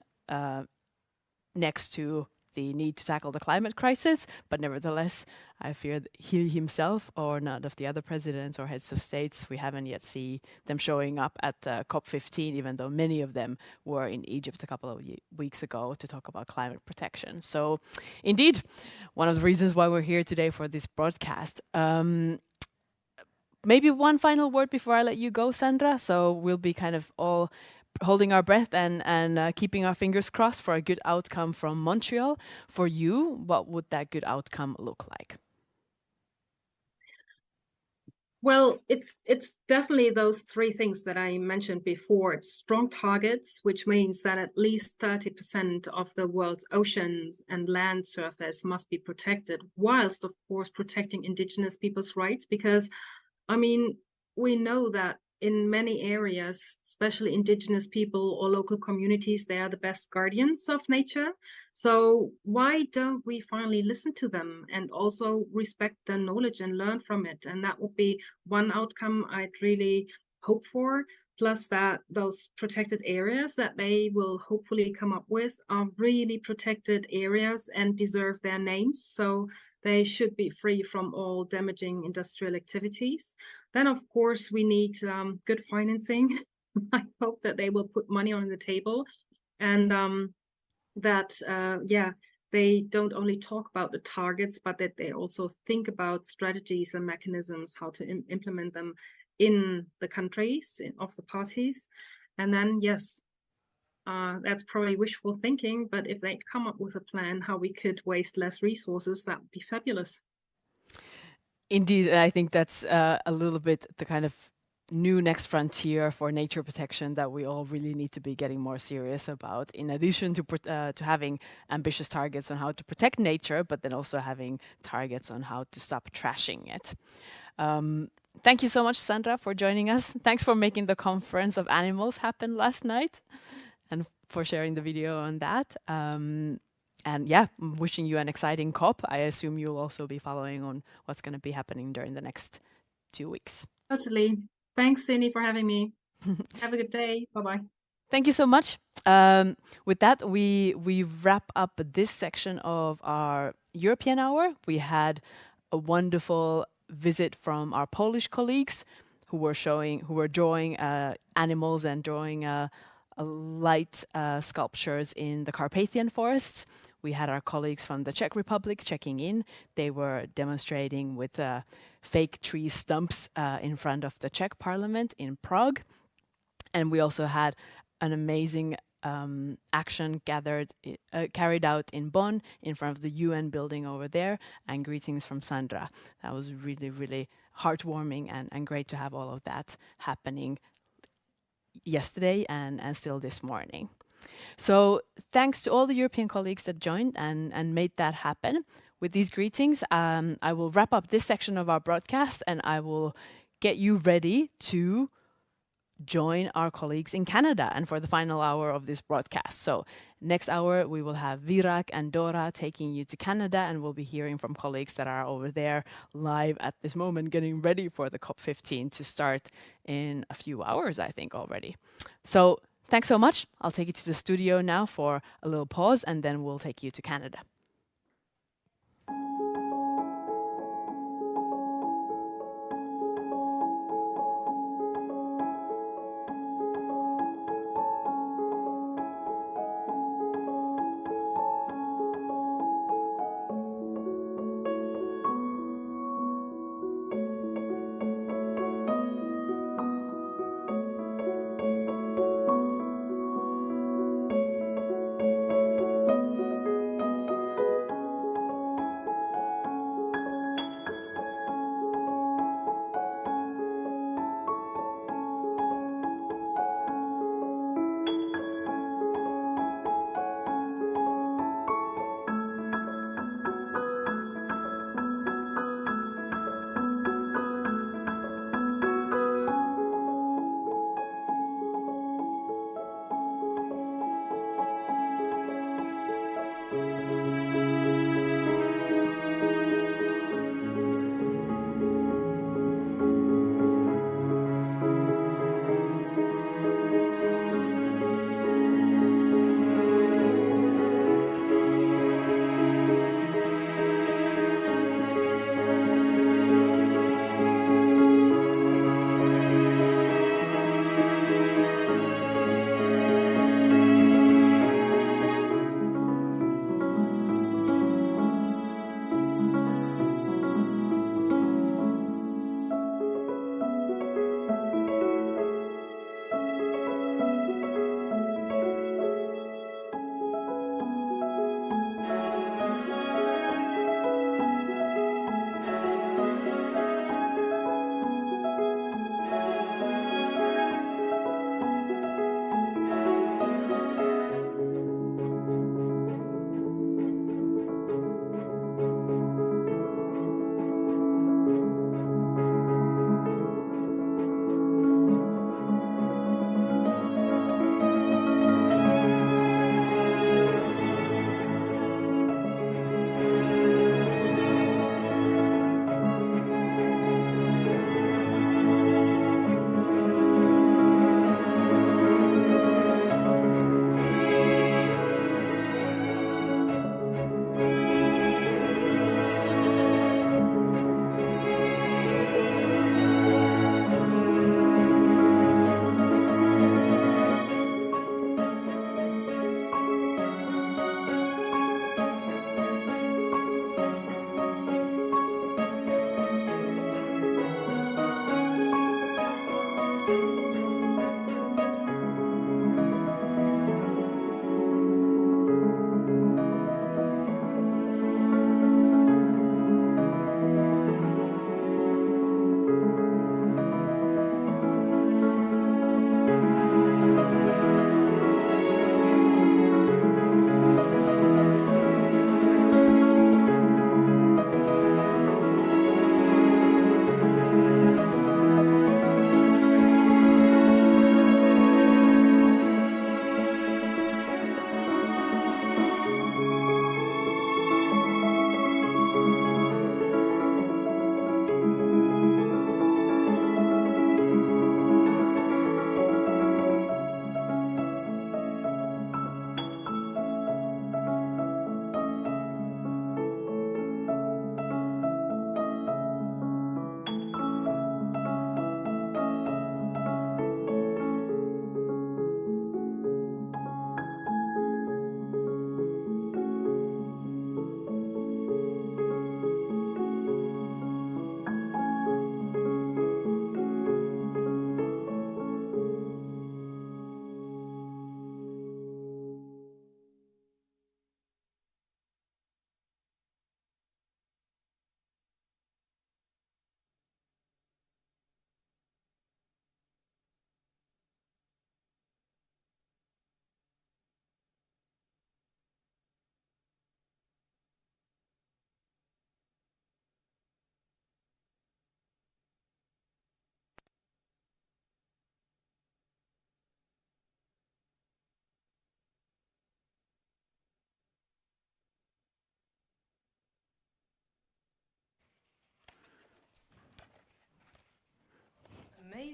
S1: next to the need to tackle the climate crisis. But nevertheless, I fear that he himself or none of the other presidents or heads of states, we haven't yet seen them showing up at COP15, even though many of them were in Egypt a couple of weeks ago to talk about climate protection. So indeed, one of the reasons why we're here today for this broadcast. Maybe one final word before I let you go, Sandra. So we'll be kind of all holding our breath and keeping our fingers crossed for a good outcome from Montreal. For you, what would that good outcome look like?
S2: Well, it's definitely those three things that I mentioned before. It's strong targets, which means that at least 30% of the world's oceans and land surface must be protected, whilst, of course, protecting Indigenous people's rights. Because, I mean, we know that in many areas, especially Indigenous people or local communities, they are the best guardians of nature. So why don't we finally listen to them and also respect their knowledge and learn from it? And that would be one outcome I'd really hope for. Plus that those protected areas that they will hopefully come up with are really protected areas and deserve their names. So they should be free from all damaging industrial activities. Then, of course, we need good financing. I hope that they will put money on the table, and they don't only talk about the targets, but that they also think about strategies and mechanisms, how to implement them in the countries of the parties. And then, yes, that's probably wishful thinking, but if they come up with a plan how we could waste less resources, that would be fabulous.
S1: Indeed, and I think that's a little bit the kind of new next frontier for nature protection that we all really need to be getting more serious about, in addition to having ambitious targets on how to protect nature, but then also having targets on how to stop trashing it. Thank you so much, Sandra, for joining us. Thanks for making the Conference of Animals happen last night and for sharing the video on that. And yeah, I'm wishing you an exciting COP. I assume you'll also be following on what's going to be happening during the next 2 weeks.
S2: Totally. Thanks, Cindy, for having me. Have a good day. Bye-bye.
S1: Thank you so much. With that, we wrap up this section of our European Hour. We had a wonderful visit from our Polish colleagues who were drawing animals and drawing light sculptures in the Carpathian forests. We had our colleagues from the Czech Republic checking in. They were demonstrating with fake tree stumps in front of the Czech Parliament in Prague. And we also had an amazing action carried out in Bonn in front of the UN building over there, and greetings from Sandra. That was really, really heartwarming and great to have all of that happening yesterday and still this morning. So thanks to all the European colleagues that joined and made that happen. With these greetings, I will wrap up this section of our broadcast, and I will get you ready to join our colleagues in Canada and for the final hour of this broadcast. So next hour, we will have Virak and Dora taking you to Canada, and we'll be hearing from colleagues that are over there live at this moment, getting ready for the COP15 to start in a few hours, I think, already. So thanks so much. I'll take you to the studio now for a little pause, and then we'll take you to Canada.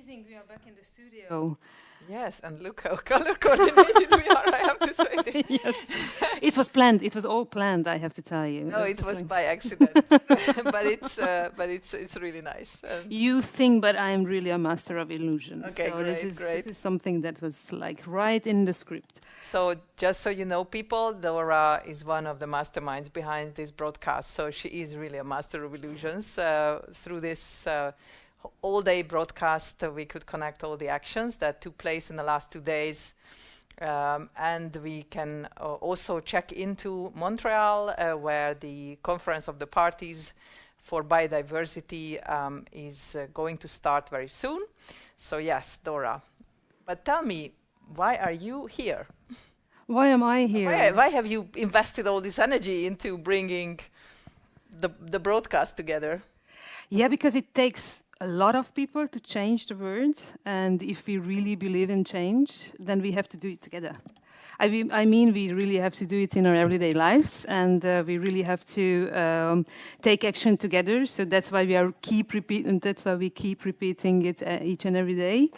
S11: amazing. We are back in the studio.
S12: Yes, and look how color coordinated we are, I have to say.
S11: Yes. It was planned. It was all planned, I have to tell you.
S12: No, it was by accident. but it's really nice.
S11: You think, but I am really a master of illusion.
S12: Okay,
S11: so
S12: great.
S11: This is something that was like right in the script.
S12: So just so you know, people, Dora is one of the masterminds behind this broadcast. So she is really a master of illusions. Through this all-day broadcast, we could connect all the actions that took place in the last 2 days. And we can also check into Montreal, where the Conference of the Parties for Biodiversity is going to start very soon. So yes, Dora. But tell me, why are you here?
S11: Why am I here?
S12: Why have you invested all this energy into bringing the broadcast together?
S11: Yeah, because it takes a lot of people to change the world, and if we really believe in change, then we have to do it together. I mean, we really have to do it in our everyday lives, and we really have to take action together. So that's why we keep repeating. That's why we keep repeating it each and every day.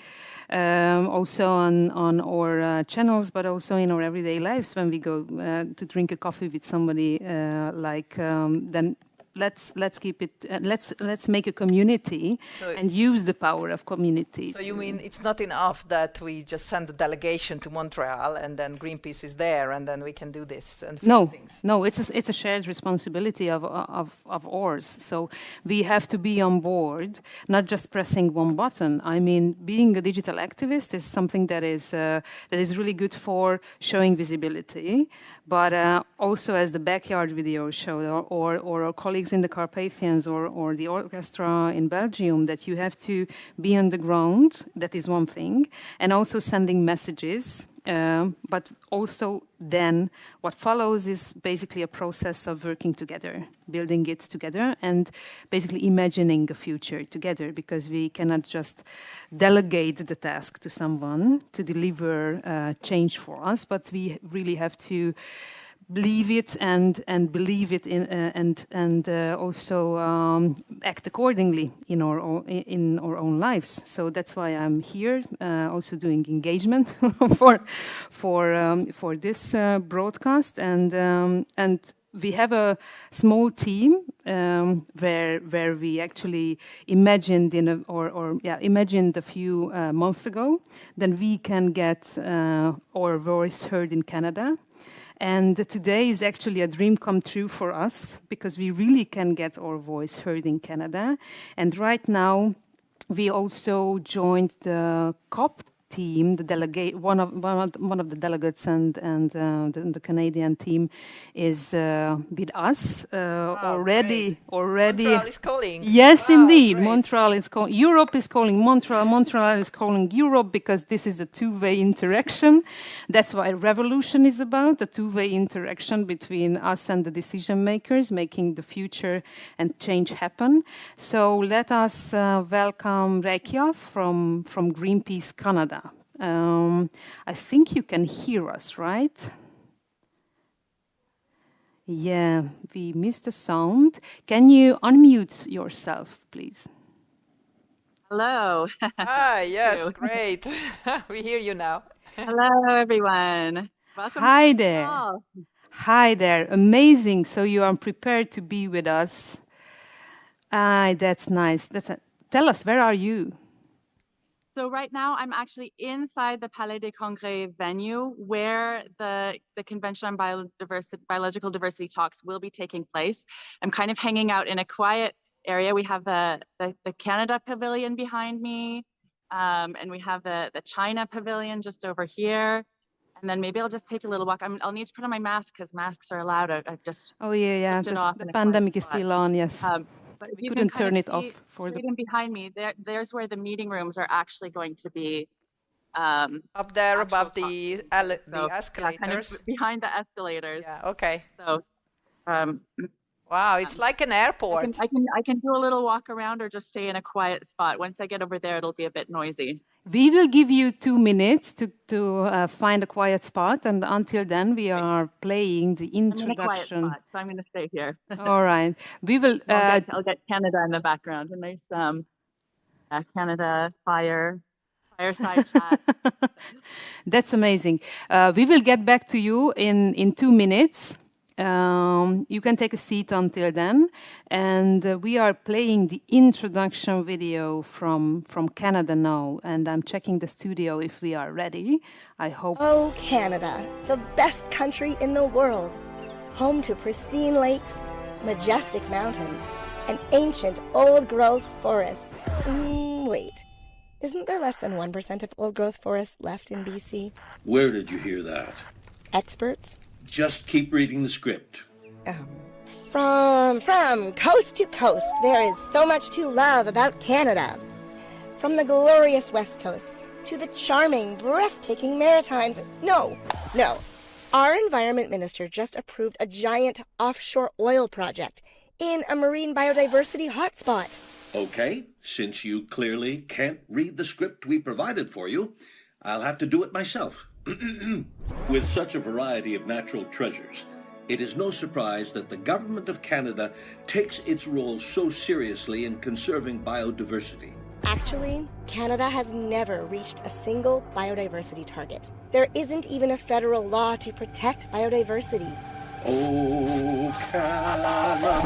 S11: Also on our channels, but also in our everyday lives when we go to drink a coffee with somebody. Then let's keep it. Let's make a community and use the power of community.
S12: So you mean it's not enough that we just send a delegation to Montreal and then Greenpeace is there and then we can do this and fix things?
S11: No, it's a shared responsibility of ours. So we have to be on board, not just pressing one button. I mean, being a digital activist is something that is really good for showing visibility, but also as the backyard video showed, or our colleagues in the Carpathians or the orchestra in Belgium, that you have to be on the ground. That is one thing, and also sending messages. But also then what follows is basically a process of working together, building it together, and basically imagining a future together, because we cannot just delegate the task to someone to deliver change for us, but we really have to believe it and believe it in and also act accordingly in our own lives. So that's why I'm here, also doing engagement for this broadcast, and we have a small team where we actually imagined imagined a few months ago. Then we can get our voice heard in Canada. And today is actually a dream come true for us, because we really can get our voice heard in Canada. And right now, we also joined the COP team, the delegate, one of the delegates, and the Canadian team is with us already.
S12: Montreal is calling.
S11: Yes,
S12: wow,
S11: indeed.
S12: Great.
S11: Montreal is calling. Europe is calling Montreal. Montreal is calling Europe, because this is a two-way interaction. That's what revolution is about, a two-way interaction between us and the decision makers, making the future and change happen. So let us welcome Reikja from Greenpeace Canada. I think you can hear us, right? Yeah, we missed the sound. Can you unmute yourself, please?
S14: Hello.
S12: Hi, yes, great. We hear you now.
S14: Hello, everyone. Welcome.
S11: Hi there. Hi there. Amazing. So you are prepared to be with us. That's nice. Tell us, where are you?
S14: So right now, I'm actually inside the Palais des Congrès venue, where the Convention on Biological Diversity talks will be taking place. I'm kind of hanging out in a quiet area. We have the Canada Pavilion behind me, and we have the China Pavilion just over here. And then maybe I'll just take a little walk. I'll need to put on my mask, because masks are allowed. I've just
S11: the pandemic is still on, yes.
S14: But
S11: we couldn't turn it off
S14: for straight in behind me. There's where the meeting rooms are actually going to be.
S12: Up there above the escalators.
S14: Kind of behind the escalators.
S12: Yeah. Okay.
S14: So,
S12: wow, it's like an airport.
S14: I can do a little walk around or just stay in a quiet spot. Once I get over there, it'll be a bit noisy.
S11: We will give you 2 minutes to find a quiet spot, and until then, we are playing the introduction.
S14: I'm in a quiet spot, so I'm going to stay here.
S11: All right, we will.
S14: I'll get Canada in the background. A nice. Canada fireside chat.
S11: That's amazing. We will get back to you in 2 minutes. You can take a seat until then. And we are playing the introduction video from Canada now. And I'm checking the studio if we are ready. I hope.
S6: Oh, Canada, the best country in the world. Home to pristine lakes, majestic mountains, and ancient old-growth forests. Wait, isn't there less than 1% of old-growth forests left in BC?
S15: Where did you hear that?
S6: Experts?
S15: Just keep reading the script.
S6: From coast to coast, there is so much to love about Canada. From the glorious West Coast to the charming, breathtaking Maritimes. No. Our Environment Minister just approved a giant offshore oil project in a marine biodiversity hotspot.
S15: Okay, since you clearly can't read the script we provided for you, I'll have to do it myself. With such a variety of natural treasures, it is no surprise that the Government of Canada takes its role so seriously in conserving biodiversity.
S6: Actually, Canada has never reached a single biodiversity target. There isn't even a federal law to protect biodiversity.
S15: Oh, Canada.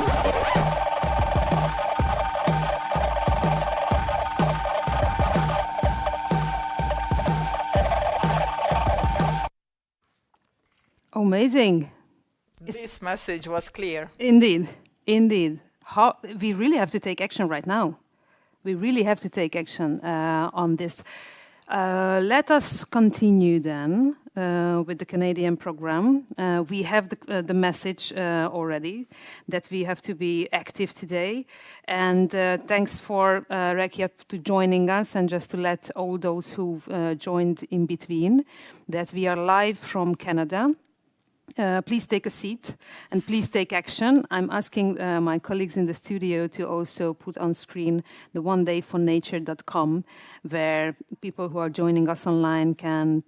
S11: Amazing.
S12: This message was clear.
S11: Indeed. We really have to take action right now. We really have to take action on this. Let us continue then with the Canadian program. We have the message already that we have to be active today. And thanks for Rekia to joining us, and just to let all those who've joined in between that we are live from Canada. Please take a seat and please take action. I'm asking my colleagues in the studio to also put on screen the onedayfornature.com, where people who are joining us online can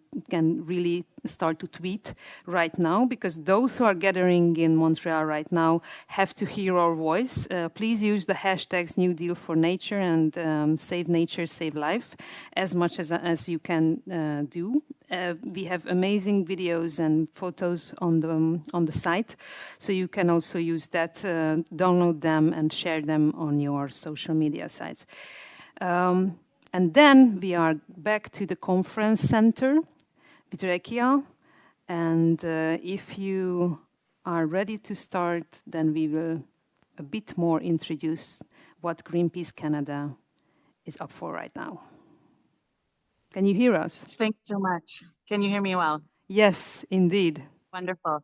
S11: really start to tweet right now, because those who are gathering in Montreal right now have to hear our voice. Please use the hashtags New Deal for Nature and Save Nature, Save Life as much as you can do. We have amazing videos and photos on the site, so you can also use that, download them and share them on your social media sites. And then we are back to the conference center with Rekia, and if you are ready to start, then we will a bit more introduce what Greenpeace Canada is up for right now. Can you hear us?
S14: Thanks so much. Can you hear me well?
S11: Yes, indeed.
S14: Wonderful.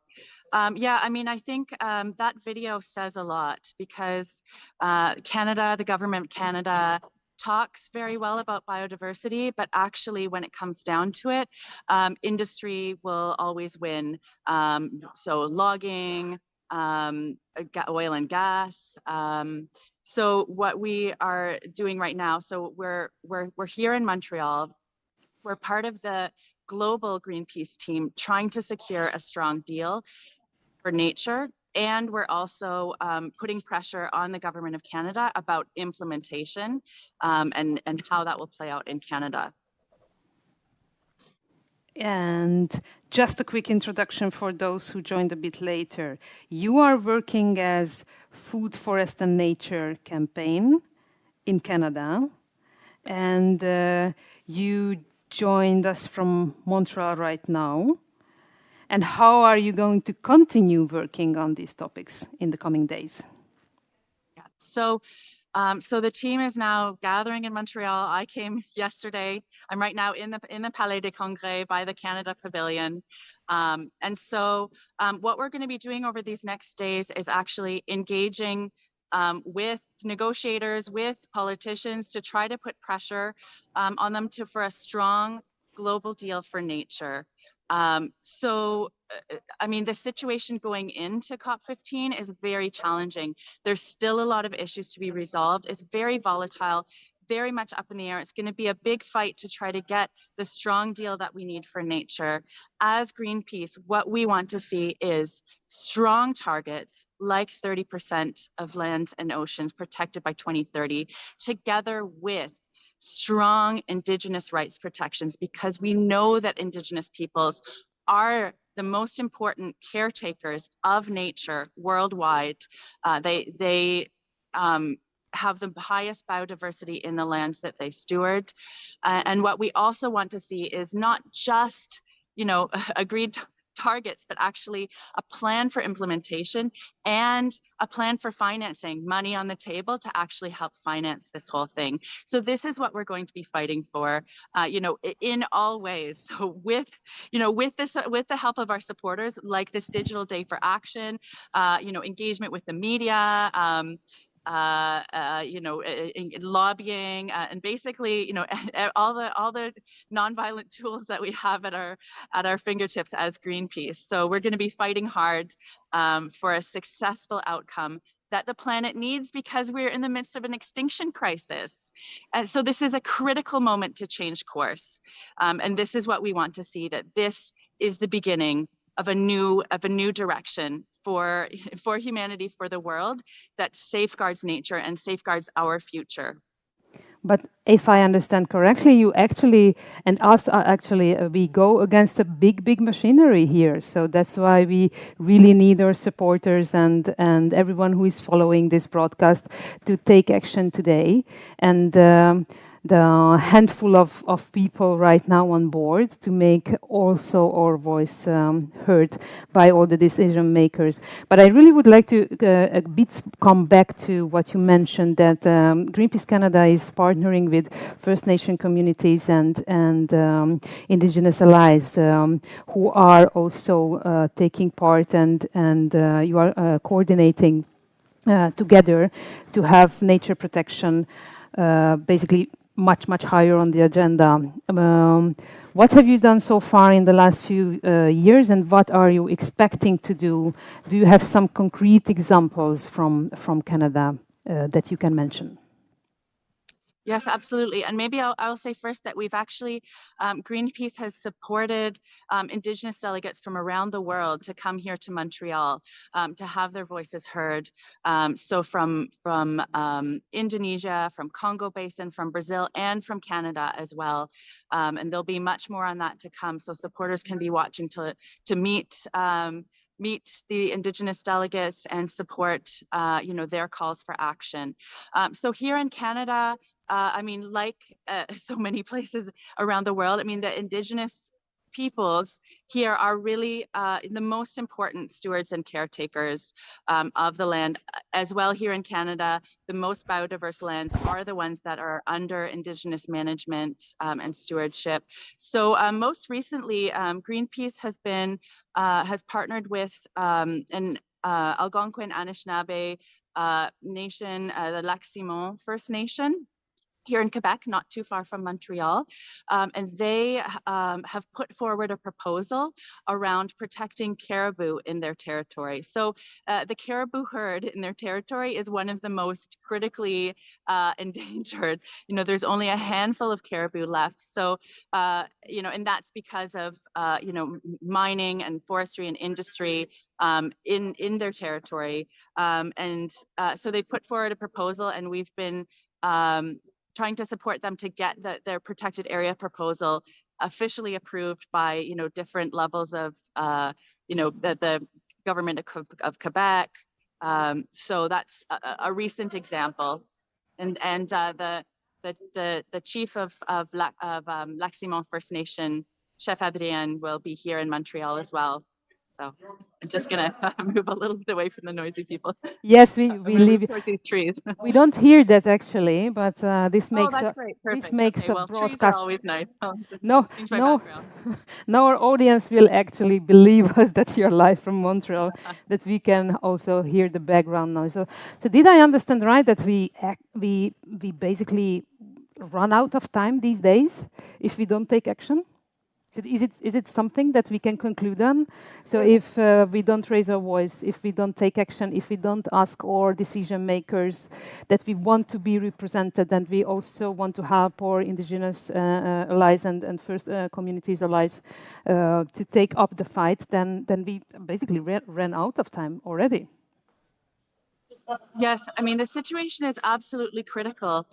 S14: Yeah, I mean, I think that video says a lot, because Canada, the government of Canada, talks very well about biodiversity, but actually when it comes down to it, industry will always win. So logging, oil and gas. So what we are doing right now, so we're here in Montreal. We're part of the global Greenpeace team trying to secure a strong deal for nature. And we're also putting pressure on the government of Canada about implementation and how that will play out in Canada.
S11: And just a quick introduction for those who joined a bit later. You are working as Food, Forest and Nature campaign in Canada, and you joined us from Montreal right now. And how are you going to continue working on these topics in the coming days?
S14: Yeah. So the team is now gathering in Montreal. I came yesterday. I'm right now in the Palais des Congrès by the Canada Pavilion. And so what we're going to be doing over these next days is actually engaging with negotiators, with politicians, to try to put pressure on them for a strong global deal for nature. I mean, the situation going into COP15 is very challenging. There's still a lot of issues to be resolved. It's very volatile, very much up in the air. It's going to be a big fight to try to get the strong deal that we need for nature. As Greenpeace, what we want to see is strong targets, like 30% of land and oceans protected by 2030, together with strong Indigenous rights protections, because we know that Indigenous peoples are the most important caretakers of nature worldwide. They have the highest biodiversity in the lands that they steward. And what we also want to see is not just, agreed targets, but actually a plan for implementation and a plan for financing, money on the table to actually help finance this whole thing. So this is what we're going to be fighting for, in all ways. So with the help of our supporters, like this Digital Day for Action, engagement with the media, lobbying, and basically, all the nonviolent tools that we have at our fingertips as Greenpeace. So we're going to be fighting hard for a successful outcome that the planet needs, because we're in the midst of an extinction crisis. And so this is a critical moment to change course. And this is what we want to see, that this is the beginning of a new direction for humanity, for the world, that safeguards nature and safeguards our future.
S11: But if I understand correctly, you actually, and us actually, we go against a big machinery here. So that's why we really need our supporters and everyone who is following this broadcast to take action today. And the handful of people right now on board to make also our voice heard by all the decision makers. But I really would like to a bit come back to what you mentioned, that Greenpeace Canada is partnering with First Nation communities and Indigenous allies who are also taking part, and you are coordinating together to have nature protection basically much higher on the agenda. What have you done so far in the last few years, and what are you expecting to do? Do you have some concrete examples from Canada that you can mention?
S14: Yes, absolutely. And maybe I'll say first that we've actually, Greenpeace has supported Indigenous delegates from around the world to come here to Montreal to have their voices heard. So from Indonesia, from Congo Basin, from Brazil, and from Canada as well. And there'll be much more on that to come. So supporters can be watching to meet the Indigenous delegates and support, their calls for action. So here in Canada, like so many places around the world, the Indigenous peoples here are really the most important stewards and caretakers of the land. As well, here in Canada, the most biodiverse lands are the ones that are under Indigenous management and stewardship. So most recently, Greenpeace has partnered with an Algonquin Anishinaabe nation, the Lac Simon First Nation, here in Quebec, not too far from Montreal, and they have put forward a proposal around protecting caribou in their territory. So the caribou herd in their territory is one of the most critically endangered. There's only a handful of caribou left. So, and that's because of, mining and forestry and industry in their territory. So they put forward a proposal, and we've been trying to support them to get their protected area proposal officially approved by, different levels of, the government of Quebec. So that's a recent example. And the chief of Lac Simon First Nation, Chef Adrien, will be here in Montreal as well. So I'm just gonna move a little bit away from the noisy people.
S11: Yes, we live
S14: towards these trees.
S11: We don't hear that actually, but this makes
S14: that's great. Perfect.
S11: This makes a broadcast.
S14: Trees are always nice.
S11: No, now our audience will actually believe us that you're live from Montreal, that we can also hear the background noise. So did I understand right that we basically run out of time these days if we don't take action? Is it something that we can conclude on? So if we don't raise our voice, if we don't take action, if we don't ask our decision makers that we want to be represented, and we also want to help our Indigenous allies and First Communities allies to take up the fight, then we basically ran out of time already.
S14: Yes, the situation is absolutely critical.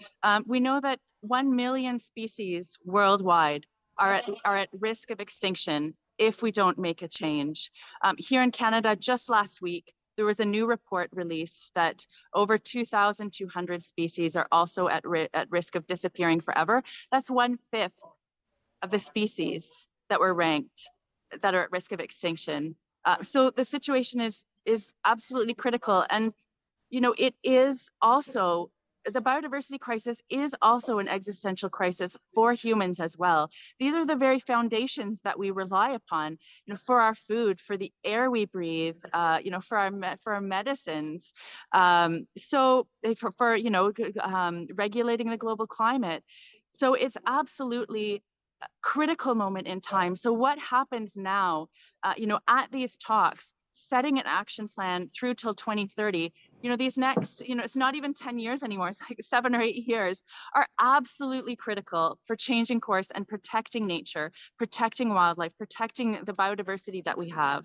S14: We know that 1 million species worldwide are at risk of extinction if we don't make a change. Here in Canada, just last week, there was a new report released that over 2,200 species are also at risk of disappearing forever. That's 1/5 of the species that were ranked that are at risk of extinction. So the situation is absolutely critical. And, you know, it is also, the biodiversity crisis is also an existential crisis for humans as well. These are the very foundations that we rely upon, you know, for our food, for the air we breathe, you know, for our medicines. So for you know, regulating the global climate. So it's absolutely a critical moment in time. So what happens now, you know, at these talks, setting an action plan through till 2030, you know, these next, you know, it's not even 10 years anymore, it's like 7 or 8 years, are absolutely critical for changing course and protecting nature, protecting wildlife, protecting the biodiversity that we have.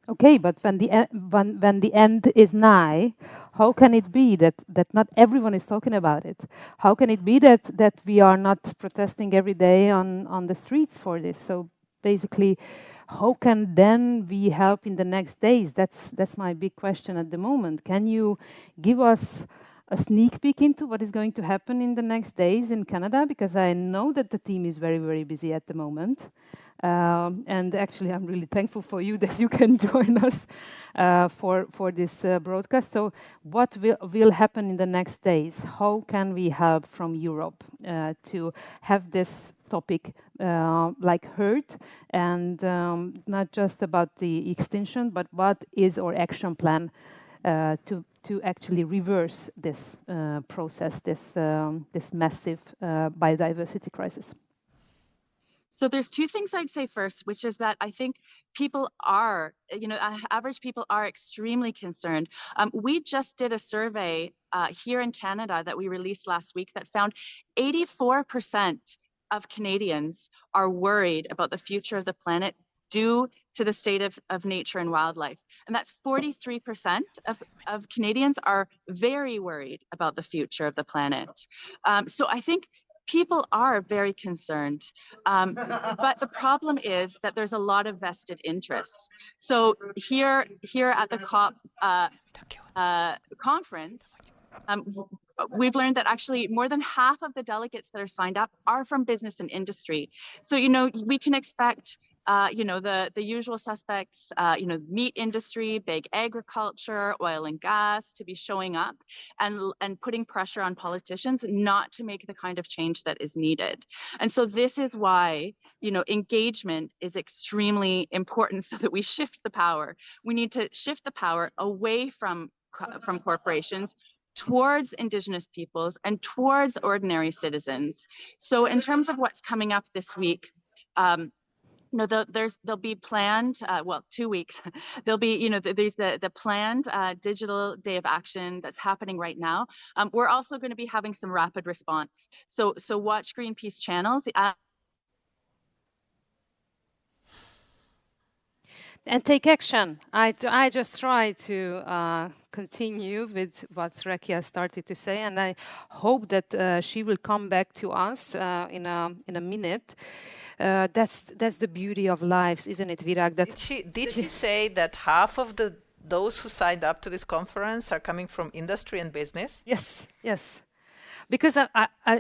S11: Okay, but when the end is nigh, how can it be that not everyone is talking about it? How can it be that we are not protesting every day on the streets for this? So basically, how can then we help in the next days? That's my big question at the moment. Can you give us a sneak peek into what is going to happen in the next days in Canada? Because I know that the team is very, very busy at the moment. And actually, I'm really thankful for you that you can join us for this broadcast. So what will happen in the next days? How can we help from Europe to have this topic like heard, and not just about the extinction, but what is our action plan to actually reverse this process, this massive biodiversity crisis?
S14: So there's two things I'd say first, which is that I think people are, you know, average people are extremely concerned. We just did a survey here in Canada that we released last week that found 84% of Canadians are worried about the future of the planet due to the state of nature and wildlife. And that's 43% of Canadians are very worried about the future of the planet. So I think people are very concerned, but the problem is that there's a lot of vested interests. So here at the COP conference, we've learned that actually more than half of the delegates that are signed up are from business and industry. So, you know, we can expect, you know, the usual suspects, you know, meat industry, big agriculture, oil and gas to be showing up and putting pressure on politicians not to make the kind of change that is needed. And so this is why, you know, engagement is extremely important so that we shift the power. We need to shift the power away from corporations towards Indigenous peoples and towards ordinary citizens. So in terms of what's coming up this week, you know, there'll be planned, well, 2 weeks. There'll be, you know, there's the planned digital day of action that's happening right now. We're also going to be having some rapid response. So watch Greenpeace channels.
S11: And take action. I just try to continue with what Rekia started to say, and I hope that she will come back to us in a minute. That's the beauty of lives, isn't it, Virag? That
S12: did she say that half of those who signed up to this conference are coming from industry and business?
S11: Yes. Because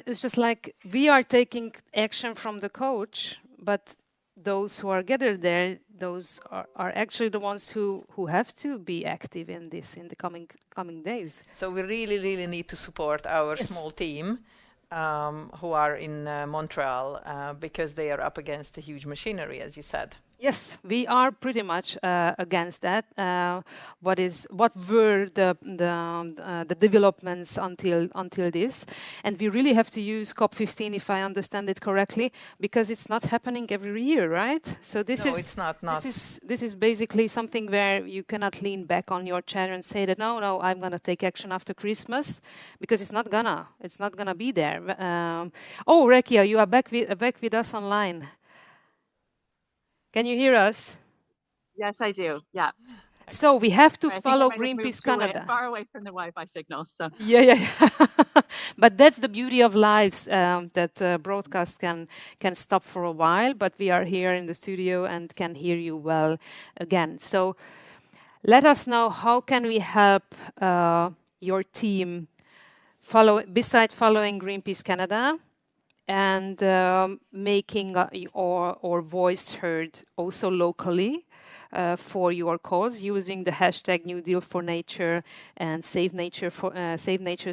S11: it's just like we are taking action from the coach, but those who are gathered there, those are actually the ones who have to be active in this in the coming days.
S12: So we really need to support our small team who are in Montreal because they are up against a huge machinery, as you said.
S11: Yes, we are pretty much against that. What were the developments until this? And we really have to use COP15, if I understand it correctly, because it's not happening every year, right? So
S12: it's not.
S11: This is basically something where you cannot lean back on your chair and say that no, I'm gonna take action after Christmas, because it's not gonna be there. Rekia, you are back with us online. Can you hear us?
S14: Yes, I do. Yeah.
S11: So we have to
S14: I think
S11: follow
S14: I might have moved
S11: Greenpeace
S14: too
S11: Canada.
S14: far away from the Wi-Fi signal. So
S11: Yeah. But that's the beauty of lives, that broadcast can stop for a while, but we are here in the studio and can hear you well again. So let us know, how can we help your team beside following Greenpeace Canada and making or voice heard also locally for your cause, using the hashtag New Deal for Nature and Save Nature,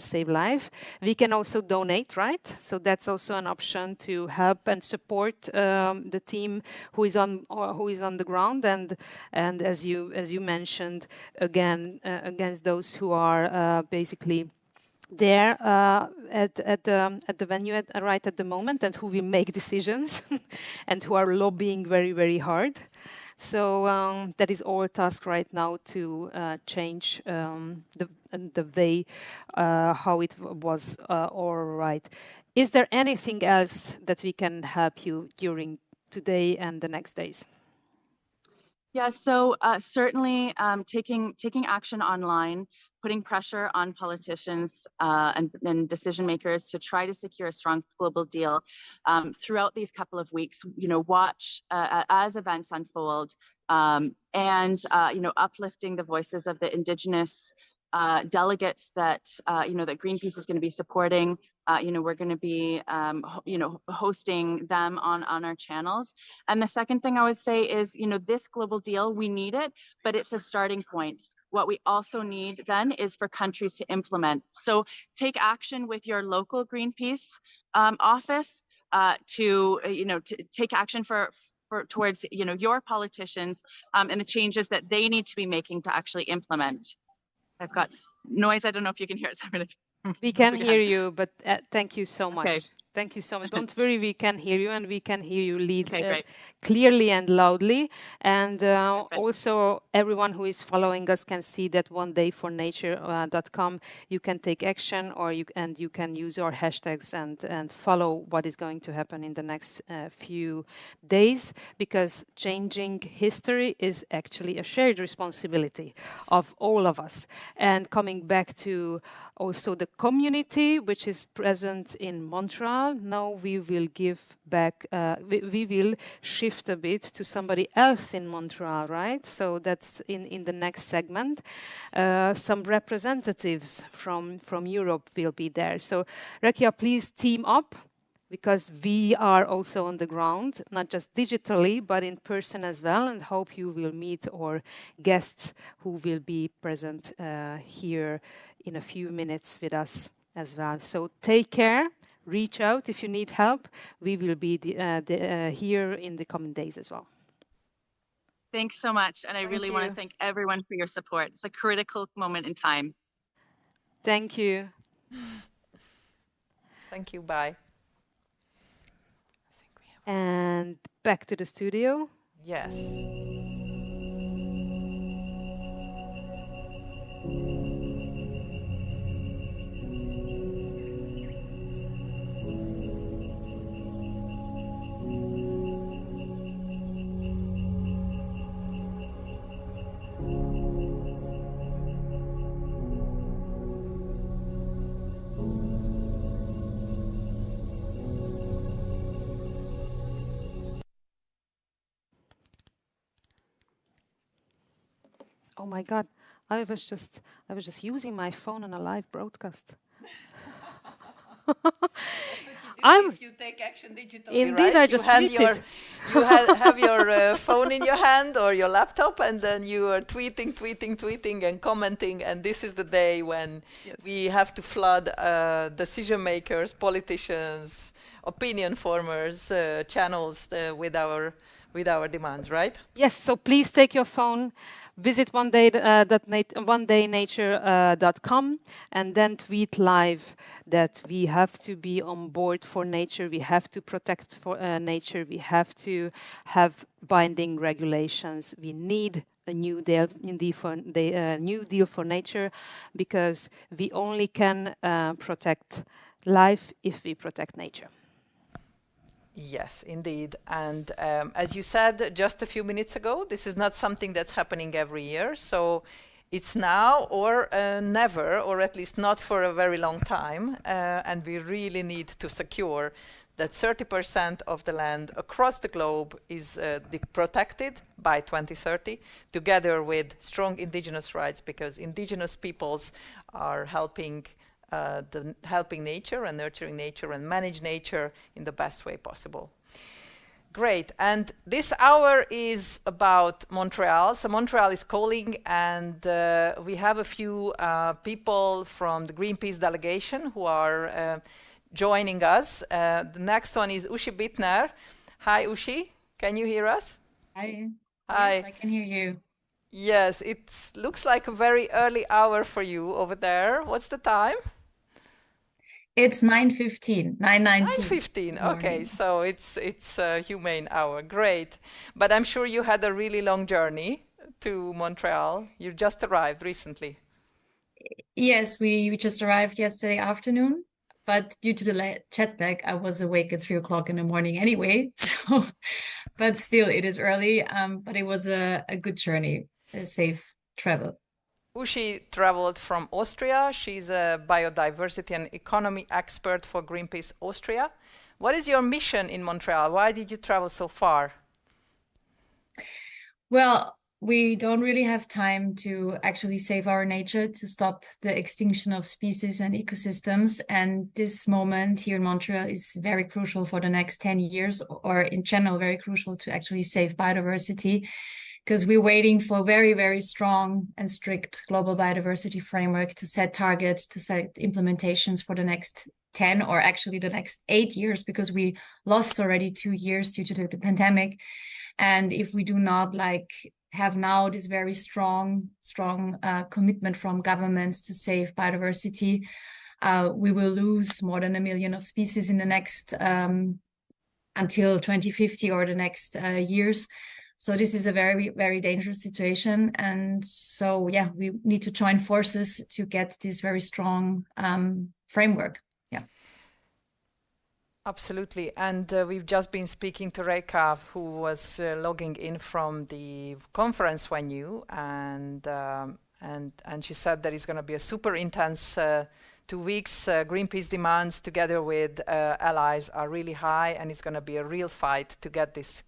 S11: Save Life. We can also donate, right? So that's also an option to help and support the team who is on the ground, and as you mentioned, again against those who are basically there at the venue right at the moment, and who will make decisions and who are lobbying very, very hard. So that is our task right now, to change the way how it was all right. Is there anything else that we can help you during today and the next days?
S14: yeah, so certainly taking action online, putting pressure on politicians and decision makers to try to secure a strong global deal throughout these couple of weeks. Watch as events unfold, and uplifting the voices of the Indigenous delegates that that Greenpeace is going to be supporting. We're going to be hosting them on our channels. And the second thing I would say is, this global deal, we need it, but it's a starting point. What we also need then is for countries to implement. So take action with your local Greenpeace office to take action towards your politicians and the changes that they need to be making to actually implement. I've got noise. I don't know if you can hear it. So I'm gonna
S11: We can hear you, but thank you so much.
S14: Okay.
S11: Thank you so much. Don't worry, we can hear you, and we can hear you
S14: great.
S11: clearly and loudly. And also, everyone who is following us can see that onedayfornature.com. You can take action, or you can use our hashtags and follow what is going to happen in the next few days, because changing history is actually a shared responsibility of all of us. And coming back to also the community which is present in Montreal, now we will give back, we will shift a bit to somebody else in Montreal, right? So that's in the next segment. Some representatives from Europe will be there. So Rekia, please team up, because we are also on the ground, not just digitally, but in person as well, and hope you will meet our guests who will be present here in a few minutes with us as well. So take care, reach out if you need help. We will be here in the coming days as well.
S14: Thanks so much. And I really want to thank everyone for your support. It's a critical moment in time.
S11: Thank you.
S12: Thank you. Bye.
S11: And back to the studio.
S12: Yes.
S11: Oh my God, I was just using my phone on a live broadcast.
S12: If you take action digitally,
S11: indeed,
S12: right?
S11: I just tweeted.
S12: You have your phone in your hand or your laptop, and then you are tweeting and commenting, and this is the day when we have to flood decision makers, politicians, opinion formers, channels with our demands, right?
S11: Yes, so please take your phone, visit onedaynature.com, and then tweet live that we have to be on board for nature, we have to protect nature, we have to have binding regulations, we need a new deal for nature, because we only can protect life if we protect nature.
S12: Yes, indeed. And as you said just a few minutes ago, this is not something that's happening every year. So it's now or never, or at least not for a very long time. And we really need to secure that 30% of the land across the globe is protected by 2030, together with strong indigenous rights, because indigenous peoples are helping nature and nurturing nature and manage nature in the best way possible. Great. And this hour is about Montreal. So Montreal is calling, and we have a few people from the Greenpeace delegation who are joining us. The next one is Ushi Bittner. Hi, Ushi. Can you hear us?
S16: Hi.
S12: Hi.
S16: Yes, I can hear you.
S12: Yes, it looks like a very early hour for you over there. What's the time?
S16: It's 9:15, 9:19.
S12: 9:15. Okay, so it's a humane hour. Great. But I'm sure you had a really long journey to Montreal. You just arrived recently.
S16: Yes, we just arrived yesterday afternoon, but due to the jet lag, I was awake at 3 o'clock in the morning anyway. So, but still, it is early. But it was a good journey, a safe travel.
S12: Ushi traveled from Austria. She's a biodiversity and economy expert for Greenpeace Austria. What is your mission in Montreal? Why did you travel so far?
S16: Well, we don't really have time to actually save our nature, to stop the extinction of species and ecosystems. And this moment here in Montreal is very crucial for the next 10 years, or in general, very crucial to actually save biodiversity, because we're waiting for very, very strong and strict global biodiversity framework to set targets, to set implementations for the next 10 or actually the next 8 years, because we lost already 2 years due to the pandemic. And if we do not have now this very strong commitment from governments to save biodiversity, we will lose more than 1 million of species in the next until 2050 or the next years. So this is a very, very dangerous situation. And so, yeah, we need to join forces to get this very strong framework. Yeah.
S12: Absolutely. And we've just been speaking to Reika, who was logging in from the conference venue. And she said that it's going to be a super intense 2 weeks. Greenpeace demands, together with allies, are really high. And it's going to be a real fight to get this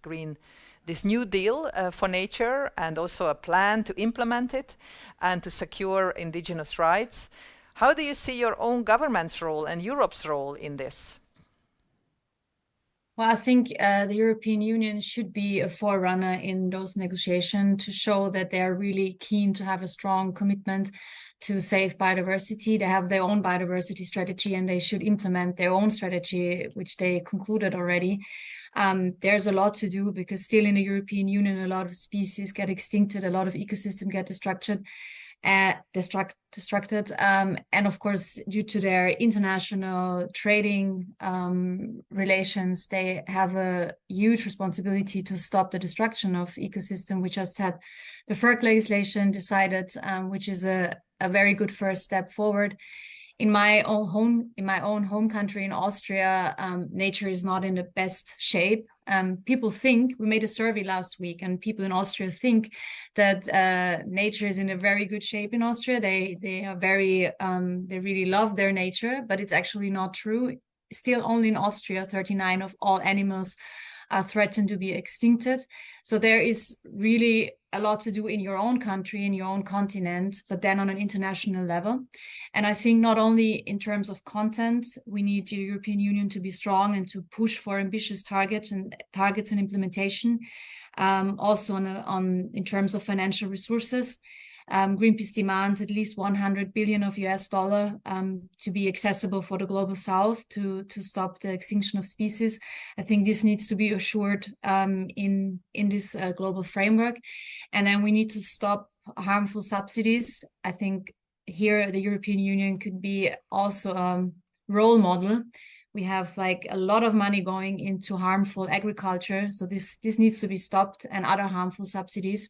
S12: new deal for nature, and also a plan to implement it and to secure indigenous rights. How do you see your own government's role and Europe's role in this?
S16: Well, I think the European Union should be a forerunner in those negotiations to show that they're really keen to have a strong commitment to save biodiversity. They have their own biodiversity strategy, and they should implement their own strategy, which they concluded already. There's a lot to do, because still in the European Union, a lot of species get extincted, a lot of ecosystems get destructed. And of course, due to their international trading relations, they have a huge responsibility to stop the destruction of ecosystem. We just had the FERC legislation decided, which is a very good first step forward. In my own home country in Austria, nature is not in the best shape. People think, we made a survey last week, and people in Austria think that nature is in a very good shape in Austria. They are very, they really love their nature, but it's actually not true. Still, only in Austria, 39 of all animals are threatened to be extincted. So there is really a lot to do in your own country, in your own continent, but then on an international level. And I think not only in terms of content, we need the European Union to be strong and to push for ambitious targets and implementation. Also in terms of financial resources. Greenpeace demands at least $100 billion of US dollar to be accessible for the global south to stop the extinction of species. I think this needs to be assured in this global framework. And then we need to stop harmful subsidies. I think here the European Union could be also a role model. We have a lot of money going into harmful agriculture. So this needs to be stopped, and other harmful subsidies.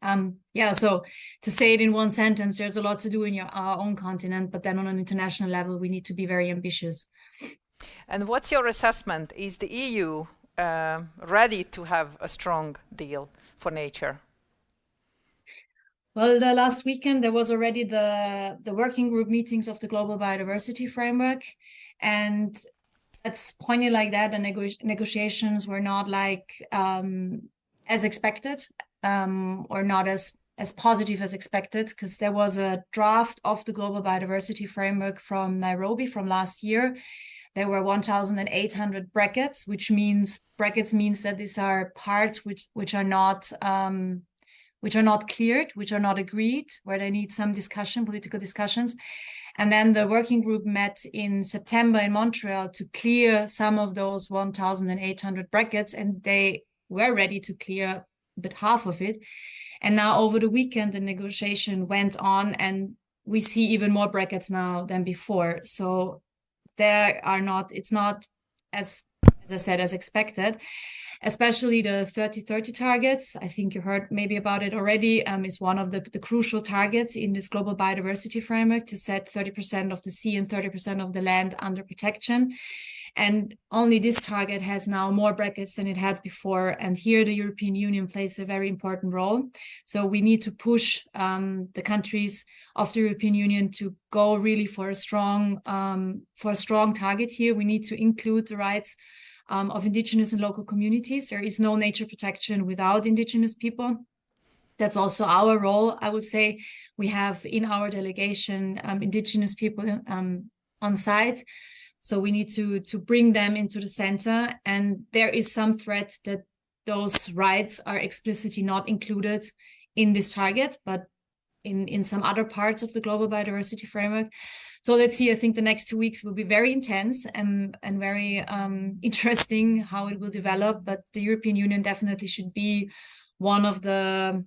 S16: So to say it in one sentence, there's a lot to do in our own continent, but then on an international level, we need to be very ambitious.
S12: And what's your assessment? Is the EU ready to have a strong deal for nature?
S16: Well, the last weekend there was already the working group meetings of the Global Biodiversity Framework, and it's pointed like that. The negotiations were not like as expected, or not as positive as expected, because there was a draft of the Global Biodiversity Framework from Nairobi from last year. There were 1,800 brackets, which means that these are parts which are not cleared, which are not agreed, where they need some discussion, political discussions. And then the working group met in September in Montreal to clear some of those 1,800 brackets, and they were ready to clear but half of it. And now over the weekend, the negotiation went on, and we see even more brackets now than before. So it's not as I said, as expected. Especially the 30-30 targets. I think you heard maybe about it already, is one of the crucial targets in this global biodiversity framework, to set 30% of the sea and 30% of the land under protection. And only this target has now more brackets than it had before. And here the European Union plays a very important role. So we need to push the countries of the European Union to go really for a strong target here. We need to include the rights of Indigenous and local communities. There is no nature protection without Indigenous people. That's also our role. I would say we have in our delegation Indigenous people on site. So we need to bring them into the center. And there is some threat that those rights are explicitly not included in this target, but in some other parts of the global biodiversity framework. So let's see. I think the next 2 weeks will be very intense and very interesting how it will develop. But the European Union definitely should be one of the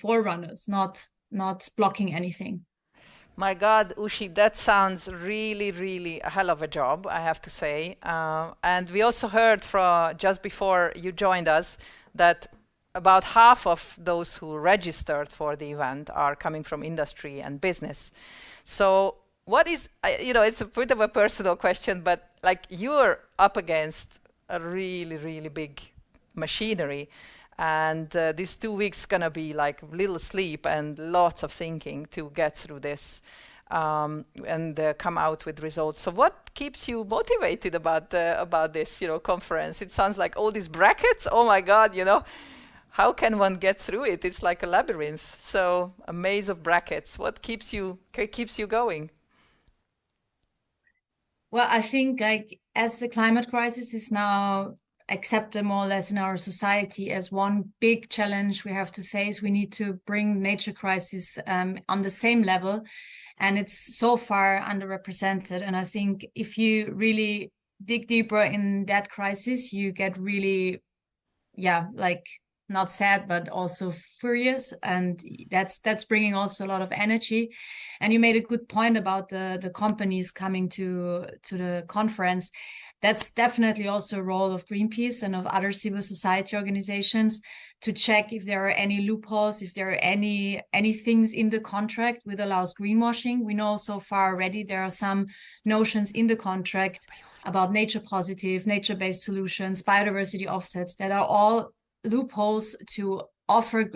S16: forerunners, not blocking anything.
S12: My God, Ushi, that sounds really, really a hell of a job, I have to say. And we also heard from just before you joined us that about half of those who registered for the event are coming from industry and business. So what is, it's a bit of a personal question, but like you're up against a really, really big machinery. And these 2 weeks going to be like little sleep and lots of thinking to get through this and come out with results. So what keeps you motivated about this, conference? It sounds like all these brackets. Oh my God, how can one get through it? It's like a labyrinth. So a maze of brackets. What keeps you going?
S16: Well, I think as the climate crisis is now accepted more or less in our society as one big challenge we have to face, we need to bring nature crisis on the same level. And it's so far underrepresented. And I think if you really dig deeper in that crisis, you get really, not sad, but also furious. And that's bringing also a lot of energy. And you made a good point about the companies coming to the conference. That's definitely also a role of Greenpeace and of other civil society organizations to check if there are any loopholes, if there are any things in the contract which allows greenwashing. We know so far already there are some notions in the contract about nature positive, nature-based solutions, biodiversity offsets that are all loopholes to offer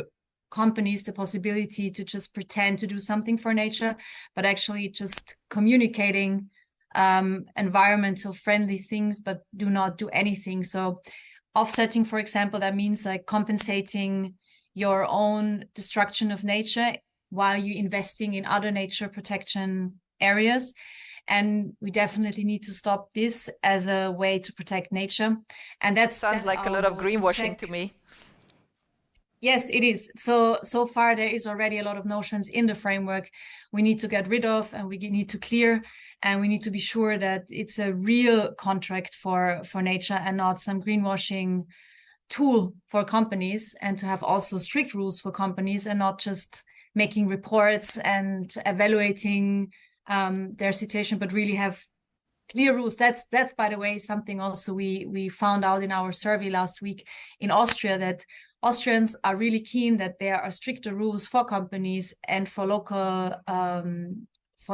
S16: companies the possibility to just pretend to do something for nature, but actually just communicating environmental friendly things, but do not do anything. So offsetting, for example, that means like compensating your own destruction of nature while you're investing in other nature protection areas. And we definitely need to stop this as a way to protect nature. And that
S12: sounds like a lot of greenwashing to me.
S16: Yes, it is. So far there is already a lot of notions in the framework we need to get rid of and we need to clear, and we need to be sure that it's a real contract for nature and not some greenwashing tool for companies, and to have also strict rules for companies and not just making reports and evaluating their situation, but really have clear rules. That's by the way something also we found out in our survey last week in Austria, that Austrians are really keen that there are stricter rules for companies and for local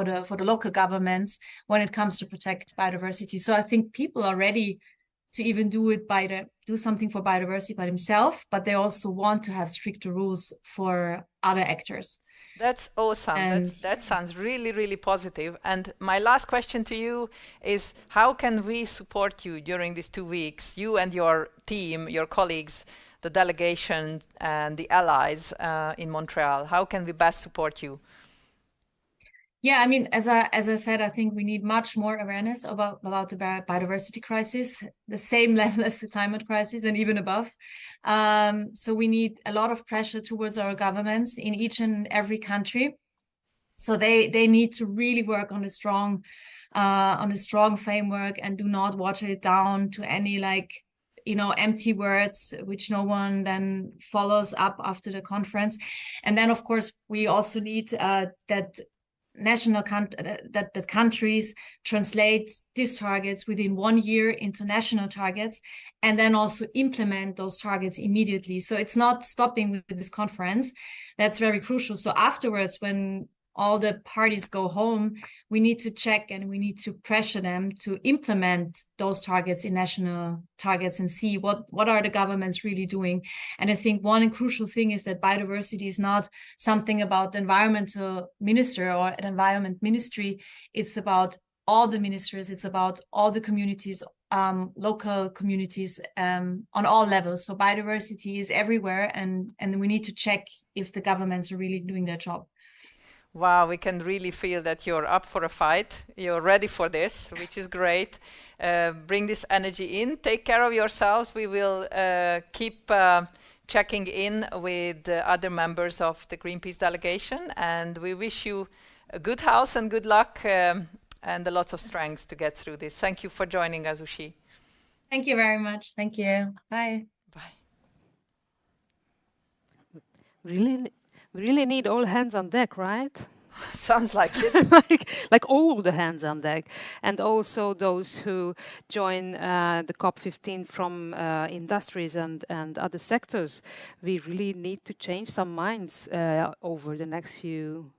S16: the local governments when it comes to protect biodiversity. So I think people are ready to even do something for biodiversity by themselves, but they also want to have stricter rules for other actors.
S12: That's awesome. That sounds really, really positive. And my last question to you is, how can we support you during these 2 weeks, you and your team, your colleagues, the delegation and the allies in Montreal? How can we best support you?
S16: Yeah, I mean, as I said, I think we need much more awareness about the biodiversity crisis, the same level as the climate crisis and even above. So we need a lot of pressure towards our governments in each and every country. So they need to really work on a strong framework and do not water it down to any empty words, which no one then follows up after the conference. And then, of course, we also need that countries translate these targets within 1 year into national targets, and then also implement those targets immediately. So it's not stopping with this conference. That's very crucial. So afterwards, when all the parties go home, we need to check and we need to pressure them to implement those targets in national targets and see what are the governments really doing. And I think one crucial thing is that biodiversity is not something about the environmental minister or an environment ministry. It's about all the ministers. It's about all the communities, local communities on all levels. So biodiversity is everywhere, and we need to check if the governments are really doing their job.
S12: Wow, we can really feel that you're up for a fight. You're ready for this, which is great. Bring this energy in. Take care of yourselves. We will keep checking in with other members of the Greenpeace delegation. And we wish you a good health and good luck and a lot of strength to get through this. Thank you for joining us, Ushi.
S16: Thank you very much. Thank you. Bye.
S12: Bye.
S11: Really need all hands on deck, right?
S12: Sounds like it.
S11: like all the hands on deck. And also those who join the COP15 from industries and other sectors. We really need to change some minds over the next few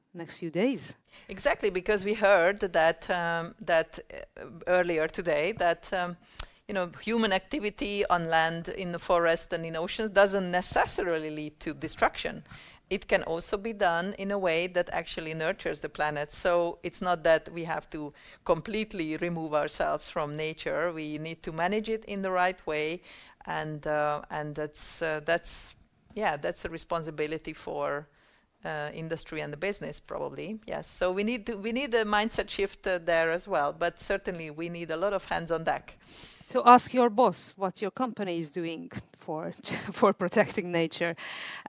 S11: days.
S12: Exactly, because we heard that earlier today that human activity on land, in the forest and in oceans doesn't necessarily lead to destruction. It can also be done in a way that actually nurtures the planet. So it's not that we have to completely remove ourselves from nature. We need to manage it in the right way, and that's a responsibility for industry and the business, probably. Yes. So we need a mindset shift there as well. But certainly we need a lot of hands on deck.
S11: So ask your boss what your company is doing for protecting nature.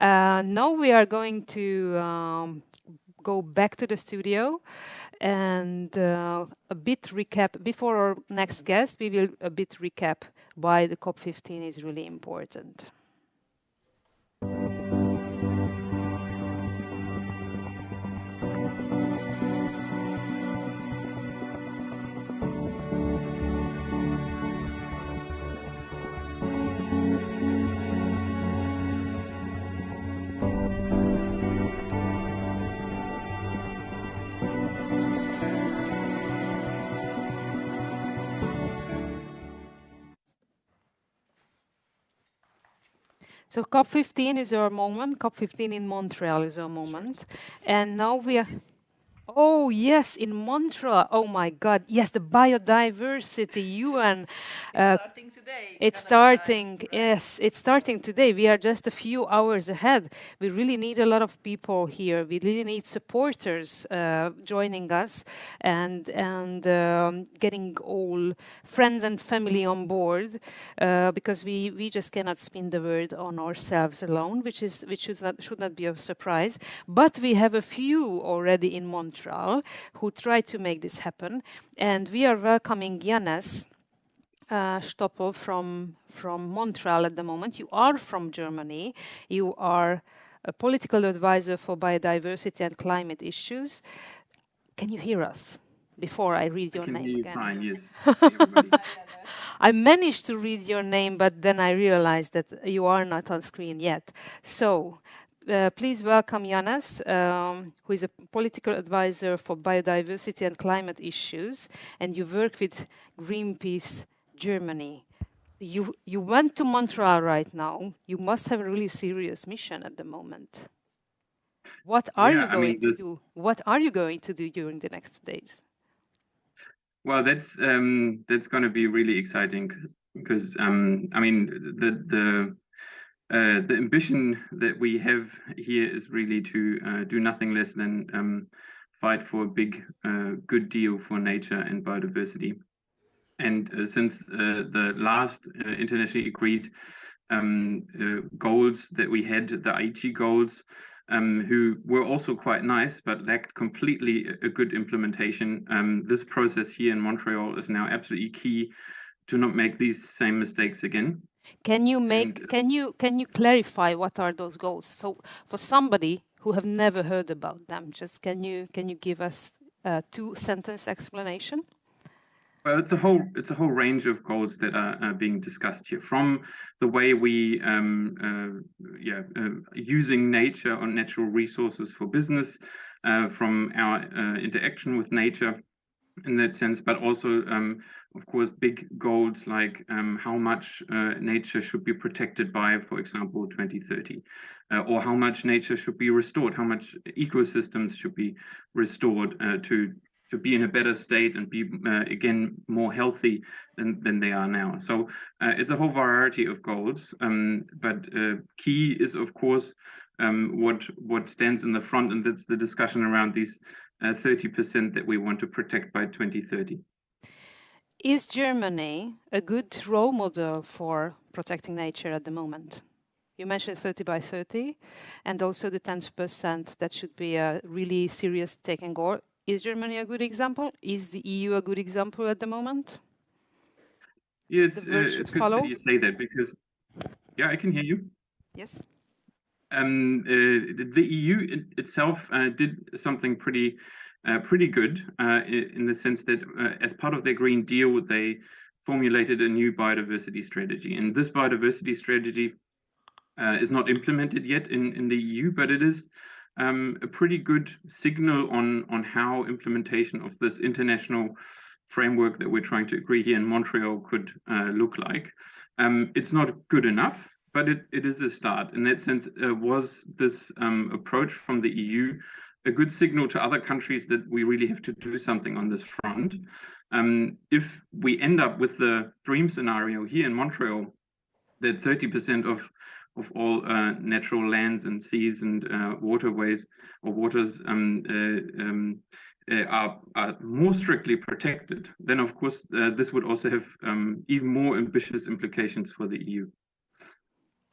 S11: Now we are going to go back to the studio and a bit recap. Before our next guest, we will a bit recap why the COP15 is really important. So COP15 is our moment. COP15 in Montreal is our moment. And now we are... Oh, yes, in Montreal. Oh, my God. Yes, the biodiversity UN.
S12: It's starting today.
S11: It's starting, yes, it's starting today. We are just a few hours ahead. We really need a lot of people here. We really need supporters joining us and getting all friends and family on board because we just cannot spin the world on ourselves alone, which should not be a surprise. But we have a few already in Montreal who try to make this happen, and we are welcoming Janez Stoppel from Montreal at the moment. You are from Germany. You are a political advisor for biodiversity and climate issues. Can you hear us before I read your name again?
S18: Fine, yes.
S11: I managed to read your name, but then I realized that you are not on screen yet. So please welcome Janes, who is a political advisor for biodiversity and climate issues, and you work with Greenpeace Germany. You went to Montreal right now. You must have a really serious mission at the moment. What are you going to do? What are you going to do during the next days?
S18: Well, that's going to be really exciting because I mean the ambition that we have here is really to do nothing less than fight for a big good deal for nature and biodiversity. And since the last internationally agreed goals that we had, the Aichi goals, who were also quite nice, but lacked completely a good implementation. This process here in Montreal is now absolutely key to not make these same mistakes again.
S11: Can you clarify what are those goals? So for somebody who have never heard about them, just can you give us a 2-sentence explanation?
S18: Well, it's a whole range of goals that are being discussed here, from the way we using nature or natural resources for business, from our interaction with nature in that sense, but also of course big goals like how much nature should be protected by, for example, 2030, or how much nature should be restored, how much ecosystems should be restored to be in a better state and be again more healthy than they are now. So it's a whole variety of goals, but key is of course what stands in the front, and that's the discussion around these 30% that we want to protect by 2030.
S11: Is Germany a good role model for protecting nature at the moment? You mentioned 30 by 30, and also the 10% that should be a really serious taking goal. Is Germany a good example? Is the EU a good example at the moment?
S18: Yeah, it's good that you say that, because, yeah, I can hear you.
S11: Yes.
S18: The EU itself did something pretty good in the sense that as part of their Green Deal, they formulated a new biodiversity strategy. And this biodiversity strategy is not implemented yet in the EU, but it is a pretty good signal on how implementation of this international framework that we're trying to agree here in Montreal could look like. It's not good enough, but it is a start. In that sense, was this approach from the EU a good signal to other countries that we really have to do something on this front? If we end up with the dream scenario here in Montreal, that 30% of all natural lands and seas and waterways or waters are more strictly protected, then of course this would also have even more ambitious implications for the EU.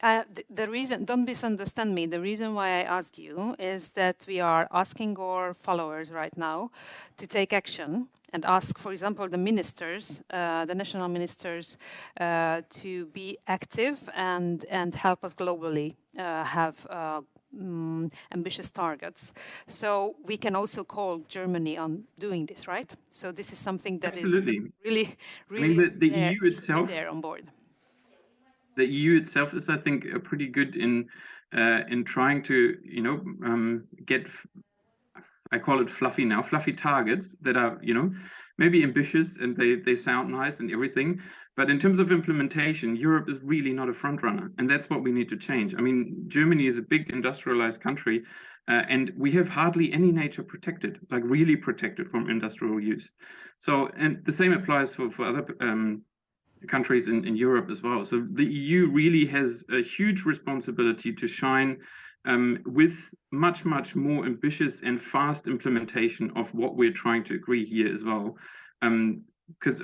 S11: The reason, don't misunderstand me, the reason why I ask you is that we are asking our followers right now to take action and ask, for example, the ministers, the national ministers, to be active and help us globally have ambitious targets. So we can also call Germany on doing this, right? So this is something that
S18: Absolutely.
S11: is really,
S18: I mean, the EU itself,
S11: there on board.
S18: The EU itself is, I think, pretty good in trying to, get, I call it fluffy now, fluffy targets that are, maybe ambitious and they sound nice and everything. But in terms of implementation, Europe is really not a front runner. And that's what we need to change. I mean, Germany is a big industrialized country, and we have hardly any nature protected, like really protected from industrial use. So, and the same applies for other countries in Europe as well. So the EU really has a huge responsibility to shine with much more ambitious and fast implementation of what we're trying to agree here as well. Because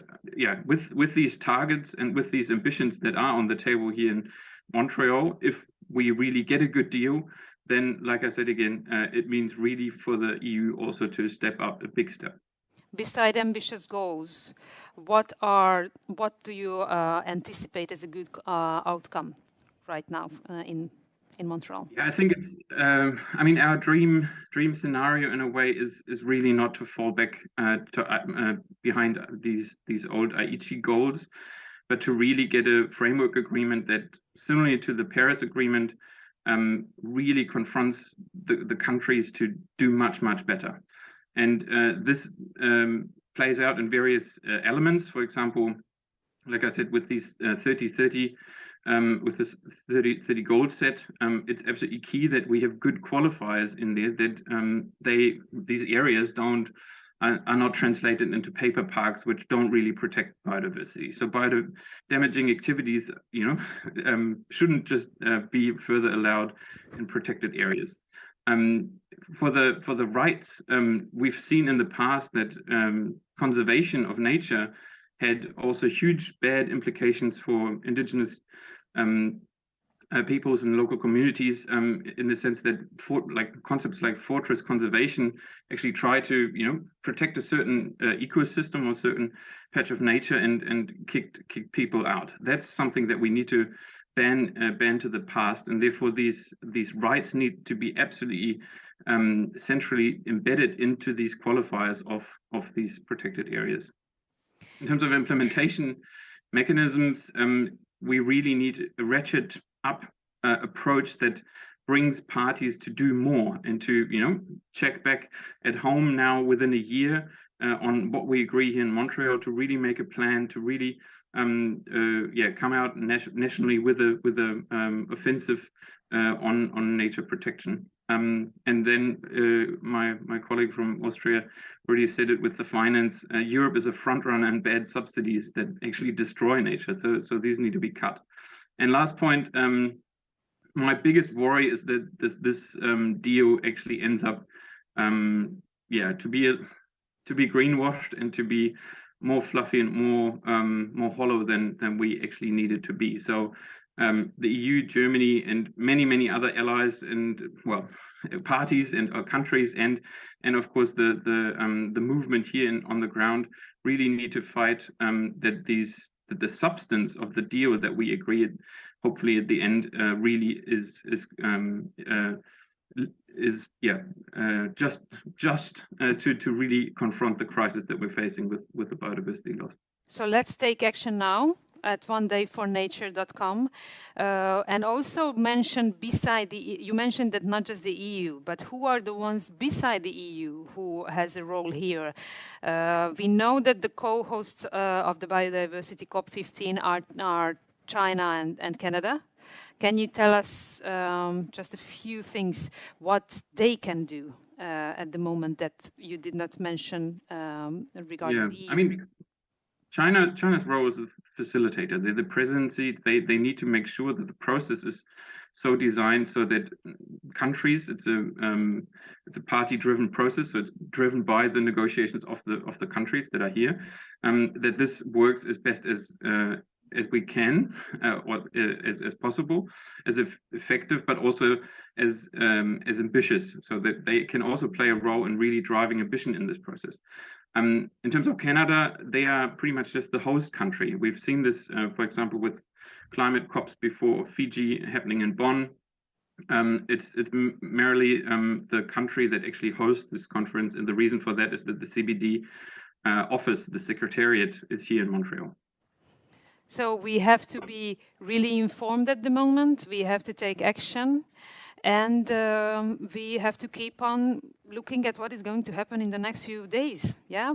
S18: with these targets and with these ambitions that are on the table here in Montreal, if we really get a good deal, then, like I said again, it means really for the EU also to step up a big step.
S11: Beside ambitious goals, what do you anticipate as a good outcome right now in Montreal?
S18: Yeah, I think it's. I mean, our dream scenario in a way is really not to fall back behind these old Aichi goals, but to really get a framework agreement that, similarly to the Paris Agreement, really confronts the countries to do much, much better. And this plays out in various elements. For example, like I said, with these 30-30, with this 30 goal set, it's absolutely key that we have good qualifiers in there, that these areas are not translated into paper parks, which don't really protect biodiversity. So damaging activities, shouldn't just be further allowed in protected areas. For the rights, we've seen in the past that conservation of nature had also huge bad implications for Indigenous peoples and local communities, in the sense that concepts like fortress conservation actually try to protect a certain ecosystem or certain patch of nature and kick people out. That's something that we need to ban to the past, and therefore these rights need to be absolutely centrally embedded into these qualifiers of these protected areas. In terms of implementation mechanisms, we really need a ratchet up approach that brings parties to do more and to check back at home now within a year on what we agree here in Montreal, to really make a plan, to really come out nationally with a offensive on nature protection. And then my colleague from Austria already said it with the finance. Europe is a front runner in bad subsidies that actually destroy nature. So these need to be cut. And last point, my biggest worry is that this deal actually ends up to be greenwashed and to be more fluffy and more hollow than we actually need it to be. So the EU, Germany, and many other allies and parties and countries, and of course the movement here on the ground really need to fight that the substance of the deal that we agreed, hopefully at the end, really is just to really confront the crisis that we're facing with the biodiversity loss.
S11: So let's take action now at onedayfornature.com, and also mention you mentioned that not just the EU, but who are the ones beside the EU who has a role here? We know that the co-hosts of the biodiversity COP15 are China and Canada. Can you tell us just a few things what they can do at the moment that you did not mention regarding the EU?
S18: I mean, China's role is a facilitator. They're the presidency. They need to make sure that the process is so designed so that countries, it's a party-driven process, so it's driven by the negotiations of the countries that are here, that this works as best as we can, as possible, as effective, but also as ambitious, so that they can also play a role in really driving ambition in this process. In terms of Canada, they are pretty much just the host country. We've seen this, for example, with climate COPs before Fiji happening in Bonn. It's merely the country that actually hosts this conference, and the reason for that is that the CBD office, the secretariat, is here in Montreal.
S11: So we have to be really informed at the moment. We have to take action, and we have to keep on looking at what is going to happen in the next few days. Yeah,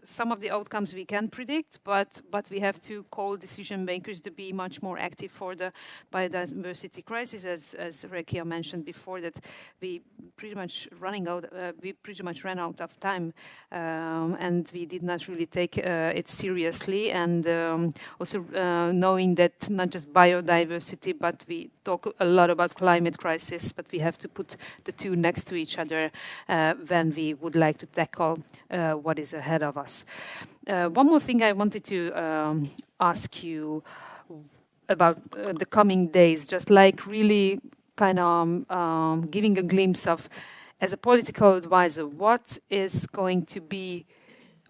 S11: some of the outcomes we can predict, but we have to call decision makers to be much more active for the biodiversity crisis, as Rekia mentioned before, that we pretty much ran out of time, and we did not really take it seriously. And also knowing that not just biodiversity, but we talk a lot about climate crisis, but we have to put the two next to each other when we would like to tackle what is ahead of us. One more thing I wanted to ask you about the coming days, just like really kind of giving a glimpse of, as a political advisor, what is going to be,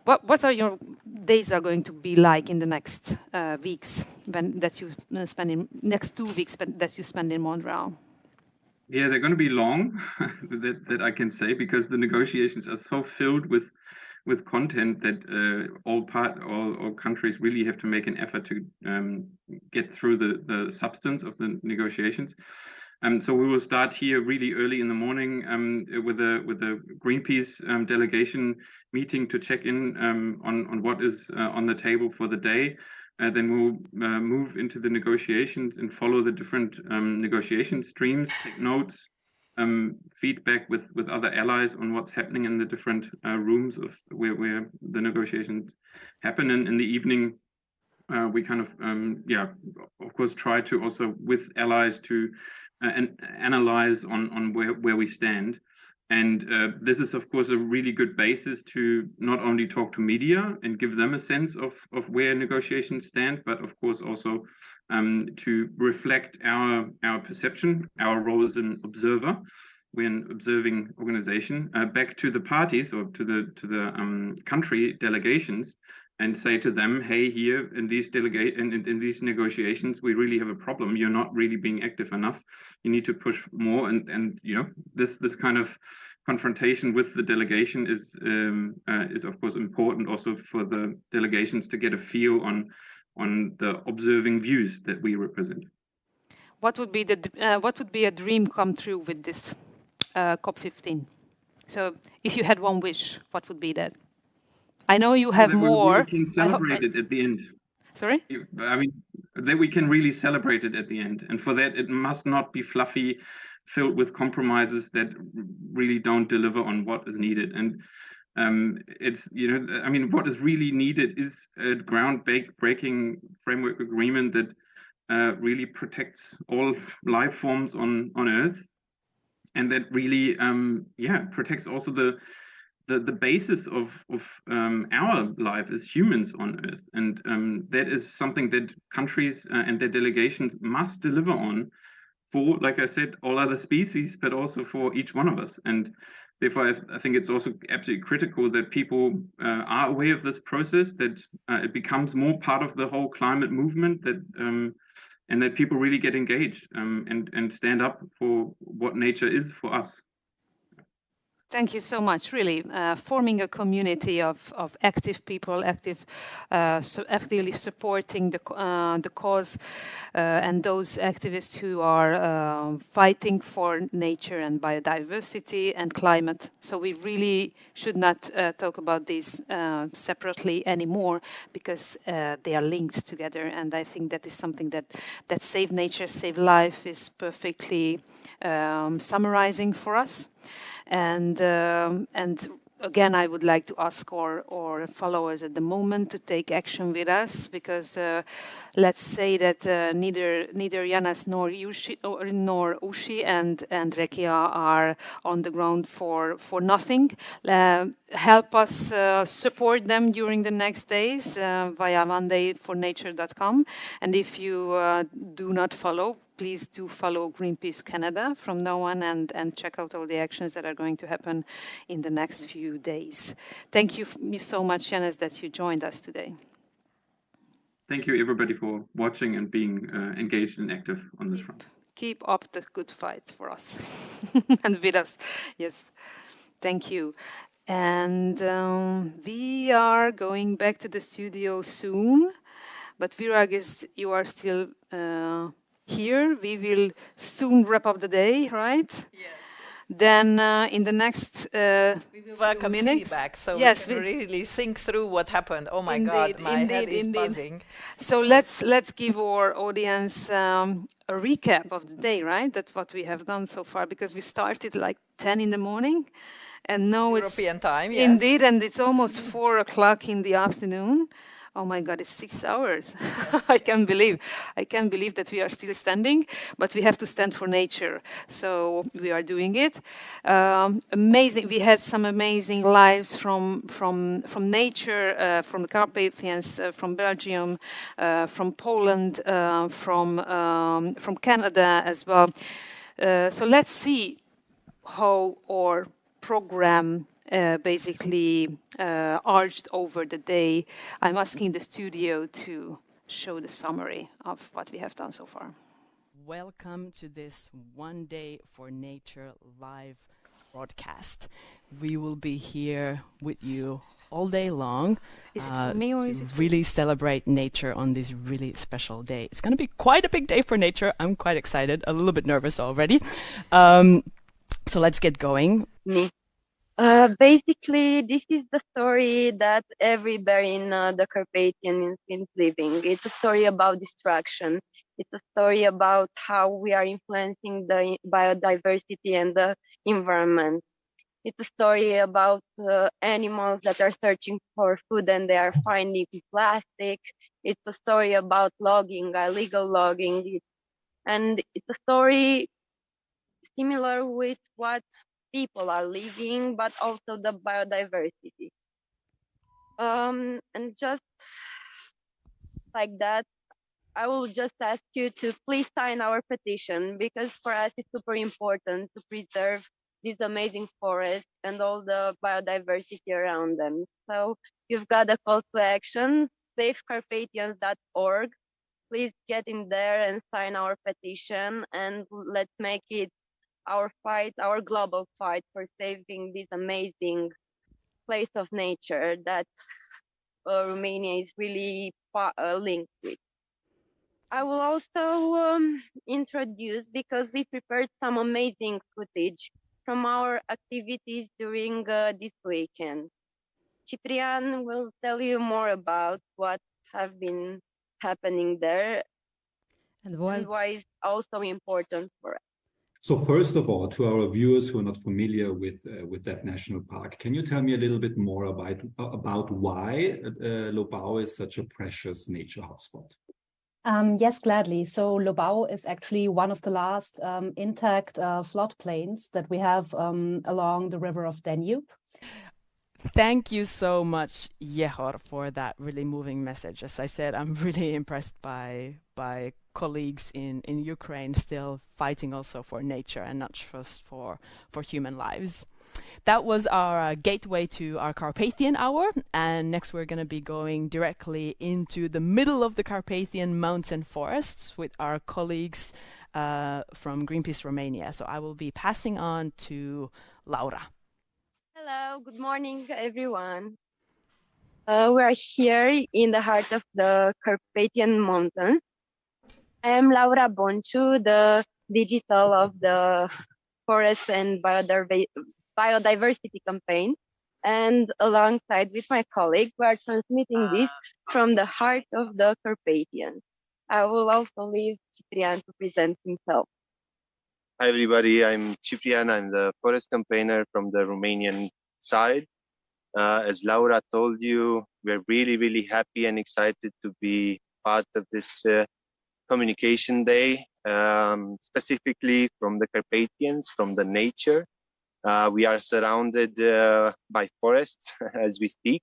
S11: what are your days are going to be like in the next weeks that you spend in, next 2 weeks that you spend in Montreal?
S18: Yeah, they're going to be long, that I can say, because the negotiations are so filled with content that all countries really have to make an effort to get through the substance of the negotiations. So we will start here really early in the morning with a Greenpeace delegation meeting to check in on what is on the table for the day. Then we'll move into the negotiations and follow the different negotiation streams, take notes, feedback with other allies on what's happening in the different rooms of where the negotiations happen. And in the evening, we kind of, of course, try to also with allies to analyze on where we stand. And this is, of course, a really good basis to not only talk to media and give them a sense of where negotiations stand, but of course also to reflect our perception, our role as an observer. We're an observing organization back to the parties or to the country delegations, and say to them, hey, here in these in these negotiations, we really have a problem. You're not really being active enough. You need to push more. And you know, this kind of confrontation with the delegation is of course important also for the delegations to get a feel on the observing views that we represent.
S11: What would be a dream come true with this COP15? So if you had one wish, what would be that? I know you have more.
S18: We can celebrate it at the end.
S11: Sorry?
S18: I mean, that we can really celebrate it at the end. And for that, it must not be fluffy, filled with compromises that really don't deliver on what is needed. And it's, you know, I mean, what is really needed is a ground-breaking framework agreement that really protects all life forms on Earth. And that really, protects also the basis of our life as humans on Earth. And that is something that countries and their delegations must deliver on for, like I said, all other species, but also for each one of us. And therefore, I think it's also absolutely critical that people are aware of this process, that it becomes more part of the whole climate movement, that and that people really get engaged and stand up for what nature is for us.
S11: Thank you so much. Really, forming a community of active people, actively supporting the cause, and those activists who are fighting for nature and biodiversity and climate. So we really should not talk about these separately anymore, because they are linked together. And I think that is something that Save Nature, Save Life is perfectly summarizing for us. And again, I would like to ask our followers at the moment to take action with us, because let's say that neither Janas nor Ushi and Rekia are on the ground for nothing. Help us support them during the next days via mondayfornature.com. And if you do not follow, please do follow Greenpeace Canada from now on and check out all the actions that are going to happen in the next few days. Thank you so much, Janis, that you joined us today.
S18: Thank you, everybody, for watching and being engaged and active on this front.
S11: Keep up the good fight for us and with us. Yes, thank you. And we are going back to the studio soon, but Virag, you are still here. We will soon wrap up the day, right? Yes. Then in the next
S12: we will welcome
S11: minutes,
S12: back, so
S11: yes,
S12: we can really think through what happened. Oh my
S11: indeed,
S12: God, my head is buzzing.
S11: So let's give our audience a recap of the day, right? That's what we have done so far, because we started like 10 in the morning, and now
S12: European time, yes.
S11: Indeed, and it's almost 4 o'clock in the afternoon. Oh my God, it's 6 hours. I can't believe that we are still standing, but we have to stand for nature. So we are doing it. Amazing. We had some amazing lives from nature, from the Carpathians, from Belgium, from Poland, from Canada as well. So let's see how our program basically arched over the day. I'm asking the studio to show the summary of what we have done so far.
S1: Welcome to this One Day for Nature live broadcast. We will be here with you all day long.
S11: Is it for me or is it for
S1: really celebrate nature on this really special day. It's going to be quite a big day for nature. I'm quite excited, a little bit nervous already. So let's get going.
S19: Basically, this is the story that every bear in the Carpathian is living. It's a story about destruction. It's a story about how we are influencing the biodiversity and the environment. It's a story about animals that are searching for food and they are finding plastic. It's a story about logging, illegal logging. And it's a story similar with what people are living, but also the biodiversity. And just like that, I will just ask you to please sign our petition, because for us it's super important to preserve these amazing forests and all the biodiversity around them. So you've got a call to action, safecarpathians.org. Please get in there and sign our petition, and let's make it our fight, our global fight for saving this amazing place of nature that Romania is really linked with. I will also introduce, because we prepared some amazing footage from our activities during this weekend. Ciprian will tell you more about what have been happening there and why it's also important for us.
S20: So first of all, to our viewers who are not familiar with that national park, can you tell me a little bit more about why Lobau is such a precious nature hotspot?
S21: Yes, gladly. So Lobau is actually one of the last intact floodplains that we have along the river of Danube.
S1: Thank you so much, Yehor, for that really moving message. As I said, I'm really impressed by colleagues in Ukraine still fighting also for nature and not just for human lives. That was our gateway to our Carpathian hour, and next we're going to be going directly into the middle of the Carpathian mountain forests with our colleagues from Greenpeace Romania. So I will be passing on to Laura.
S19: Hello, good morning, everyone. We are here in the heart of the Carpathian Mountains. I am Laura Bonciu, the digital of the Forest and Biodiversity campaign, and alongside with my colleague, we are transmitting this from the heart of the Carpathians. I will also leave Ciprian to present himself.
S22: Hi everybody, I'm Ciprian. I'm the forest campaigner from the Romanian side. As Laura told you, we're really happy and excited to be part of this communication day, specifically from the Carpathians, from the nature. We are surrounded by forests as we speak,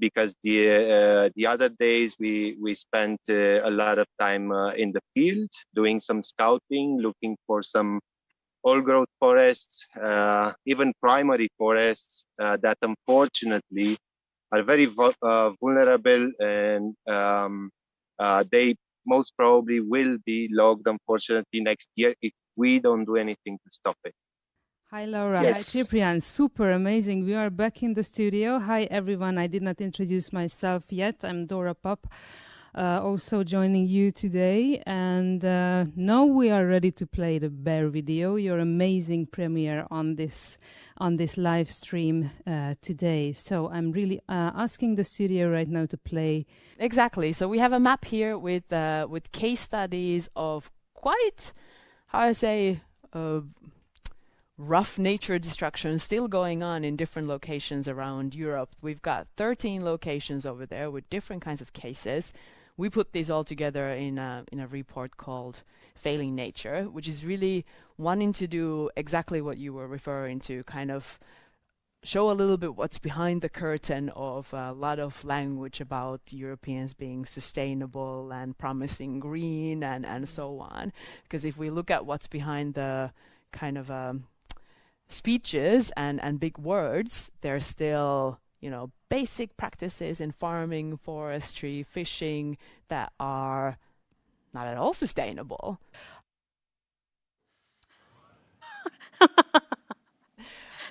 S22: because the other days we spent a lot of time in the field doing some scouting, looking for some old-growth forests, even primary forests that unfortunately are very vulnerable, and they most probably will be logged, unfortunately, next year if we don't do anything to stop it.
S11: Hi Laura,
S22: Yes.
S11: Hi Ciprian, super amazing. We are back in the studio. Hi everyone, I did not introduce myself yet. I'm Dora Pop, also joining you today. And now we are ready to play the bear video, your amazing premiere on this live stream today. So I'm really asking the studio right now to play.
S1: Exactly. So we have a map here with case studies of quite, how I say, rough nature destruction still going on in different locations around Europe. We've got 13 locations over there with different kinds of cases. We put these all together in a report called Failing Nature, which is really wanting to do exactly what you were referring to, kind of show a little bit what's behind the curtain of a lot of language about Europeans being sustainable and promising green and so on. Because if we look at what's behind the kind of speeches and big words, there's still, basic practices in farming, forestry, fishing that are not at all sustainable.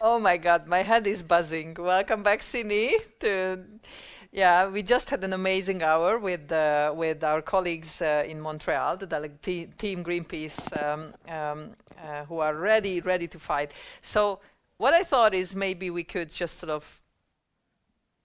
S12: Oh my God, my head is buzzing. Welcome back, Sini. Yeah, we just had an amazing hour with our colleagues in Montreal, the team Greenpeace, who are ready to fight. So what I thought is maybe we could just sort of,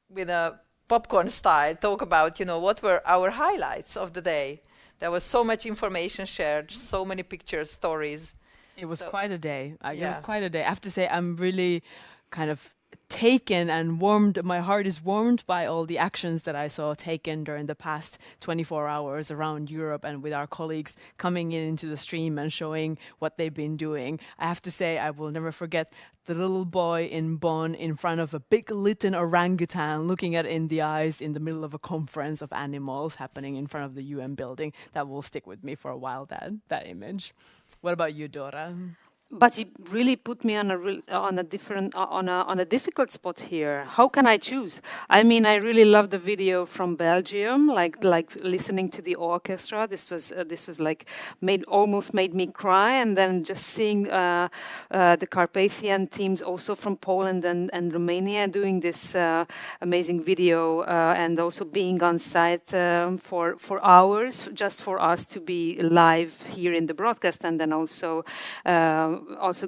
S12: with a popcorn style, talk about, what were our highlights of the day. There was so much information shared, so many pictures, stories.
S1: It was quite a day. It was quite a day. I have to say, I'm really kind of taken and warmed. My heart is warmed by all the actions that I saw taken during the past 24 hours around Europe, and with our colleagues coming into the stream and showing what they've been doing. I have to say, I will never forget the little boy in Bonn in front of a big Lytton orangutan looking at it in the eyes in the middle of a conference of animals happening in front of the UN building. That will stick with me for a while, that image. What about you, Dora?
S11: But it really put me on a difficult spot here. How can I choose? I mean, I really love the video from Belgium, like listening to the orchestra. This was like almost made me cry, and then just seeing the Carpathian teams also from Poland and Romania doing this amazing video, and also being on site for hours just for us to be live here in the broadcast, and then also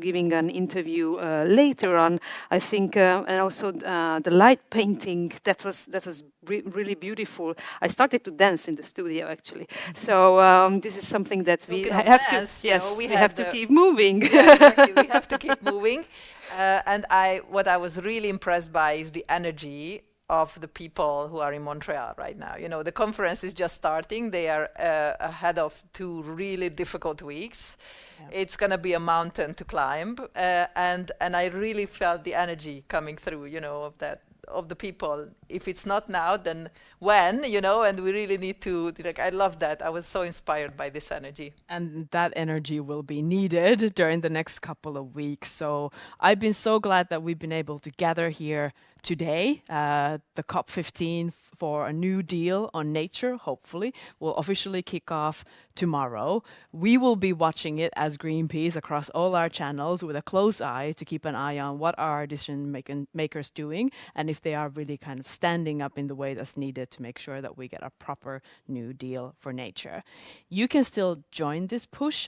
S11: giving an interview later on, I think, and also the light painting that was really beautiful. I started to dance in the studio actually. So this is something that we have to. Yes, we have to keep moving.
S12: Yeah, exactly. We have to keep moving. And what I was really impressed by is the energy of the people who are in Montreal right now. The conference is just starting. They are ahead of 2 really difficult weeks. Yeah. It's going to be a mountain to climb. And I really felt the energy coming through, of the people. If it's not now, then when, and we really need to, I love that. I was so inspired by this energy.
S1: And that energy will be needed during the next couple of weeks. So I've been so glad that we've been able to gather here today. The COP15 for a new deal on nature, hopefully, will officially kick off tomorrow. We will be watching it as Greenpeace across all our channels with a close eye to keep an eye on what are decision makers doing, and if they are really kind of standing up in the way that's needed to make sure that we get a proper new deal for nature. You can still join this push.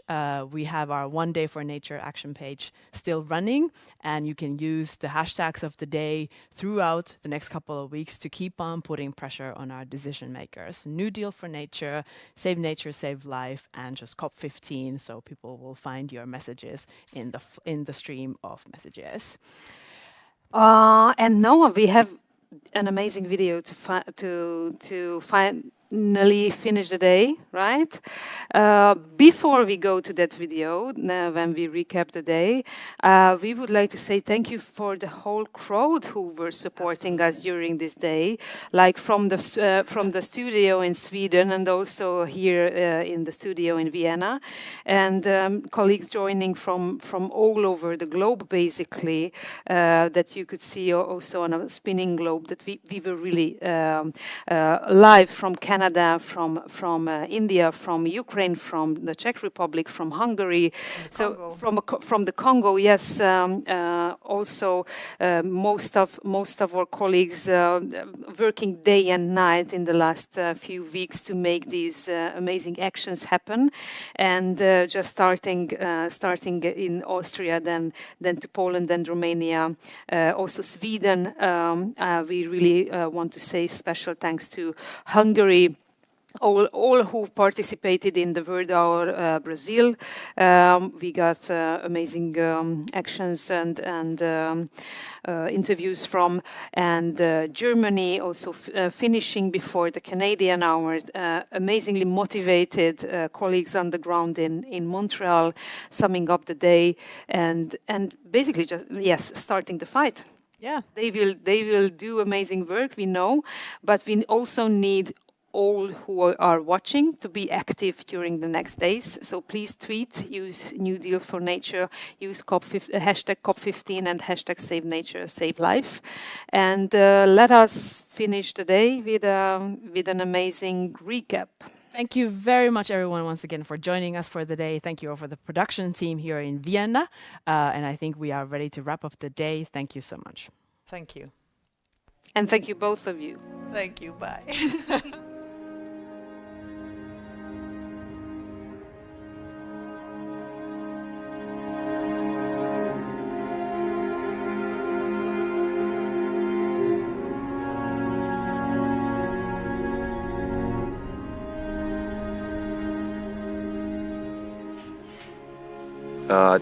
S1: We have our One Day for Nature action page still running, and you can use the hashtags of the day throughout the next couple of weeks to keep on putting pressure on our decision makers. New Deal for Nature, Save Life, and just COP15, so people will find your messages in the stream of messages.
S11: And Noah, we have an amazing video to finally finish the day, right? Before we go to that video, when we recap the day, we would like to say thank you for the whole crowd who were supporting us during this day, like from the studio in Sweden and also here in the studio in Vienna, and colleagues joining from all over the globe, basically, that you could see also on a spinning globe, that we were really live from Canada, from India, from Ukraine, from the Czech Republic, from Hungary, from the Congo. Yes, also most of our colleagues working day and night in the last few weeks to make these amazing actions happen, and just starting in Austria, then to Poland, then Romania, also Sweden. We really want to say special thanks to Hungary, all who participated in the World Hour Brazil. We got amazing actions and interviews from, and Germany also finishing before the Canadian Hour. Amazingly motivated colleagues on the ground in Montreal, summing up the day and basically just starting the fight.
S1: Yeah,
S11: they will do amazing work, we know, but we also need all who are watching to be active during the next days. So please tweet, use New Deal for Nature, use hashtag COP15 and hashtag Save Nature, Save Life. And let us finish the day with an amazing recap.
S1: Thank you very much, everyone, once again, for joining us for the day. Thank you all for the production team here in Vienna. And I think we are ready to wrap up the day. Thank you so much.
S12: Thank you.
S11: And thank you, both of you.
S12: Thank you. Bye.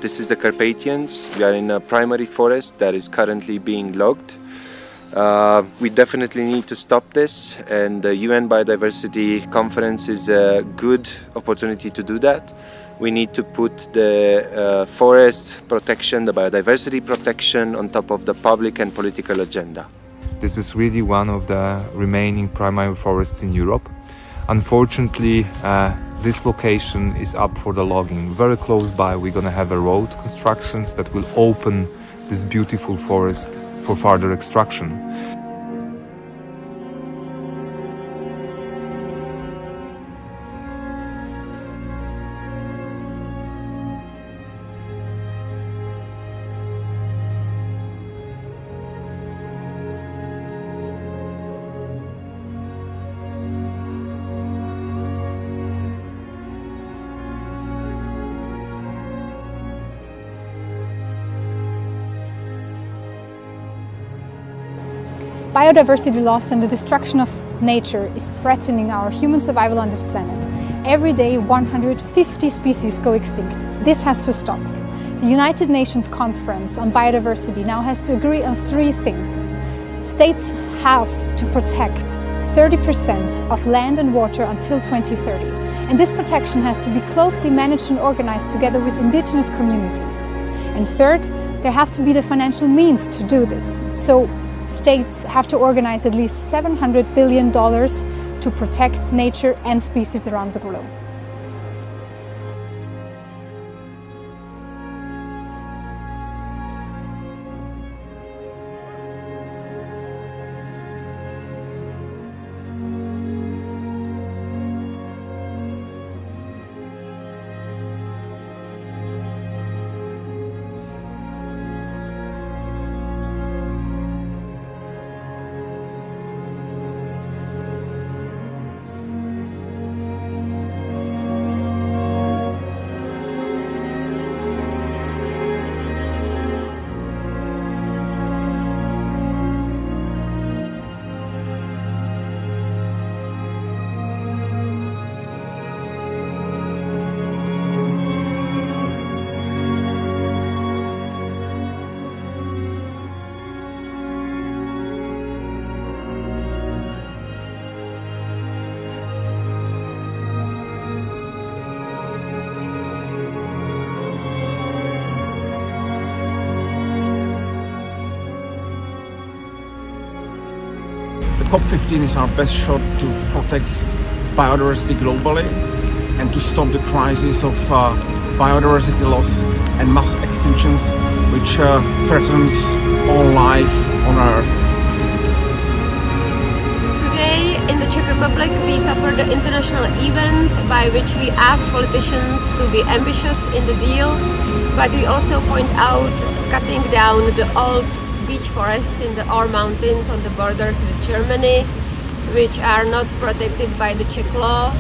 S22: This is the Carpathians. We are in a primary forest that is currently being logged. We definitely need to stop this, and the UN Biodiversity Conference is a good opportunity to do that. We need to put the forest protection, the biodiversity protection on top of the public and political agenda.
S3: This is really one of the remaining primary forests in Europe. Unfortunately, this location is up for the logging. Very close by, we're going to have a road constructions that will open this beautiful forest for further extraction.
S17: Biodiversity loss and the destruction of nature is threatening our human survival on this planet. Every day 150 species go extinct. This has to stop. The United Nations Conference on Biodiversity now has to agree on 3 things. States have to protect 30% of land and water until 2030. And this protection has to be closely managed and organized together with indigenous communities. And third, there have to be the financial means to do this. So states have to organize at least $700 billion to protect nature and species around the globe.
S23: COP15 is our best shot to protect biodiversity globally and to stop the crisis of biodiversity loss and mass extinctions which threatens all life on Earth.
S4: Today in the Czech Republic we support the international event by which we ask politicians to be ambitious in the deal, but we also point out cutting down the old beech forests in the Our Mountains on the borders with Germany, which are not protected by the Czech law,